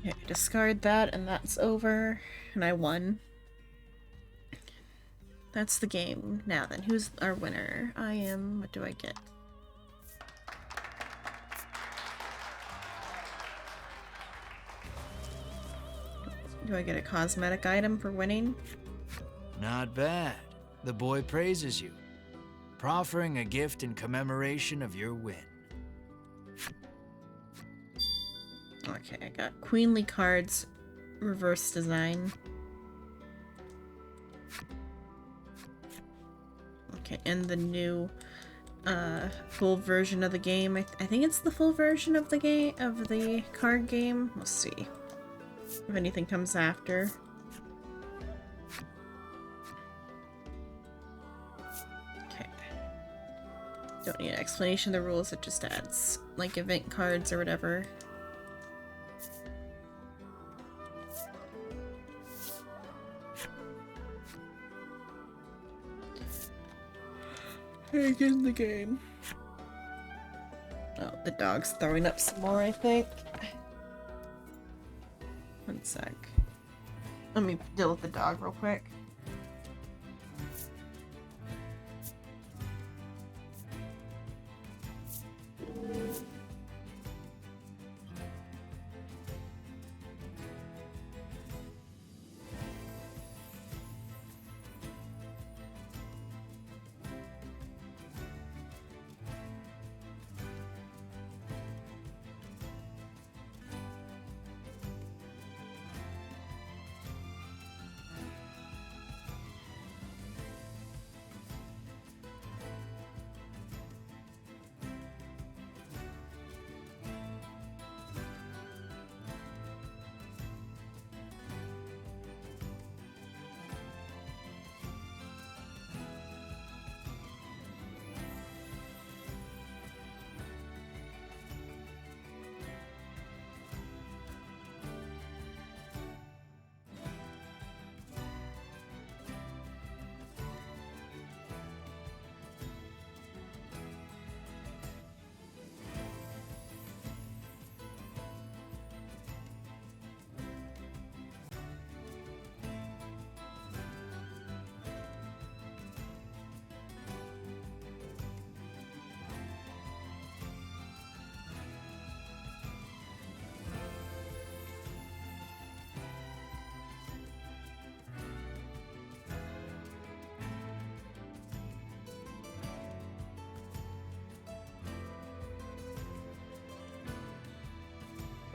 Okay, discard that, and that's over. And I won. That's the game. Now then, who's our winner? I am. What do I get? Do I get a cosmetic item for winning? Not bad. The boy praises you, proffering a gift in commemoration of your win. Okay, I got queenly cards, reverse design. Okay, and the new full version of the game. I think it's the full version of the game, of the card game. We'll see if anything comes after. Okay. Don't need an explanation of the rules, it just adds like event cards or whatever. Hey, get in the game. Oh, the dog's throwing up some more, I think. One sec. Let me deal with the dog real quick.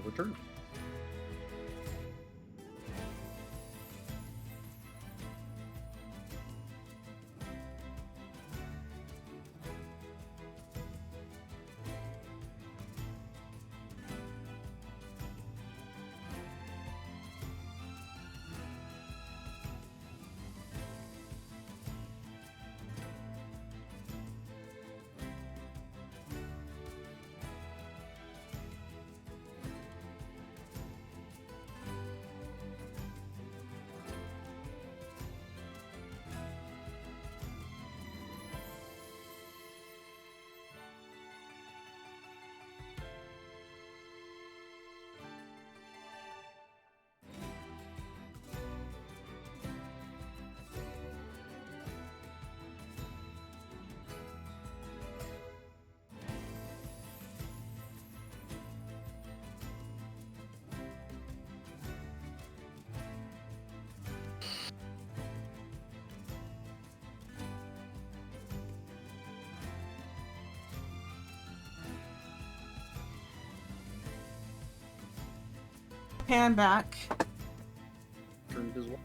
Return. pan back. Turned as well.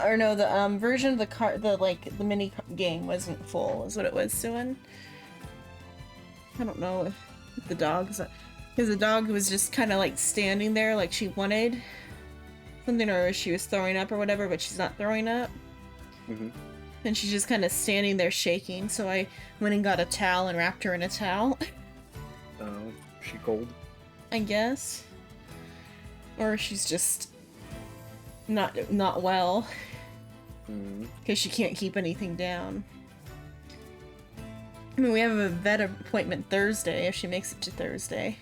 Or no, the version of the the mini game wasn't full, is what it was doing. I don't know if the dog's, because the dog was just kind of like standing there, like she wanted something, or she was throwing up or whatever, but she's not throwing up. Mm-hmm. And she's just kind of standing there shaking. So I went and got a towel and wrapped her in a towel. She cold? I guess, or she's just not well, because she can't keep anything down. I mean, we have a vet appointment Thursday if she makes it to Thursday.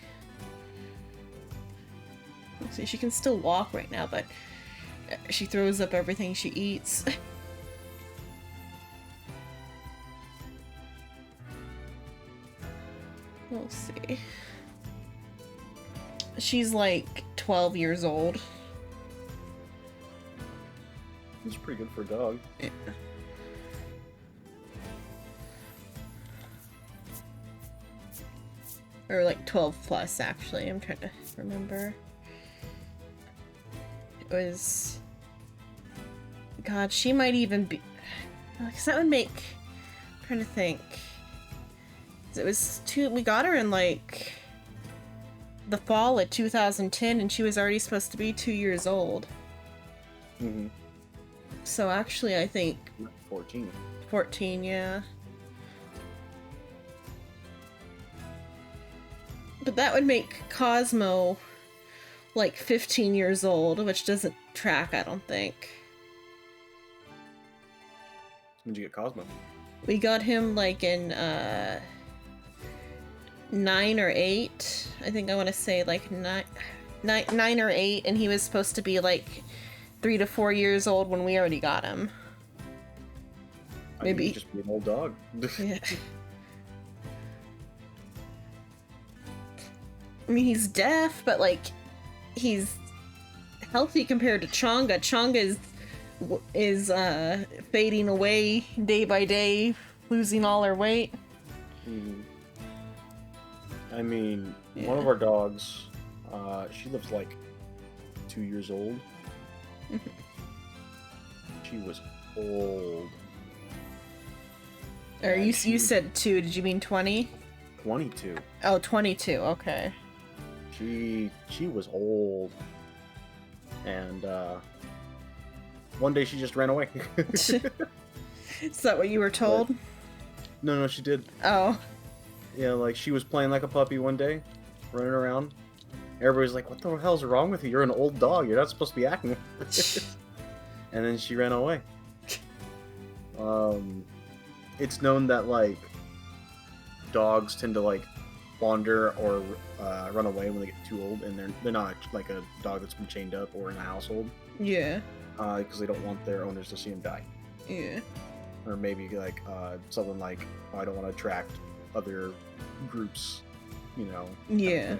See, she can still walk right now, but she throws up everything she eats. We'll see. She's like 12 years old. It's pretty good for a dog. Yeah. Or like 12 plus, actually. I'm trying to remember. It was... God, she might even be... Because that would make... I'm trying to think. It was we got her in like the fall of 2010, and she was already supposed to be 2 years old. Mm-hmm. So actually, I think 14. 14, yeah. But that would make Cosmo like 15 years old, which doesn't track, I don't think. When'd you get Cosmo? We got him like in 9 or 8. I think I want to say like 9 or 8, and he was supposed to be like 3 to 4 years old when we already got him. Maybe He'd just be an old dog. Yeah. I mean, he's deaf, but like he's healthy compared to Chonga. Chonga is fading away day by day, losing all her weight. Mm-hmm. I mean, Yeah. one of our dogs, she lives like 2 years old. She was old. Or And you she- said 2, did you mean 20? 22. Oh, 22, okay. She was old. And one day she just ran away. Is that what you were told? No, she did. Oh. Yeah, like she was playing like a puppy one day, running around. Everybody's like, "What the hell's wrong with you? You're an old dog. You're not supposed to be acting." And then she ran away. It's known that like dogs tend to like wander or run away when they get too old, and they're not like a dog that's been chained up or in a household, Yeah. because they don't want their owners to see them die. Yeah. Or maybe like something like, "Oh, I don't want to attract other groups," you know. Yeah.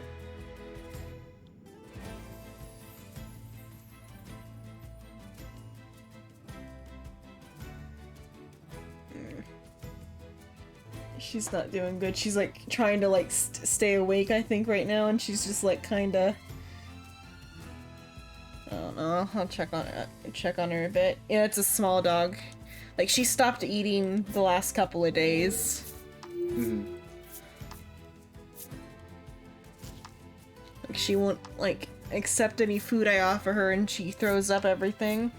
She's not doing good. She's like trying to like stay awake, I think, right now, and she's just like kind of. I don't know. I'll check on her a bit. Yeah, it's a small dog. Like she stopped eating the last couple of days. Mm-hmm. Like she won't like accept any food I offer her, and she throws up everything.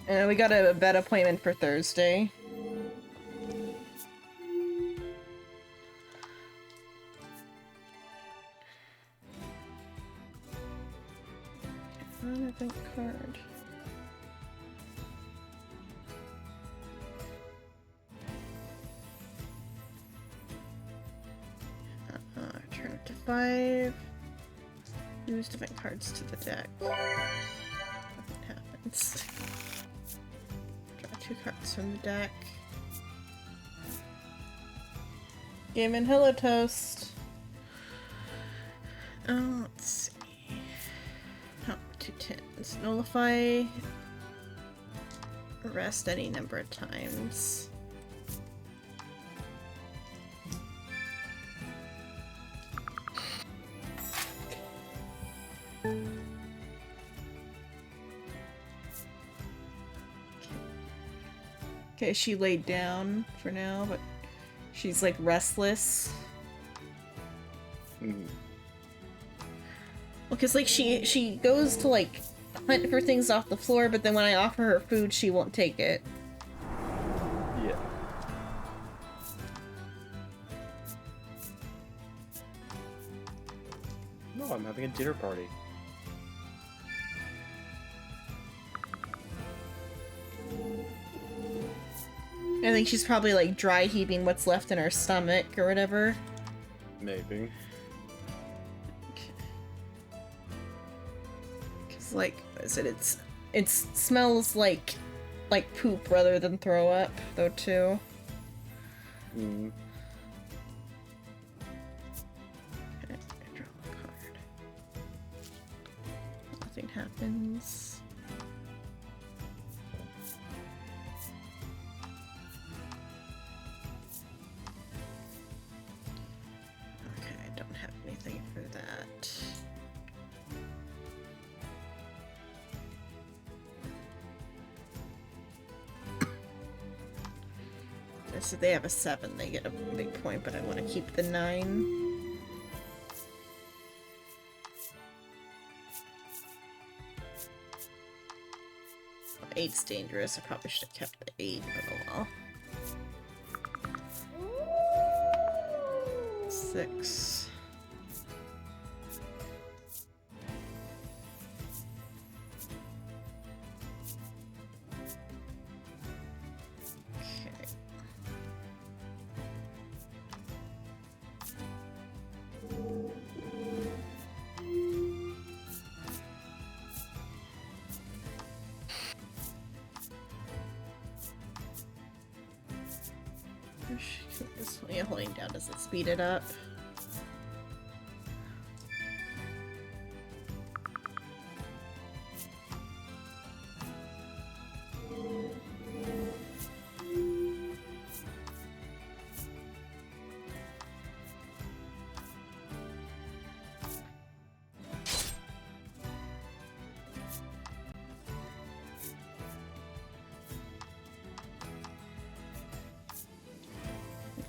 And we got a vet appointment for Thursday. Event card. Turn it to 5. Use event cards to the deck. Nothing happens. Draw 2 cards from the deck. Game in Hello Toast. Oh, let's see. Oh, 2 tens. Nullify. Rest any number of times. Okay, she laid down for now, but she's like restless. Mm. Well, cause like she goes to like hunt for things off the floor, but then when I offer her food, she won't take it. Yeah. No, I'm having a dinner party. I think she's probably like dry heaving what's left in her stomach or whatever. Maybe. Cause like I said, it smells like poop rather than throw up though too. Mm. Okay, I draw a card. Nothing happens. Okay, I don't have anything for that. So they have a 7, they get a big point, but I want to keep the 9. Oh, 8's dangerous. I probably should have kept the 8, but oh well. 6. Okay. Yeah, holding down doesn't speed it up.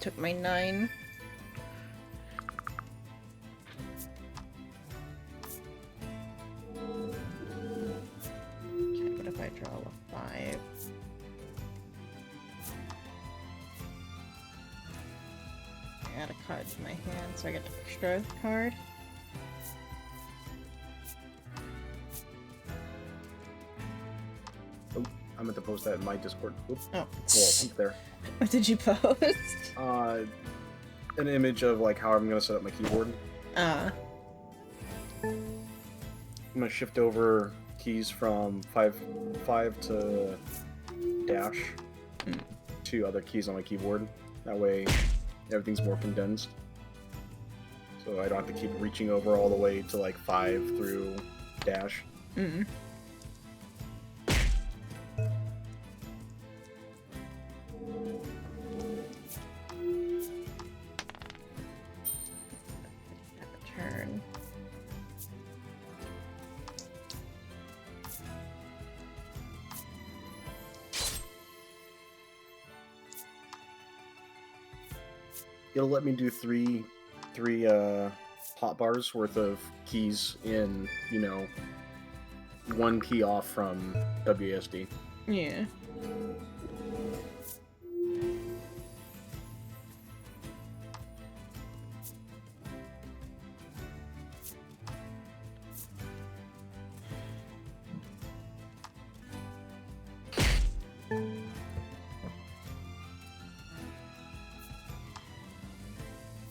Took my 9. Okay, what if I draw a 5? Add a card to my hand so I get an extra card. Oh, I meant to post that in my Discord. Oops. Oh. Well, up there. What did you post? An image of like how I'm gonna set up my keyboard. Ah. I'm gonna shift over keys from 5 to dash to other keys on my keyboard. That way, everything's more condensed. So I don't have to keep reaching over all the way to like 5 through dash. Mm. Turn. It'll let me do three hot bars worth of keys in, you know, 1 key off from WASD. Yeah.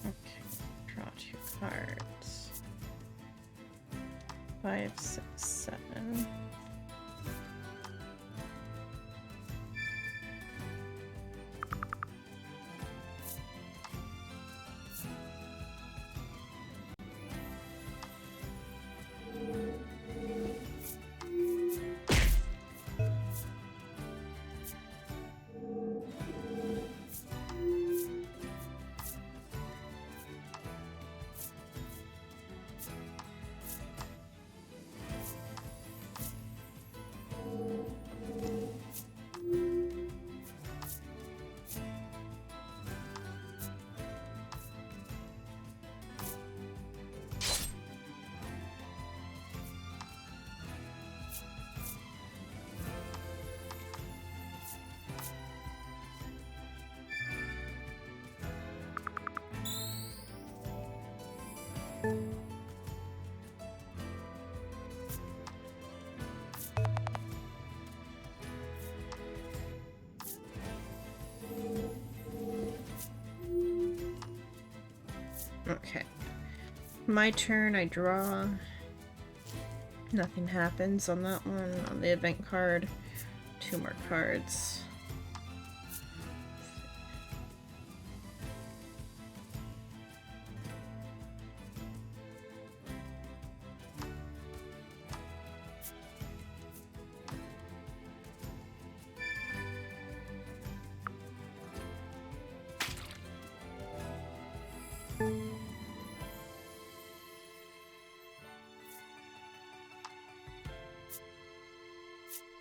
Okay, draw 2 cards. 5, 6, 7. Okay. My turn, I draw. Nothing happens on that one. On the event card, 2 more cards.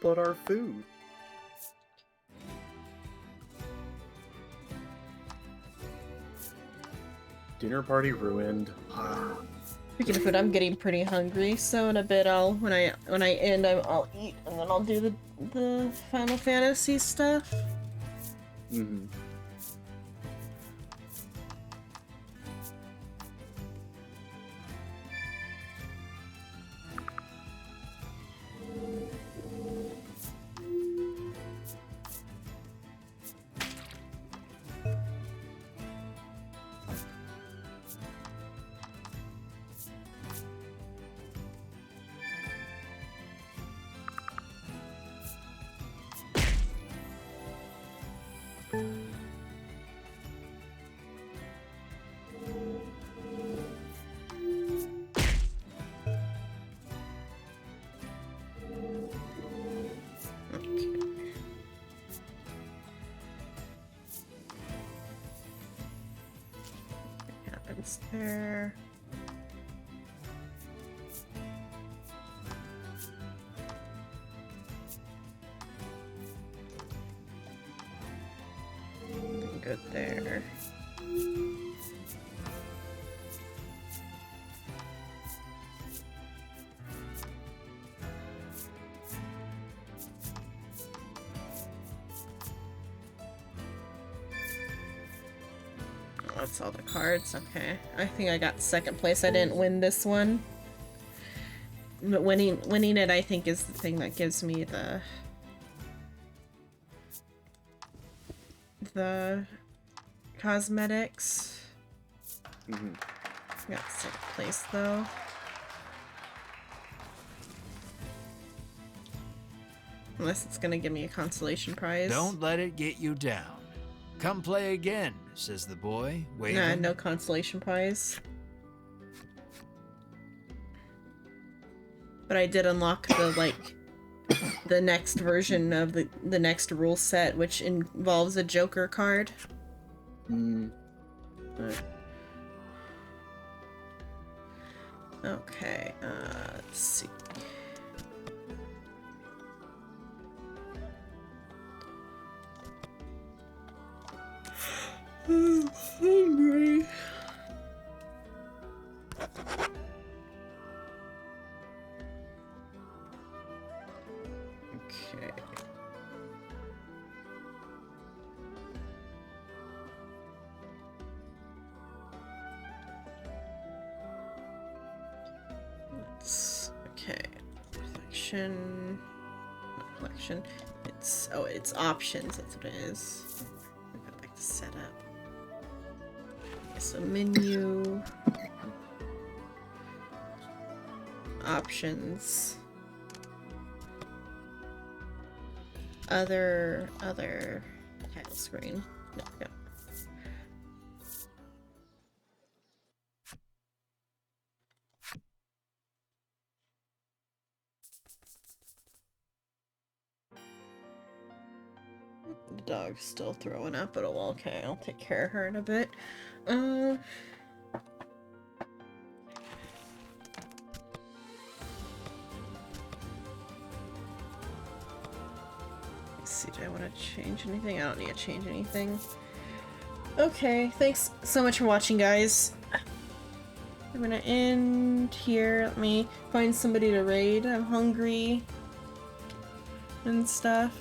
But our food. Dinner party ruined. Speaking of food, I'm getting pretty hungry, so in a bit when I end, I'll eat, and then I'll do the Final Fantasy stuff. Mm-hmm. Happens there. Good there. That's all the cards. Okay. I think I got second place. I didn't win this one. But winning it, I think, is the thing that gives me the cosmetics. Mm-hmm. Got second place though. Unless it's gonna give me a consolation prize. Don't let it get you down. Come play again, says the boy, waving. Nah, no consolation prize. But I did unlock the next version of the next rule set, which involves a Joker card. Okay, let's see. I'm hungry. Okay. Okay. Reflection. Not reflection. It's options. That's what it is. Go back to setup. Okay, so menu. Options. Other title screen. There we go. The dog's still throwing up, but okay, I'll take care of her in a bit. Let's see, do I want to change anything? I don't need to change anything. Okay, thanks so much for watching, guys. I'm gonna end here. Let me find somebody to raid. I'm hungry and stuff.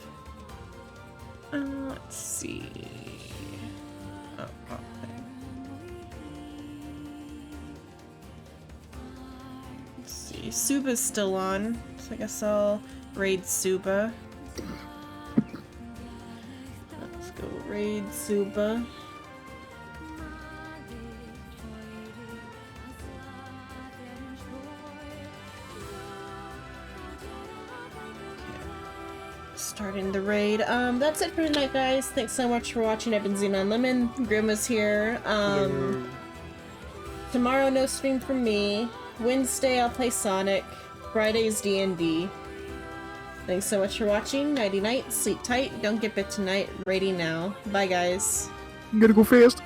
Let's see. Oh, okay. Let's see. Suba's still on, so I guess I'll raid Suba. Let's go raid Suba. Starting the raid. That's it for tonight, guys. Thanks so much for watching. I've been Xenon Lemon. Grim was here. Tomorrow, no stream from me. Wednesday, I'll play Sonic. Friday's D&D. Thanks so much for watching. Nighty night. Sleep tight. Don't get bit tonight. Raiding now. Bye, guys. You gotta go fast.